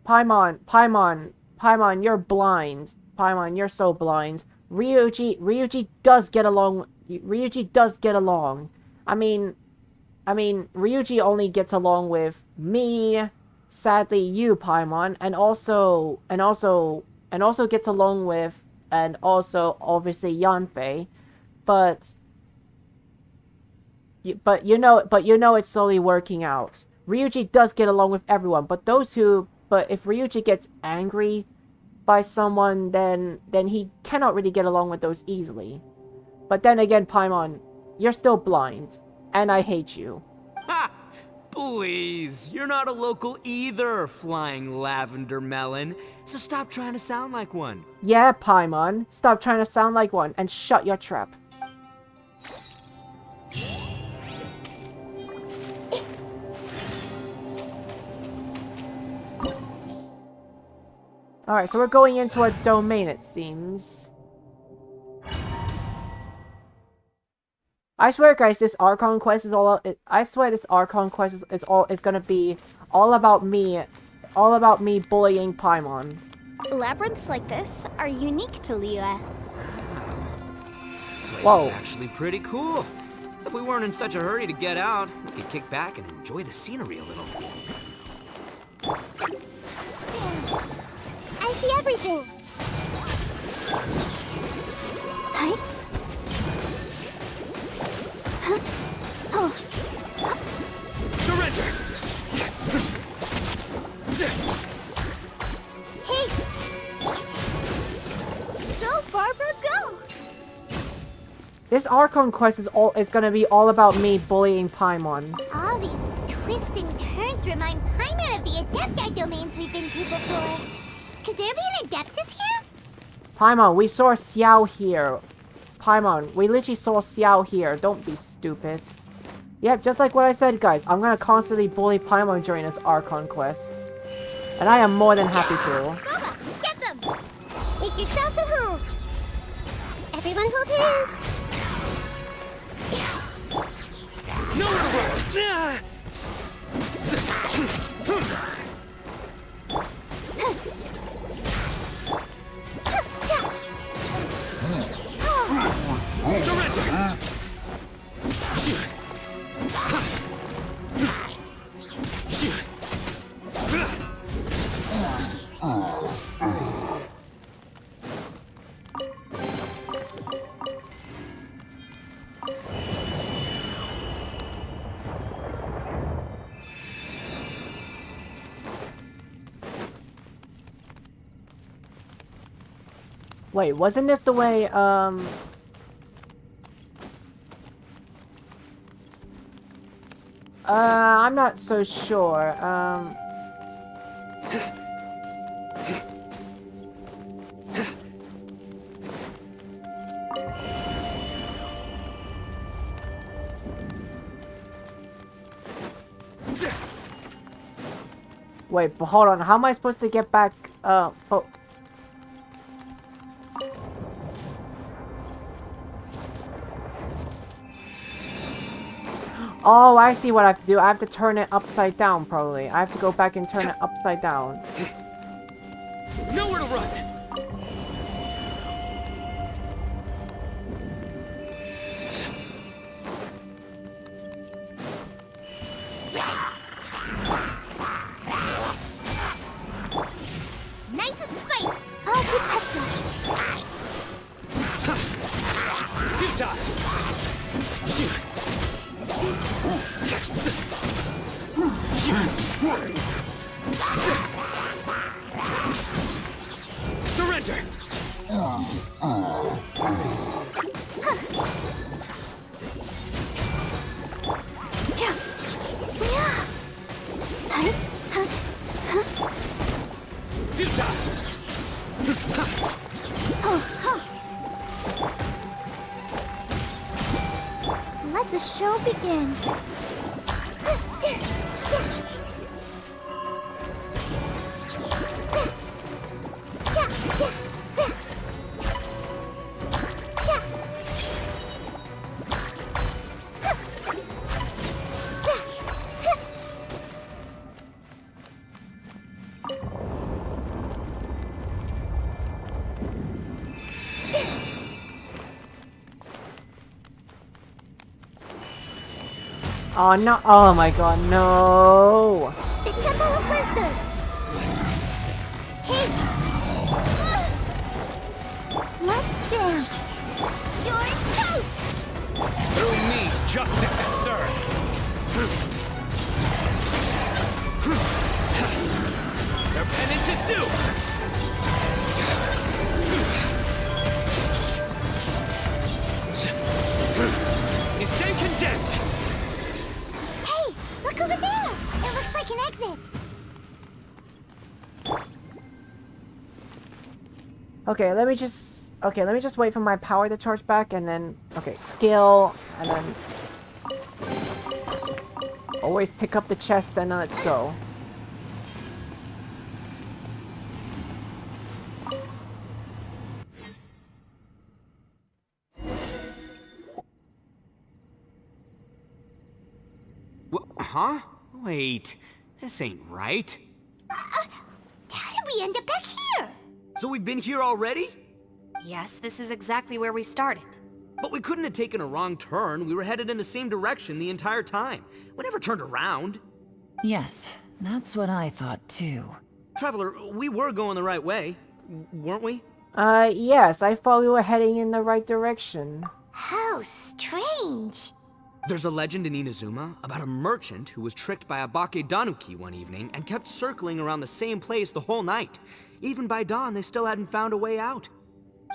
Paimon, you're blind. Paimon, you're so blind. Ryuji does get along. Ryuji only gets along with me, sadly you, Paimon, and also gets along with, and also obviously Yanfei, but you know it's slowly working out. Ryuji does get along with everyone, but if Ryuji gets angry by someone, then he cannot really get along with those easily. But then again, Paimon, you're still blind. And I hate you.
Ha! Please, you're not a local either, flying lavender melon. So stop trying to sound like one.
Yeah, Paimon. Stop trying to sound like one and shut your trap. Alright, so we're going into a domain, it seems. I swear, guys, this Archon quest is all. I swear, this Archon quest is gonna be all about me bullying Paimon.
Labyrinths like this are unique to Liyue.
This place
Whoa.
is actually pretty cool. If we weren't in such a hurry to get out, we could kick back and enjoy the scenery a little.
I see everything. Hi. Oh.
Surrender!
Hey! Go, Barbara, go!
This Archon quest is gonna be all about me bullying Paimon.
All these twists and turns remind Paimon of the Adepti domains we've been to before. Could there be an Adeptus here?
Paimon, we saw Xiao here. Paimon, we literally saw Xiao here. Don't be stupid. Yep, just like what I said, guys. I'm gonna constantly bully Paimon during this Archon quest. And I am more than happy to.
Boba, get them! Make yourselves at home. Everyone hold hands.
Nowhere to run! Surrender!
Wait, wasn't this the way, I'm not so sure, Wait, but hold on, how am I supposed to get back, Oh, I see what I have to do. I have to turn it upside down, probably. I have to go back and turn it upside down.
Nowhere to run!
Nice and spiced. I'll protect us.
Futile! Surrender!
Let the show begin.
Oh no, oh my god, no!
The Temple of Wisdom. Take. Let's dance. You're toast.
Through me, justice is served! Their penance is due! Shit!
Hey, look over there! It looks like an exit.
Okay, let me just wait for my power to charge back, and then, okay, skill, and then always pick up the chest, and then let's go.
Huh? Wait, this ain't right.
How did we end up back here?
So we've been here already?
Yes, this is exactly where we started.
But we couldn't have taken a wrong turn. We were headed in the same direction the entire time. We never turned around.
Yes, that's what I thought too.
Traveler, we were going the right way, weren't we?
Yes, I thought we were heading in the right direction.
How strange.
There's a legend in Inazuma about a merchant who was tricked by a Bakedanuki one evening and kept circling around the same place the whole night. Even by dawn, they still hadn't found a way out.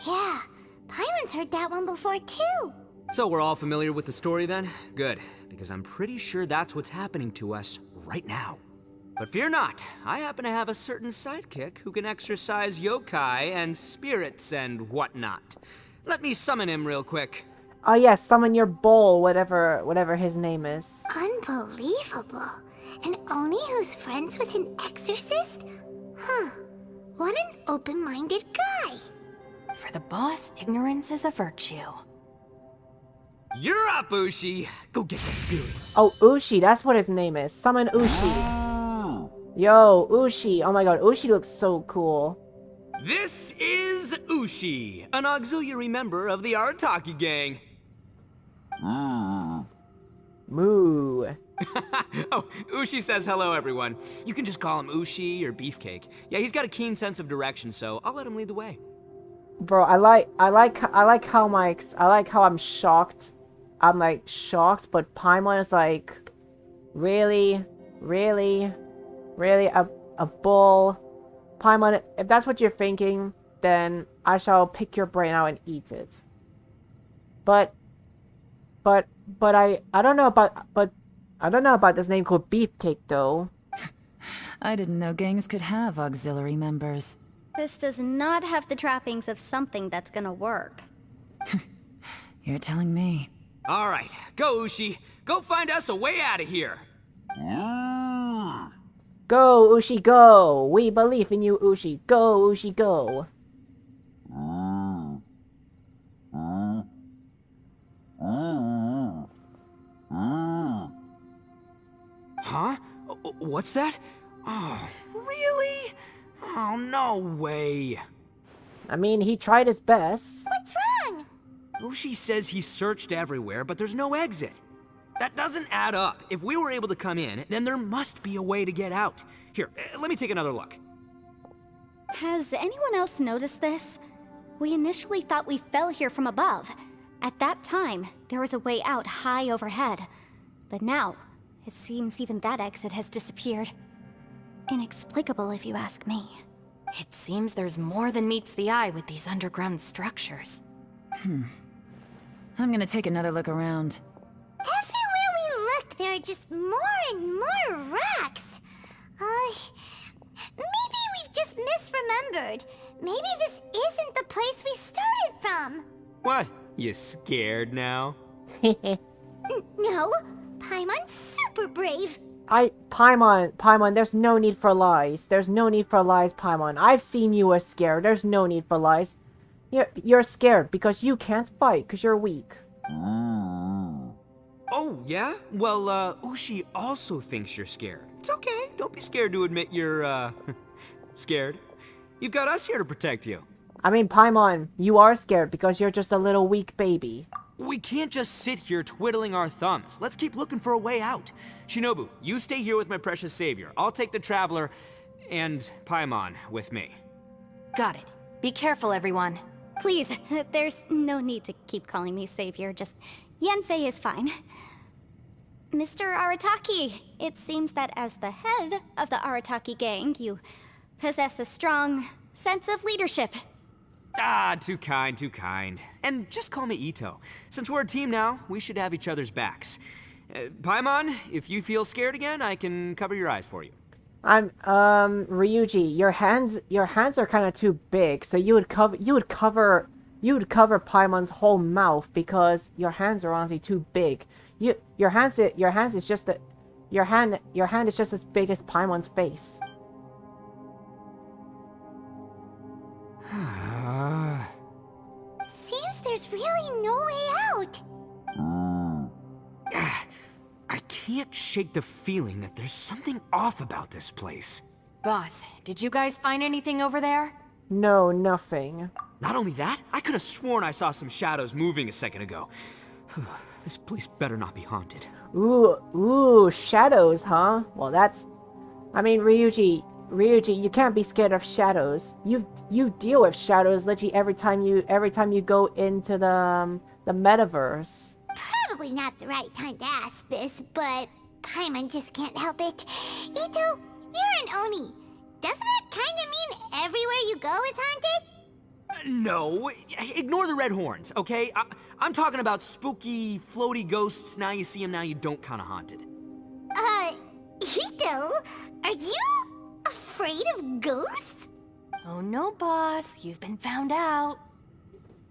Yeah, Paimon's heard that one before too.
So we're all familiar with the story then? Good, because I'm pretty sure that's what's happening to us right now. But fear not, I happen to have a certain sidekick who can exercise yokai and spirits and whatnot. Let me summon him real quick.
Oh yes, summon your bull, whatever his name is.
Unbelievable. An Oni who's friends with an exorcist? Huh. What an open-minded guy.
For the boss, ignorance is a virtue.
You're up, Ushi! Go get that spirit.
Oh, Ushi, that's what his name is. Summon Ushi. Yo, Ushi. Oh my god, Ushi looks so cool.
This is Ushi, an auxiliary member of the Arataki gang.
Moo.
Oh, Ushi says hello, everyone. You can just call him Ushi or Beefcake. Yeah, he's got a keen sense of direction, so I'll let him lead the way.
Bro, I like how I'm shocked. I'm like shocked, but Paimon is like, really, a bull. Paimon, if that's what you're thinking, then I shall pick your brain out and eat it. But I don't know about this name called Beefcake though.
I didn't know gangs could have auxiliary members.
This does not have the trappings of something that's gonna work.
You're telling me.
All right, go Ushi. Go find us a way out of here.
Go, Ushi, go! We believe in you, Ushi. Go, Ushi, go!
Huh? What's that? Oh, really? Oh, no way.
I mean, he tried his best.
What's wrong?
Ushi says he searched everywhere, but there's no exit. That doesn't add up. If we were able to come in, then there must be a way to get out. Here, let me take another look.
Has anyone else noticed this? We initially thought we fell here from above. At that time, there was a way out high overhead. But now, it seems even that exit has disappeared. Inexplicable, if you ask me.
It seems there's more than meets the eye with these underground structures.
I'm gonna take another look around.
Everywhere we look, there are just more and more rocks. Maybe we've just misremembered. Maybe this isn't the place we started from.
What? You scared now?
No, Paimon's super brave.
Paimon, there's no need for lies. There's no need for lies, Paimon. I've seen you are scared. There's no need for lies. You're scared because you can't fight because you're weak.
Oh, yeah? Well, Ushi also thinks you're scared. It's okay. Don't be scared to admit you're, scared. You've got us here to protect you.
I mean, Paimon, you are scared because you're just a little weak baby.
We can't just sit here twiddling our thumbs. Let's keep looking for a way out. Shinobu, you stay here with my precious savior. I'll take the Traveler and Paimon with me.
Got it. Be careful, everyone.
Please, there's no need to keep calling me savior. Just Yanfei is fine. Mr. Arataki, it seems that as the head of the Arataki gang, you possess a strong sense of leadership.
Ah, too kind, too kind. And just call me Ito. Since we're a team now, we should have each other's backs. Paimon, if you feel scared again, I can cover your eyes for you.
Ryuji, your hands are kind of too big, so you would cover Paimon's whole mouth because your hands are honestly too big. Your hand is just as big as Paimon's face.
Seems there's really no way out.
I can't shake the feeling that there's something off about this place.
Boss, did you guys find anything over there?
No, nothing.
Not only that, I could have sworn I saw some shadows moving a second ago. This place better not be haunted.
Ooh, shadows, huh? Well, I mean, Ryuji, you can't be scared of shadows. You deal with shadows literally every time you go into the metaverse.
Probably not the right time to ask this, but Paimon just can't help it. Ito, you're an Oni. Doesn't it kinda mean everywhere you go is haunted?
No, ignore the red horns, okay? I'm talking about spooky, floaty ghosts, now you see them, now you don't kinda haunted.
Ito, are you afraid of ghosts?
Oh no, boss, you've been found out.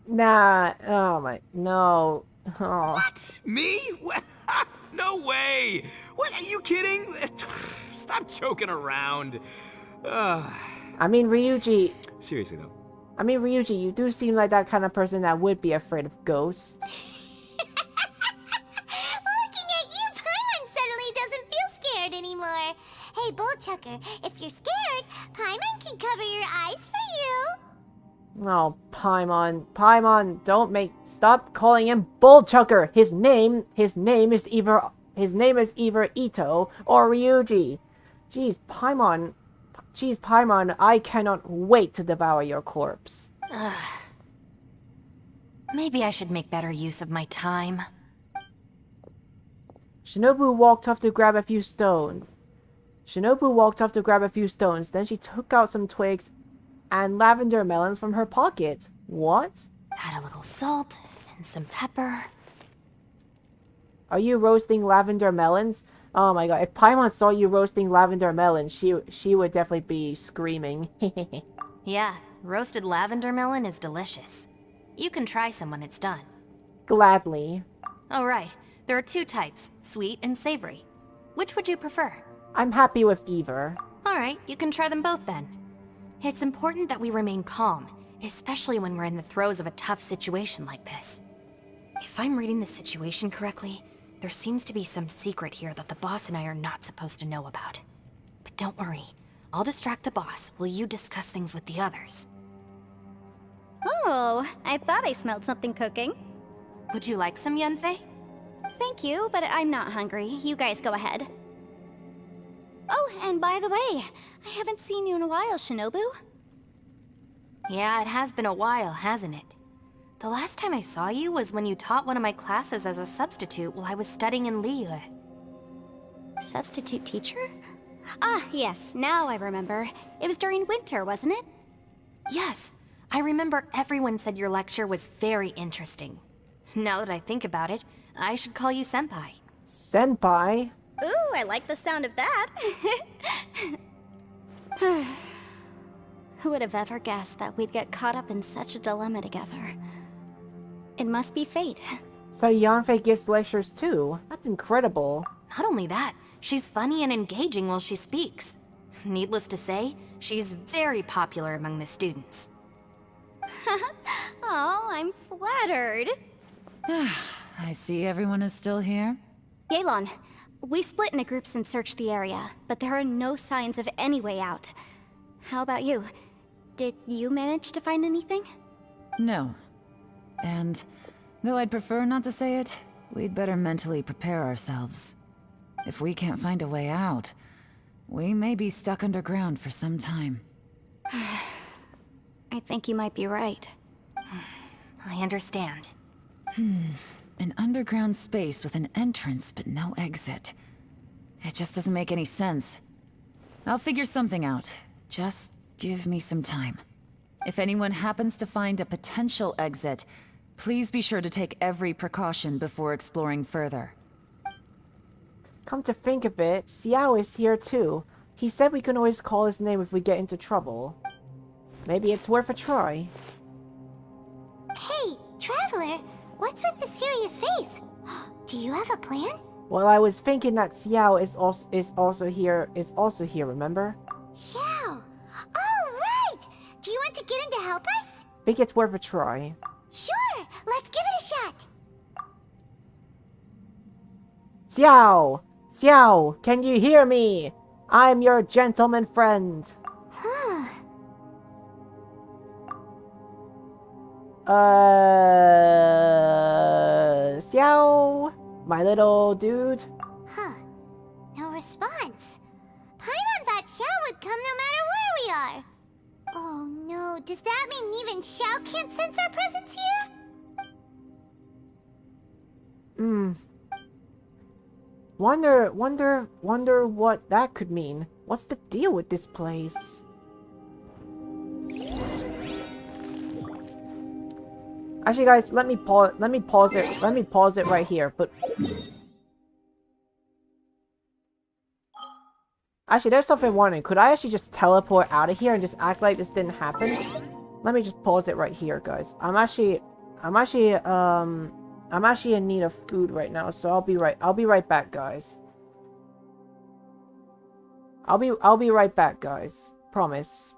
Nah, oh my, no. Oh.
What? Me? No way! What, are you kidding? Stop joking around.
I mean, Ryuji...
Seriously, though.
I mean, Ryuji, you do seem like that kind of person that would be afraid of ghosts.
Looking at you, Paimon suddenly doesn't feel scared anymore. Hey, Bullchucker, if you're scared, Paimon can cover your eyes for you.
Oh, Paimon, stop calling him Bullchucker. His name is either Ito or Ryuji. Jeez, Paimon, I cannot wait to devour your corpse.
Maybe I should make better use of my time.
Shinobu walked off to grab a few stones. Then she took out some twigs and lavender melons from her pocket. What?
Add a little salt and some pepper.
Are you roasting lavender melons? Oh my god, if Paimon saw you roasting lavender melons, she would definitely be screaming.
Yeah, roasted lavender melon is delicious. You can try some when it's done.
Gladly.
Oh right, there are two types, sweet and savory. Which would you prefer?
I'm happy with either.
Alright, you can try them both then. It's important that we remain calm, especially when we're in the throes of a tough situation like this. If I'm reading the situation correctly, there seems to be some secret here that the boss and I are not supposed to know about. But don't worry, I'll distract the boss while you discuss things with the others.
Oh, I thought I smelled something cooking.
Would you like some, Yunfei?
Thank you, but I'm not hungry. You guys go ahead. Oh, and by the way, I haven't seen you in a while, Shinobu.
Yeah, it has been a while, hasn't it? The last time I saw you was when you taught one of my classes as a substitute while I was studying in Liyue.
Substitute teacher? Ah, yes, now I remember. It was during winter, wasn't it?
Yes, I remember everyone said your lecture was very interesting. Now that I think about it, I should call you Senpai.
Senpai?
Ooh, I like the sound of that. Who would have ever guessed that we'd get caught up in such a dilemma together? It must be fate.
So Yanfei gives lectures too? That's incredible.
Not only that, she's funny and engaging while she speaks. Needless to say, she's very popular among the students.
Oh, I'm flattered.
I see everyone is still here.
Yelan, we split into groups and searched the area, but there are no signs of any way out. How about you? Did you manage to find anything?
No. And, though I'd prefer not to say it, we'd better mentally prepare ourselves. If we can't find a way out, we may be stuck underground for some time.
I think you might be right.
I understand.
An underground space with an entrance but no exit. It just doesn't make any sense. I'll figure something out. Just give me some time. If anyone happens to find a potential exit, please be sure to take every precaution before exploring further.
Come to think of it, Xiao is here too. He said we can always call his name if we get into trouble. Maybe it's worth a try.
Hey, Traveler, what's with the serious face? Do you have a plan?
Well, I was thinking that Xiao is also here, remember?
Xiao! Oh, right! Do you want to get in to help us?
Think it's worth a try.
Sure! Let's give it a shot!
Xiao! Xiao, can you hear me? I'm your gentleman friend.
Huh.
Xiao? My little dude?
Huh. No response. Paimon thought Xiao would come no matter where we are. Oh no, does that mean even Xiao can't sense our presence here?
Wonder what that could mean. What's the deal with this place? Actually, guys, let me pause it right here, but... Actually, there's something I'm wondering. Could I actually just teleport out of here and just act like this didn't happen? Let me just pause it right here, guys. I'm actually in need of food right now, so I'll be right back, guys. I'll be right back, guys. Promise.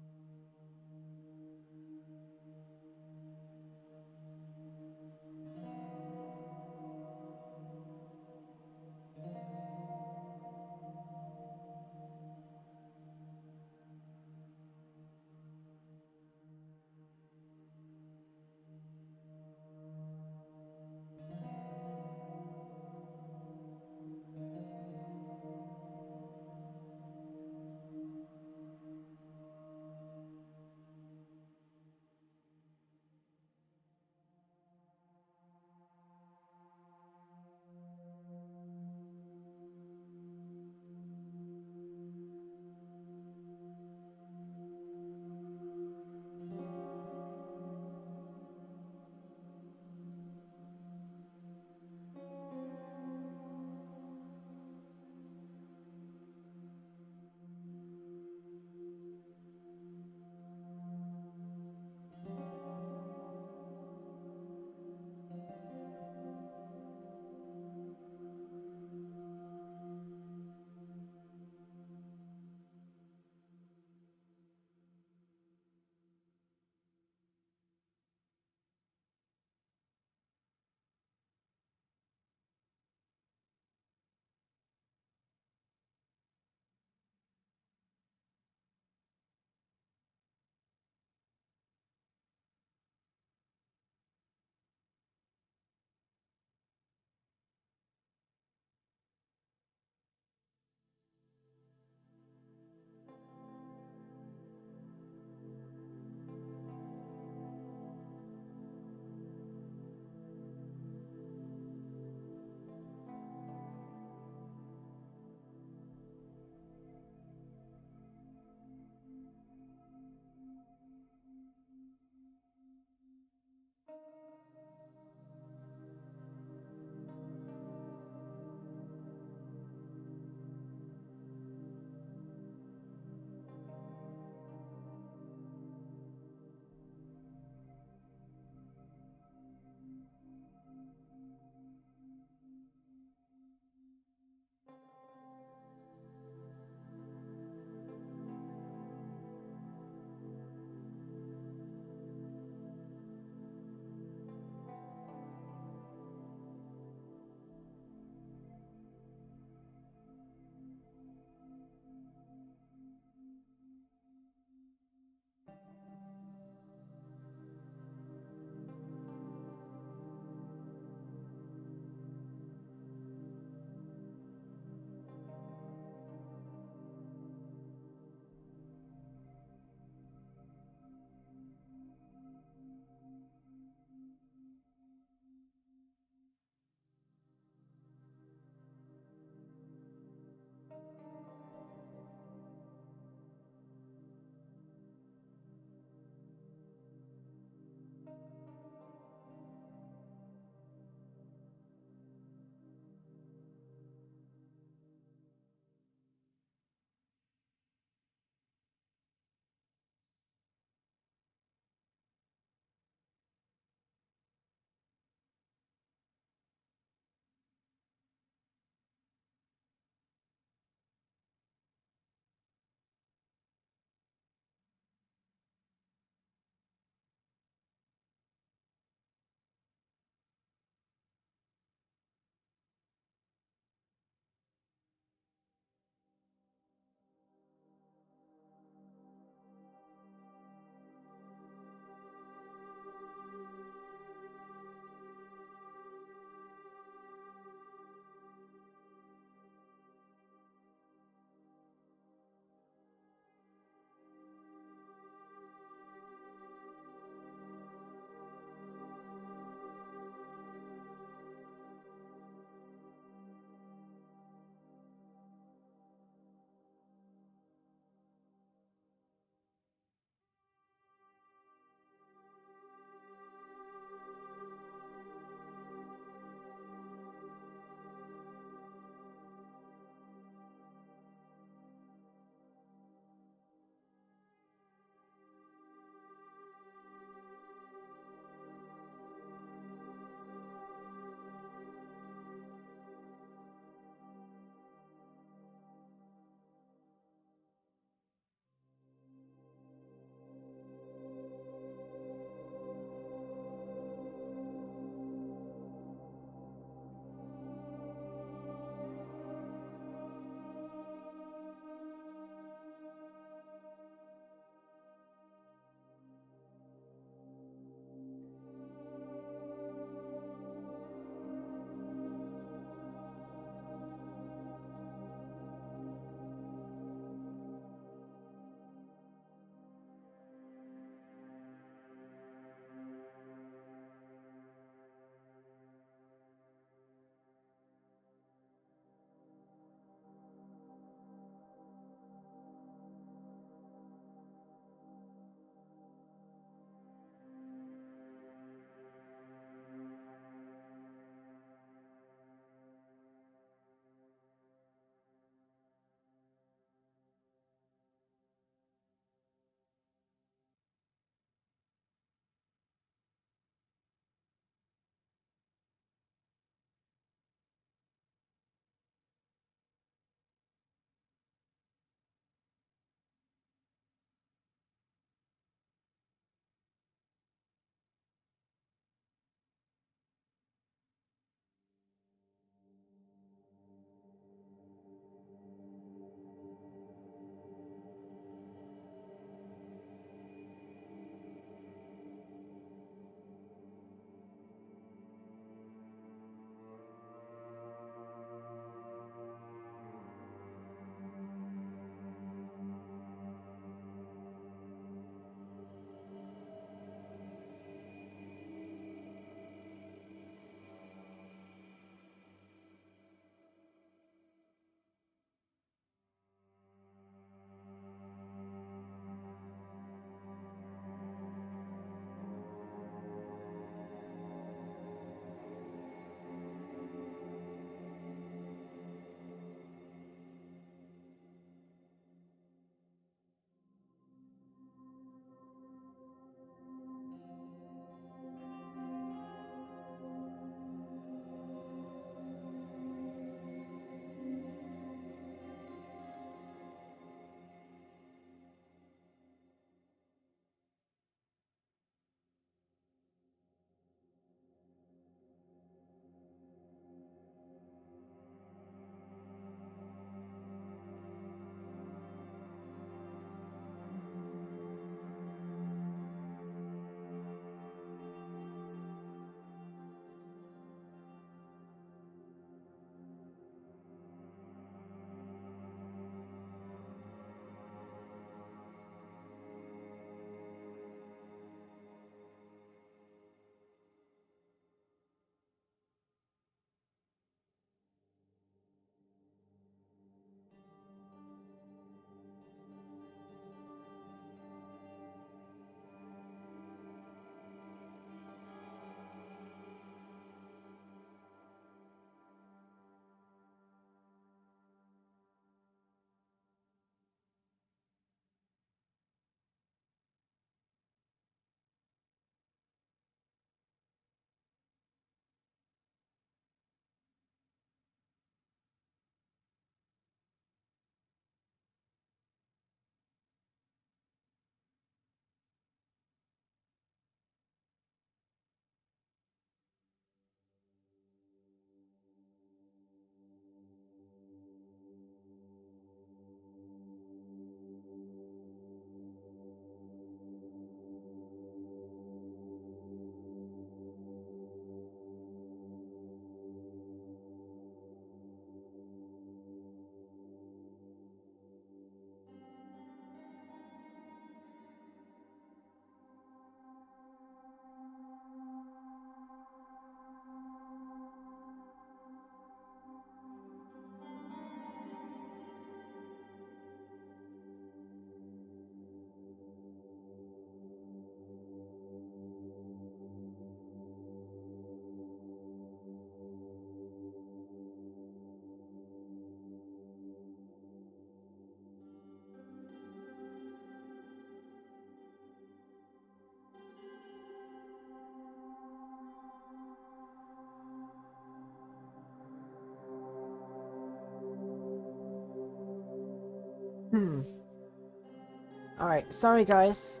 Alright, sorry guys.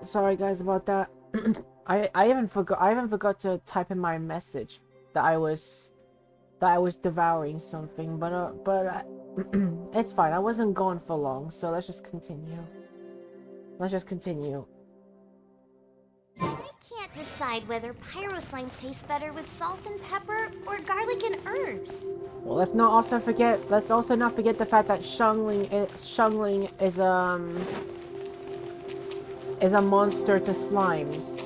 Sorry guys about that. I even forgot to type in my message that I was devouring something, but it's fine. I wasn't gone for long, so let's just continue. Let's just continue.
I can't decide whether pyro slimes taste better with salt and pepper or garlic and herbs.
Well, let's also not forget the fact that Shungling is a monster to slimes.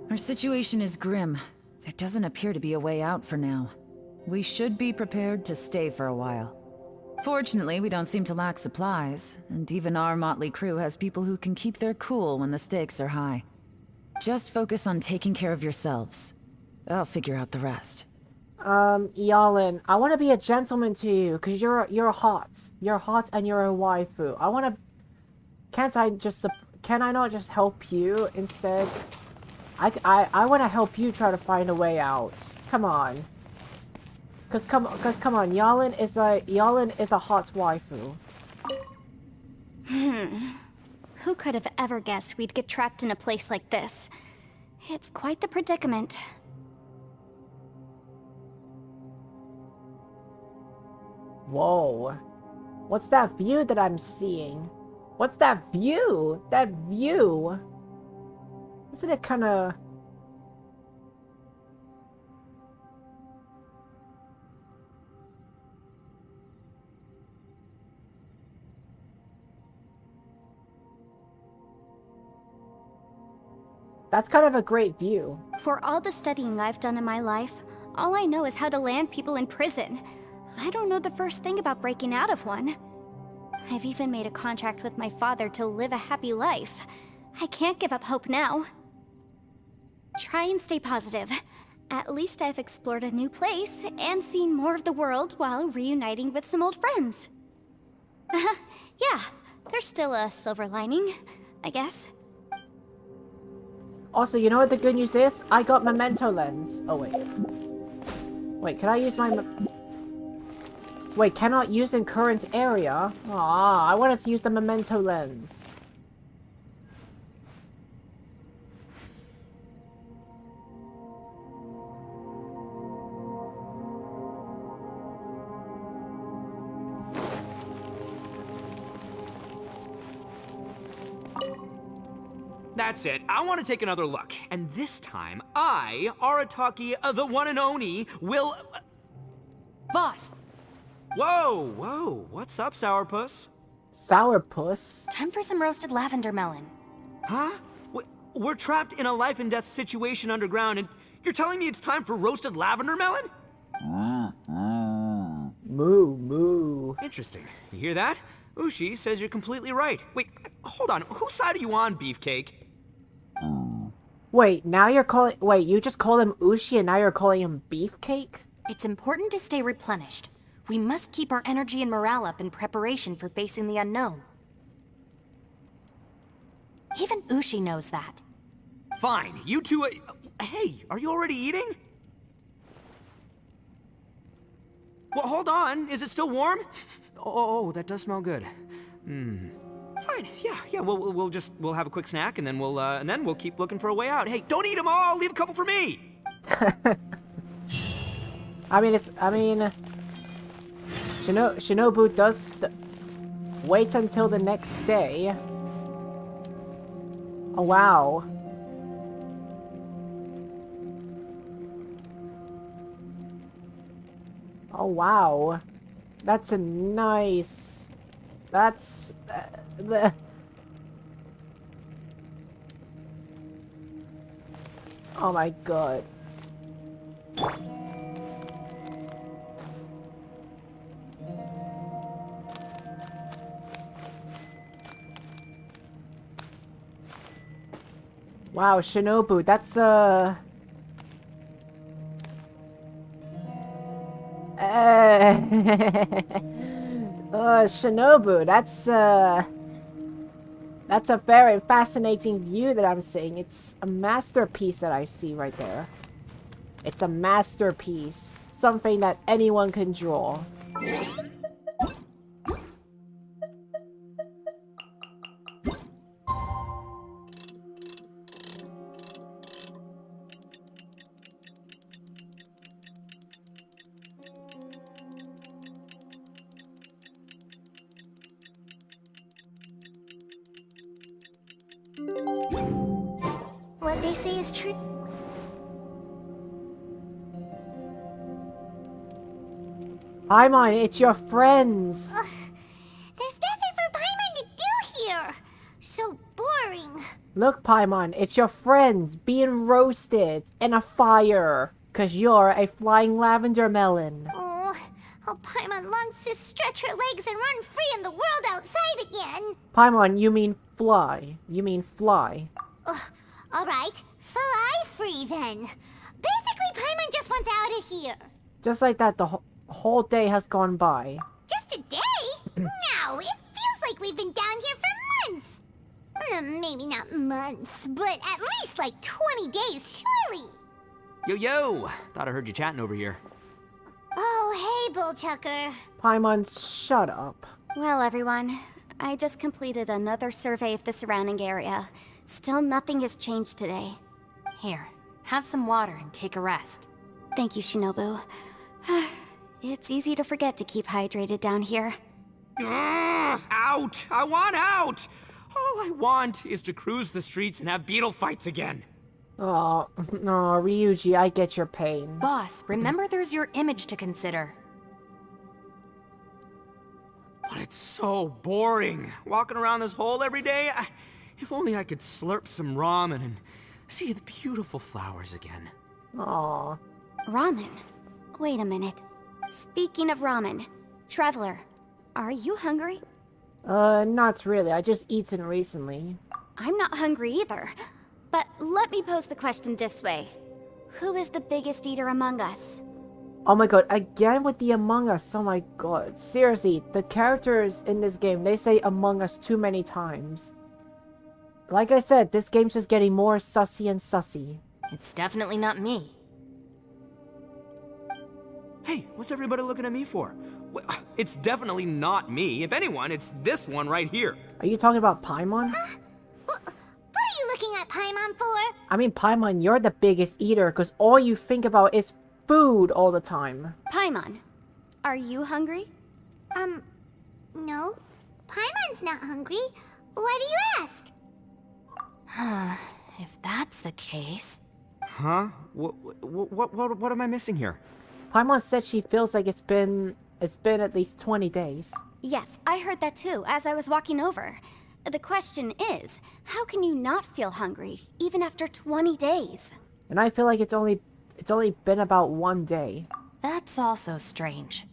Our situation is grim. There doesn't appear to be a way out for now. We should be prepared to stay for a while. Fortunately, we don't seem to lack supplies, and even our motley crew has people who can keep their cool when the stakes are high. Just focus on taking care of yourselves. I'll figure out the rest.
Yalin, I want to be a gentleman to you, because you're hot. You're hot and you're a waifu. Can I not just help you instead? I want to help you try to find a way out. Come on. Cause come on, Yalin is a hot waifu.
Who could have ever guessed we'd get trapped in a place like this? It's quite the predicament.
Whoa. What's that view that I'm seeing? What's that view? That view? Isn't it kinda... That's kind of a great view.
For all the studying I've done in my life, all I know is how to land people in prison. I don't know the first thing about breaking out of one. I've even made a contract with my father to live a happy life. I can't give up hope now. Try and stay positive. At least I've explored a new place and seen more of the world while reuniting with some old friends. Yeah, there's still a silver lining, I guess.
Also, you know what the good news is? I got memento lens. Oh, wait. Wait, can I use my... Wait, cannot use in current area? Ah, I wanted to use the memento lens.
That's it. I want to take another look. And this time, I, Arataki, the one and only, will...
Boss!
Whoa, whoa. What's up, Sourpuss?
Sourpuss?
Time for some roasted lavender melon.
Huh? We're trapped in a life and death situation underground, and you're telling me it's time for roasted lavender melon?
Moo, moo.
Interesting. You hear that? Ushi says you're completely right. Wait, hold on. Whose side are you on, Beefcake?
Wait, now you're calling... Wait, you just called him Ushi and now you're calling him Beefcake?
It's important to stay replenished. We must keep our energy and morale up in preparation for facing the unknown. Even Ushi knows that.
Fine, you two... Hey, are you already eating? Well, hold on. Is it still warm? Oh, that does smell good. Fine. Yeah. We'll have a quick snack, and then we'll keep looking for a way out. Hey, don't eat them all. Leave a couple for me.
Shinobu does wait until the next day. Oh wow. Oh wow. That's a nice... That's... Oh my god. Wow, Shinobu, that's Shinobu, that's a very fascinating view that I'm seeing. It's a masterpiece that I see right there. It's a masterpiece. Something that anyone can draw.
What they say is true.
Paimon, it's your friends.
There's nothing for Paimon to do here. So boring.
Look, Paimon, it's your friends being roasted in a fire. 'Cause you're a flying lavender melon.
Oh, Paimon longs to stretch her legs and run free in the world outside again.
Paimon, you mean fly. You mean fly.
Alright, fly free then. Basically, Paimon just wants out of here.
Just like that, the whole day has gone by.
Just a day? No, it feels like we've been down here for months. Maybe not months, but at least like 20 days, surely.
Yo! Thought I heard you chatting over here.
Oh, hey, Bullchucker.
Paimon, shut up.
Well, everyone, I just completed another survey of the surrounding area. Still nothing has changed today.
Here, have some water and take a rest.
Thank you, Shinobu. It's easy to forget to keep hydrated down here.
Out! I want out! All I want is to cruise the streets and have beetle fights again.
Oh, no, Ryuji, I get your pain.
Boss, remember there's your image to consider.
But it's so boring, walking around this hole every day. If only I could slurp some ramen and see the beautiful flowers again.
Aw.
Ramen? Wait a minute. Speaking of ramen, Traveler, are you hungry?
Not really. I just eaten recently.
I'm not hungry either. But let me pose the question this way. Who is the biggest eater among us?
Oh my god, again with the Among Us, oh my god. Seriously, the characters in this game, they say Among Us too many times. Like I said, this game's just getting more sussy and sussy.
It's definitely not me.
Hey, what's everybody looking at me for? It's definitely not me. If anyone, it's this one right here.
Are you talking about Paimon?
What are you looking at Paimon for?
I mean, Paimon, you're the biggest eater because all you think about is food all the time.
Paimon, are you hungry?
No. Paimon's not hungry. Why do you ask?
If that's the case...
Huh? What am I missing here?
Paimon said she feels like it's been at least 20 days.
Yes, I heard that too, as I was walking over. The question is, how can you not feel hungry, even after 20 days?
And I feel like it's only been about 1 day.
That's also strange.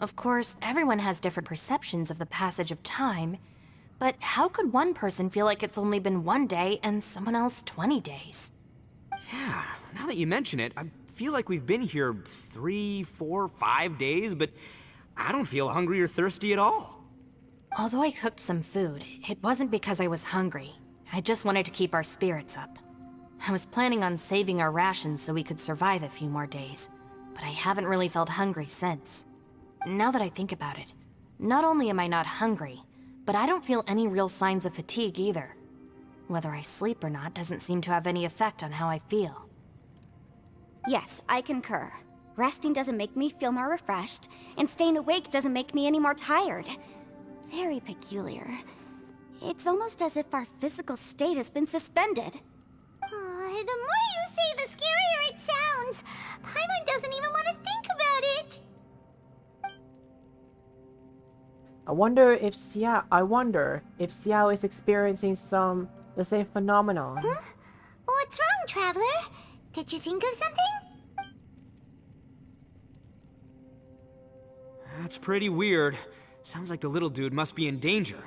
Of course, everyone has different perceptions of the passage of time, but how could one person feel like it's only been 1 day and someone else 20 days?
Yeah, now that you mention it, I feel like we've been here 3, 4, 5 days, but I don't feel hungry or thirsty at all.
Although I cooked some food, it wasn't because I was hungry. I just wanted to keep our spirits up. I was planning on saving our rations so we could survive a few more days, but I haven't really felt hungry since. Now that I think about it, not only am I not hungry, but I don't feel any real signs of fatigue either. Whether I sleep or not doesn't seem to have any effect on how I feel.
Yes, I concur. Resting doesn't make me feel more refreshed, and staying awake doesn't make me any more tired. Very peculiar. It's almost as if our physical state has been suspended.
The more you say, the scarier it sounds. Paimon doesn't even want to think about it.
I wonder if Xiao is experiencing the same phenomenon.
Huh? What's wrong, Traveler? Did you think of something?
That's pretty weird. Sounds like the little dude must be in danger.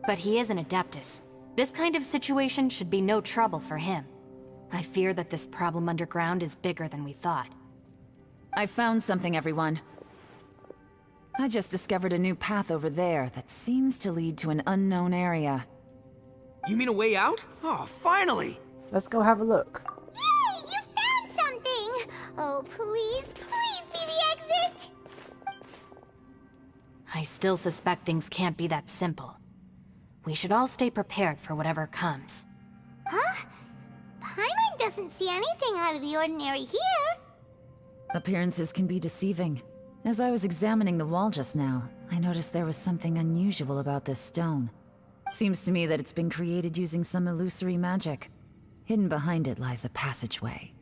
But he is an Adeptus. This kind of situation should be no trouble for him. I fear that this problem underground is bigger than we thought.
I found something, everyone. I just discovered a new path over there that seems to lead to an unknown area.
You mean a way out? Oh, finally!
Let's go have a look.
Yay! You found something! Oh, please be the exit!
I still suspect things can't be that simple. We should all stay prepared for whatever comes.
Huh? Paimon doesn't see anything out of the ordinary here.
Appearances can be deceiving. As I was examining the wall just now, I noticed there was something unusual about this stone. Seems to me that it's been created using some illusory magic. Hidden behind it lies a passageway.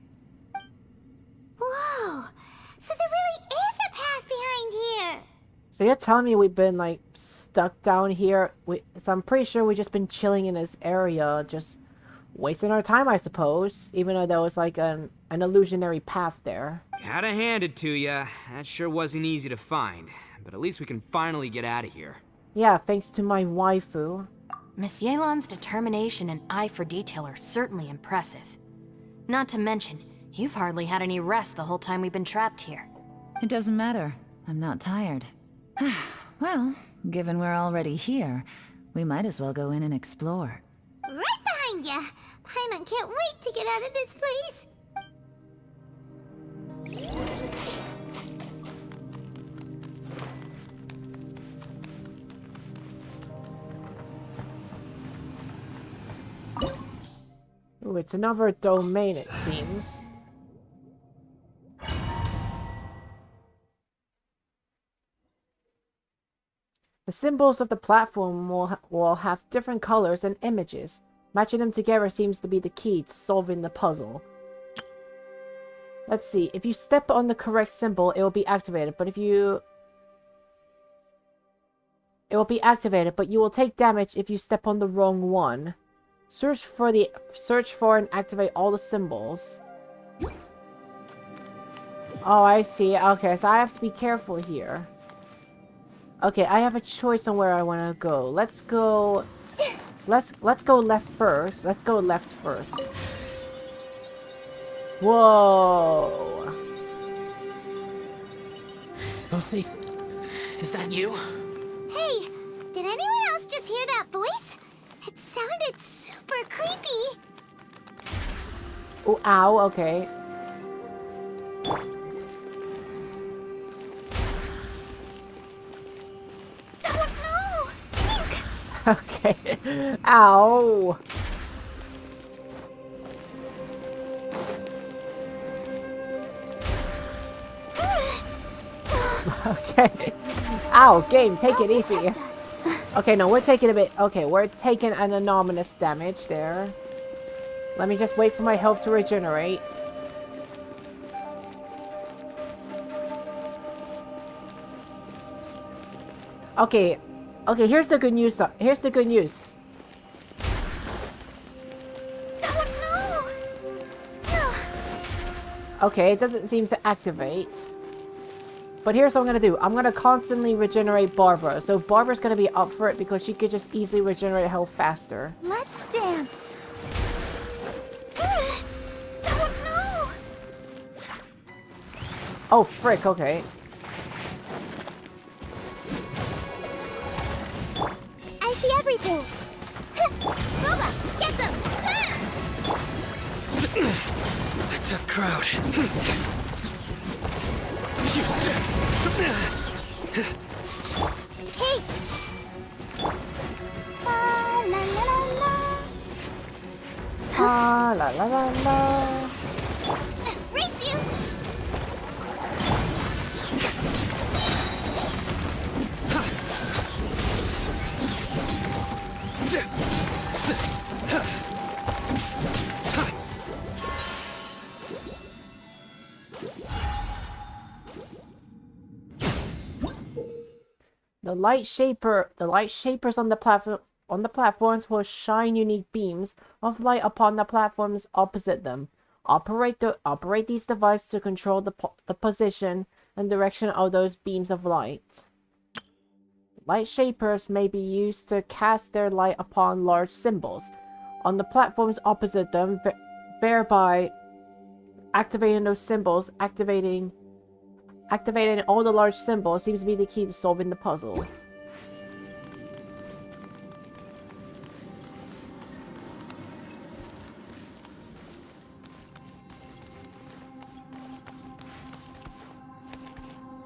Whoa! So there really is a path behind here!
So you're telling me we've been, like, stuck down here? So I'm pretty sure we've just been chilling in this area, just wasting our time, I suppose. Even though there was, like, an illusionary path there.
Gotta hand it to ya. That sure wasn't easy to find. But at least we can finally get out of here.
Yeah, thanks to my waifu.
Miss Yelan's determination and eye for detail are certainly impressive. Not to mention, you've hardly had any rest the whole time we've been trapped here.
It doesn't matter. I'm not tired. Well, given we're already here, we might as well go in and explore.
Right behind ya! Paimon can't wait to get out of this place!
Ooh, it's another domain, it seems. The symbols of the platform will have different colors and images. Matching them together seems to be the key to solving the puzzle. Let's see. If you step on the correct symbol, it will be activated. But it will be activated, but you will take damage if you step on the wrong one. Search for and activate all the symbols. Oh, I see. Okay, so I have to be careful here. Okay, I have a choice on where I want to go. Let's go left first. Let's go left first. Whoa.
Lucy, is that you?
Hey, did anyone else just hear that voice? It sounded super creepy.
Oh, ow, okay.
Oh no!
Okay. Ow. Okay. Ow, game, take it easy. Okay, no, we're taking a bit... Okay, we're taking an anomalous damage there. Let me just wait for my health to regenerate. Okay. Okay, here's the good news. Here's the good news. Okay, it doesn't seem to activate. But here's what I'm gonna do. I'm gonna constantly regenerate Barbara. So Barbara's gonna be up for it because she could just easily regenerate health faster.
Let's dance.
Oh, frick, okay.
I see everything. Boba, get them.
Tough crowd.
Hey. La la la la.
Ah, la la la la.
Race you.
The light shapers on the platforms will shine unique beams of light upon the platforms opposite them. Operate these devices to control the position and direction of those beams of light. Light shapers may be used to cast their light upon large symbols on the platforms opposite them, thereby activating those symbols. Activating all the large symbols seems to be the key to solving the puzzle.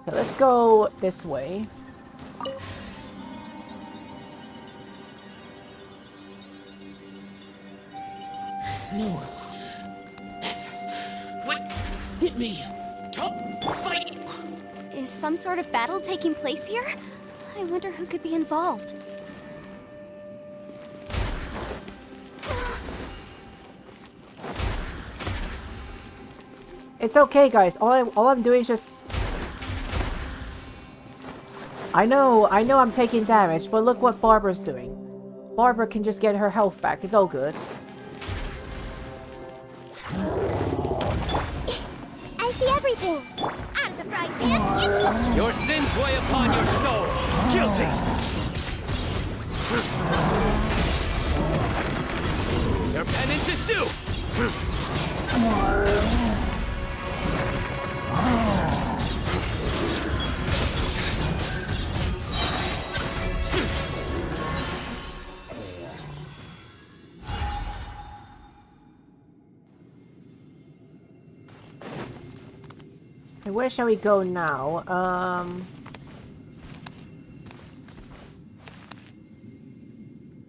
So let's go this way.
No. What? Hit me. Top fight.
Is some sort of battle taking place here? I wonder who could be involved.
It's okay, guys. All I'm doing is just... I know I'm taking damage, but look what Barbara's doing. Barbara can just get her health back. It's all good.
I see everything. Out of the frying pan into...
Your sins weigh upon your soul. Guilty. Your penance is due.
Okay, where shall we go now?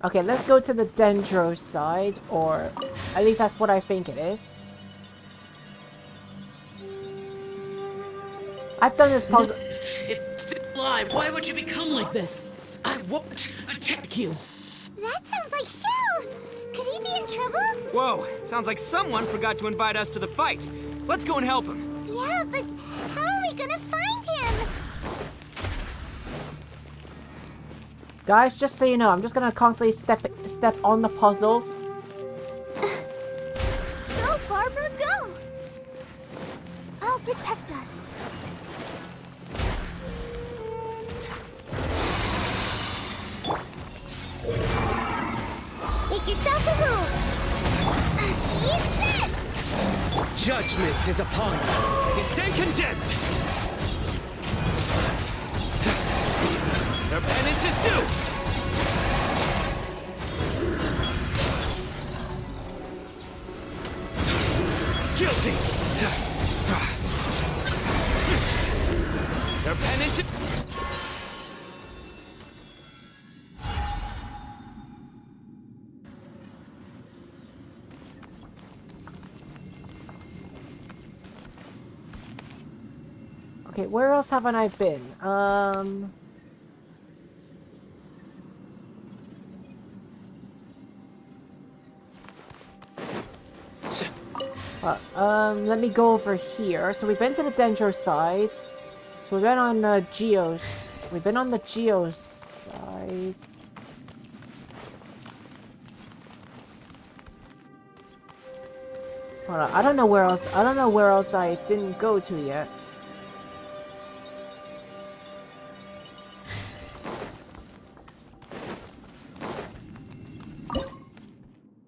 Okay, let's go to the Dendro side, or at least that's what I think it is. I've done this puzzle.
It's still alive. Why would you become like this? I won't attack you.
That sounds like Shell. Could he be in trouble?
Whoa, sounds like someone forgot to invite us to the fight. Let's go and help him.
Yeah, but how are we gonna find him?
Guys, just so you know, I'm just gonna constantly step on the puzzles.
Go, Barbara, go! I'll protect us. Make yourselves a room. Eat this!
Judgment is upon you. You stay condemned. Your penance is due. Guilty. Your penance is...
Okay, where else haven't I been? Let me go over here. So we've been to the Dendro side. So we've been on Geo's. We've been on the Geo's side. Hold on, I don't know where else. I don't know where else I didn't go to yet.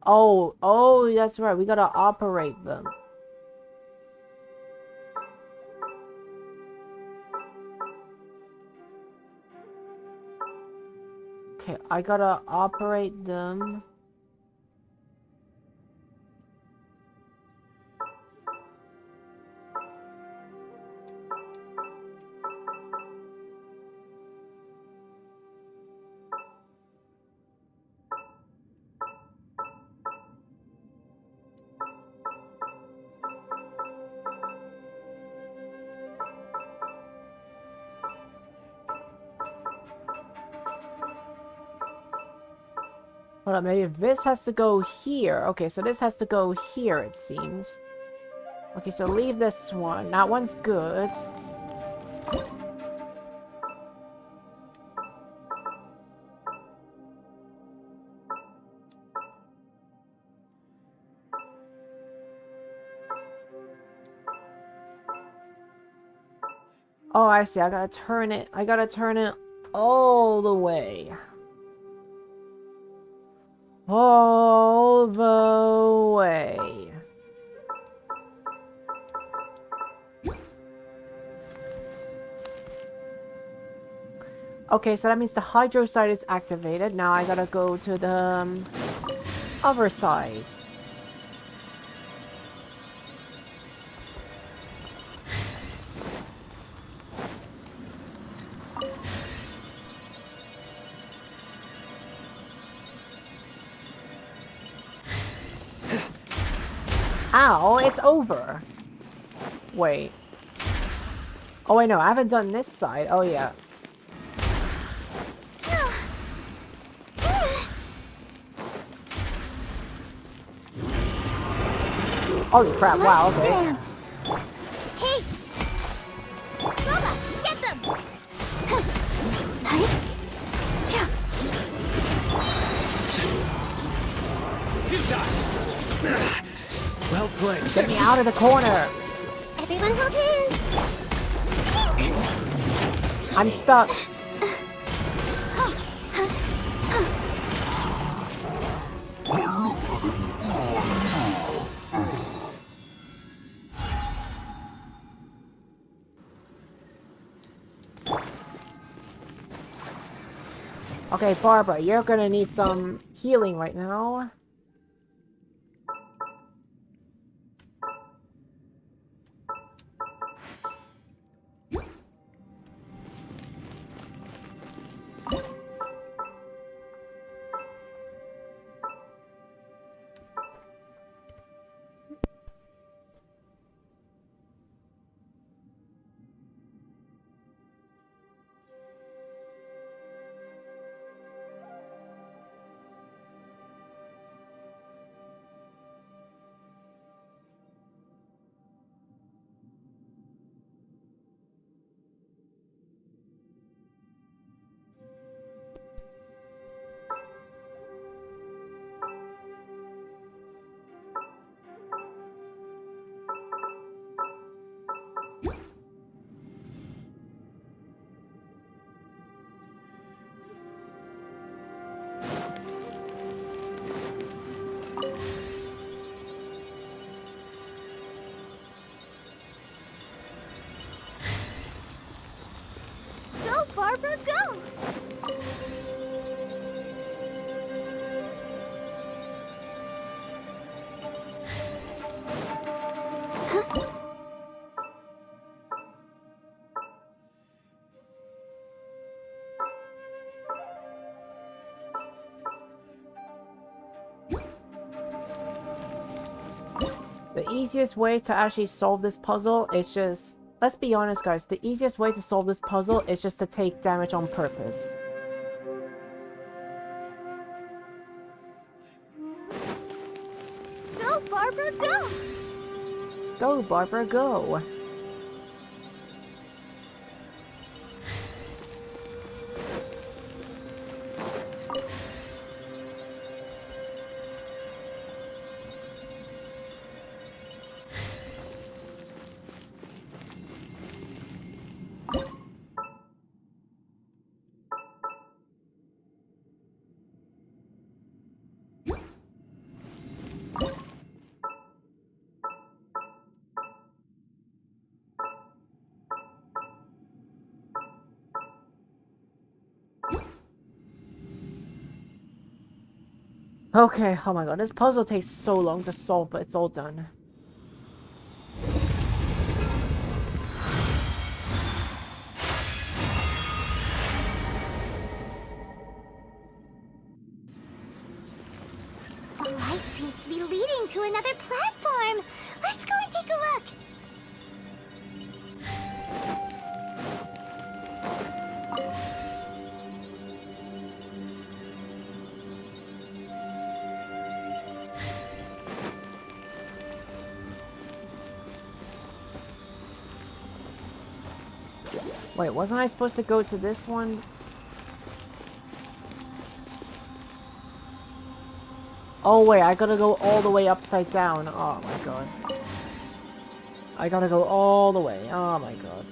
Oh, that's right. We gotta operate them. Okay, I gotta operate them. Hold on, maybe this has to go here. Okay, so this has to go here, it seems. Okay, so leave this one. That one's good. Oh, I see. I gotta turn it. I gotta turn it all the way. All the way. Okay, so that means the hydro side is activated. Now I gotta go to the other side. Ow, it's over. Wait. Oh, wait, no, I haven't done this side. Oh, yeah. Holy crap, wow, okay.
Futile! Well played.
Get me out of the corner!
Everyone hold hands!
I'm stuck. Okay, Barbara, you're gonna need some healing right now.
Go, Barbara, go!
The easiest way to actually solve this puzzle is just... Let's be honest, guys. The easiest way to solve this puzzle is just to take damage on purpose.
Go, Barbara, go!
Go, Barbara, go! Okay, oh my god, this puzzle takes so long to solve, but it's all done.
The light seems to be leading to another platform. Let's go and take a look.
Wait, wasn't I supposed to go to this one? Oh wait, I gotta go all the way upside down. Oh my god. I gotta go all the way. Oh my god.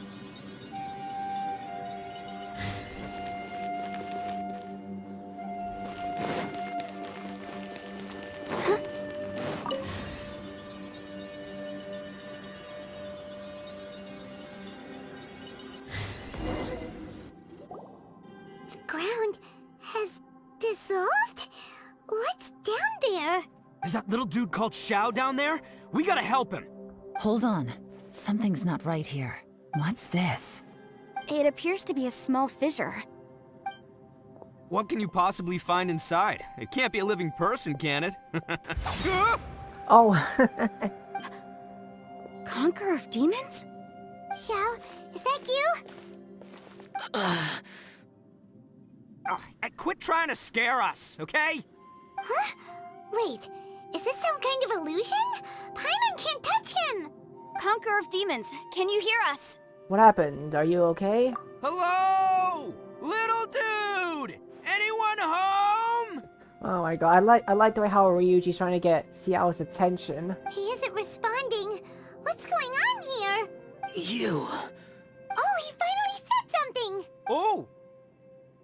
The ground has dissolved? What's down there?
Is that little dude called Xiao down there? We gotta help him.
Hold on. Something's not right here. What's this?
It appears to be a small fissure.
What can you possibly find inside? It can't be a living person, can it?
Oh.
Conqueror of demons?
Xiao, is that you?
Quit trying to scare us, okay?
Huh? Wait, is this some kind of illusion? Paimon can't touch him!
Conqueror of demons, can you hear us?
What happened? Are you okay?
Hello? Little dude! Anyone home?
Oh my god, I like the way how Ryuji's trying to get Xiao's attention.
He isn't responding. What's going on here?
You.
Oh, he finally said something!
Oh!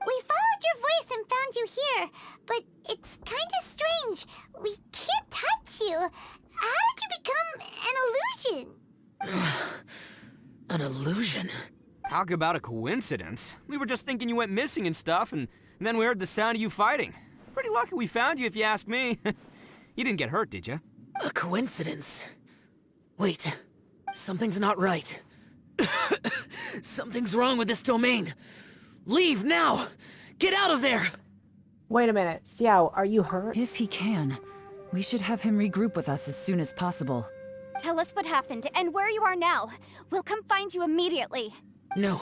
We followed your voice and found you here, but it's kinda strange. We can't touch you. How did you become an illusion?
An illusion?
Talk about a coincidence. We were just thinking you went missing and stuff, and then we heard the sound of you fighting. Pretty lucky we found you, if you ask me. You didn't get hurt, did you?
A coincidence? Wait, something's not right. Something's wrong with this domain. Leave now! Get out of there!
Wait a minute, Xiao, are you hurt?
If he can, we should have him regroup with us as soon as possible.
Tell us what happened and where you are now. We'll come find you immediately.
No,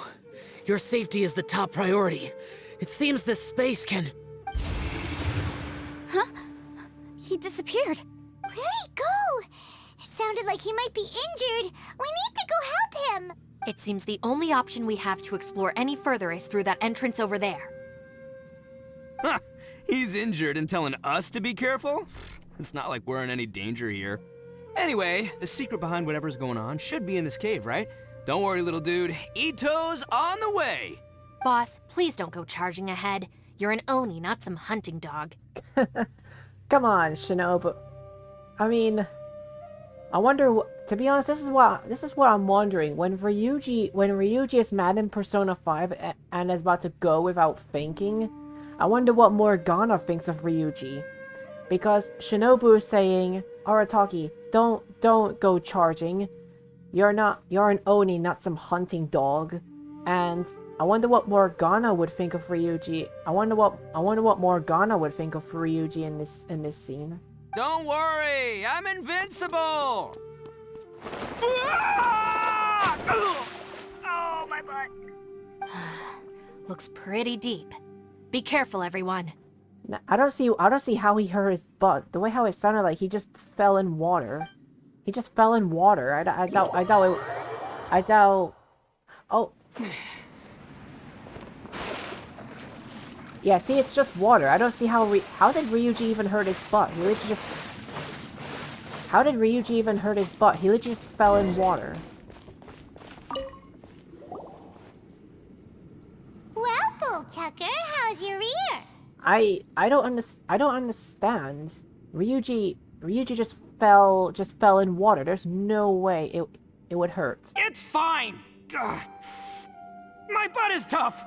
your safety is the top priority. It seems this space can...
Huh? He disappeared.
Where'd he go? It sounded like he might be injured. We need to go help him.
It seems the only option we have to explore any further is through that entrance over there.
Huh, he's injured and telling us to be careful? It's not like we're in any danger here. Anyway, the secret behind whatever's going on should be in this cave, right? Don't worry, little dude. Ito's on the way!
Boss, please don't go charging ahead. You're an Oni, not some hunting dog.
Come on, Shinobu. I mean, I wonder. To be honest, this is what I'm wondering. When Ryuji is mad in Persona 5 and is about to go without thinking, I wonder what Morgana thinks of Ryuji, because Shinobu is saying, "Arataki, don't go charging. You're an Oni, not some hunting dog." And I wonder what Morgana would think of Ryuji. I wonder what Morgana would think of Ryuji in this scene.
Don't worry, I'm invincible!
Oh, my butt. Looks pretty deep. Be careful, everyone.
I don't see how he hurt his butt. The way how it sounded like he just fell in water. He just fell in water. I doubt. Oh. Yeah, see, it's just water. I don't see how did Ryuji even hurt his butt? He literally just... How did Ryuji even hurt his butt? He literally just fell in water.
Well, Bullchucker, how's your ear?
I don't understand. Ryuji just fell in water. There's no way it would hurt.
It's fine! Ugh. My butt is tough!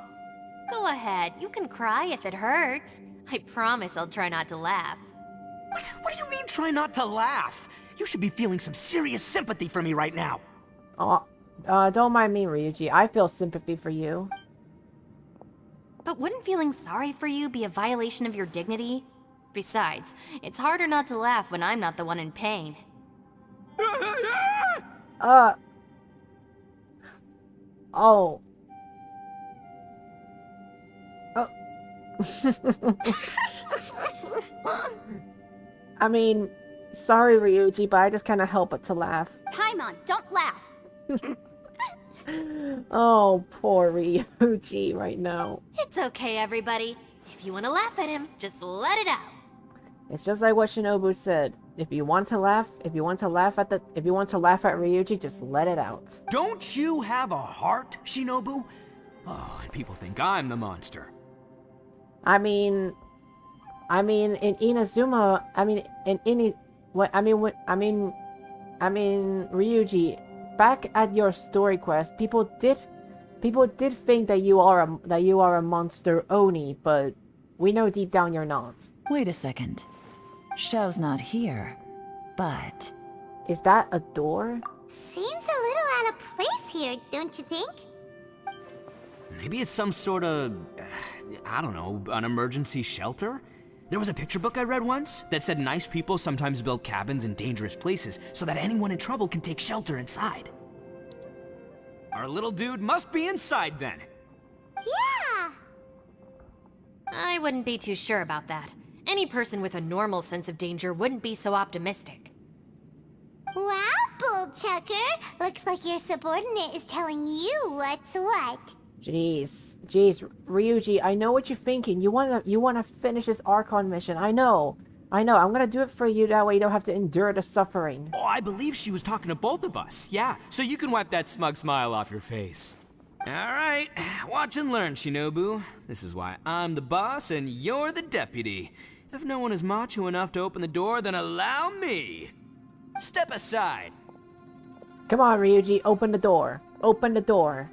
Go ahead, you can cry if it hurts. I promise I'll try not to laugh.
What do you mean, try not to laugh? You should be feeling some serious sympathy for me right now.
Don't mind me, Ryuji. I feel sympathy for you.
But wouldn't feeling sorry for you be a violation of your dignity? Besides, it's harder not to laugh when I'm not the one in pain.
Oh. I mean, sorry, Ryuji, but I just can't help but to laugh.
Paimon, don't laugh.
Oh, poor Ryuji right now.
It's okay, everybody. If you want to laugh at him, just let it out.
It's just like what Shinobu said. If you want to laugh at Ryuji, just let it out.
Don't you have a heart, Shinobu? Oh, and people think I'm the monster.
I mean, in Inazuma, Ryuji, back at your story quest, people did think that you are a monster Oni, but we know deep down you're not.
Wait a second. Xiao's not here, but...
Is that a door?
Seems a little out of place here, don't you think?
Maybe it's some sort of, I don't know, an emergency shelter? There was a picture book I read once that said nice people sometimes build cabins in dangerous places so that anyone in trouble can take shelter inside. Our little dude must be inside then.
Yeah!
I wouldn't be too sure about that. Any person with a normal sense of danger wouldn't be so optimistic.
Wow, Bullchucker! Looks like your subordinate is telling you what's what.
Jeez, Ryuji, I know what you're thinking. You wanna finish this Archon mission. I know. I'm gonna do it for you, that way you don't have to endure the suffering.
Oh, I believe she was talking to both of us. Yeah, so you can wipe that smug smile off your face. Alright, watch and learn, Shinobu. This is why I'm the boss and you're the deputy. If no one is macho enough to open the door, then allow me. Step aside.
Come on, Ryuji, open the door. Open the door.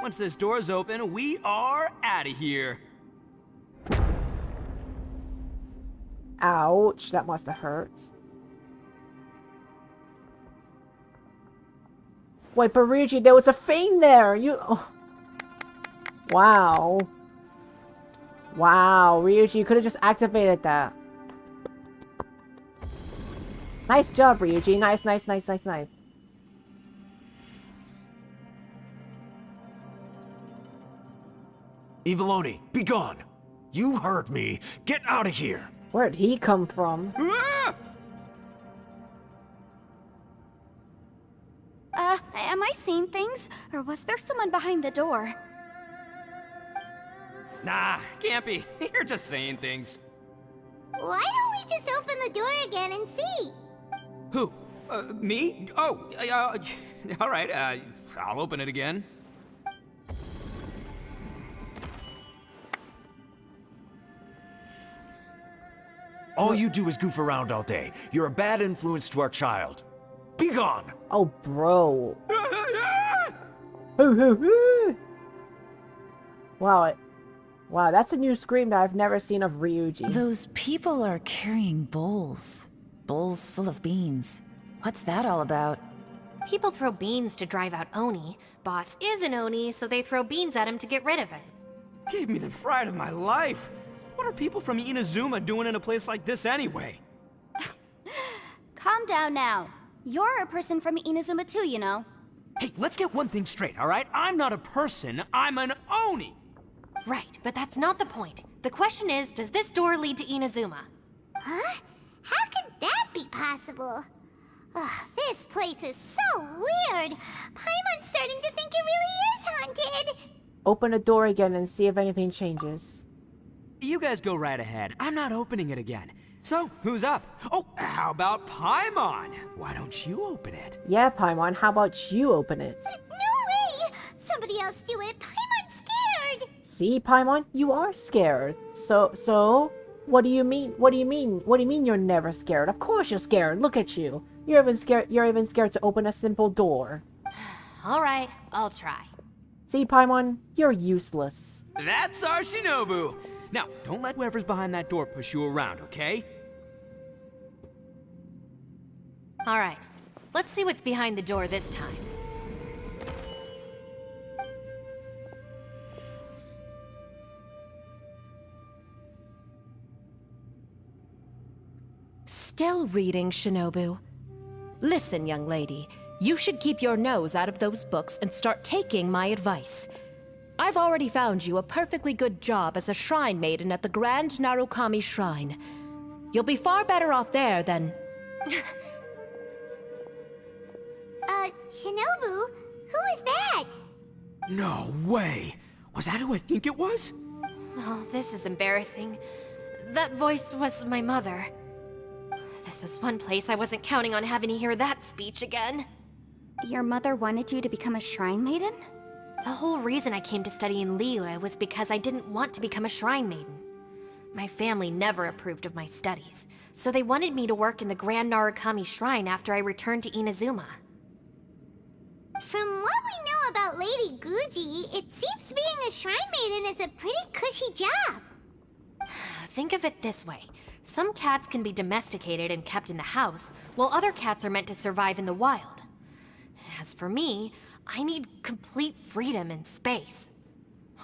Once this door's open, we are out of here.
Ouch, that must have hurt. Wait, but Ryuji, there was a thing there! Oh. Wow. Wow, Ryuji, you could have just activated that. Nice job, Ryuji. Nice.
Eviloni, be gone! You heard me! Get out of here!
Where'd he come from?
Am I seeing things? Or was there someone behind the door?
Nah, can't be. You're just saying things.
Why don't we just open the door again and see?
Who? Me? Oh, alright, I'll open it again.
All you do is goof around all day. You're a bad influence to our child. Be gone!
Oh, bro. Wow, that's a new scream that I've never seen of Ryuji.
Those people are carrying bowls. Bowls full of beans. What's that all about?
People throw beans to drive out Oni. Boss is an Oni, so they throw beans at him to get rid of him.
Gave me the fright of my life. What are people from Inazuma doing in a place like this anyway?
Calm down now. You're a person from Inazuma too, you know.
Hey, let's get one thing straight, alright? I'm not a person, I'm an Oni!
Right, but that's not the point. The question is, does this door lead to Inazuma?
Huh? How could that be possible? Ugh, this place is so weird! Paimon's starting to think it really is haunted!
Open the door again and see if anything changes.
You guys go right ahead. I'm not opening it again. So, who's up? Oh, how about Paimon? Why don't you open it?
Yeah, Paimon, how about you open it?
No way! Somebody else do it! Paimon's scared!
See, Paimon, you are scared. So, what do you mean? What do you mean you're never scared? Of course you're scared. Look at you. You're even scared to open a simple door.
Alright, I'll try.
See, Paimon, you're useless.
That's our Shinobu! Now, don't let whoever's behind that door push you around, okay?
Alright, let's see what's behind the door this time.
Still reading, Shinobu. Listen, young lady, you should keep your nose out of those books and start taking my advice. I've already found you a perfectly good job as a shrine maiden at the Grand Narukami Shrine. You'll be far better off there than...
Shinobu? Who is that?
No way! Was that who I think it was?
Oh, this is embarrassing. That voice was my mother. This is one place I wasn't counting on having to hear that speech again.
Your mother wanted you to become a shrine maiden?
The whole reason I came to study in Liyue was because I didn't want to become a shrine maiden. My family never approved of my studies, so they wanted me to work in the Grand Narukami Shrine after I returned to Inazuma.
From what we know about Lady Guji, it seems being a shrine maiden is a pretty cushy job.
Think of it this way. Some cats can be domesticated and kept in the house, while other cats are meant to survive in the wild. As for me, I need complete freedom and space.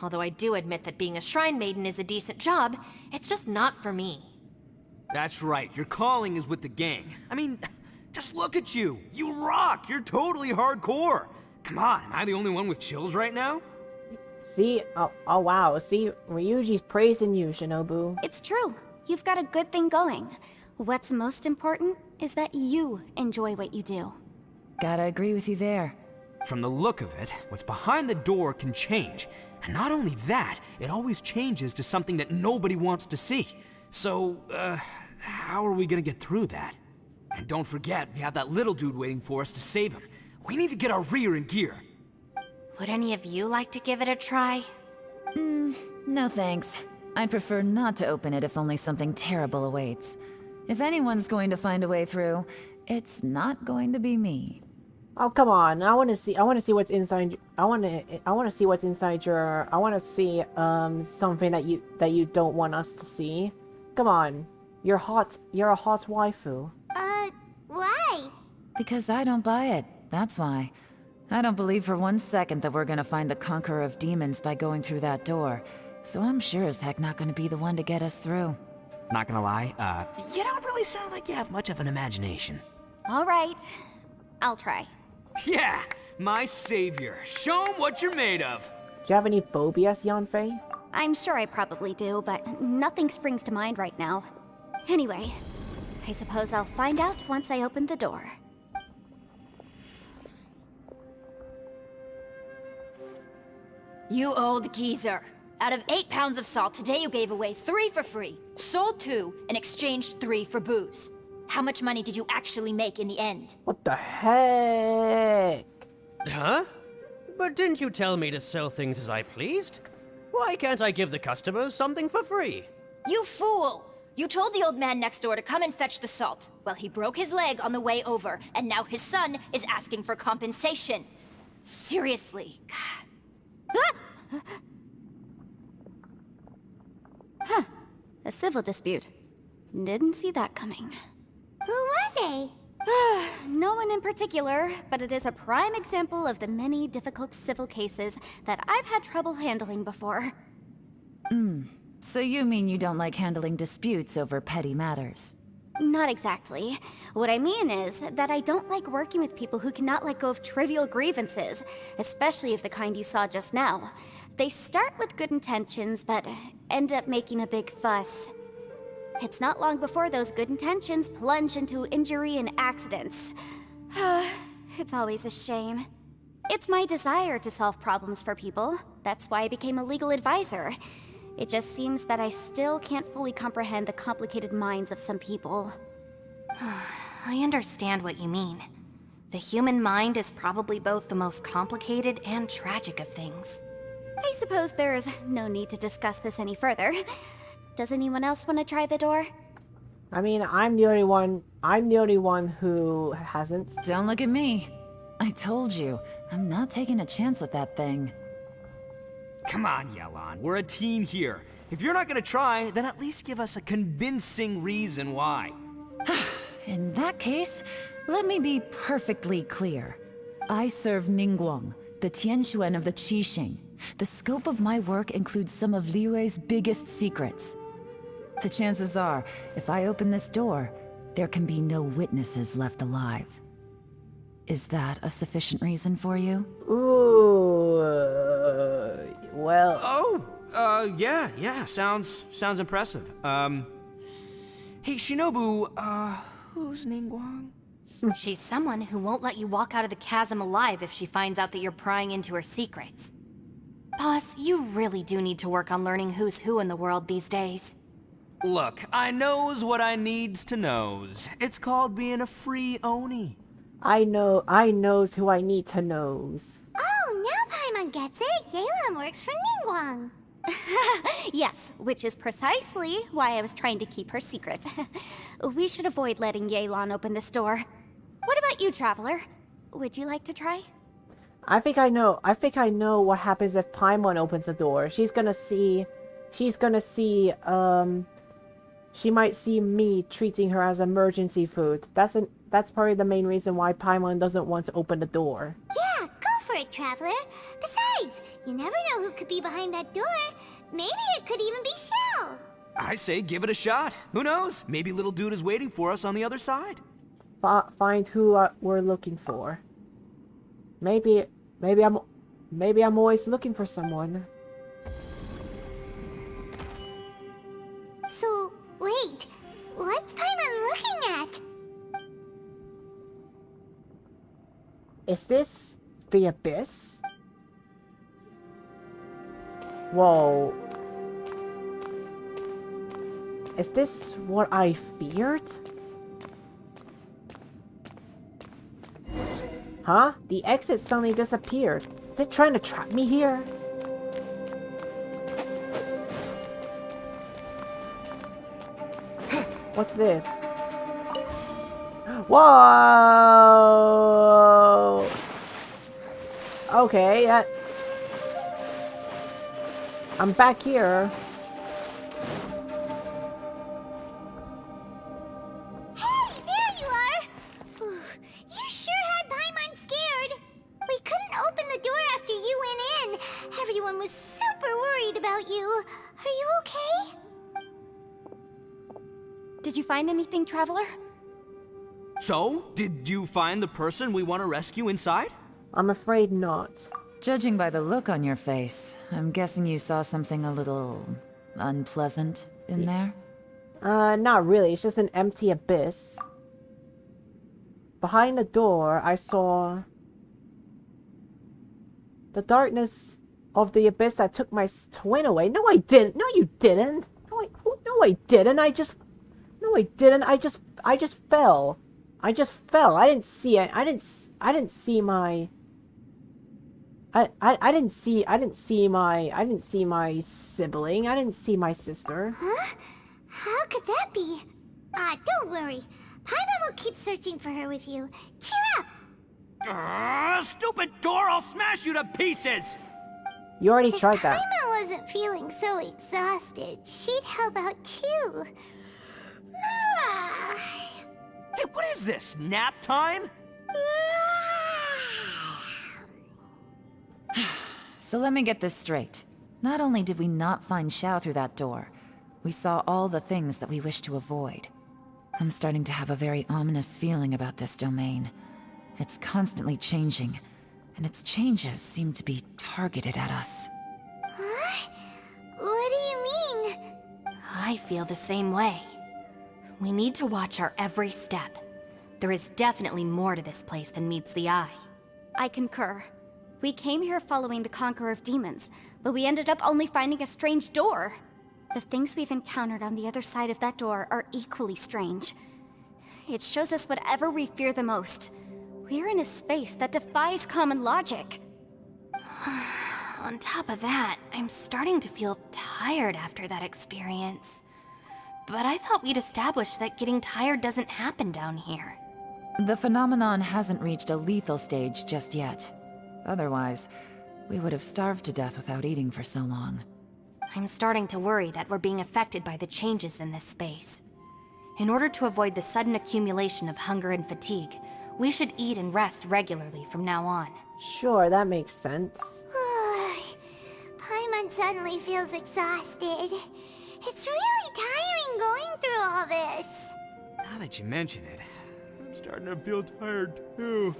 Although I do admit that being a shrine maiden is a decent job, it's just not for me.
That's right, your calling is with the gang. I mean, just look at you. You rock, you're totally hardcore. Come on, am I the only one with chills right now?
See? Oh wow, see? Ryuji's praising you, Shinobu.
It's true. You've got a good thing going. What's most important is that you enjoy what you do.
Gotta agree with you there.
From the look of it, what's behind the door can change. And not only that, it always changes to something that nobody wants to see. So, how are we gonna get through that? And don't forget, we have that little dude waiting for us to save him. We need to get our rear in gear.
Would any of you like to give it a try?
No thanks. I'd prefer not to open it if only something terrible awaits. If anyone's going to find a way through, it's not going to be me.
Oh, come on. I want to see what's inside. I want to see what's inside your. I want to see something that you don't want us to see. Come on. You're hot. You're a hot waifu.
Why?
Because I don't buy it. That's why. I don't believe for 1 second that we're gonna find the Conqueror of Demons by going through that door. So I'm sure as heck not gonna be the one to get us through.
Not gonna lie, you don't really sound like you have much of an imagination.
All right, I'll try.
Yeah, my savior. Show 'em what you're made of.
Do you have any phobias, Yanfei?
I'm sure I probably do, but nothing springs to mind right now. Anyway, I suppose I'll find out once I open the door.
You old geezer. Out of 8 pounds of salt, today you gave away 3 for free, sold 2, and exchanged 3 for booze. How much money did you actually make in the end?
What the heck?
Huh? But didn't you tell me to sell things as I pleased? Why can't I give the customers something for free?
You fool! You told the old man next door to come and fetch the salt. Well, he broke his leg on the way over, and now his son is asking for compensation. Seriously.
Huh. A civil dispute. Didn't see that coming.
Who were they?
No one in particular, but it is a prime example of the many difficult civil cases that I've had trouble handling before.
So you mean you don't like handling disputes over petty matters?
Not exactly. What I mean is that I don't like working with people who cannot let go of trivial grievances, especially of the kind you saw just now. They start with good intentions, but end up making a big fuss. It's not long before those good intentions plunge into injury and accidents. It's always a shame. It's my desire to solve problems for people. That's why I became a legal advisor. It just seems that I still can't fully comprehend the complicated minds of some people.
I understand what you mean. The human mind is probably both the most complicated and tragic of things.
I suppose there's no need to discuss this any further. Does anyone else want to try the door?
I mean, I'm the only one who hasn't.
Don't look at me. I told you, I'm not taking a chance with that thing.
Come on, Yelan, we're a team here. If you're not gonna try, then at least give us a convincing reason why.
In that case, let me be perfectly clear. I serve Ningguang, the Tianxuan of the Qixing. The scope of my work includes some of Liyue's biggest secrets. The chances are, if I open this door, there can be no witnesses left alive. Is that a sufficient reason for you?
Ooh, well...
Oh, yeah, sounds impressive. Hey, Shinobu, who's Ningguang?
She's someone who won't let you walk out of the chasm alive if she finds out that you're prying into her secrets. Boss, you really do need to work on learning who's who in the world these days.
Look, I knows what I needs to knows. It's called being a free Oni.
I knows who I need to knows.
Oh, now Paimon gets it. Yelan works for Ningguang.
Yes, which is precisely why I was trying to keep her secret. We should avoid letting Yelan open this door. What about you, Traveler? Would you like to try?
I think I know what happens if Paimon opens the door. She might see me treating her as emergency food. That's probably the main reason why Paimon doesn't want to open the door.
Yeah, go for it, Traveler. Besides, you never know who could be behind that door. Maybe it could even be Shell.
I say give it a shot. Who knows? Maybe little dude is waiting for us on the other side.
Find who we're looking for. Maybe I'm always looking for someone.
So, wait. What's Paimon looking at?
Is this The Abyss? Whoa. Is this what I feared? Huh? The exit suddenly disappeared. Is it trying to trap me here? What's this? Whoa! Okay, I'm back here.
Hey, there you are! You sure had Paimon scared. We couldn't open the door after you went in. Everyone was super worried about you. Are you okay?
Did you find anything, Traveler?
So, did you find the person we want to rescue inside?
I'm afraid not.
Judging by the look on your face, I'm guessing you saw something a little unpleasant in there?
Not really. It's just an empty abyss. Behind the door, I saw the darkness of the abyss that took my twin away. No, I didn't. No, you didn't. No, I didn't. No, I didn't. I just fell. I just fell. I didn't see it. I didn't see my. I didn't see my sibling. I didn't see my sister.
Huh? How could that be? Don't worry. Paimon will keep searching for her with you. Cheer up!
Stupid door! I'll smash you to pieces!
You already tried that.
If Paimon wasn't feeling so exhausted, she'd help out too.
Hey, what is this? Nap time?
So let me get this straight. Not only did we not find Xiao through that door, we saw all the things that we wish to avoid. I'm starting to have a very ominous feeling about this domain. It's constantly changing, and its changes seem to be targeted at us.
Huh? What do you mean?
I feel the same way. We need to watch our every step. There is definitely more to this place than meets the eye.
I concur. We came here following the Conqueror of Demons, but we ended up only finding a strange door. The things we've encountered on the other side of that door are equally strange. It shows us whatever we fear the most. We're in a space that defies common logic.
On top of that, I'm starting to feel tired after that experience. But I thought we'd established that getting tired doesn't happen down here.
The phenomenon hasn't reached a lethal stage just yet. Otherwise, we would have starved to death without eating for so long.
I'm starting to worry that we're being affected by the changes in this space. In order to avoid the sudden accumulation of hunger and fatigue, we should eat and rest regularly from now on.
Sure, that makes sense.
Paimon suddenly feels exhausted. It's really tiring going through all this.
Now that you mention it, I'm starting to feel tired too.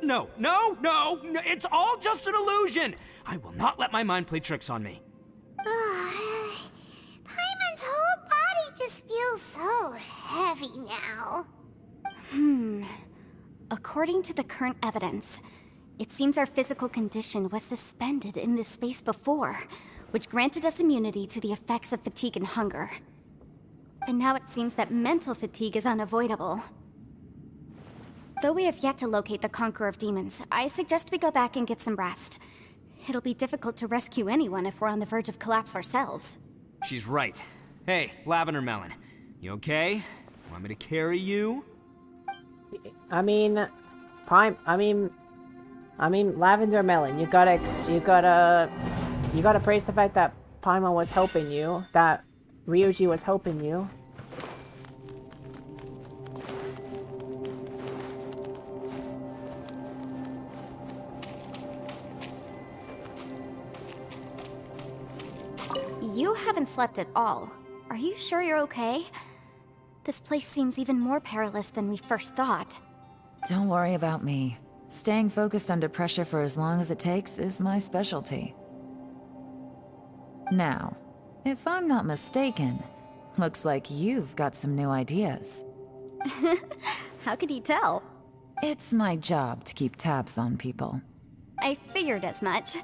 No, it's all just an illusion! I will not let my mind play tricks on me.
Paimon's whole body just feels so heavy now.
According to the current evidence, it seems our physical condition was suspended in this space before, which granted us immunity to the effects of fatigue and hunger. But now it seems that mental fatigue is unavoidable. Though we have yet to locate the Conqueror of Demons, I suggest we go back and get some rest. It'll be difficult to rescue anyone if we're on the verge of collapse ourselves.
She's right. Hey, Lavender Melon, you okay? Want me to carry you?
I mean, Lavender Melon, you gotta praise the fact that Paimon was helping you, that Ryuji was helping you.
You haven't slept at all. Are you sure you're okay? This place seems even more perilous than we first thought.
Don't worry about me. Staying focused under pressure for as long as it takes is my specialty. Now, if I'm not mistaken, looks like you've got some new ideas.
How could you tell?
It's my job to keep tabs on people.
I figured as much.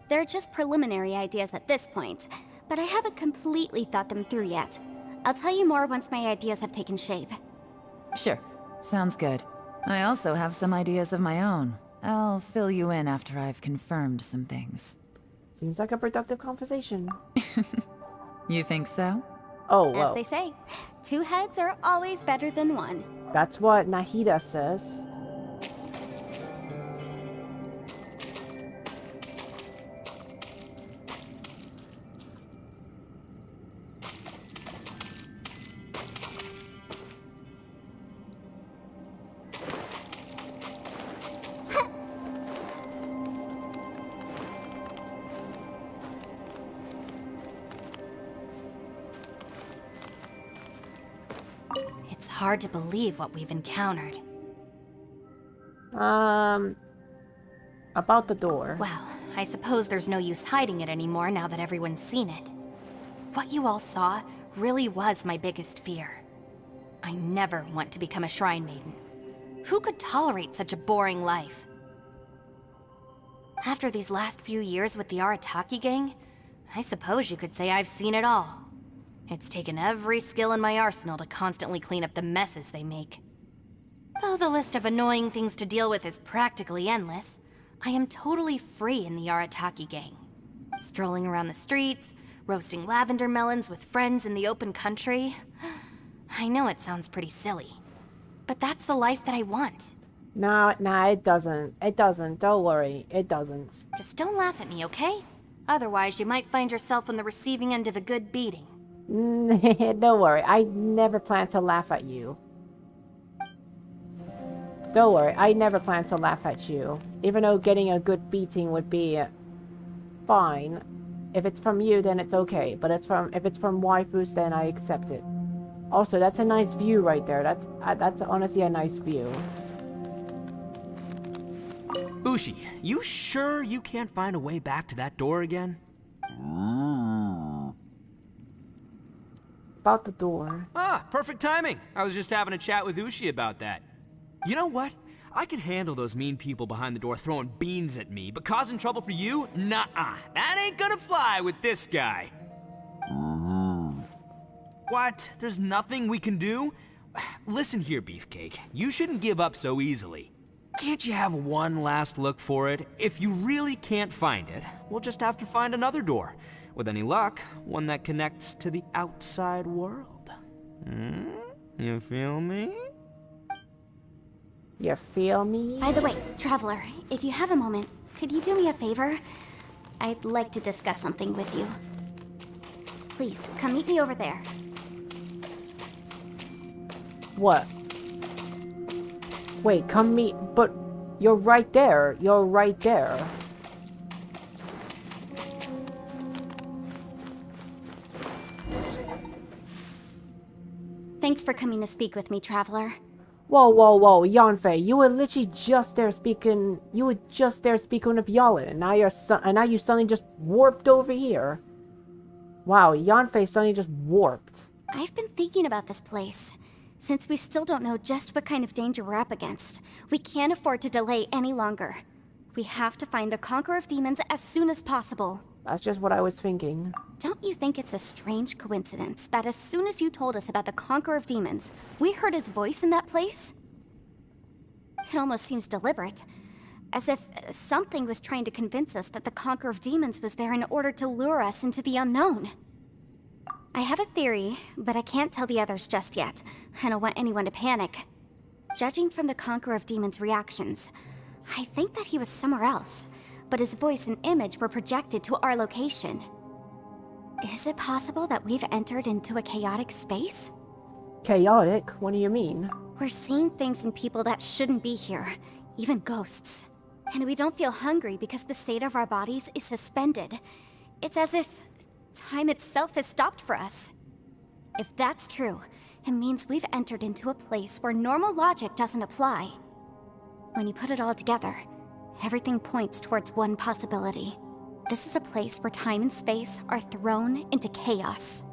They're just preliminary ideas at this point, but I haven't completely thought them through yet. I'll tell you more once my ideas have taken shape.
Sure. Sounds good. I also have some ideas of my own. I'll fill you in after I've confirmed some things.
Seems like a productive conversation.
You think so?
Oh, well.
As they say, 2 heads are always better than 1.
That's what Nahida says.
It's hard to believe what we've encountered.
About the door.
Well, I suppose there's no use hiding it anymore now that everyone's seen it. What you all saw really was my biggest fear. I never want to become a shrine maiden. Who could tolerate such a boring life? After these last few years with the Arataki gang, I suppose you could say I've seen it all. It's taken every skill in my arsenal to constantly clean up the messes they make. Though the list of annoying things to deal with is practically endless, I am totally free in the Arataki gang. Strolling around the streets, roasting lavender melons with friends in the open country. I know it sounds pretty silly, but that's the life that I want.
No, it doesn't. It doesn't. Don't worry. It doesn't.
Just don't laugh at me, okay? Otherwise, you might find yourself on the receiving end of a good beating.
Don't worry. I never plan to laugh at you. Don't worry. I never plan to laugh at you. Even though getting a good beating would be fine. If it's from you, then it's okay. But if it's from waifus, then I accept it. Also, that's a nice view right there. That's honestly a nice view.
Ushi, you sure you can't find a way back to that door again?
About the door.
Ah, perfect timing. I was just having a chat with Ushi about that. You know what? I can handle those mean people behind the door throwing beans at me, but causing trouble for you? Nuh-uh. That ain't gonna fly with this guy. What? There's nothing we can do? Listen here, Beefcake. You shouldn't give up so easily. Can't you have one last look for it? If you really can't find it, we'll just have to find another door. With any luck, one that connects to the outside world. You feel me?
You feel me?
By the way, Traveler, if you have a moment, could you do me a favor? I'd like to discuss something with you. Please, come meet me over there.
What? Wait, come meet... But you're right there. You're right there.
Thanks for coming to speak with me, Traveler.
Whoa, Yanfei, you were literally just there speaking... You were just there speaking with Yalin, and now you suddenly just warped over here. Wow, Yanfei suddenly just warped.
I've been thinking about this place. Since we still don't know just what kind of danger we're up against, we can't afford to delay any longer. We have to find the Conqueror of Demons as soon as possible.
That's just what I was thinking.
Don't you think it's a strange coincidence that as soon as you told us about the Conqueror of Demons, we heard his voice in that place? It almost seems deliberate. As if something was trying to convince us that the Conqueror of Demons was there in order to lure us into the unknown. I have a theory, but I can't tell the others just yet. I don't want anyone to panic. Judging from the Conqueror of Demons' reactions, I think that he was somewhere else, but his voice and image were projected to our location. Is it possible that we've entered into a chaotic space?
Chaotic? What do you mean?
We're seeing things in people that shouldn't be here, even ghosts. And we don't feel hungry because the state of our bodies is suspended. It's as if time itself has stopped for us. If that's true, it means we've entered into a place where normal logic doesn't apply. When you put it all together, everything points towards one possibility. This is a place where time and space are thrown into chaos.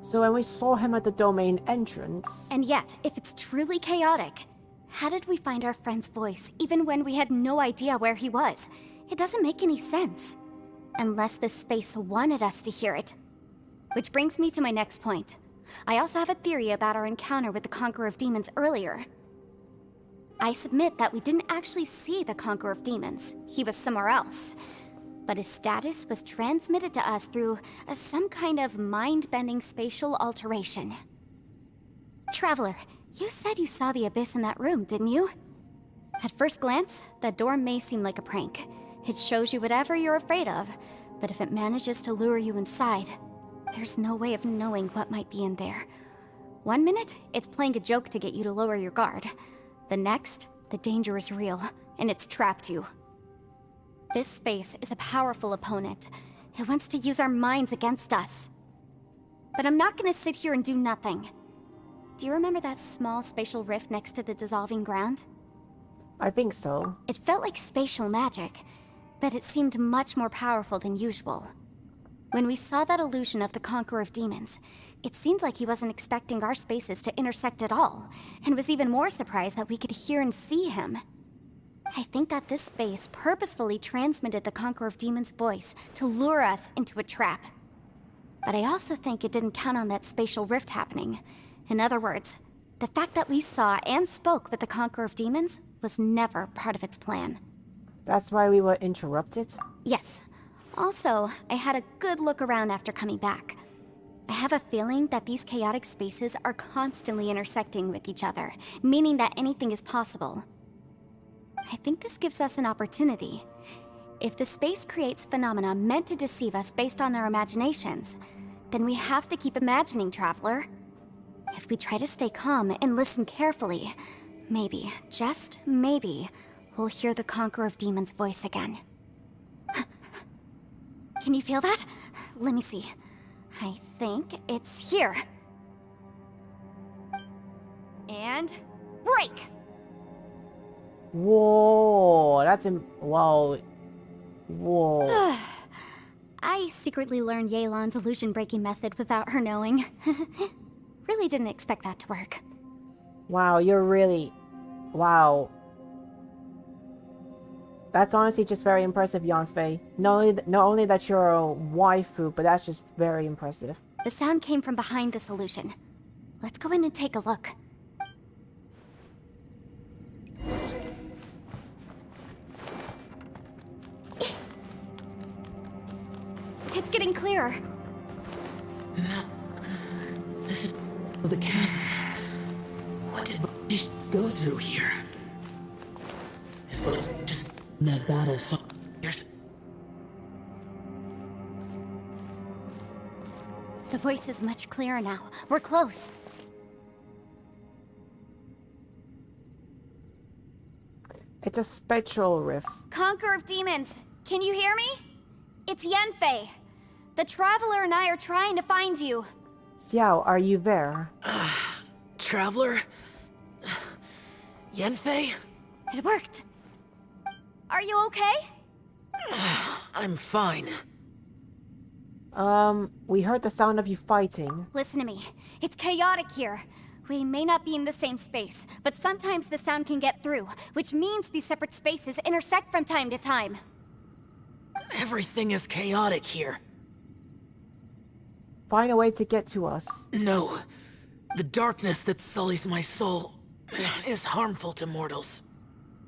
So when we saw him at the domain entrance...
And yet, if it's truly chaotic, How did we find our friend's voice, even when we had no idea where he was? It doesn't make any sense. Unless this space wanted us to hear it. Which brings me to my next point. I also have a theory about our encounter with the Conqueror of Demons earlier. I submit that we didn't actually see the Conqueror of Demons. He was somewhere else. But his status was transmitted to us through some kind of mind-bending spatial alteration. Traveler, you said you saw the abyss in that room, didn't you? At first glance, that door may seem like a prank. It shows you whatever you're afraid of, but if it manages to lure you inside, there's no way of knowing what might be in there. One minute, it's playing a joke to get you to lower your guard. The next, the danger is real, and it's trapped you. This space is a powerful opponent. It wants to use our minds against us. But I'm not gonna sit here and do nothing. Do you remember that small spatial rift next to the dissolving ground?
I think so.
It felt like spatial magic, but it seemed much more powerful than usual. When we saw that illusion of the Conqueror of Demons, it seemed like he wasn't expecting our spaces to intersect at all, and was even more surprised that we could hear and see him. I think that this space purposefully transmitted the Conqueror of Demons' voice to lure us into a trap. But I also think it didn't count on that spatial rift happening. In other words, the fact that we saw and spoke with the Conqueror of Demons was never part of its plan.
That's why we were interrupted?
Yes. Also, I had a good look around after coming back. I have a feeling that these chaotic spaces are constantly intersecting with each other, meaning that anything is possible. I think this gives us an opportunity. If the space creates phenomena meant to deceive us based on our imaginations, then we have to keep imagining, Traveler. If we try to stay calm and listen carefully, maybe, just maybe, we'll hear the Conqueror of Demons' voice again. Can you feel that? Let me see. I think it's here. And break!
Whoa, that's wow. Whoa.
I secretly learned Yelan's illusion-breaking method without her knowing. Really didn't expect that to work.
Wow, you're really... Wow. That's honestly just very impressive, Yanfei. Not only that you're a waifu, but that's just very impressive.
The sound came from behind this illusion. Let's go in and take a look. It's getting clearer.
No. This is the chasm. What did we go through here? It was just that battle for years.
The voice is much clearer now. We're close.
It's a spectral rift.
Conqueror of Demons, can you hear me? It's Yanfei. The Traveler and I are trying to find you.
Xiao, are you there?
Traveler? Yanfei?
It worked. Are you okay?
I'm fine.
We heard the sound of you fighting.
Listen to me. It's chaotic here. We may not be in the same space, but sometimes the sound can get through, which means these separate spaces intersect from time to time.
Everything is chaotic here.
Find a way to get to us.
No. The darkness that sullies my soul is harmful to mortals.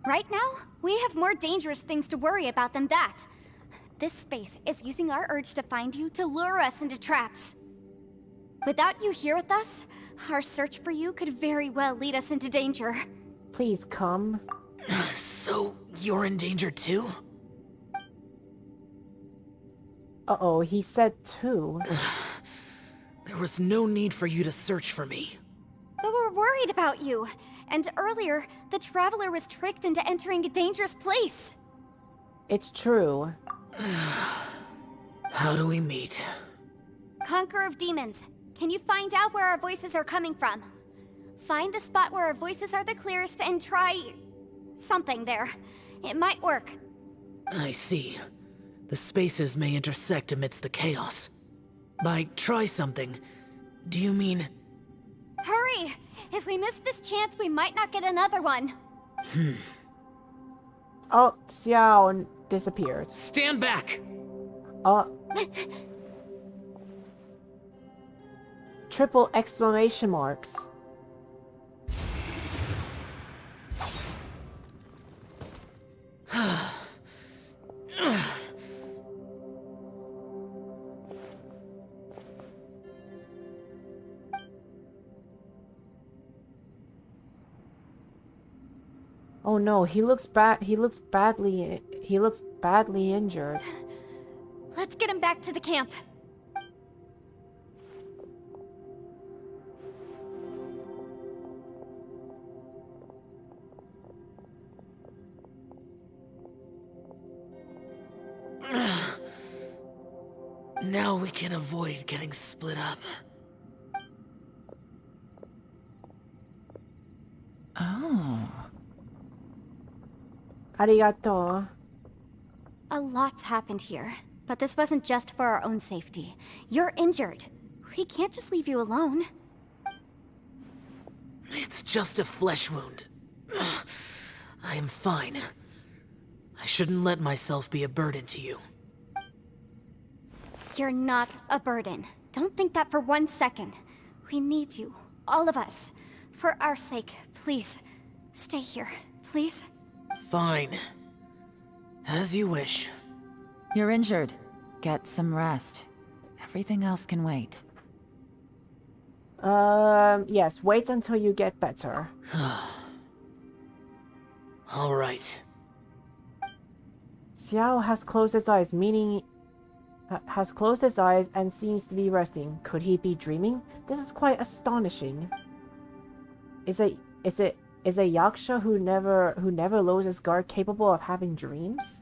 Right now, we have more dangerous things to worry about than that. This space is using our urge to find you to lure us into traps. Without you here with us, our search for you could very well lead us into danger.
Please come.
So, you're in danger too?
Uh-oh, he said too.
There was no need for you to search for me.
But we're worried about you. And earlier, the Traveler was tricked into entering a dangerous place.
It's true.
How do we meet?
Conqueror of Demons, can you find out where our voices are coming from? Find the spot where our voices are the clearest and try... something there. It might work.
I see. The spaces may intersect amidst the chaos. By try something, do you mean...
Hurry! If we miss this chance, we might not get another one.
Oh, Xiao disappeared.
Stand back!
Triple exclamation marks. Oh no, he looks badly injured.
Let's get him back to the camp.
Now we can avoid getting split up.
Oh.
Arigato.
A lot's happened here, but this wasn't just for our own safety. You're injured. We can't just leave you alone.
It's just a flesh wound. I am fine. I shouldn't let myself be a burden to you.
You're not a burden. Don't think that for 1 second. We need you, all of us. For our sake, please. Stay here, please.
Fine. As you wish.
You're injured. Get some rest. Everything else can wait.
Yes, wait until you get better.
All right.
Xiao has closed his eyes, and seems to be resting. Could he be dreaming? This is quite astonishing. Is a yaksha who never lowers his guard capable of having dreams?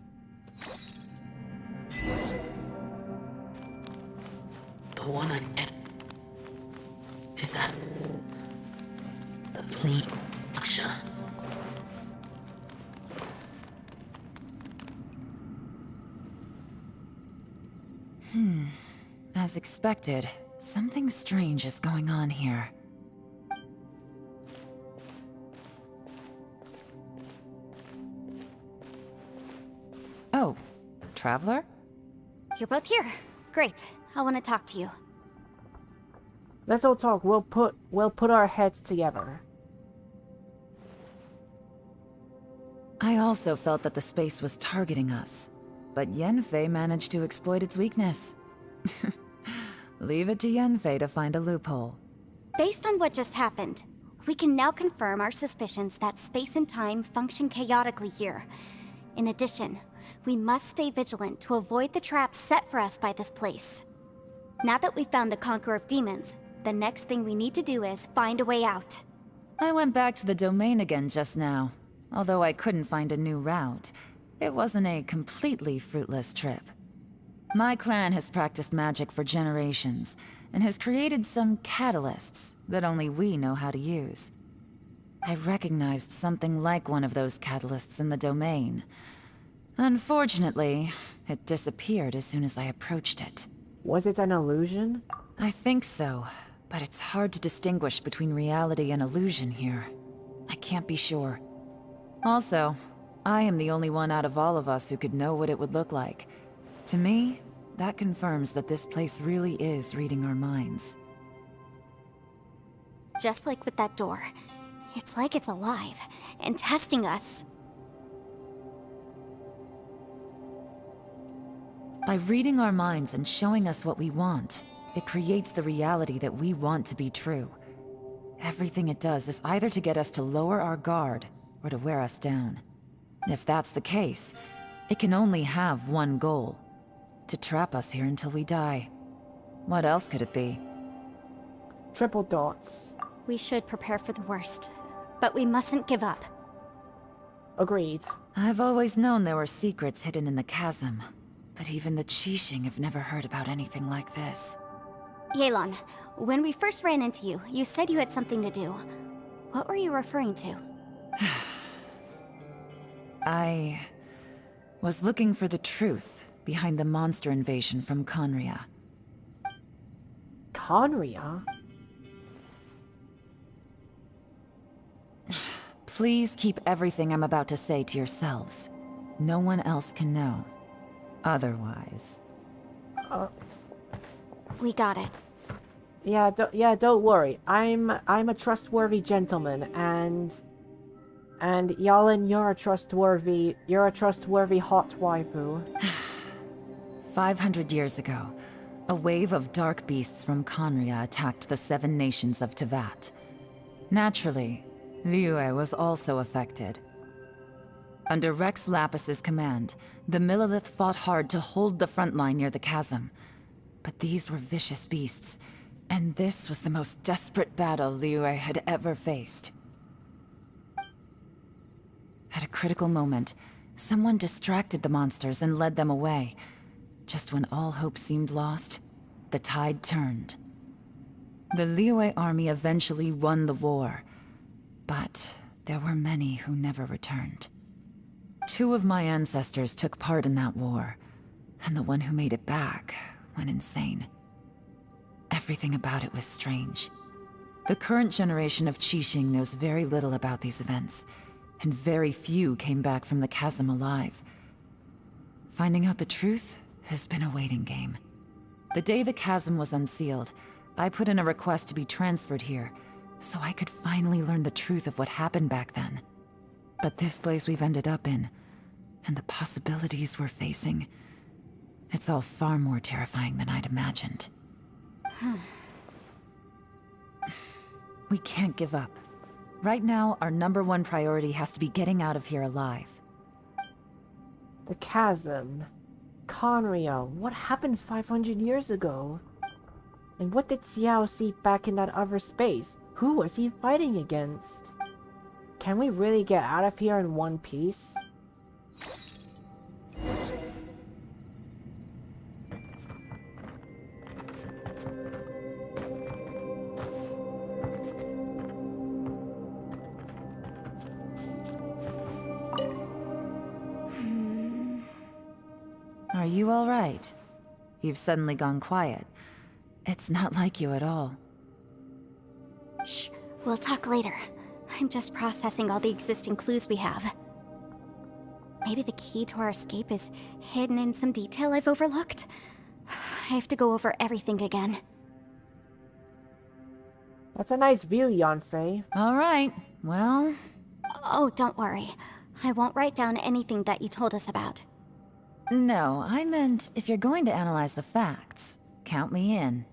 The one I met. Is that the plea yaksha?
As expected, something strange is going on here. Oh, Traveler?
You're both here. Great. I want to talk to you.
Let's all talk. We'll put our heads together.
I also felt that the space was targeting us, but Yenfei managed to exploit its weakness. Leave it to Yenfei to find a loophole.
Based on what just happened, we can now confirm our suspicions that space and time function chaotically here. In addition, we must stay vigilant to avoid the traps set for us by this place. Now that we've found the Conqueror of Demons, the next thing we need to do is find a way out.
I went back to the domain again just now. Although I couldn't find a new route, it wasn't a completely fruitless trip. My clan has practiced magic for generations, and has created some catalysts that only we know how to use. I recognized something like one of those catalysts in the domain. Unfortunately, it disappeared as soon as I approached it.
Was it an illusion?
I think so, but it's hard to distinguish between reality and illusion here. I can't be sure. Also, I am the only one out of all of us who could know what it would look like. To me, that confirms that this place really is reading our minds.
Just like with that door. It's like it's alive, and testing us.
By reading our minds and showing us what we want, it creates the reality that we want to be true. Everything it does is either to get us to lower our guard, or to wear us down. If that's the case, it can only have one goal: to trap us here until we die. What else could it be?
Triple dots.
We should prepare for the worst, but we mustn't give up.
Agreed.
I've always known there were secrets hidden in the chasm, but even the Qixing have never heard about anything like this.
Yelan, when we first ran into you, you said you had something to do. What were you referring to?
I was looking for the truth behind the monster invasion from Conria.
Conria?
Please keep everything I'm about to say to yourselves. No one else can know. Otherwise.
We got it.
Yeah, don't worry. I'm a trustworthy gentleman, and Yalin, you're a trustworthy hot waifu.
500 years ago, a wave of dark beasts from Conria attacked the 7 nations of Tevat. Naturally, Liyue was also affected. Under Rex Lapis's command, the Millelith fought hard to hold the front line near the chasm. But these were vicious beasts, and this was the most desperate battle Liyue had ever faced. At a critical moment, someone distracted the monsters and led them away. Just when all hope seemed lost, the tide turned. The Liyue army eventually won the war, but there were many who never returned. 2 of my ancestors took part in that war, and the one who made it back went insane. Everything about it was strange. The current generation of Qixing knows very little about these events, and very few came back from the chasm alive. Finding out the truth has been a waiting game. The day the chasm was unsealed, I put in a request to be transferred here, so I could finally learn the truth of what happened back then. But this place we've ended up in, and the possibilities we're facing, it's all far more terrifying than I'd imagined. We can't give up. Right now, our #1 priority has to be getting out of here alive.
The chasm. Conrio. What happened 500 years ago? And what did Xiao see back in that other space? Who was he fighting against? Can we really get out of here in one piece?
Are you all right? You've suddenly gone quiet. It's not like you at all.
Shh, we'll talk later. I'm just processing all the existing clues we have. Maybe the key to our escape is hidden in some detail I've overlooked? I have to go over everything again.
That's a nice view, Yanfei.
All right, well...
Oh, don't worry. I won't write down anything that you told us about.
No, I meant if you're going to analyze the facts, count me in.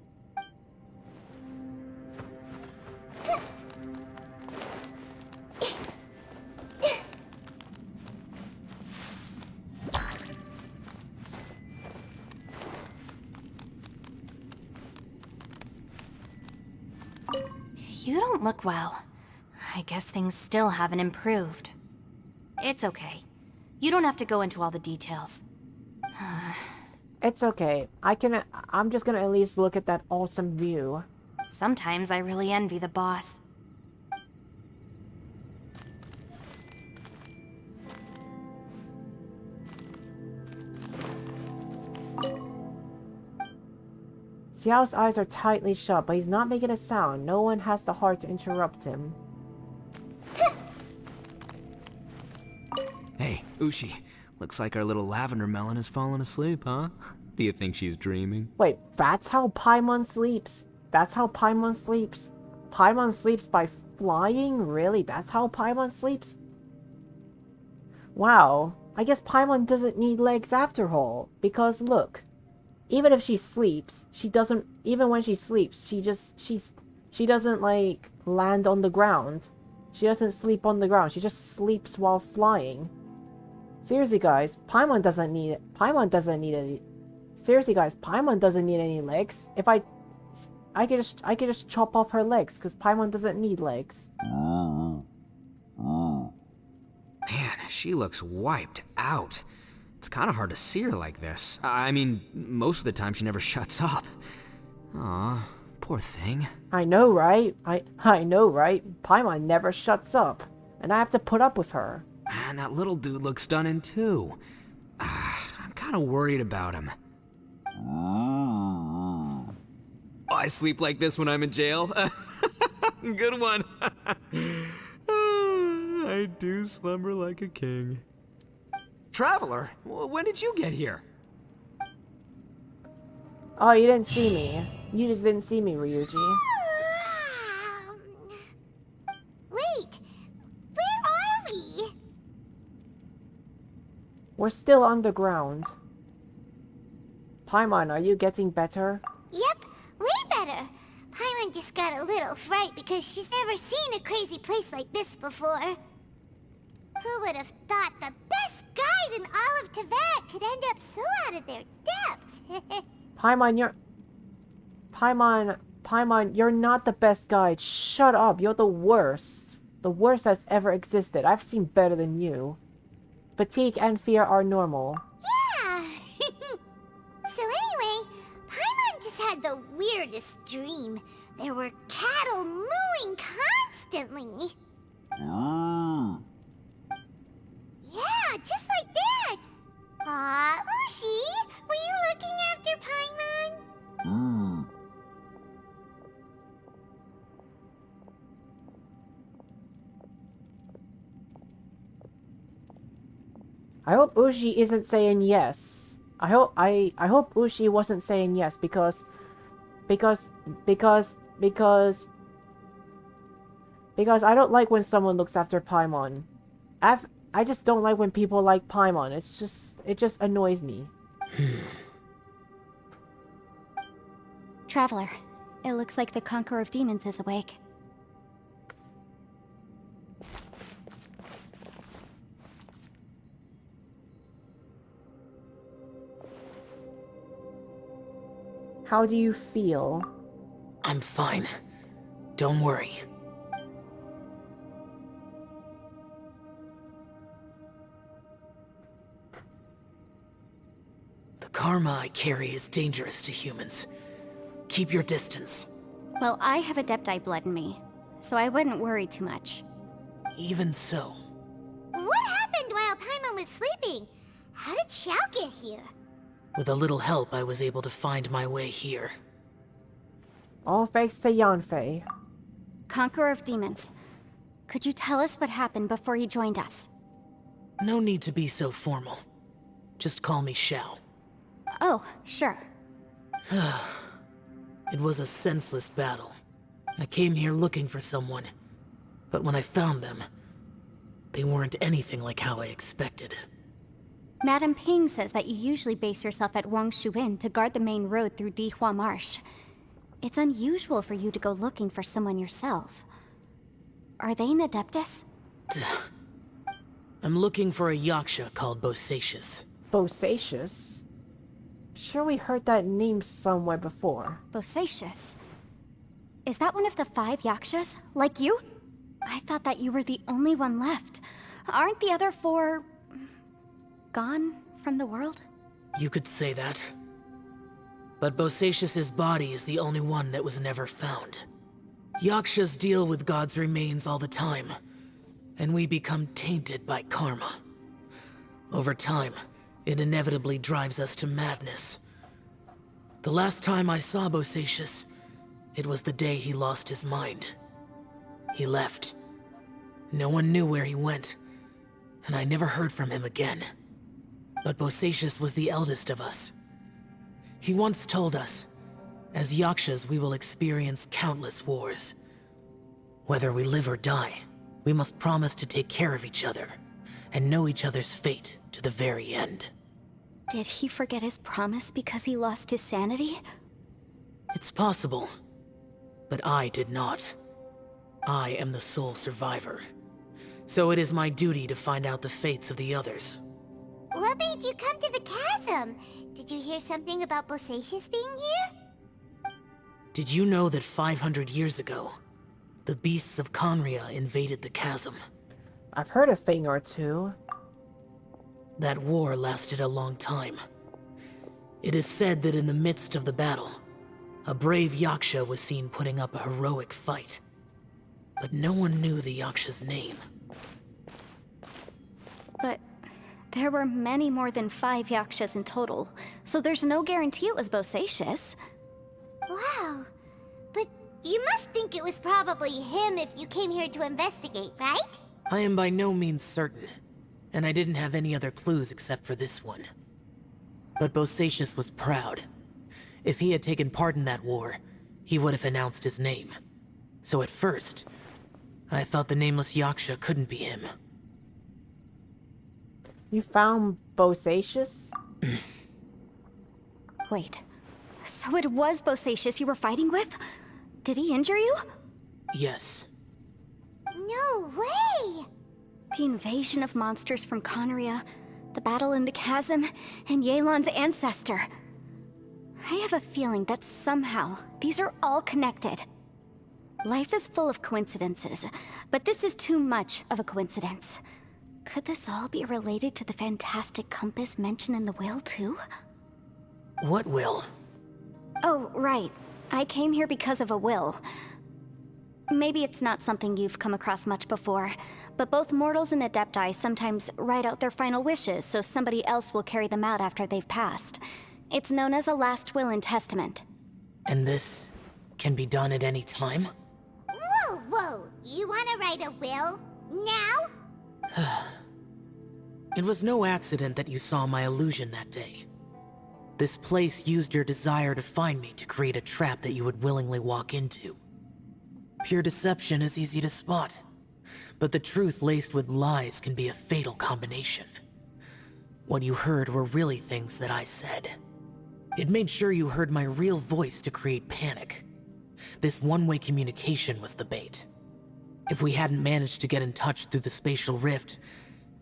You don't look well. I guess things still haven't improved. It's okay. You don't have to go into all the details.
It's okay. I'm just gonna at least look at that awesome view.
Sometimes I really envy the boss.
Xiao's eyes are tightly shut, but he's not making a sound. No one has the heart to interrupt him.
Hey, Ushi. Looks like our little lavender melon has fallen asleep, huh? Do you think she's dreaming?
Wait, that's how Paimon sleeps? That's how Paimon sleeps? Paimon sleeps by flying? Really? That's how Paimon sleeps? Wow. I guess Paimon doesn't need legs after all. Because look, even if she sleeps, even when she sleeps, she doesn't like land on the ground. She doesn't sleep on the ground. She just sleeps while flying. Seriously, guys, Paimon doesn't need any. Seriously, guys, Paimon doesn't need any legs. If I could just chop off her legs, because Paimon doesn't need legs.
Man, she looks wiped out. It's kind of hard to see her like this. I mean, most of the time she never shuts up. Aw, poor thing.
I know, right? I know, right? Paimon never shuts up, and I have to put up with her.
Man, that little dude looks stunning too. I'm kind of worried about him. I sleep like this when I'm in jail. Good one. I I do slumber like a king.
Traveler, when did you get here?
Oh, you didn't see me. You just didn't see me, Ryuji.
Wait, where are we?
We're still underground. Paimon, are you getting better?
Yep, way better. Paimon just got a little fright because she's never seen a crazy place like this before. Who would have thought the best guide in all of Teyvat could end up so out of their depth?
Paimon, you're not the best guide. Shut up, you're the worst. The worst that's ever existed. I've seen better than you. Fatigue and fear are normal.
Yeah! So anyway, Paimon just had the weirdest dream. There were cattle mooing constantly. Yeah, just like that! Aw, Ushi, were you looking after Paimon?
I hope Ushi isn't saying yes. I hope Ushi wasn't saying yes because I don't like when someone looks after Paimon. I just don't like when people like Paimon. It just annoys me.
Traveler, it looks like the Conqueror of Demons is awake.
How do you feel?
I'm fine. Don't worry. The karma I carry is dangerous to humans. Keep your distance.
Well, I have Adepti blood in me, so I wouldn't worry too much.
Even so.
What happened while Paimon was sleeping? How did Xiao get here?
With a little help, I was able to find my way here.
All thanks to Yanfei.
Conqueror of Demons, could you tell us what happened before you joined us?
No need to be so formal. Just call me Xiao.
Oh, sure.
It was a senseless battle. I came here looking for someone, but when I found them, they weren't anything like how I expected.
Madame Ping says that you usually base yourself at Wangshu Inn to guard the main road through Dihua Marsh. It's unusual for you to go looking for someone yourself. Are they an Adeptus?
I'm looking for a Yaksha called Bosacius.
Bosacius? Sure we heard that name somewhere before.
Bosacius? Is that one of the 5 Yakshas? Like you? I thought that you were the only one left. Aren't the other 4... gone from the world?
You could say that. But Bosacius's body is the only one that was never found. Yakshas deal with God's remains all the time, and we become tainted by karma. Over time, it inevitably drives us to madness. The last time I saw Bosacius, it was the day he lost his mind. He left. No one knew where he went, and I never heard from him again. But Bosacius was the eldest of us. He once told us, as Yakshas we will experience countless wars. Whether we live or die, we must promise to take care of each other, and know each other's fate to the very end.
Did he forget his promise because he lost his sanity?
It's possible, but I did not. I am the sole survivor. So it is my duty to find out the fates of the others.
What made you come to the chasm? Did you hear something about Bosacius being here?
Did you know that 500 years ago, the beasts of Conria invaded the chasm?
I've heard a thing or two.
That war lasted a long time. It is said that in the midst of the battle, a brave Yaksha was seen putting up a heroic fight. But no one knew the Yaksha's name.
But there were many more than 5 Yakshas in total, so there's no guarantee it was Bosacius.
Wow. But you must think it was probably him if you came here to investigate, right?
I am by no means certain, and I didn't have any other clues except for this one. But Bosacius was proud. If he had taken part in that war, he would have announced his name. So at first, I thought the nameless Yaksha couldn't be him.
You found Bosacius?
Wait, so it was Bosacius you were fighting with? Did he injure you?
Yes.
No way!
The invasion of monsters from Conria, the battle in the chasm, and Yelan's ancestor. I have a feeling that somehow these are all connected. Life is full of coincidences, but this is too much of a coincidence. Could this all be related to the fantastic compass mentioned in the will, too?
What will?
Oh, right. I came here because of a will. Maybe it's not something you've come across much before, but both mortals and adepti sometimes write out their final wishes so somebody else will carry them out after they've passed. It's known as a last will and testament.
And this can be done at any time?
Whoa, whoa! You wanna write a will? Now?
It was no accident that you saw my illusion that day. This place used your desire to find me to create a trap that you would willingly walk into. Pure deception is easy to spot, but the truth laced with lies can be a fatal combination. What you heard were really things that I said. It made sure you heard my real voice to create panic. This one-way communication was the bait. If we hadn't managed to get in touch through the spatial rift,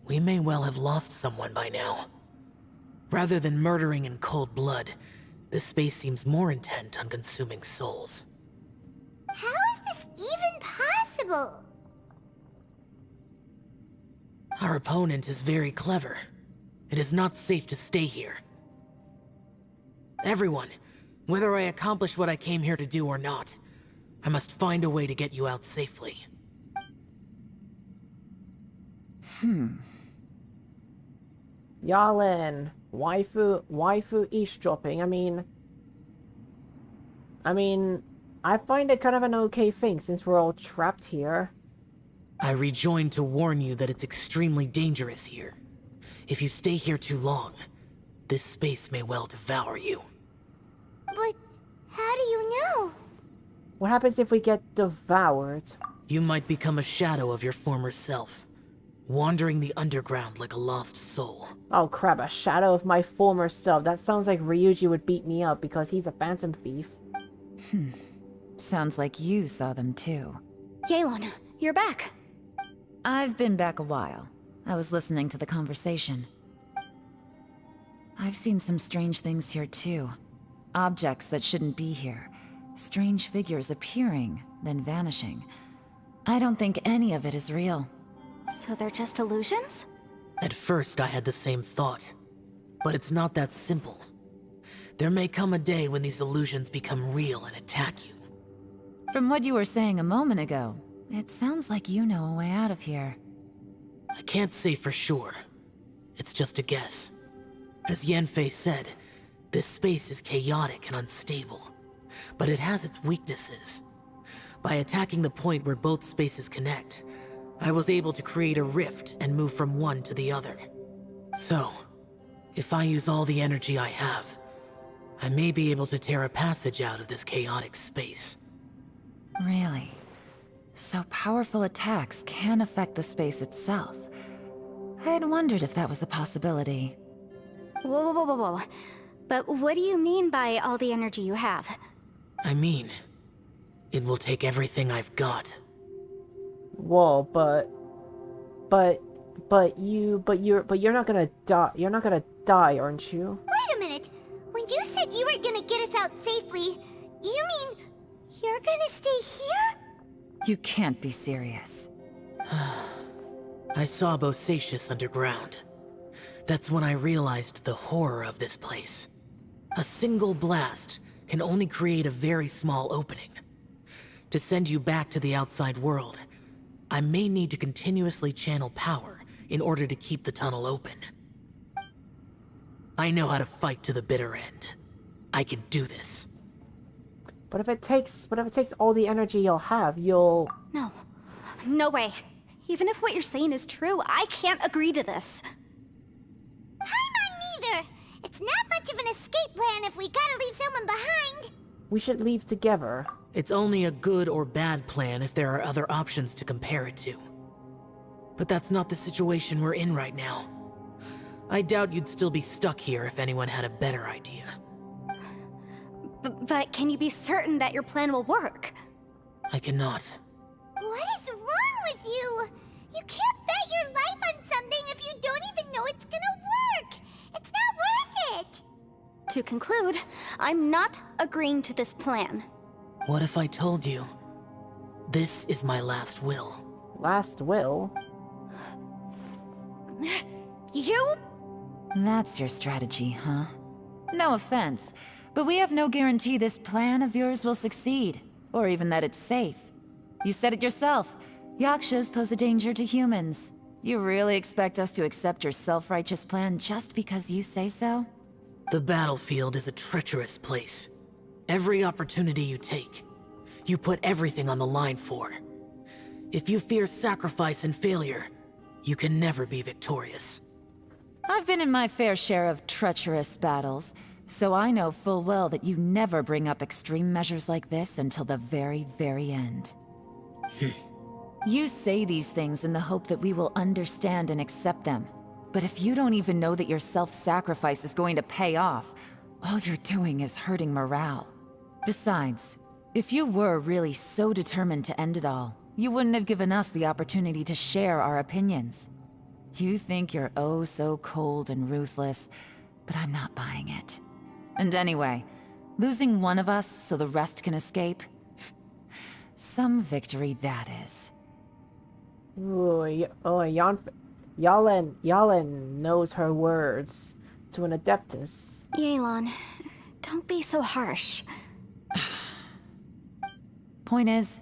we may well have lost someone by now. Rather than murdering in cold blood, this space seems more intent on consuming souls.
How is this even possible?
Our opponent is very clever. It is not safe to stay here. Everyone, whether I accomplish what I came here to do or not, I must find a way to get you out safely.
Yalin, waifu eavesdropping. I mean, I find it kind of an okay thing since we're all trapped here.
I rejoined to warn you that it's extremely dangerous here. If you stay here too long, this space may well devour you.
But how do you know?
What happens if we get devoured?
You might become a shadow of your former self, wandering the underground like a lost soul.
Oh crap, a shadow of my former self. That sounds like Ryuji would beat me up because he's a phantom thief.
Sounds like you saw them too.
Yelan, you're back.
I've been back a while. I was listening to the conversation. I've seen some strange things here too. Objects that shouldn't be here. Strange figures appearing, then vanishing. I don't think any of it is real.
So they're just illusions?
At first I had the same thought, but it's not that simple. There may come a day when these illusions become real and attack you.
From what you were saying a moment ago, it sounds like you know a way out of here.
I can't say for sure. It's just a guess. As Yanfei said, this space is chaotic and unstable, but it has its weaknesses. By attacking the point where both spaces connect, I was able to create a rift and move from one to the other. So, if I use all the energy I have, I may be able to tear a passage out of this chaotic space.
Really? So powerful attacks can affect the space itself. I had wondered if that was a possibility.
Whoa, whoa, whoa, whoa. But what do you mean by all the energy you have?
I mean, it will take everything I've got.
Whoa, you're not gonna die. You're not gonna die, aren't you?
Wait a minute. When you said you were gonna get us out safely, you mean you're gonna stay here?
You can't be serious.
I saw Bosacius underground. That's when I realized the horror of this place. A single blast can only create a very small opening. To send you back to the outside world, I may need to continuously channel power in order to keep the tunnel open. I know how to fight to the bitter end. I can do this.
But if it takes all the energy you'll have, you'll...
No. No way. Even if what you're saying is true, I can't agree to this.
I'm not neither. It's not much of an escape plan if we gotta leave someone behind.
We should leave together.
It's only a good or bad plan if there are other options to compare it to. But that's not the situation we're in right now. I doubt you'd still be stuck here if anyone had a better idea.
But can you be certain that your plan will work?
I cannot.
What is wrong with you? You can't bet your life on something if you don't even know it's gonna work. It's not worth it.
To conclude, I'm not agreeing to this plan.
What if I told you, this is my last will?
Last will?
You?
That's your strategy, huh? No offense, but we have no guarantee this plan of yours will succeed, or even that it's safe. You said it yourself. Yakshas pose a danger to humans. You really expect us to accept your self-righteous plan just because you say so?
The battlefield is a treacherous place. Every opportunity you take, you put everything on the line for. If you fear sacrifice and failure, you can never be victorious.
I've been in my fair share of treacherous battles, so I know full well that you never bring up extreme measures like this until the very, very end. You say these things in the hope that we will understand and accept them. But if you don't even know that your self-sacrifice is going to pay off, all you're doing is hurting morale. Besides, if you were really so determined to end it all, you wouldn't have given us the opportunity to share our opinions. You think you're oh so cold and ruthless, but I'm not buying it. And anyway, losing one of us so the rest can escape? Some victory that is.
Ooh, Yalen knows her words. To an Adeptus.
Yelan, don't be so harsh.
Point is,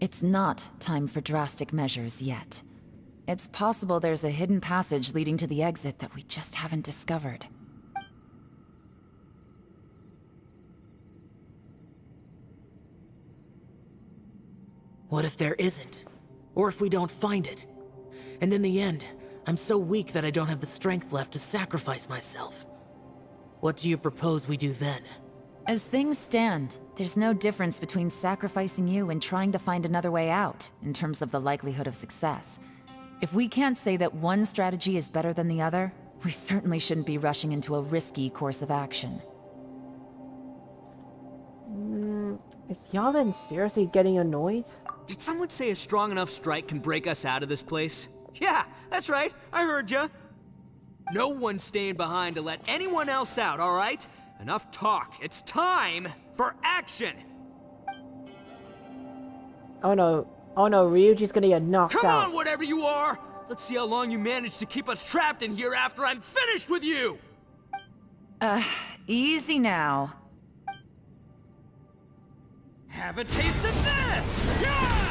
it's not time for drastic measures yet. It's possible there's a hidden passage leading to the exit that we just haven't discovered.
What if there isn't? Or if we don't find it? And in the end, I'm so weak that I don't have the strength left to sacrifice myself. What do you propose we do then?
As things stand, there's no difference between sacrificing you and trying to find another way out, in terms of the likelihood of success. If we can't say that one strategy is better than the other, we certainly shouldn't be rushing into a risky course of action.
Is Yalen seriously getting annoyed?
Did someone say a strong enough strike can break us out of this place? Yeah, that's right. I heard ya. No one's staying behind to let anyone else out, all right? Enough talk. It's time for action!
Oh no, Ryuji's gonna get knocked out.
Come on, whatever you are! Let's see how long you manage to keep us trapped in here after I'm finished with you!
Easy now.
Have a taste of this! Yeah!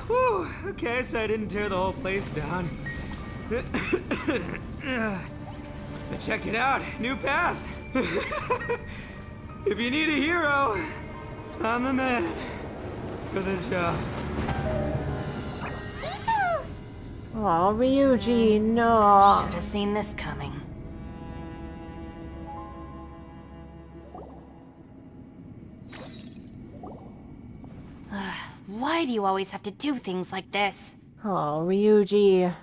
Whew, okay, so I didn't tear the whole place down. But check it out, new path. If you need a hero, I'm the man for the job.
Aw, Ryuji, no.
Should have seen this coming. Why do you always have to do things like this?
Oh, Ryuji.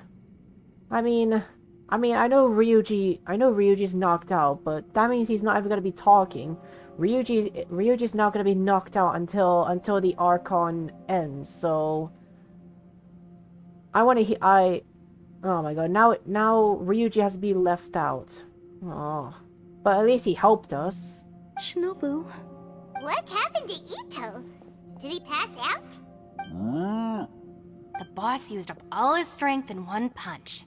I know Ryuji's knocked out, but that means he's not even gonna be talking. Ryuji's not gonna be knocked out until the Archon ends, so oh my god, now Ryuji has to be left out. Oh. But at least he helped us.
Shinobu.
What happened to Ito? Did he pass out?
The boss used up all his strength in one punch.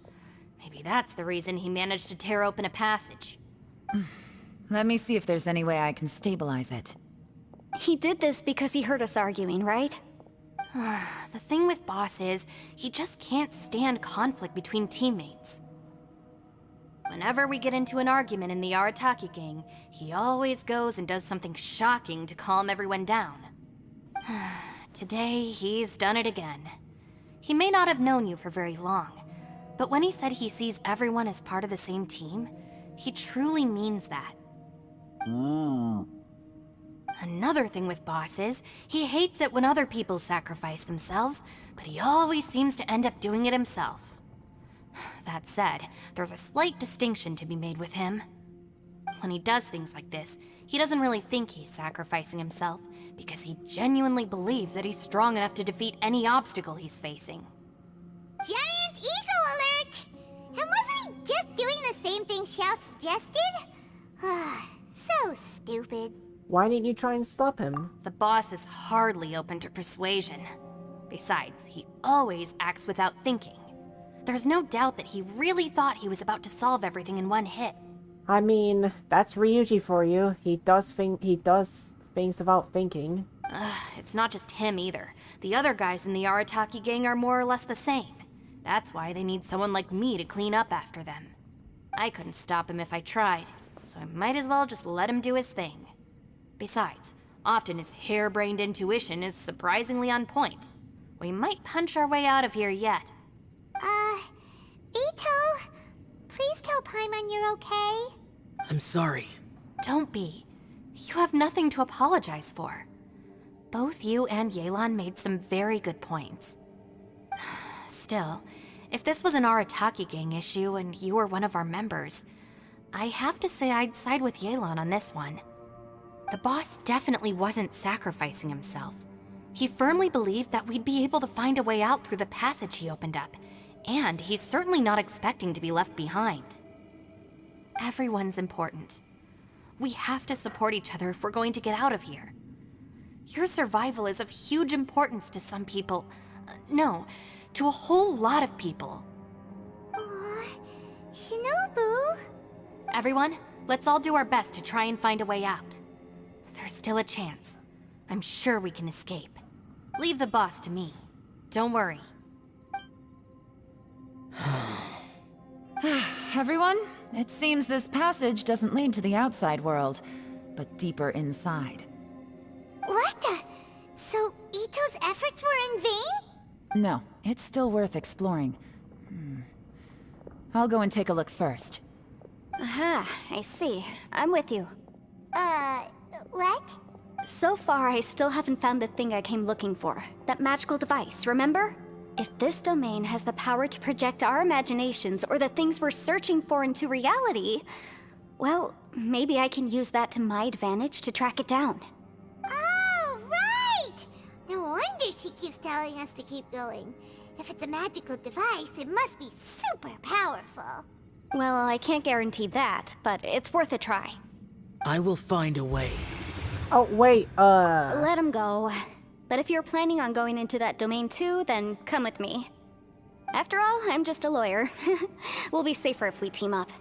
Maybe that's the reason he managed to tear open a passage.
Let me see if there's any way I can stabilize it.
He did this because he heard us arguing, right?
The thing with Boss is, he just can't stand conflict between teammates. Whenever we get into an argument in the Arataki gang, he always goes and does something shocking to calm everyone down. Today, he's done it again. He may not have known you for very long, but when he said he sees everyone as part of the same team, he truly means that. Another thing with Boss is, he hates it when other people sacrifice themselves, but he always seems to end up doing it himself. That said, there's a slight distinction to be made with him. When he does things like this, he doesn't really think he's sacrificing himself, because he genuinely believes that he's strong enough to defeat any obstacle he's facing.
Giant eagle alert! And wasn't he just doing the same thing Xiao suggested? So stupid.
Why didn't you try and stop him?
The boss is hardly open to persuasion. Besides, he always acts without thinking. There's no doubt that he really thought he was about to solve everything in one hit.
I mean, that's Ryuji for you. He does things without thinking.
It's not just him either. The other guys in the Arataki gang are more or less the same. That's why they need someone like me to clean up after them. I couldn't stop him if I tried, so I might as well just let him do his thing. Besides, often his harebrained intuition is surprisingly on point. We might punch our way out of here yet.
Ito, please tell Paimon you're okay.
I'm sorry.
Don't be. You have nothing to apologize for. Both you and Yelan made some very good points. Still, if this was an Arataki gang issue and you were one of our members, I have to say I'd side with Yelan on this one. The boss definitely wasn't sacrificing himself. He firmly believed that we'd be able to find a way out through the passage he opened up, and he's certainly not expecting to be left behind. Everyone's important. We have to support each other if we're going to get out of here. Your survival is of huge importance to some people. No, to a whole lot of people.
Shinobu?
Everyone, let's all do our best to try and find a way out. There's still a chance. I'm sure we can escape. Leave the boss to me. Don't worry.
Everyone, it seems this passage doesn't lead to the outside world, but deeper inside.
What the? So Ito's efforts were in vain?
No, it's still worth exploring. I'll go and take a look first.
Aha, I see. I'm with you.
What?
So far, I still haven't found the thing I came looking for. That magical device, remember? If this domain has the power to project our imaginations or the things we're searching for into reality, well, maybe I can use that to my advantage to track it down.
Oh, right! No wonder she keeps telling us to keep going. If it's a magical device, it must be super powerful.
Well, I can't guarantee that, but it's worth a try.
I will find a way.
Oh, wait,
Let him go. But if you're planning on going into that domain too, then come with me. After all, I'm just a lawyer. We'll be safer if we team up.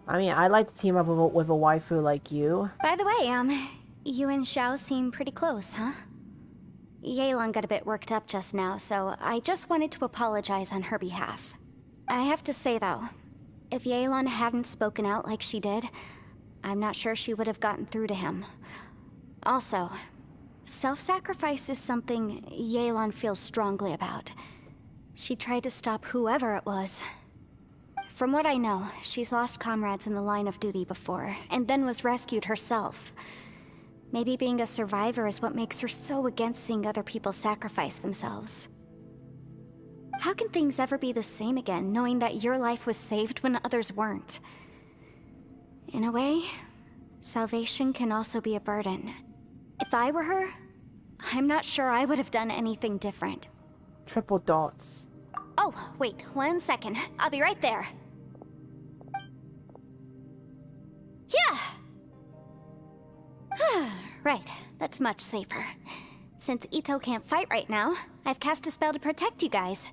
I mean, I'd like to team up with a waifu like you.
By the way, you and Xiao seem pretty close, huh? Yelan got a bit worked up just now, so I just wanted to apologize on her behalf. I have to say though, if Yelan hadn't spoken out like she did, I'm not sure she would have gotten through to him. Also, self-sacrifice is something Yelan feels strongly about. She tried to stop whoever it was. From what I know, she's lost comrades in the line of duty before, and then was rescued herself. Maybe being a survivor is what makes her so against seeing other people sacrifice themselves. How can things ever be the same again, knowing that your life was saved when others weren't? In a way, salvation can also be a burden. If I were her, I'm not sure I would have done anything different.
Triple dots.
Oh, wait, 1 second. I'll be right there. Yeah! Right, that's much safer. Since Ito can't fight right now, I've cast a spell to protect you guys.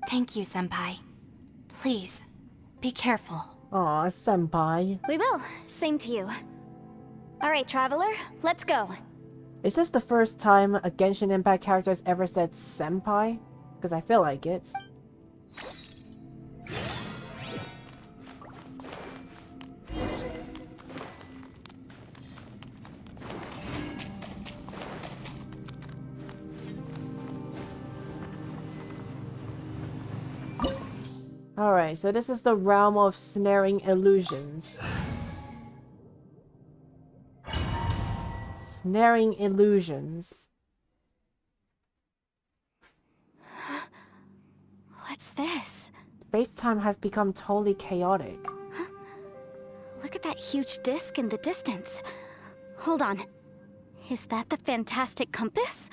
Thank you, Senpai. Please, be careful.
Aw, senpai.
We will. Same to you. Alright, Traveler, let's go.
Is this the first time a Genshin Impact character has ever said senpai? Because I feel like it. Alright, so this is the realm of snaring illusions. Snaring illusions.
What's this?
Space-time has become totally chaotic.
Look at that huge disc in the distance. Hold on. Is that the fantastic compass?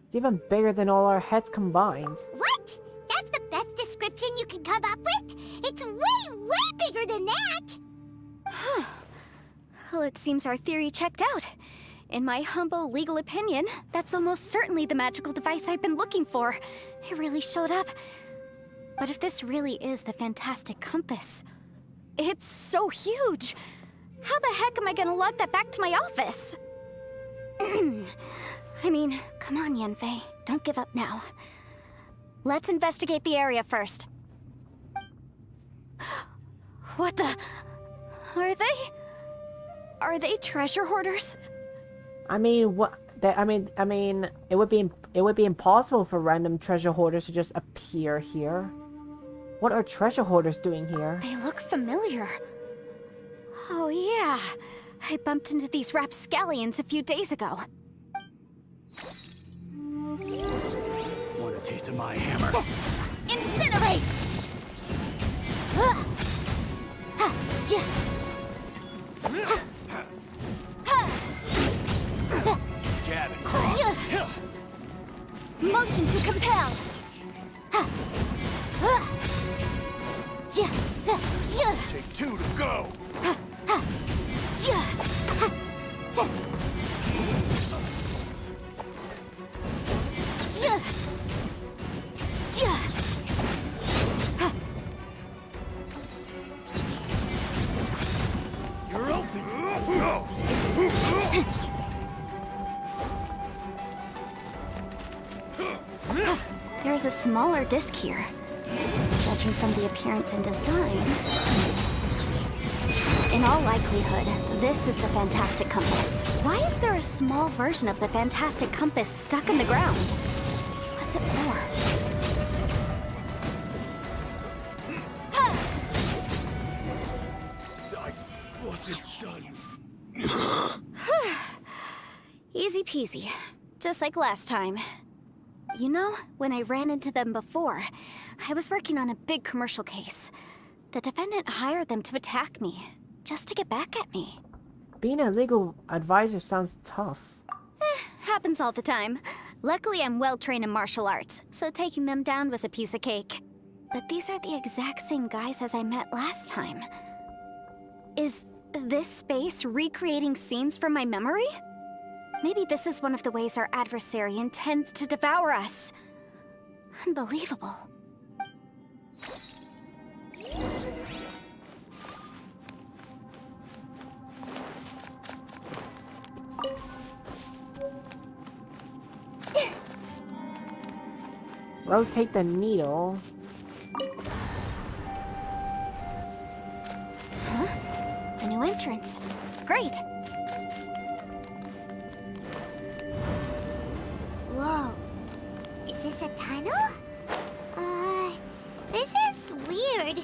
It's even bigger than all our heads combined.
What? That's the best description you can come up with? It's way, way bigger than that!
Huh. Well, it seems our theory checked out. In my humble legal opinion, that's almost certainly the magical device I've been looking for. It really showed up. But if this really is the fantastic compass, it's so huge! How the heck am I gonna lug that back to my office? I mean, come on, Yanfei. Don't give up now. Let's investigate the area first. What the... Are they treasure hoarders?
I mean, what? I mean, it would be impossible for random treasure hoarders to just appear here. What are treasure hoarders doing here?
They look familiar. Oh yeah, I bumped into these rapscallions a few days ago.
Want a taste of my hammer?
Incinerate!
Jab and cross.
Motion to compel.
Take two to go.
You're open. There's a smaller disc here. Judging from the appearance and design, in all likelihood, this is the fantastic compass. Why is there a small version of the fantastic compass stuck in the ground? What's it for?
I wasn't done.
Easy peasy. Just like last time. You know, when I ran into them before, I was working on a big commercial case. The defendant hired them to attack me, just to get back at me.
Being a legal advisor sounds tough.
Happens all the time. Luckily, I'm well-trained in martial arts, so taking them down was a piece of cake. But these are the exact same guys as I met last time. Is this space recreating scenes from my memory? Maybe this is one of the ways our adversary intends to devour us. Unbelievable.
Rotate the needle.
Huh? A new entrance. Great.
Whoa. Is this a tunnel? This is weird.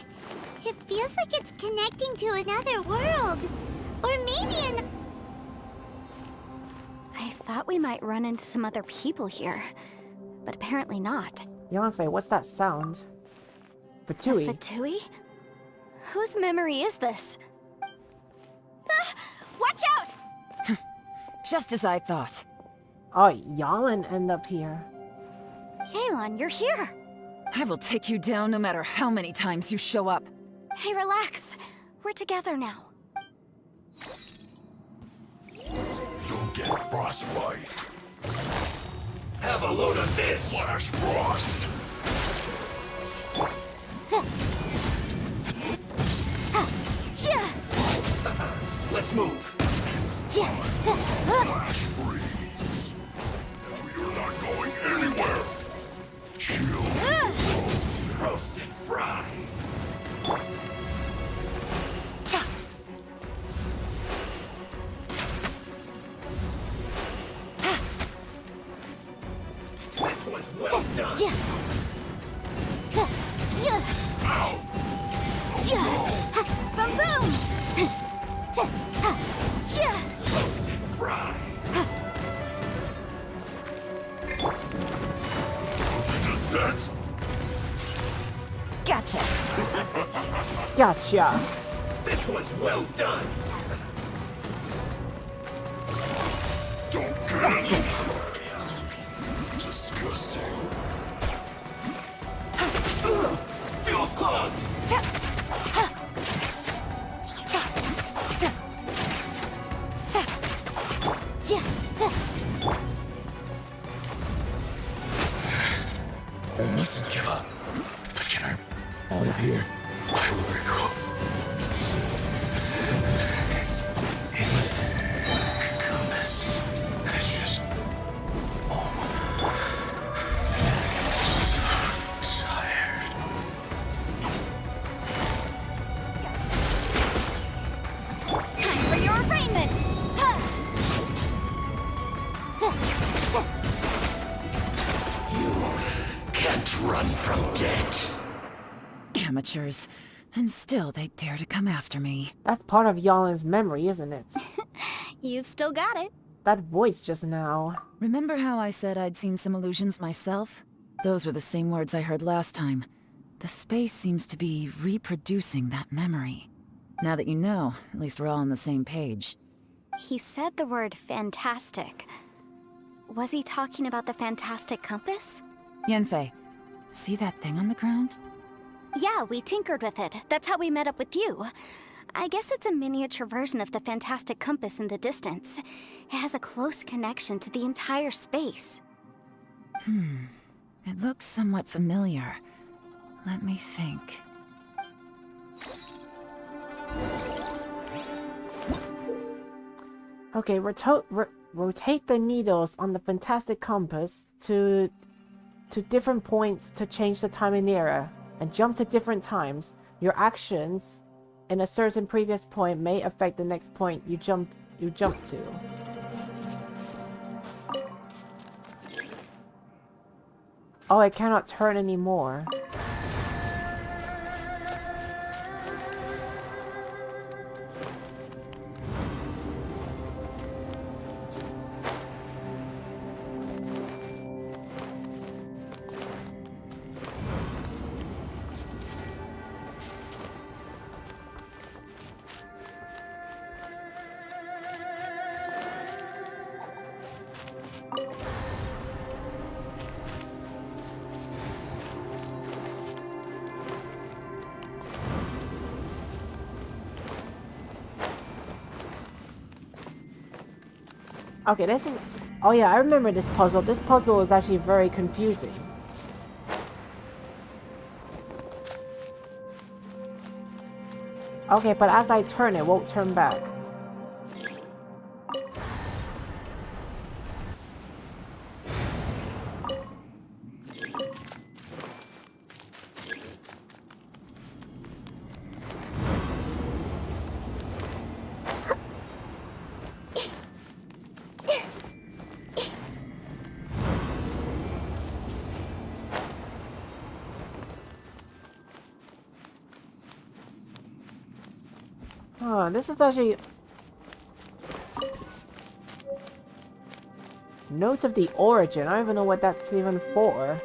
It feels like it's connecting to another world. Or maybe an...
I thought we might run into some other people here, but apparently not.
Yanfei, what's that sound? Fatui.
The Fatui? Whose memory is this? Ah, watch out!
Just as I thought.
Oh, Yalin end up here.
Yelan, you're here!
I will take you down no matter how many times you show up.
Hey, relax. We're together now.
You'll get frostbite. Have a load of this! Flash frost! Let's move! Flash freeze! You're not going anywhere! Chill. Roast and fry! This was well done! Ow!
Boom boom!
Fry. Set.
Gotcha.
Gotcha.
This one's well done. Don't get it. Disgusting. Feels clogged.
I mustn't give up. But can I out of here? I will recall. See. In the compass. It's just tired.
Time for your arraignment!
Can't run from death.
Amateurs. And still they dare to come after me.
That's part of Yalin's memory, isn't it?
You've still got it.
That voice just now.
Remember how I said I'd seen some illusions myself? Those were the same words I heard last time. The space seems to be reproducing that memory. Now that you know, at least we're all on the same page.
He said the word fantastic. Was he talking about the fantastic compass?
Yanfei, see that thing on the ground?
Yeah, we tinkered with it. That's how we met up with you. I guess it's a miniature version of the fantastic compass in the distance. It has a close connection to the entire space.
It looks somewhat familiar. Let me think.
Okay, rotate the needles on the fantastic compass to different points to change the time in the era, and jump to different times. Your actions in a certain previous point may affect the next point you jump to. Oh, I cannot turn anymore. Okay, this is... Oh yeah, I remember this puzzle. This puzzle is actually very confusing. Okay, but as I turn, it won't turn back. Oh, this is actually... Notes of the origin. I don't even know what that's even for.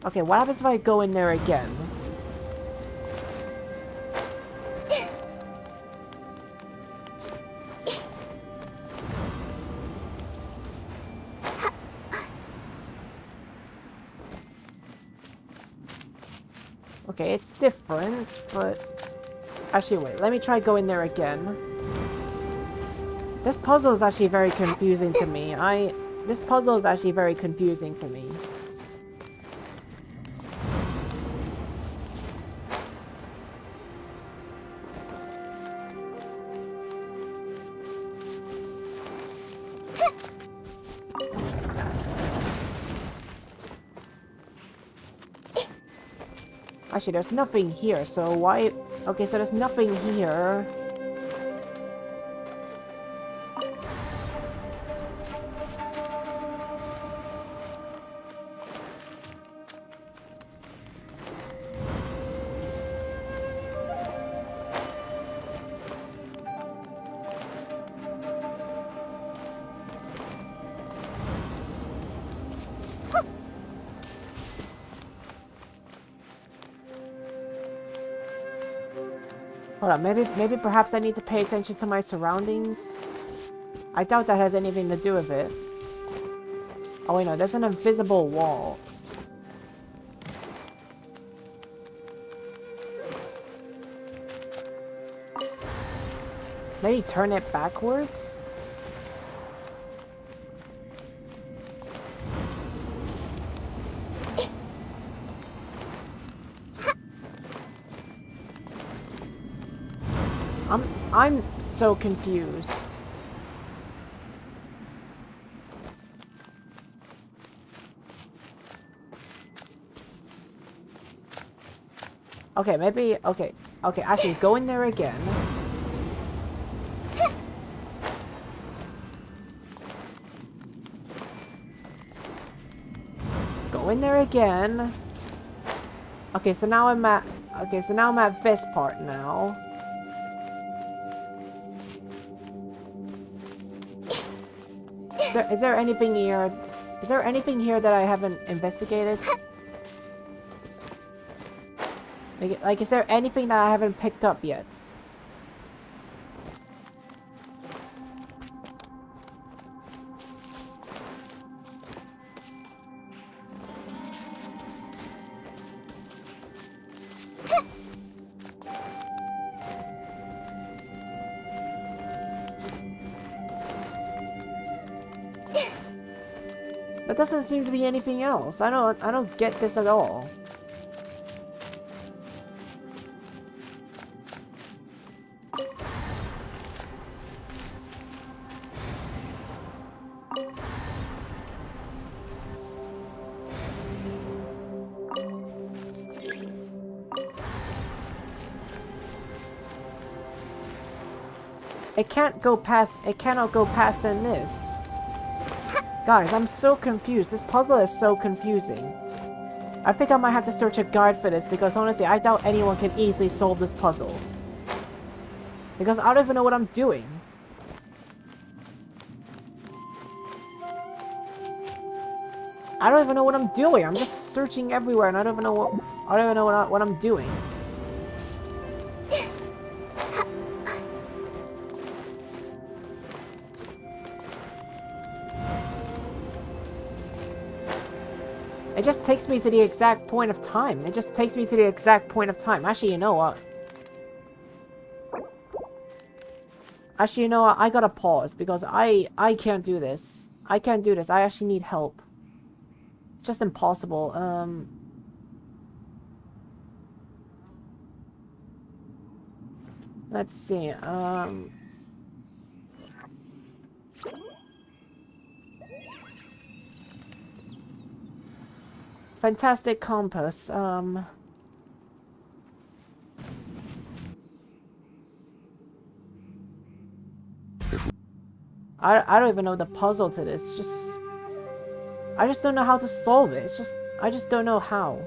Okay, what happens if I go in there again? Okay, it's different, but... Actually, wait, let me try going there again. This puzzle is actually very confusing to me. This puzzle is actually very confusing to me. Actually, there's nothing here, so why... Okay, so there's nothing here. Hold on, maybe perhaps I need to pay attention to my surroundings? I doubt that has anything to do with it. Oh wait, no, there's an invisible wall. Maybe turn it backwards? I'm so confused. Okay, maybe, okay, actually go in there again. Go in there again. Okay, so now I'm at, this part now. Is there anything here? Is there anything here that I haven't investigated? Like, is there anything that I haven't picked up yet? There doesn't seem to be anything else. I don't get this at all. It cannot go past than this. Guys, I'm so confused. This puzzle is so confusing. I think I might have to search a guide for this because honestly, I doubt anyone can easily solve this puzzle. Because I don't even know what I'm doing. I don't even know what I'm doing. I'm just searching everywhere and I don't even know what I'm doing. It just takes me to the exact point of time. It just takes me to the exact point of time. Actually, you know what? Actually, you know what? I gotta pause because I can't do this. I can't do this. I actually need help. It's just impossible. Let's see. Fantastic compass. I don't even know the puzzle to this. I just don't know how to solve it. I just don't know how.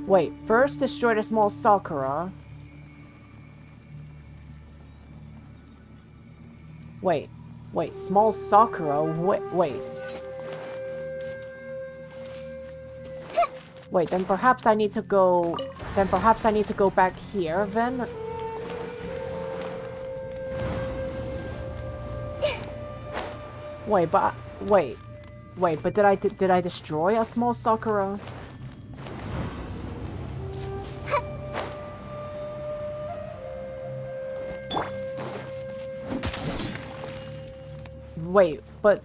Wait, first destroy the small Sakura. Wait, small Sakura, wait. Wait, then perhaps I need to go back here, then? Wait, but did I destroy a small Sakura? Wait, but...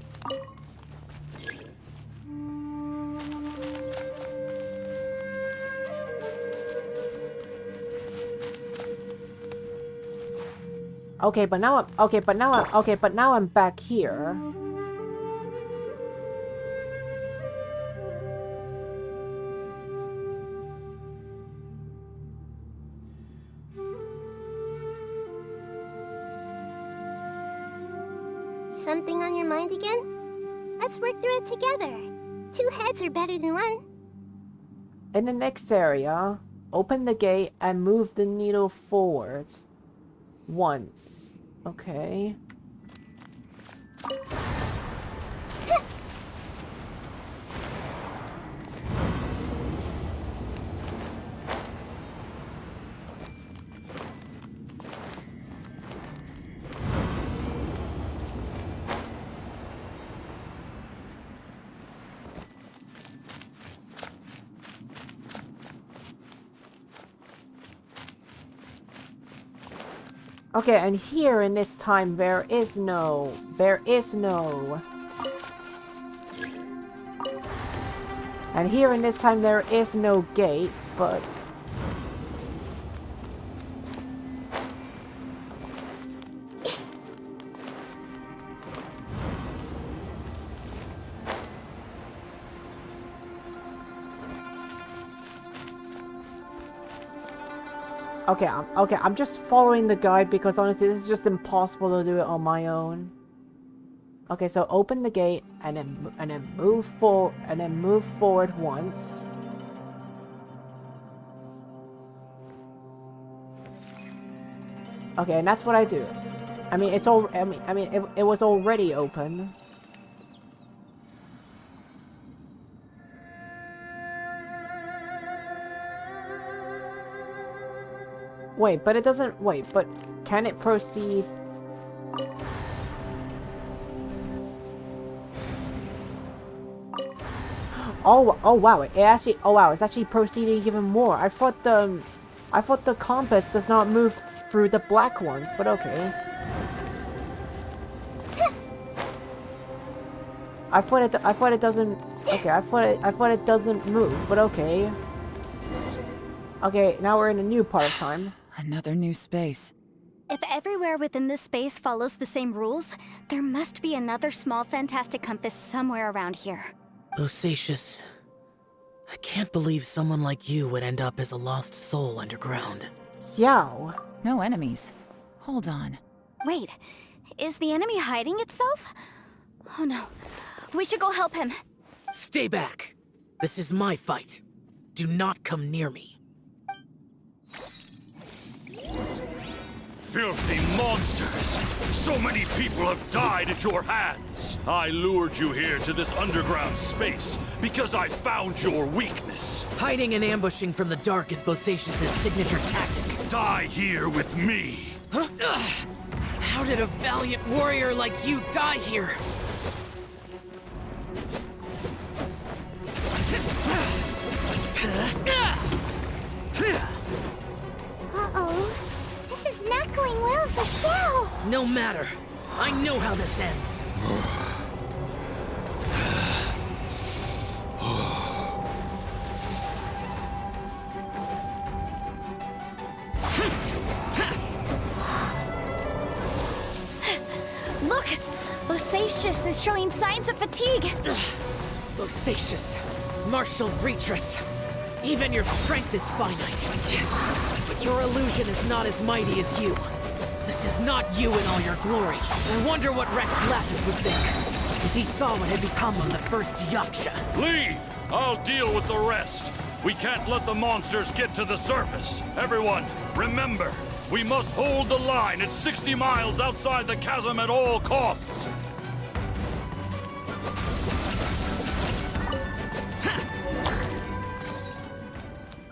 Okay, but now I'm back here.
Something on your mind again? Let's work through it together. 2 heads are better than 1.
In the next area, open the gate and move the needle forward. Once. Okay. Okay, and here in this time there is no... And here in this time there is no gate, but... Okay, I'm just following the guide because honestly this is just impossible to do it on my own. Okay, so open the gate and then move forward once. Okay, and that's what I do. I mean, it's all. It was already open. Wait, but it doesn't. Wait, but can it proceed? Oh wow! It actually. Oh wow! It's actually proceeding even more. I thought the compass does not move through the black ones, but okay. I thought it doesn't. Okay, I thought it doesn't move, but okay. Okay, now we're in a new part of time.
Another new space.
If everywhere within this space follows the same rules, there must be another small fantastic compass somewhere around here.
Bosacius, I can't believe someone like you would end up as a lost soul underground.
Xiao.
No enemies. Hold on.
Wait, is the enemy hiding itself? Oh no, we should go help him.
Stay back. This is my fight. Do not come near me.
Filthy monsters! So many people have died at your hands! I lured you here to this underground space because I found your weakness.
Hiding and ambushing from the dark is Bosacius' signature tactic.
Die here with me!
Huh? How did a valiant warrior like you die here?
Uh-oh. This is not going well for Xiao.
No matter. I know how this ends.
Look! Bosacius is showing signs of fatigue.
Bosacius, martial Vitris. Even your strength is finite. But your illusion is not as mighty as you. This is not you in all your glory. I wonder what Rex Lapis would think if he saw what had become of the first Yaksha.
Leave! I'll deal with the rest. We can't let the monsters get to the surface. Everyone, remember, we must hold the line at 60 miles outside the chasm at all costs.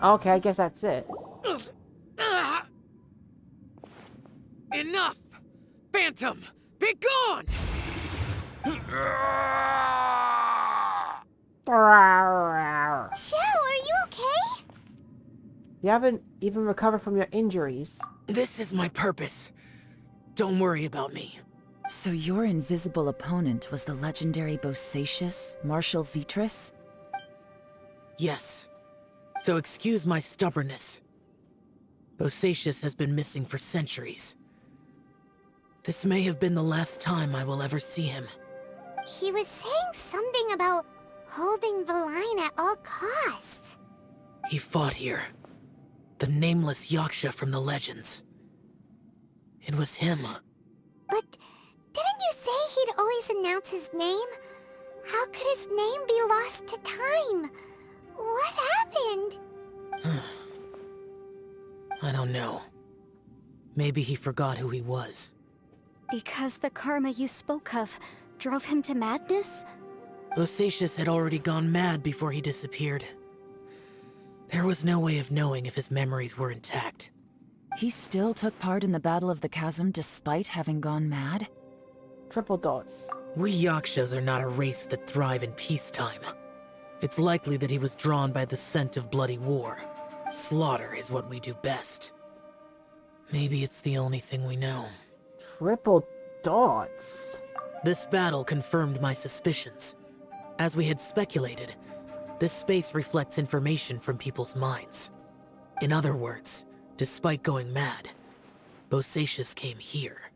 Okay, I guess that's it.
Enough! Phantom, be gone!
Xiao, are you okay?
You haven't even recovered from your injuries.
This is my purpose. Don't worry about me.
So your invisible opponent was the legendary Bosacius, Martial Vitris?
Yes. So excuse my stubbornness. Bosacius has been missing for centuries. This may have been the last time I will ever see him.
He was saying something about holding the line at all costs.
He fought here. The nameless Yaksha from the legends. It was him.
But didn't you say he'd always announce his name? How could his name be lost to time? What happened?
I don't know. Maybe he forgot who he was.
Because the karma you spoke of drove him to madness?
Bosacius had already gone mad before he disappeared. There was no way of knowing if his memories were intact.
He still took part in the Battle of the Chasm despite having gone mad?
Triple dots.
We Yakshas are not a race that thrive in peacetime. It's likely that he was drawn by the scent of bloody war. Slaughter is what we do best. Maybe it's the only thing we know.
Triple dots?
This battle confirmed my suspicions. As we had speculated, this space reflects information from people's minds. In other words, despite going mad, Bosacius came here.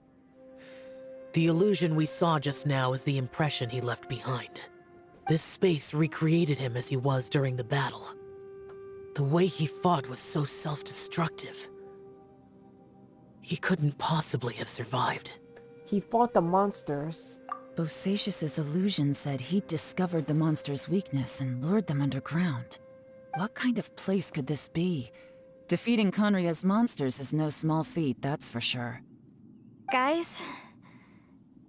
The illusion we saw just now is the impression he left behind. This space recreated him as he was during the battle. The way he fought was so self-destructive. He couldn't possibly have survived.
He fought the monsters.
Bosacius's illusion said he'd discovered the monster's weakness and lured them underground. What kind of place could this be? Defeating Conria's monsters is no small feat, that's for sure.
Guys,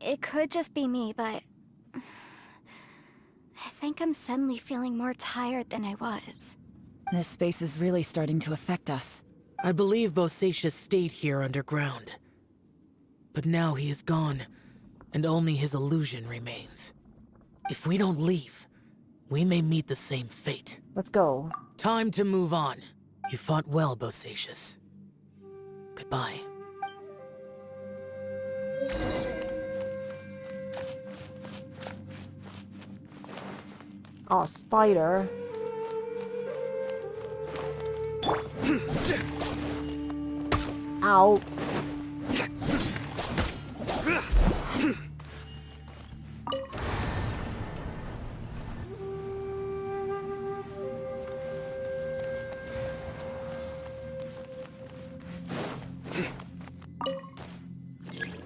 it could just be me, but I think I'm suddenly feeling more tired than I was.
This space is really starting to affect us.
I believe Bosacius stayed here underground. But now he is gone, and only his illusion remains. If we don't leave, we may meet the same fate.
Let's go.
Time to move on. You fought well, Bosacius. Goodbye.
Oh, spider. Ow.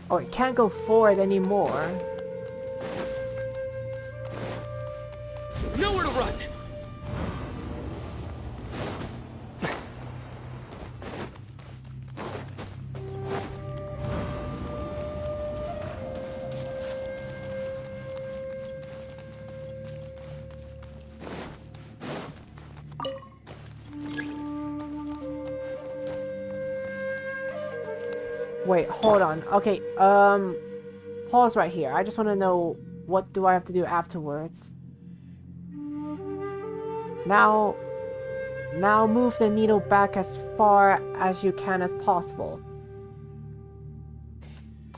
Oh, it can't go forward anymore.
Nowhere to run!
Wait, hold on. Okay, pause right here. I just want to know, what do I have to do afterwards? Now move the needle back as far as you can as possible.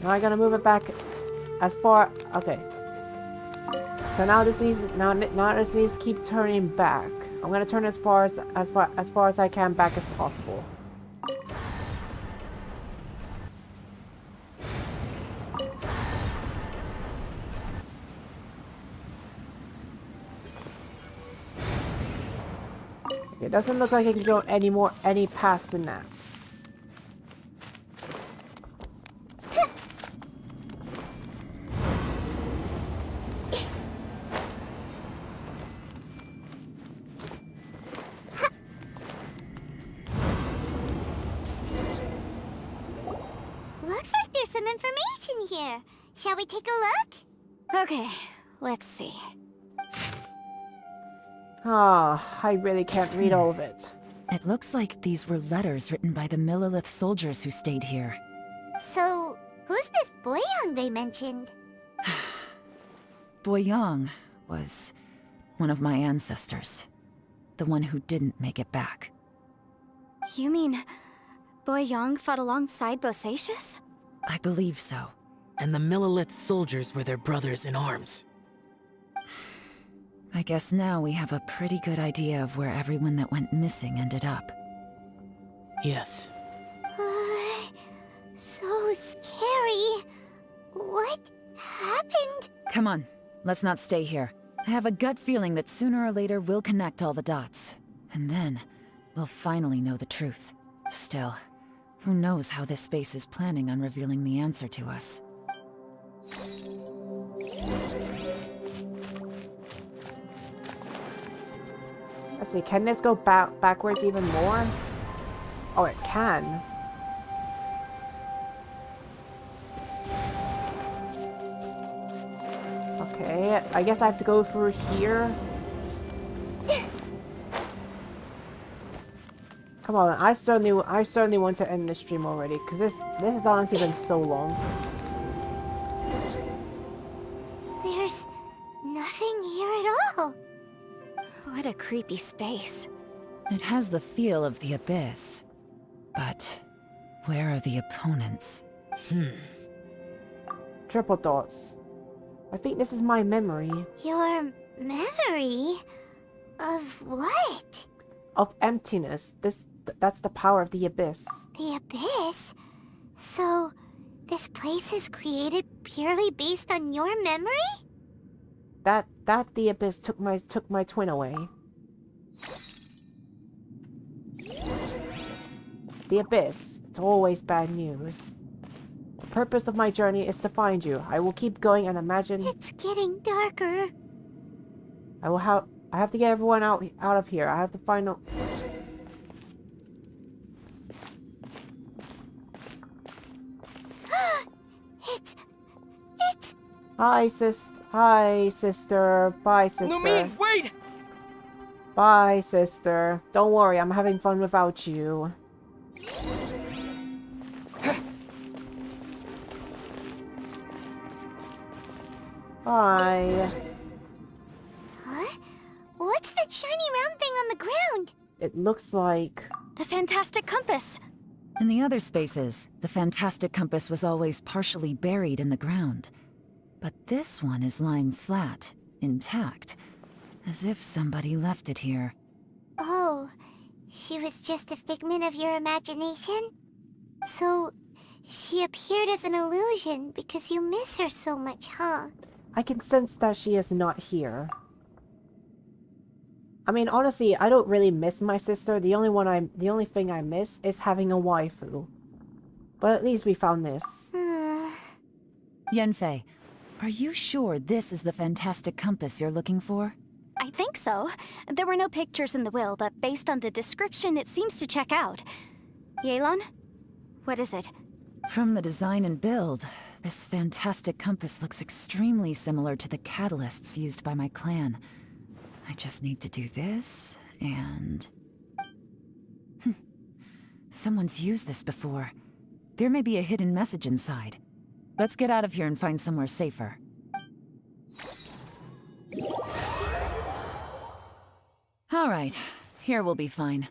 Now I gotta move it back as far. Okay. So now this needs to keep turning back. I'm gonna turn as far as I can back as possible. It doesn't look like it can go any past than that.
Looks like there's some information here. Shall we take a look?
Okay, let's see.
Ah, I really can't read all of it.
It looks like these were letters written by the Millelith soldiers who stayed here.
So, who's this Boyang they mentioned?
Boyang was one of my ancestors. The one who didn't make it back.
You mean Boyang fought alongside Bosacius?
I believe so.
And the Millelith soldiers were their brothers in arms.
I guess now we have a pretty good idea of where everyone that went missing ended up.
Yes.
So scary. What happened?
Come on, let's not stay here. I have a gut feeling that sooner or later we'll connect all the dots. And then, we'll finally know the truth. Still, who knows how this space is planning on revealing the answer to us.
Let's see, can this go backwards even more? Oh, it can. Okay, I guess I have to go through here. Come on, I certainly want to end this stream already, because this has honestly been so long.
There's nothing here at all.
What a creepy space.
It has the feel of the abyss. But Where are the opponents?
Triple thoughts. I think this is my memory.
Your memory? Of what?
Of emptiness. That's the power of the abyss.
The abyss? So, this place is created purely based on your memory?
That the abyss took my twin away. The abyss. It's always bad news. The purpose of my journey is to find you. I will keep going and imagine.
It's getting darker.
I have to get everyone out of here. I have to find out.
It's
Hi, sister. Bye, sister.
Lumine, wait!
Bye, sister. Don't worry, I'm having fun without you. Bye.
Huh? What's that shiny round thing on the ground?
It looks like...
The fantastic compass!
In the other spaces, the fantastic compass was always partially buried in the ground. But this one is lying flat, intact, as if somebody left it here.
Oh, she was just a figment of your imagination? So, she appeared as an illusion because you miss her so much, huh?
I can sense that she is not here. I mean, honestly, I don't really miss my sister. The only thing I miss is having a waifu. But at least we found this.
Yanfei, are you sure this is the fantastic compass you're looking for?
I think so. There were no pictures in the will, but based on the description, it seems to check out. Yelan? What is it?
From the design and build, this fantastic compass looks extremely similar to the catalysts used by my clan. I just need to do this, and... Someone's used this before. There may be a hidden message inside. Let's get out of here and find somewhere safer. All right, here we'll be fine.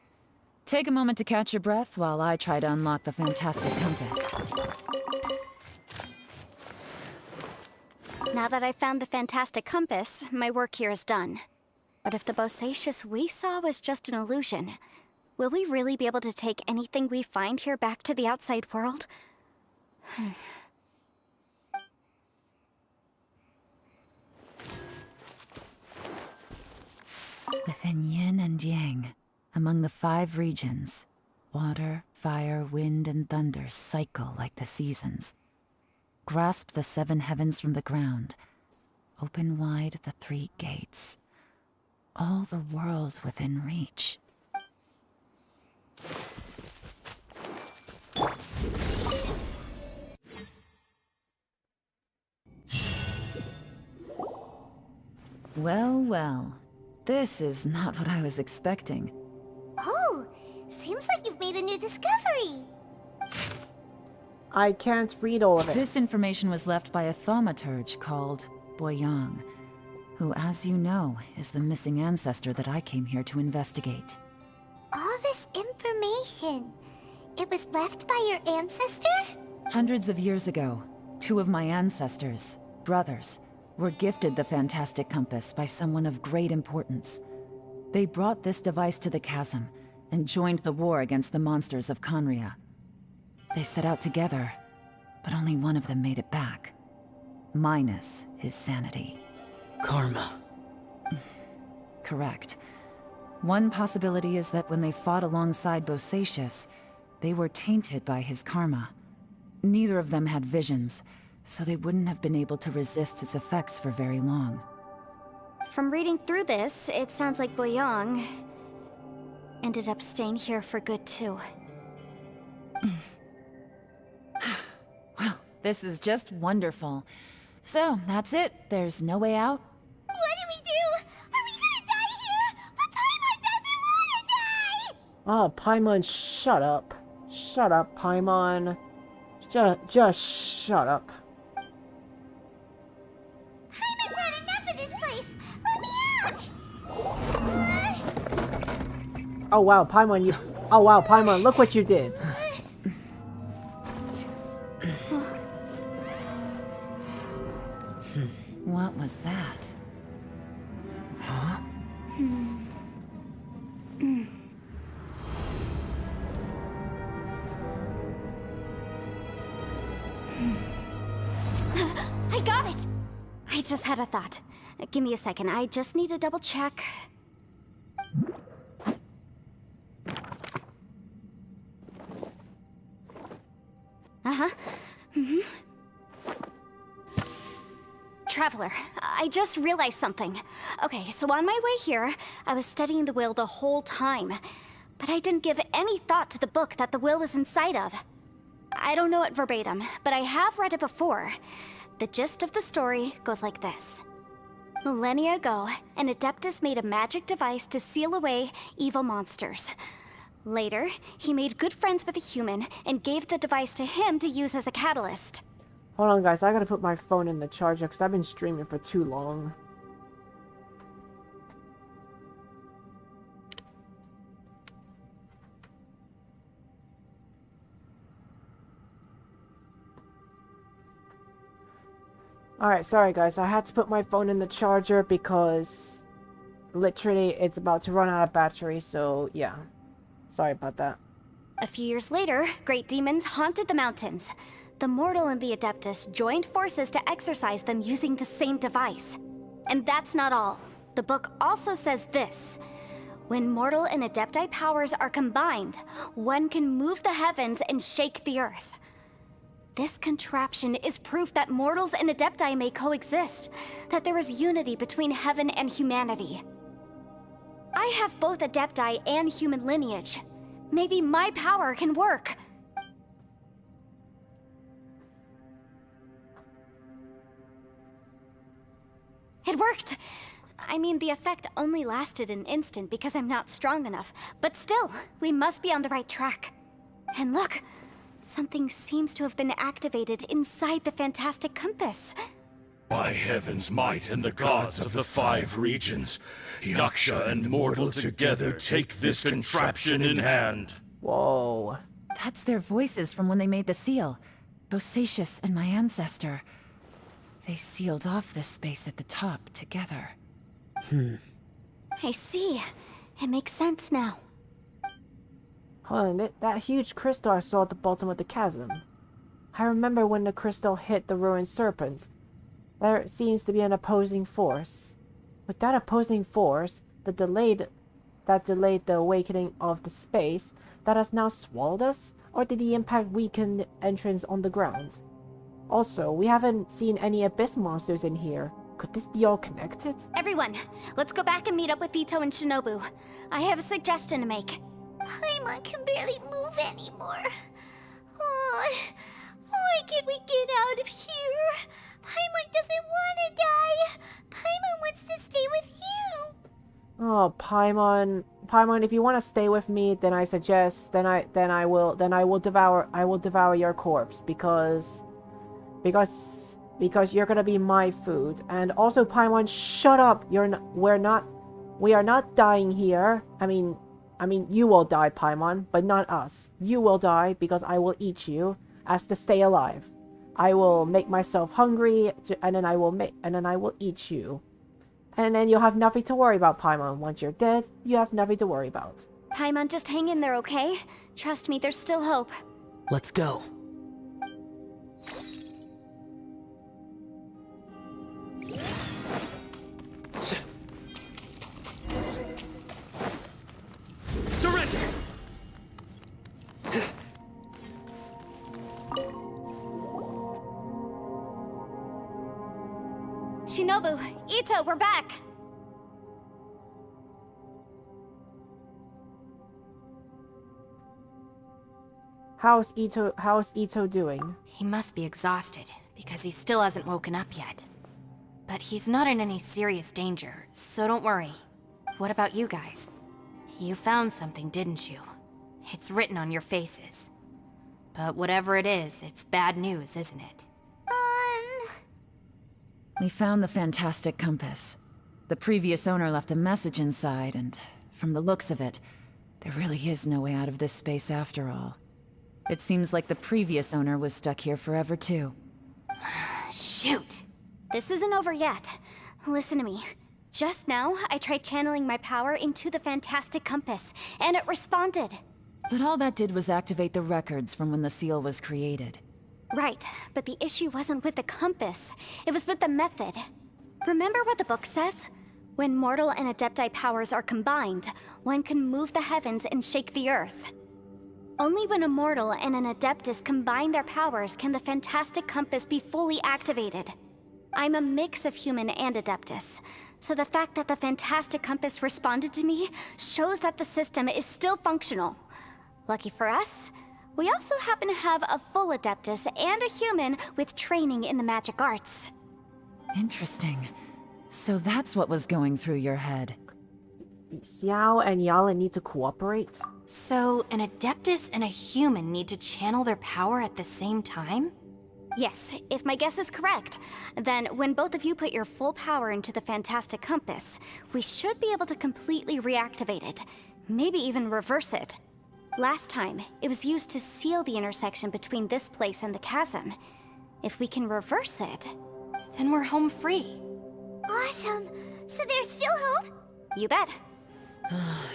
Take a moment to catch your breath while I try to unlock the fantastic compass.
Now that I've found the fantastic compass, my work here is done. But if the bosacious we saw was just an illusion, will we really be able to take anything we find here back to the outside world?
Within yin and yang, among the 5 regions, water, fire, wind, and thunder cycle like the seasons. Grasp the 7 heavens from the ground. Open wide the 3 gates. All the world within reach. Well, well. This is not what I was expecting.
Oh, seems like you've made a new discovery.
I can't read all of it.
This information was left by a thaumaturge called Boyang, who, as you know, is the missing ancestor that I came here to investigate.
All this information, it was left by your ancestor?
Hundreds of years ago, 2 of my ancestors, brothers, were gifted the fantastic compass by someone of great importance. They brought this device to the chasm and joined the war against the monsters of Conria. They set out together, but only one of them made it back, minus his sanity.
Karma.
Correct. One possibility is that when they fought alongside Bosacius, they were tainted by his karma. Neither of them had visions, so they wouldn't have been able to resist its effects for very long.
From reading through this, it sounds like Boyang ended up staying here for good too.
Well, this is just wonderful. So, that's it. There's no way out.
What do we do? Are we gonna die here? But Paimon doesn't wanna die!
Oh, Paimon, shut up. Shut up, Paimon. Just shut up.
Paimon's had enough of this place! Let me out!
Oh wow, Paimon, you... Oh wow, Paimon, look what you did.
What was that?
Huh?
I got it! I just had a thought. Give me a second, I just need to double check. Uh-huh. Traveler, I just realized something. Okay, so on my way here, I was studying the will the whole time. But I didn't give any thought to the book that the will was inside of. I don't know it verbatim, but I have read it before. The gist of the story goes like this. Millennia ago, an Adeptus made a magic device to seal away evil monsters. Later, he made good friends with a human and gave the device to him to use as a catalyst.
Hold on, guys. I gotta put my phone in the charger because I've been streaming for too long. Alright, sorry guys. I had to put my phone in the charger because literally it's about to run out of battery, so yeah. Sorry about that.
A few years later, great demons haunted the mountains. The mortal and the Adeptus joined forces to exorcise them using the same device. And that's not all. The book also says this. When mortal and Adepti powers are combined, one can move the heavens and shake the earth. This contraption is proof that mortals and Adepti may coexist, that there is unity between heaven and humanity. I have both Adepti and human lineage. Maybe my power can work. It worked! I mean, the effect only lasted an instant because I'm not strong enough, but still, we must be on the right track. And look, something seems to have been activated inside the fantastic compass.
By heaven's might and the gods of the 5 regions, Yaksha and mortal together take this contraption in hand.
Whoa.
That's their voices from when they made the seal. Bosacius and my ancestor. They sealed off this space at the top together.
I see. It makes sense now.
Hold on, that huge crystal I saw at the bottom of the chasm. I remember when the crystal hit the ruined serpent. There seems to be an opposing force. With that opposing force, that delayed the awakening of the space, that has now swallowed us? Or did the impact weaken the entrance on the ground? Also, we haven't seen any abyss monsters in here. Could this be all connected?
Everyone, let's go back and meet up with Ito and Shinobu. I have a suggestion to make. Paimon can barely move anymore. Oh, why can't we get out of here? Paimon doesn't want to die. Paimon wants to stay with you.
Oh, Paimon, if you want to stay with me, then I suggest, then I will devour your corpse because you're gonna be my food. And also, Paimon, shut up. We are not dying here. I mean, you will die, Paimon, but not us. You will die because I will eat you as to stay alive. I will make myself hungry, and then I will eat you. And then you'll have nothing to worry about, Paimon. Once you're dead, you have nothing to worry about.
Paimon, just hang in there, okay? Trust me, there's still hope.
Let's go. Surrender!
Shinobu, Ito, we're back!
How's Ito doing?
He must be exhausted, because he still hasn't woken up yet. But he's not in any serious danger, so don't worry. What about you guys? You found something, didn't you? It's written on your faces. But whatever it is, it's bad news, isn't it?
We found the fantastic compass. The previous owner left a message inside, and from the looks of it, there really is no way out of this space after all. It seems like the previous owner was stuck here forever too.
Shoot!
This isn't over yet. Listen to me. Just now, I tried channeling my power into the Fantastic Compass, and it responded.
But all that did was activate the records from when the seal was created.
Right, but the issue wasn't with the compass. It was with the method. Remember what the book says? When mortal and Adepti powers are combined, one can move the heavens and shake the earth. Only when a mortal and an Adeptus combine their powers can the Fantastic Compass be fully activated. I'm a mix of human and Adeptus, so the fact that the Fantastic Compass responded to me shows that the system is still functional. Lucky for us, we also happen to have a full Adeptus and a human with training in the magic arts.
Interesting. So that's what was going through your head.
Xiao and Yala need to cooperate?
So, an Adeptus and a human need to channel their power at the same time?
Yes, if my guess is correct, then when both of you put your full power into the Fantastic Compass, we should be able to completely reactivate it. Maybe even reverse it. Last time, it was used to seal the intersection between this place and the chasm. If we can reverse it,
then we're home free.
Awesome! So there's still hope?
You bet.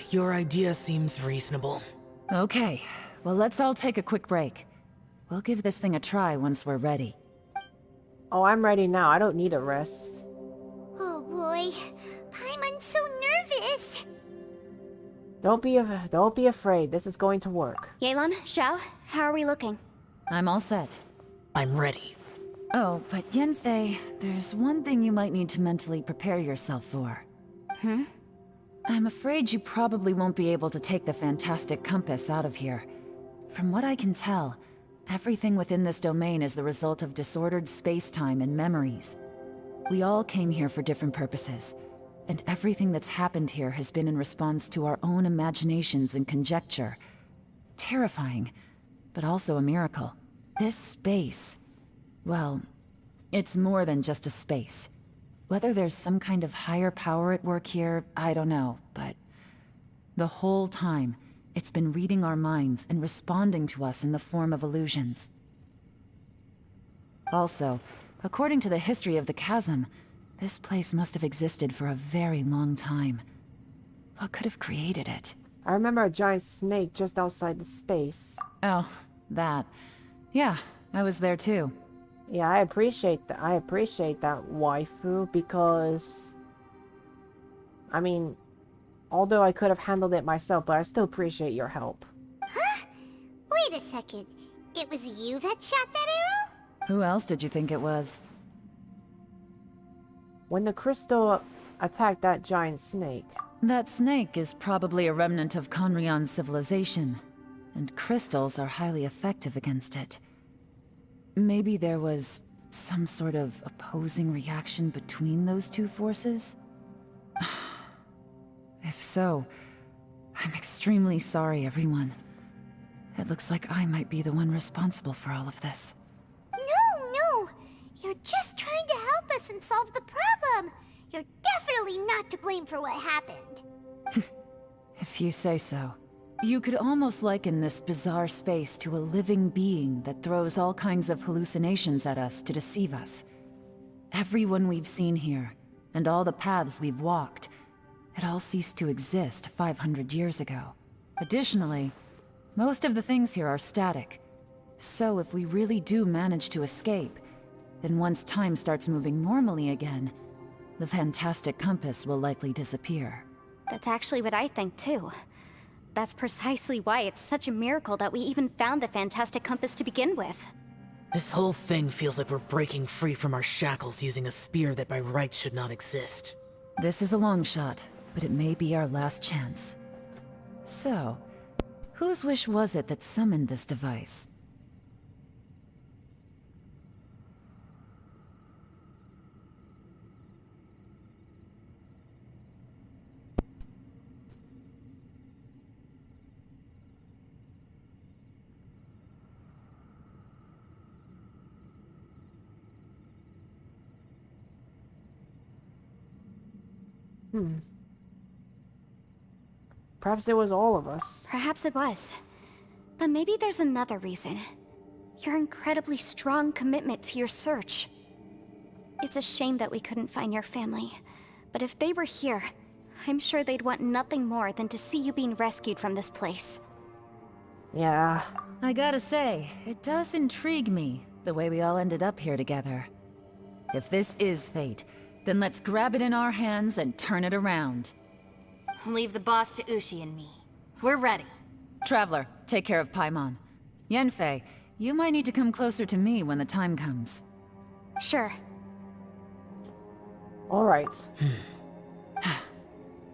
Your idea seems reasonable.
Okay, well let's all take a quick break. We'll give this thing a try once we're ready.
Oh, I'm ready now. I don't need a rest.
Oh boy, Paimon's so nervous.
Don't be afraid. This is going to work.
Yelan, Xiao, how are we looking?
I'm all set.
I'm ready.
Oh, but Yanfei, there's one thing you might need to mentally prepare yourself for. I'm afraid you probably won't be able to take the Fantastic Compass out of here. From what I can tell, everything within this domain is the result of disordered space-time and memories. We all came here for different purposes, and everything that's happened here has been in response to our own imaginations and conjecture. Terrifying, but also a miracle. This space, well, it's more than just a space. Whether there's some kind of higher power at work here, I don't know, but the whole time, it's been reading our minds and responding to us in the form of illusions. Also, according to the history of the chasm, this place must have existed for a very long time. What could have created it?
I remember a giant snake just outside the space.
Oh, that. Yeah, I was there too.
Yeah, I appreciate that. I appreciate that, waifu, because I mean, although I could have handled it myself, but I still appreciate your help.
Huh? Wait a second. It was you that shot that arrow?
Who else did you think it was?
When the crystal attacked that giant snake.
That snake is probably a remnant of Conrion's civilization, and crystals are highly effective against it. Maybe there was some sort of opposing reaction between those two forces? If so, I'm extremely sorry, everyone. It looks like I might be the one responsible for all of this.
No! You're just trying to help us and solve the problem! You're definitely not to blame for what happened.
If you say so. You could almost liken this bizarre space to a living being that throws all kinds of hallucinations at us to deceive us. Everyone we've seen here, and all the paths we've walked, it all ceased to exist 500 years ago. Additionally, most of the things here are static. So if we really do manage to escape, then once time starts moving normally again, the Fantastic Compass will likely disappear.
That's actually what I think too. That's precisely why it's such a miracle that we even found the Fantastic Compass to begin with.
This whole thing feels like we're breaking free from our shackles using a spear that by rights should not exist.
This is a long shot, but it may be our last chance. So, whose wish was it that summoned this device?
Perhaps it was all of us.
Perhaps it was. But maybe there's another reason. Your incredibly strong commitment to your search. It's a shame that we couldn't find your family. But if they were here, I'm sure they'd want nothing more than to see you being rescued from this place.
Yeah.
I gotta say, it does intrigue me, the way we all ended up here together. If this is fate, then let's grab it in our hands and turn it around.
Leave the boss to Ushi and me. We're ready.
Traveler, take care of Paimon. Yanfei, you might need to come closer to me when the time comes.
Sure.
Alright.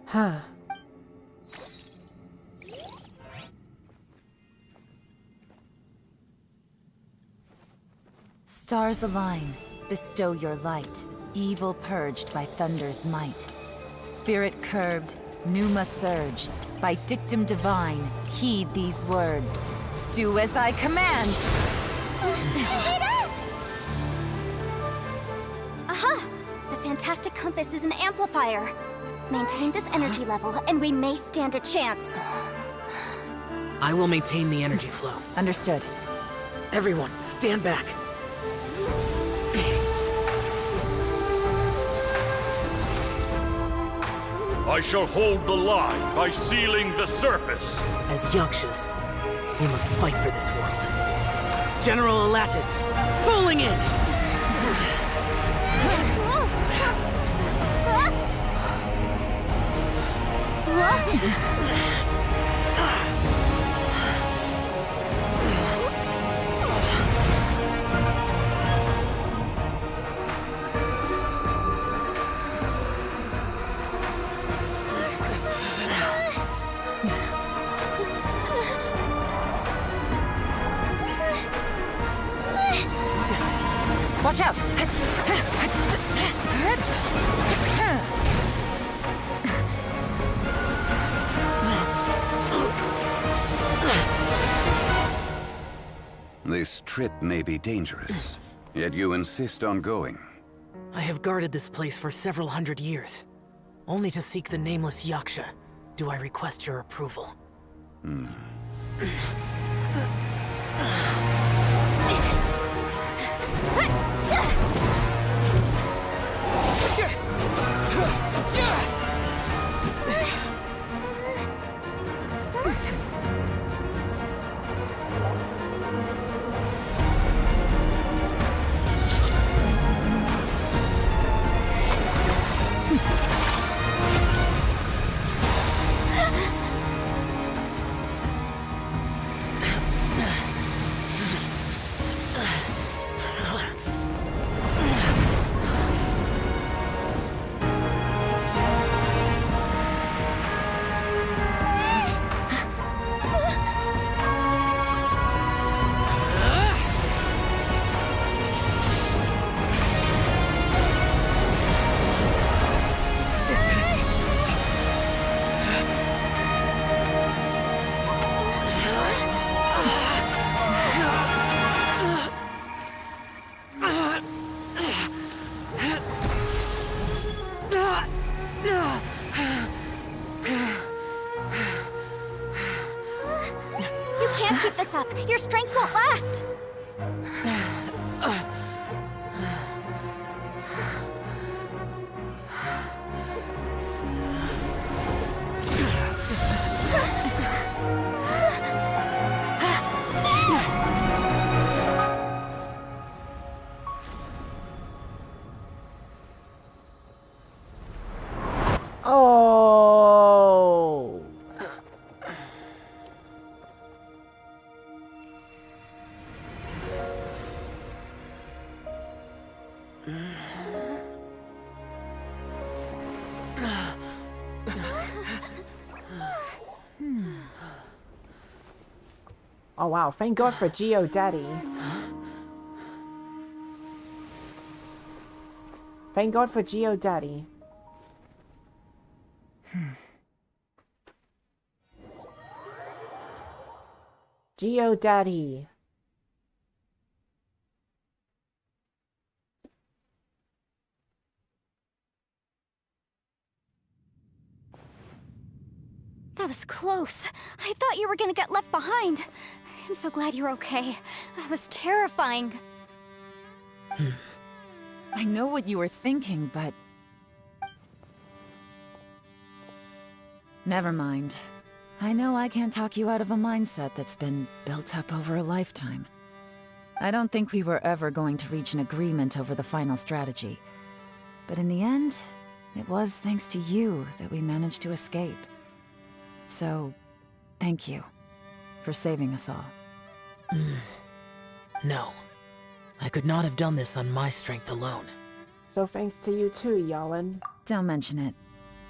Huh.
Stars align, bestow your light. Evil purged by thunder's might. Spirit curbed, pneuma surge. By dictum divine, heed these words. Do as I command!
Aha! The fantastic compass is an amplifier. Maintain this energy level, and we may stand a chance.
I will maintain the energy flow.
Understood.
Everyone, stand back.
I shall hold the line by sealing the surface.
As Yakshas, we must fight for this world. General Alatus, falling in!
Watch out!
This trip may be dangerous, yet you insist on going.
I have guarded this place for several hundred years. Only to seek the nameless Yaksha do I request your approval.
Your strength won't last!
Oh! Oh wow, thank God for Geo Daddy. Thank God for Geo Daddy. Geo Daddy.
That was close. I thought you were gonna get left behind. I'm so glad you're okay. That was terrifying.
I know what you were thinking, but... Never mind. I know I can't talk you out of a mindset that's been built up over a lifetime. I don't think we were ever going to reach an agreement over the final strategy. But in the end, it was thanks to you that we managed to escape. So, thank you for saving us all.
No. I could not have done this on my strength alone.
So thanks to you too, Yalin.
Don't mention it.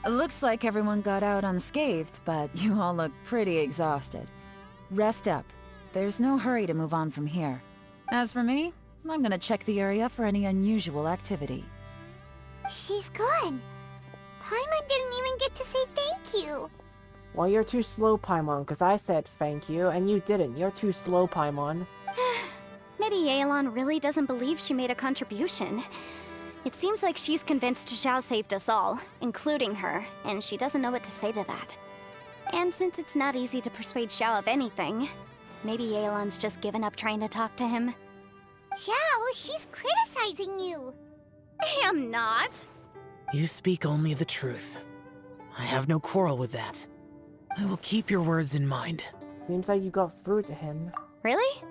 It looks like everyone got out unscathed, but you all look pretty exhausted. Rest up. There's no hurry to move on from here. As for me, I'm gonna check the area for any unusual activity.
She's gone. Paimon didn't even get to say thank you.
Well, you're too slow, Paimon, because I said thank you, and you didn't. You're too slow, Paimon.
Maybe Yelan really doesn't believe she made a contribution. It seems like she's convinced Zhao saved us all, including her, and she doesn't know what to say to that. And since it's not easy to persuade Zhao of anything, maybe Yelan's just given up trying to talk to him.
Zhao, she's criticizing you.
I am not.
You speak only the truth. I have no quarrel with that. I will keep your words in mind.
Seems like you got through to him.
Really?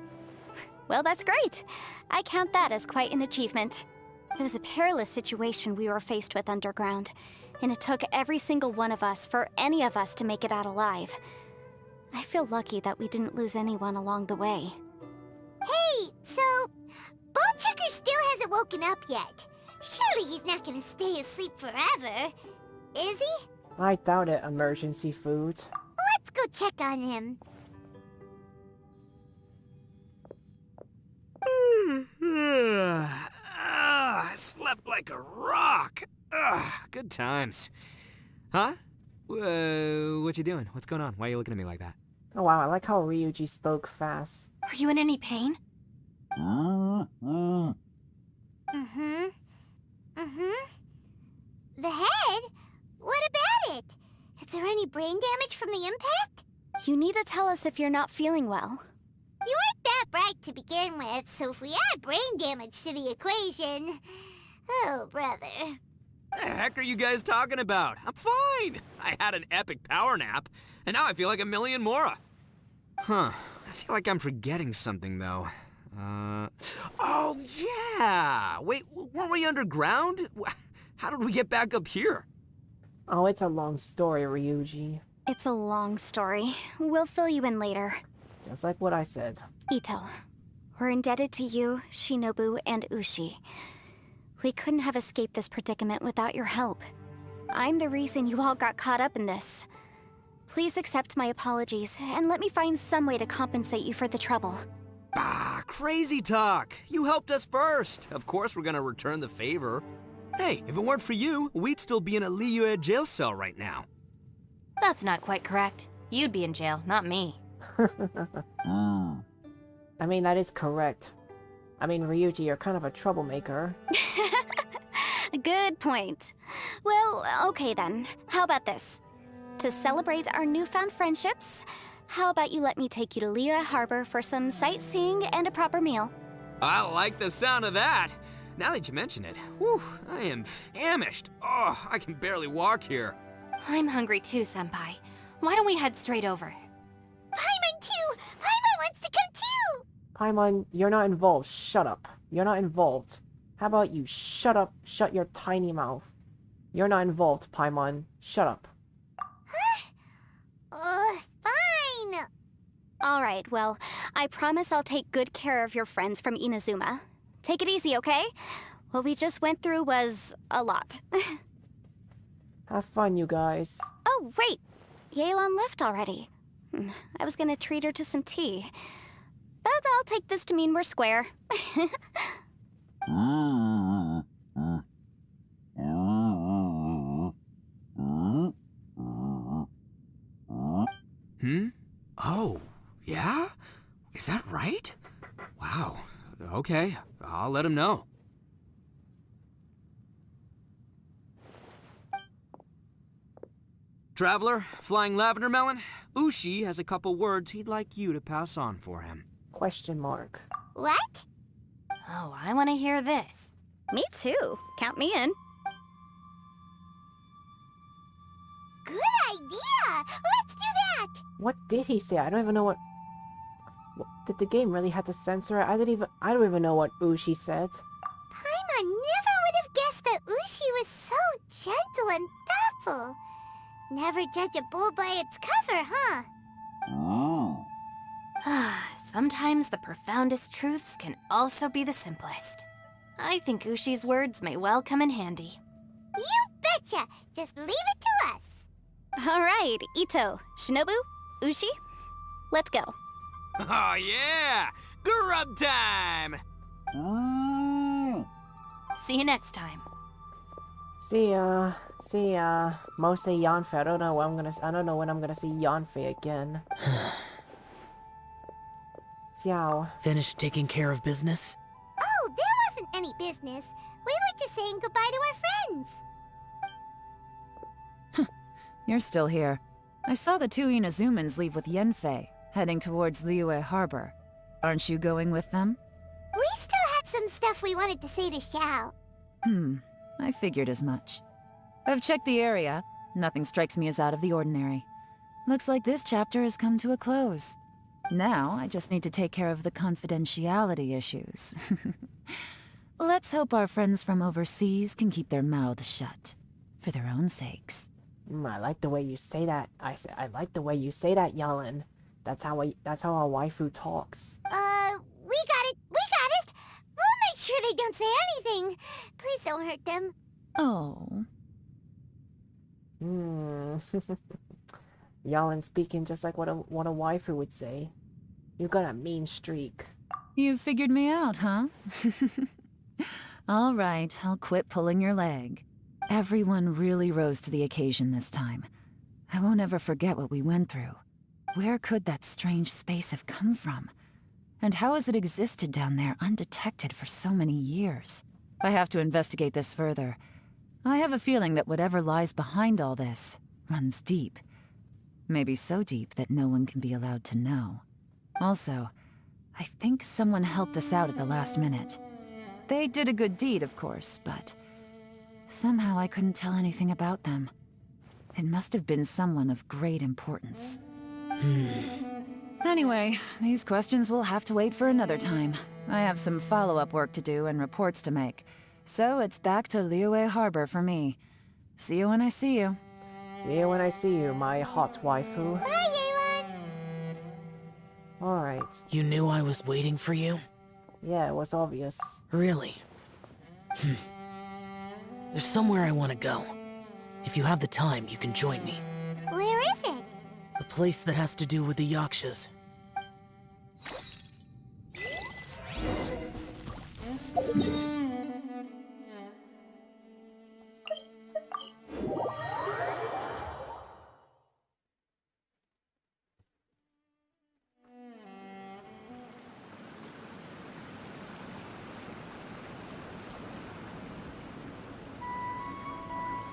Well, that's great. I count that as quite an achievement. It was a perilous situation we were faced with underground, and it took every single one of us for any of us to make it out alive. I feel lucky that we didn't lose anyone along the way.
Hey, so... Ballchecker still hasn't woken up yet. Surely he's not gonna stay asleep forever, is he?
I doubt it, emergency food.
Let's go check on him.
I slept like a rock. Good times. Huh? What you doing? What's going on? Why are you looking at me like that?
Oh wow, I like how Ryuji spoke fast.
Are you in any pain?
The head? What about it? Is there any brain damage from the impact?
You need to tell us if you're not feeling well.
You weren't that bright to begin with, so if we add brain damage to the equation... Oh, brother.
The heck are you guys talking about? I'm fine. I had an epic power nap, and now I feel like a million more. Huh. I feel like I'm forgetting something, though. Oh, yeah! Wait, weren't we underground? How did we get back up here?
Oh, it's a long story, Ryuji.
It's a long story. We'll fill you in later.
Just like what I said.
Ito, we're indebted to you, Shinobu, and Ushi. We couldn't have escaped this predicament without your help. I'm the reason you all got caught up in this. Please accept my apologies, and let me find some way to compensate you for the trouble.
Bah, crazy talk. You helped us first. Of course we're gonna return the favor. Hey, if it weren't for you, we'd still be in a Liyue jail cell right now.
That's not quite correct. You'd be in jail, not me.
I mean, that is correct. I mean, Ryuji, you're kind of a troublemaker.
Good point. Well, okay then. How about this? To celebrate our newfound friendships, how about you let me take you to Liyue Harbor for some sightseeing and a proper meal?
I like the sound of that. Now that you mention it, whew, I am famished. Oh, I can barely walk here.
I'm hungry too, Senpai. Why don't we head straight over?
Paimon too! Paimon wants to come too!
Paimon, you're not involved. Shut up. You're not involved. How about you shut up, shut your tiny mouth. You're not involved, Paimon. Shut up.
Fine!
Alright, well, I promise I'll take good care of your friends from Inazuma. Take it easy, okay? What we just went through was a lot.
Have fun, you guys.
Oh, wait! Yelan left already. I was gonna treat her to some tea. But I'll take this to mean we're square.
Oh, yeah? Is that right? Wow. Okay, I'll let him know. Traveler, Flying Lavender Melon, Ushi has a couple words he'd like you to pass on for him.
Question mark.
What?
Oh, I want to hear this.
Me too. Count me in.
Good idea! Let's do that!
What did he say? I don't even know what did the game really have to censor it? I don't even know what Ushi said.
Paimon never would have guessed that Ushi was so gentle and thoughtful. Never judge a bull by its cover, huh?
Sometimes the profoundest truths can also be the simplest. I think Ushi's words may well come in handy.
You betcha! Just leave it to us!
Alright, Ito, Shinobu, Ushi, let's go.
Oh yeah! Grub time!
See you next time.
See ya, mostly Yanfei. I don't know when I'm gonna see Yanfei again. Xiao.
Finished taking care of business?
Oh, there wasn't any business. We were just saying goodbye to our friends.
You're still here. I saw the two Inazumans leave with Yanfei, heading towards Liyue Harbor. Aren't you going with them?
We still had some stuff we wanted to say to Xiao.
I figured as much. I've checked the area. Nothing strikes me as out of the ordinary. Looks like this chapter has come to a close. Now, I just need to take care of the confidentiality issues. Let's hope our friends from overseas can keep their mouths shut. For their own sakes.
I like the way you say that. I like the way you say that, Yellen. That's how a waifu talks.
We got it! We got it! We'll make sure they don't say anything. Please don't hurt them.
Oh.
Yellen speaking just like what a waifu would say. You got a mean streak.
You figured me out, huh? All right, I'll quit pulling your leg. Everyone really rose to the occasion this time. I won't ever forget what we went through. Where could that strange space have come from? And how has it existed down there undetected for so many years? I have to investigate this further. I have a feeling that whatever lies behind all this runs deep. Maybe so deep that no one can be allowed to know. Also, I think someone helped us out at the last minute. They did a good deed, of course, but somehow I couldn't tell anything about them. It must have been someone of great importance. Anyway, these questions will have to wait for another time. I have some follow-up work to do and reports to make. So it's back to Liyue Harbor for me. See you when I see you.
See you when I see you, my hot waifu.
Bye, Yelan!
Alright.
You knew I was waiting for you?
Yeah, it was obvious.
Really? There's somewhere I want to go. If you have the time, you can join me.
Where is it?
A place that has to do with the Yakshas.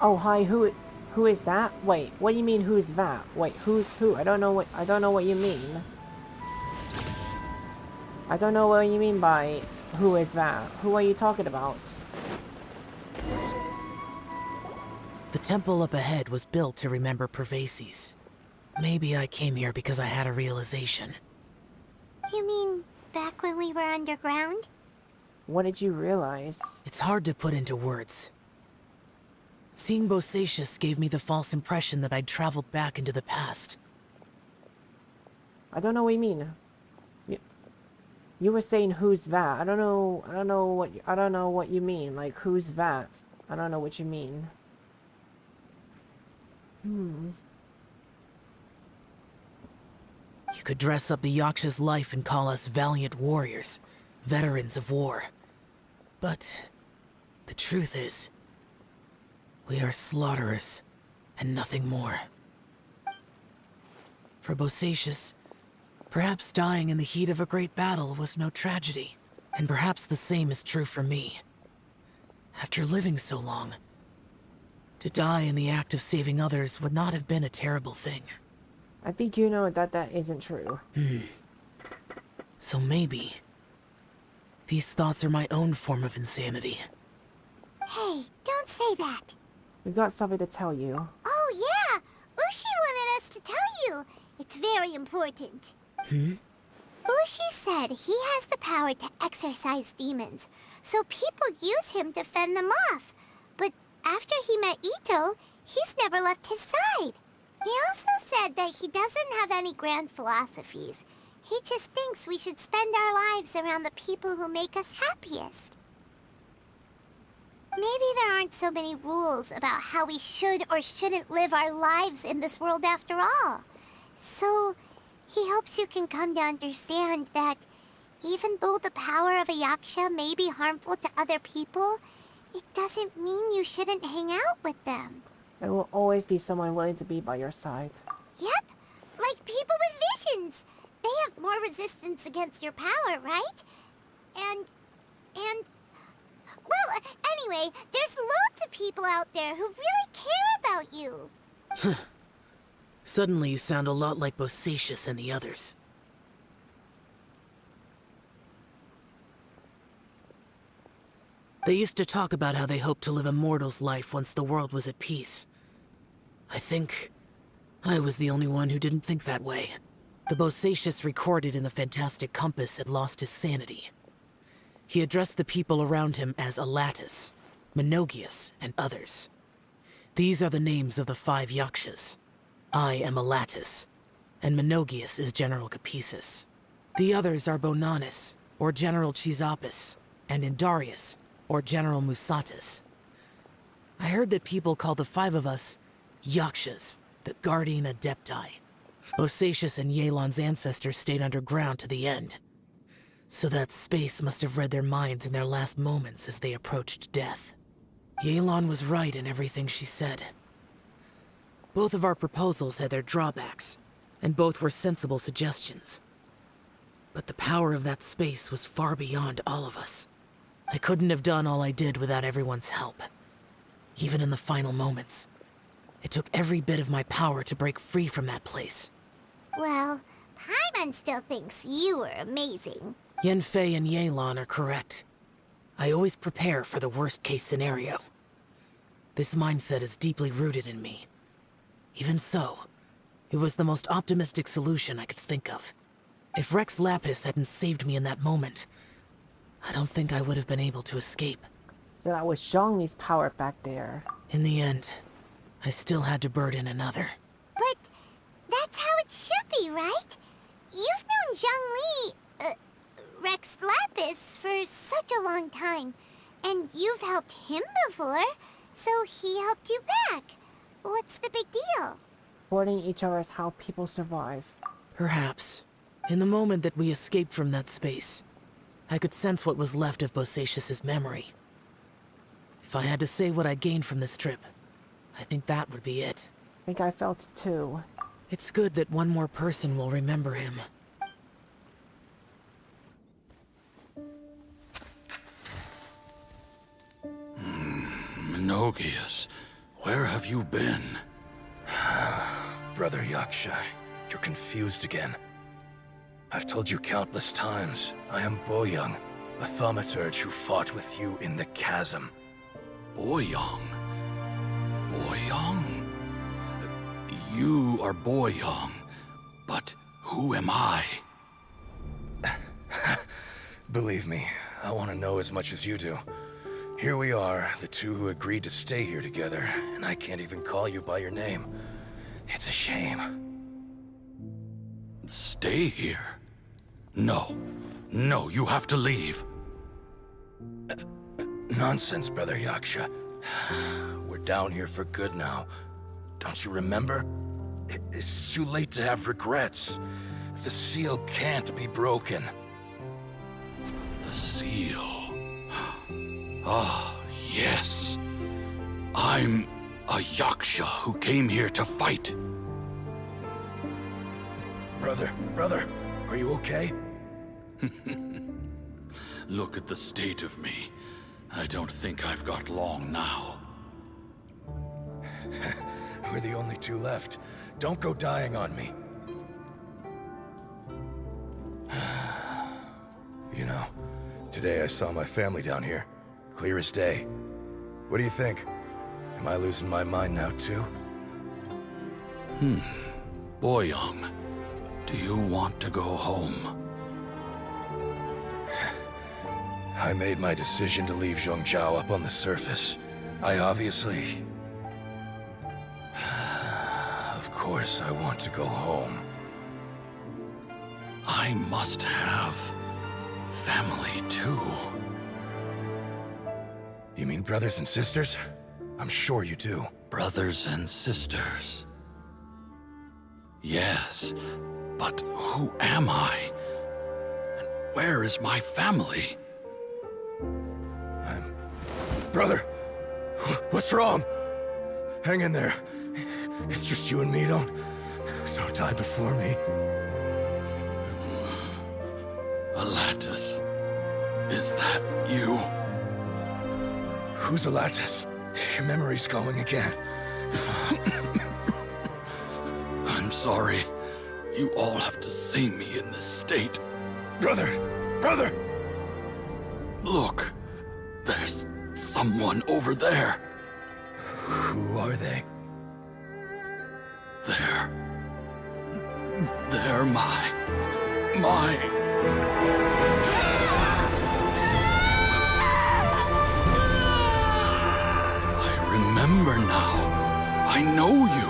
Oh, hi, who is that? Wait, what do you mean who's that? Wait, who's who? I don't know what you mean. I don't know what you mean by who is that? Who are you talking about?
The temple up ahead was built to remember Pervases. Maybe I came here because I had a realization.
You mean back when we were underground?
What did you realize?
It's hard to put into words. Seeing Bosacius gave me the false impression that I'd traveled back into the past.
I don't know what you mean. You were saying who's that? I don't know what you mean. Like who's that? I don't know what you mean.
You could dress up the Yaksha's life and call us valiant warriors, veterans of war. But the truth is, we are slaughterers, and nothing more. For Bosacius, perhaps dying in the heat of a great battle was no tragedy, and perhaps the same is true for me. After living so long, to die in the act of saving others would not have been a terrible thing.
I think you know that isn't true.
So maybe these thoughts are my own form of insanity.
Hey, don't say that.
We got something to tell you.
Oh, yeah! Ushi wanted us to tell you. It's very important. Ushi said he has the power to exorcise demons, so people use him to fend them off. But after he met Ito, he's never left his side. He also said that he doesn't have any grand philosophies. He just thinks we should spend our lives around the people who make us happiest. Maybe there aren't so many rules about how we should or shouldn't live our lives in this world after all. So, he hopes you can come to understand that even though the power of a yaksha may be harmful to other people, it doesn't mean you shouldn't hang out with them.
There will always be someone willing to be by your side.
Yep, like people with visions. They have more resistance against your power, right? And... Well, anyway, there's loads of people out there who really care about you.
Suddenly you sound a lot like Bosacius and the others. They used to talk about how they hoped to live a mortal's life once the world was at peace. I think I was the only one who didn't think that way. The Bosacius recorded in the Fantastic Compass had lost his sanity. He addressed the people around him as Alatus, Menogius, and others. These are the names of the 5 yakshas. I am Alatus, and Menogius is General Capisis. The others are Bonanis, or General Chisapis, and Indarius, or General Musatus. I heard that people call the 5 of us yakshas, the Guardian Adepti. Bosacius and Yelan's ancestors stayed underground to the end. So that space must have read their minds in their last moments as they approached death. Yelan was right in everything she said. Both of our proposals had their drawbacks, and both were sensible suggestions. But the power of that space was far beyond all of us. I couldn't have done all I did without everyone's help. Even in the final moments. It took every bit of my power to break free from that place.
Well, Paimon still thinks you were amazing.
Yanfei and Yelan are correct. I always prepare for the worst-case scenario. This mindset is deeply rooted in me. Even so, it was the most optimistic solution I could think of. If Rex Lapis hadn't saved me in that moment, I don't think I would have been able to escape.
So that was Zhongli's power back there.
In the end, I still had to burden another.
But that's how it should be, right? You've known Zhongli, Rex Lapis, for such a long time. And you've helped him before, so he helped you back. What's the big deal?
Supporting each other is how people survive.
Perhaps. In the moment that we escaped from that space, I could sense what was left of Bosacius's memory. If I had to say what I gained from this trip, I think that would be it.
I think I felt it too.
It's good that one more person will remember him.
Menogius, where have you been?
Brother Yaksha, you're confused again. I've told you countless times, I am Boyoung, a thaumaturge who fought with you in the chasm.
Boyoung? Boyoung? You are Boyoung, but who am I?
Believe me, I want to know as much as you do. Here we are, the two who agreed to stay here together, and I can't even call you by your name. It's a shame.
Stay here? No. No, you have to leave.
Nonsense, Brother Yaksha. We're down here for good now. Don't you remember? It's too late to have regrets. The seal can't be broken.
The seal. Ah, yes. I'm a Yaksha who came here to fight.
Brother, are you okay?
Look at the state of me. I don't think I've got long now.
We're the only two left. Don't go dying on me. You know, today I saw my family down here. Clear as day.
What do you think? Am I losing my mind now, too?
Boyoung, do you want to go home?
I made my decision to leave Zhongzhou up on the surface. I obviously... Of course I want to go home.
I must have family, too.
You mean brothers and sisters? I'm sure you do.
Brothers and sisters. Yes, but who am I? And where is my family?
Brother! What's wrong? Hang in there. It's just you and me, don't die before me.
Alatus, is that you?
Who's Alatus? Your memory's going again.
I'm sorry. You all have to see me in this state.
Brother! Brother!
Look, there's someone over there.
Who are they?
They're my... I remember now. I know you.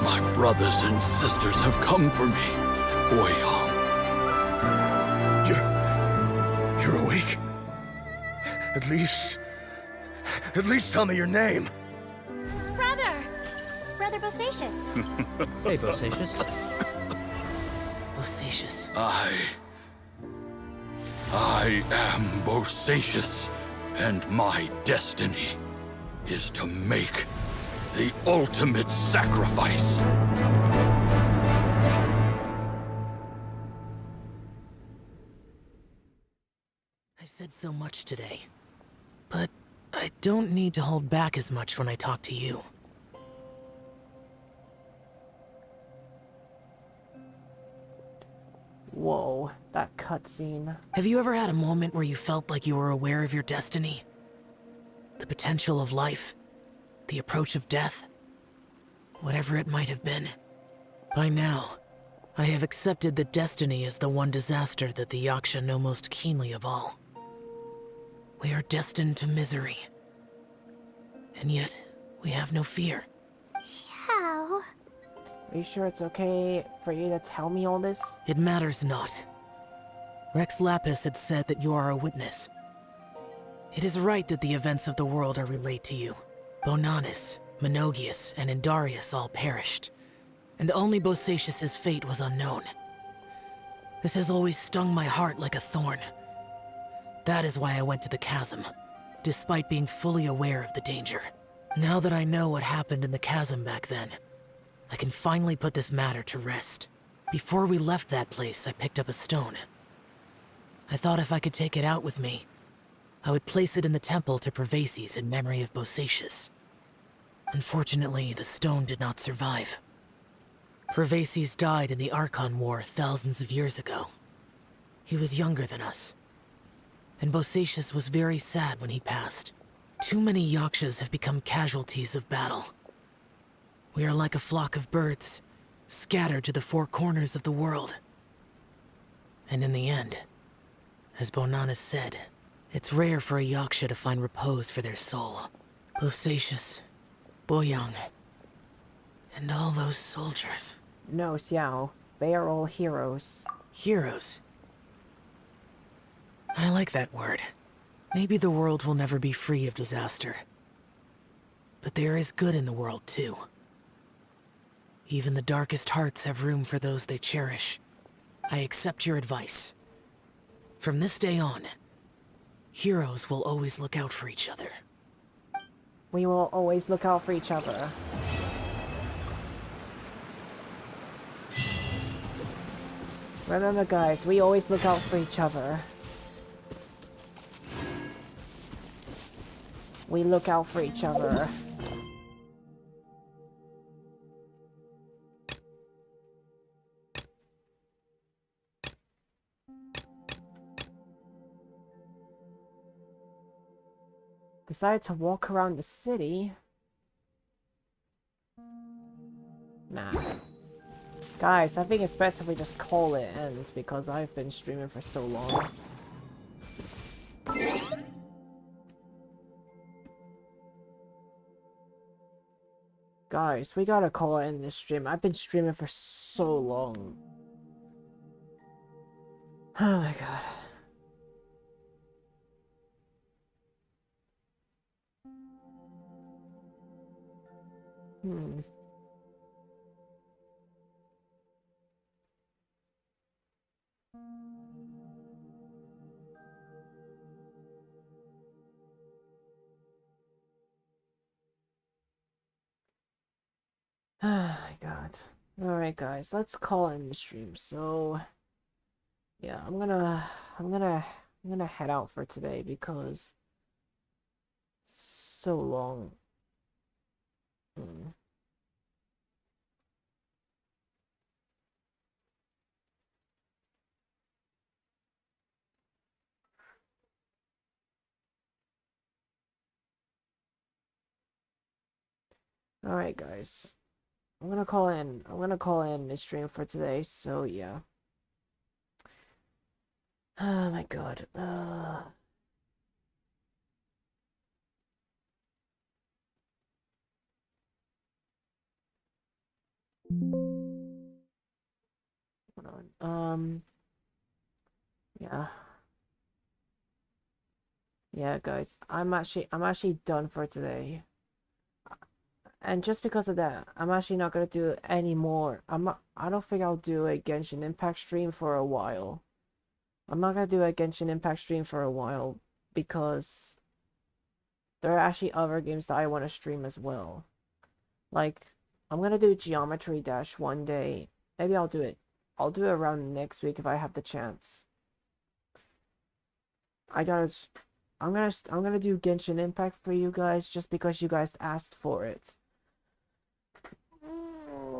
My brothers and sisters have come for me, Boyoung.
You're awake? At least tell me your name.
Brother Bosacious.
Hey, Bosacious.
Bosacious.
I am Bosacious, and my destiny is to make the ultimate sacrifice.
I've said so much today, but I don't need to hold back as much when I talk to you.
Whoa, that cutscene.
Have you ever had a moment where you felt like you were aware of your destiny? The potential of life? The approach of death? Whatever it might have been. By now, I have accepted that destiny is the one disaster that the Yaksha know most keenly of all. We are destined to misery. And yet, we have no fear.
Xiao.
Are you sure it's okay for you to tell me all this?
It matters not. Rex Lapis had said that you are a witness. It is right that the events of the world are relayed to you. Bonanis, Menogius, and Indarius all perished, and only Bosacious' fate was unknown. This has always stung my heart like a thorn. That is why I went to the chasm, despite being fully aware of the danger. Now that I know what happened in the chasm back then, I can finally put this matter to rest. Before we left that place, I picked up a stone. I thought if I could take it out with me, I would place it in the temple to Pervases in memory of Bosacious. Unfortunately, the stone did not survive. Pervases died in the Archon War thousands of years ago. He was younger than us, and Bosacious was very sad when he passed. Too many Yakshas have become casualties of battle. We are like a flock of birds, scattered to the four corners of the world. And in the end, as Bonanis said, it's rare for a Yaksha to find repose for their soul. Bosacious, Boyoung, and all those soldiers.
No, Xiao. They are all heroes.
Heroes? I like that word. Maybe the world will never be free of disaster. But there is good in the world, too. Even the darkest hearts have room for those they cherish. I accept your advice. From this day on, heroes will always look out for each other.
We will always look out for each other. Remember, guys, we always look out for each other. We look out for each other. decided to walk around the city. Nah. Guys, I think it's best if we just call it ends because I've been streaming for so long. Guys, we gotta call it in this stream. I've been streaming for so long. Oh my god. Oh my god. Alright guys, let's call in the stream. So yeah, I'm gonna head out for today because so long. Alright guys. I'm gonna call in the stream for today, so yeah. Oh my god. Hold on. Yeah. Yeah, guys. I'm actually done for today. And just because of that, I'm actually not gonna do any more. I don't think I'll do a Genshin Impact stream for a while. I'm not gonna do a Genshin Impact stream for a while because there are actually other games that I want to stream as well. Like, I'm gonna do Geometry Dash one day. Maybe I'll do it. I'll do it around next week if I have the chance. I'm gonna do Genshin Impact for you guys just because you guys asked for it.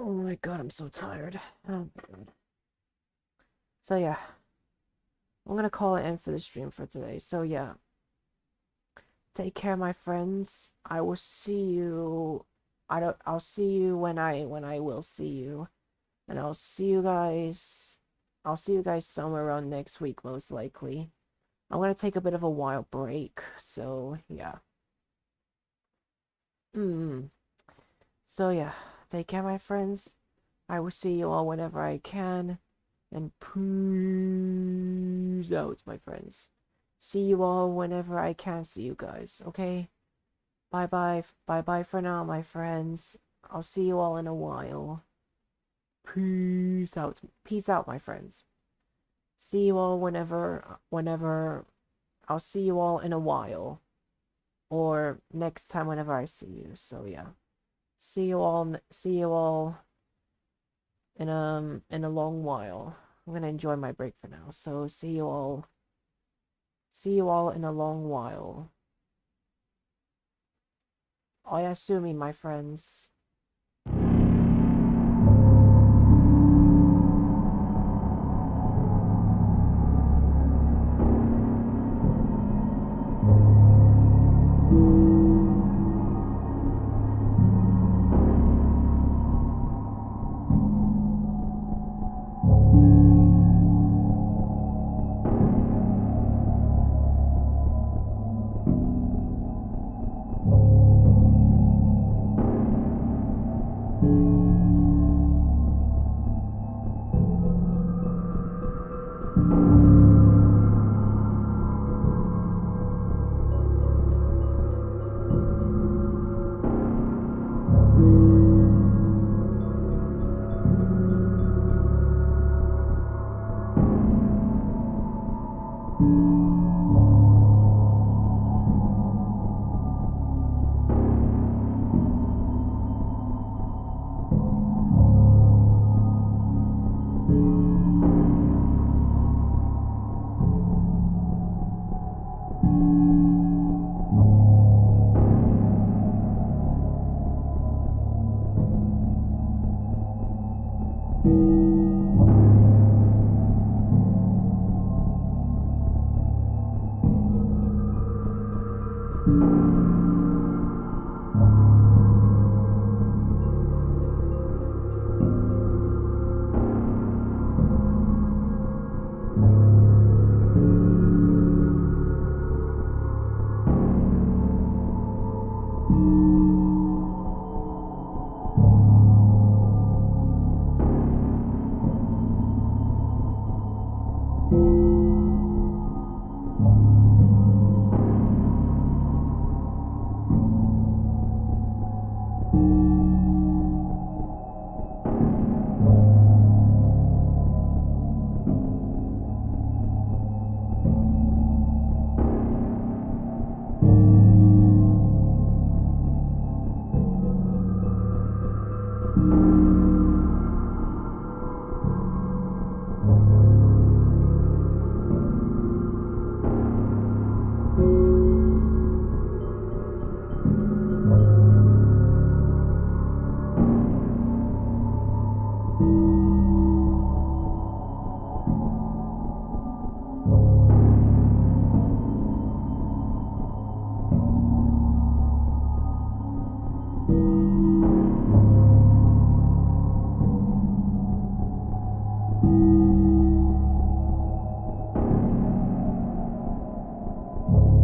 Oh my god, I'm so tired. Oh my god. So yeah. I'm gonna call it in for the stream for today. So yeah. Take care, my friends. I will see you. I'll see you when I will see you. And I'll see you guys somewhere around next week, most likely. I'm gonna take a bit of a while break, so yeah. So yeah, take care, my friends. I will see you all whenever I can. And peace out, my friends. See you all whenever I can see you guys, okay? Bye-bye. Bye-bye for now, my friends. I'll see you all in a while. Peace out. Peace out, my friends. See you all whenever I'll see you all in a while. Or next time whenever I see you. So yeah. See you all in a long while. I'm gonna enjoy my break for now. So see you all in a long while. Oyasumi, my friends.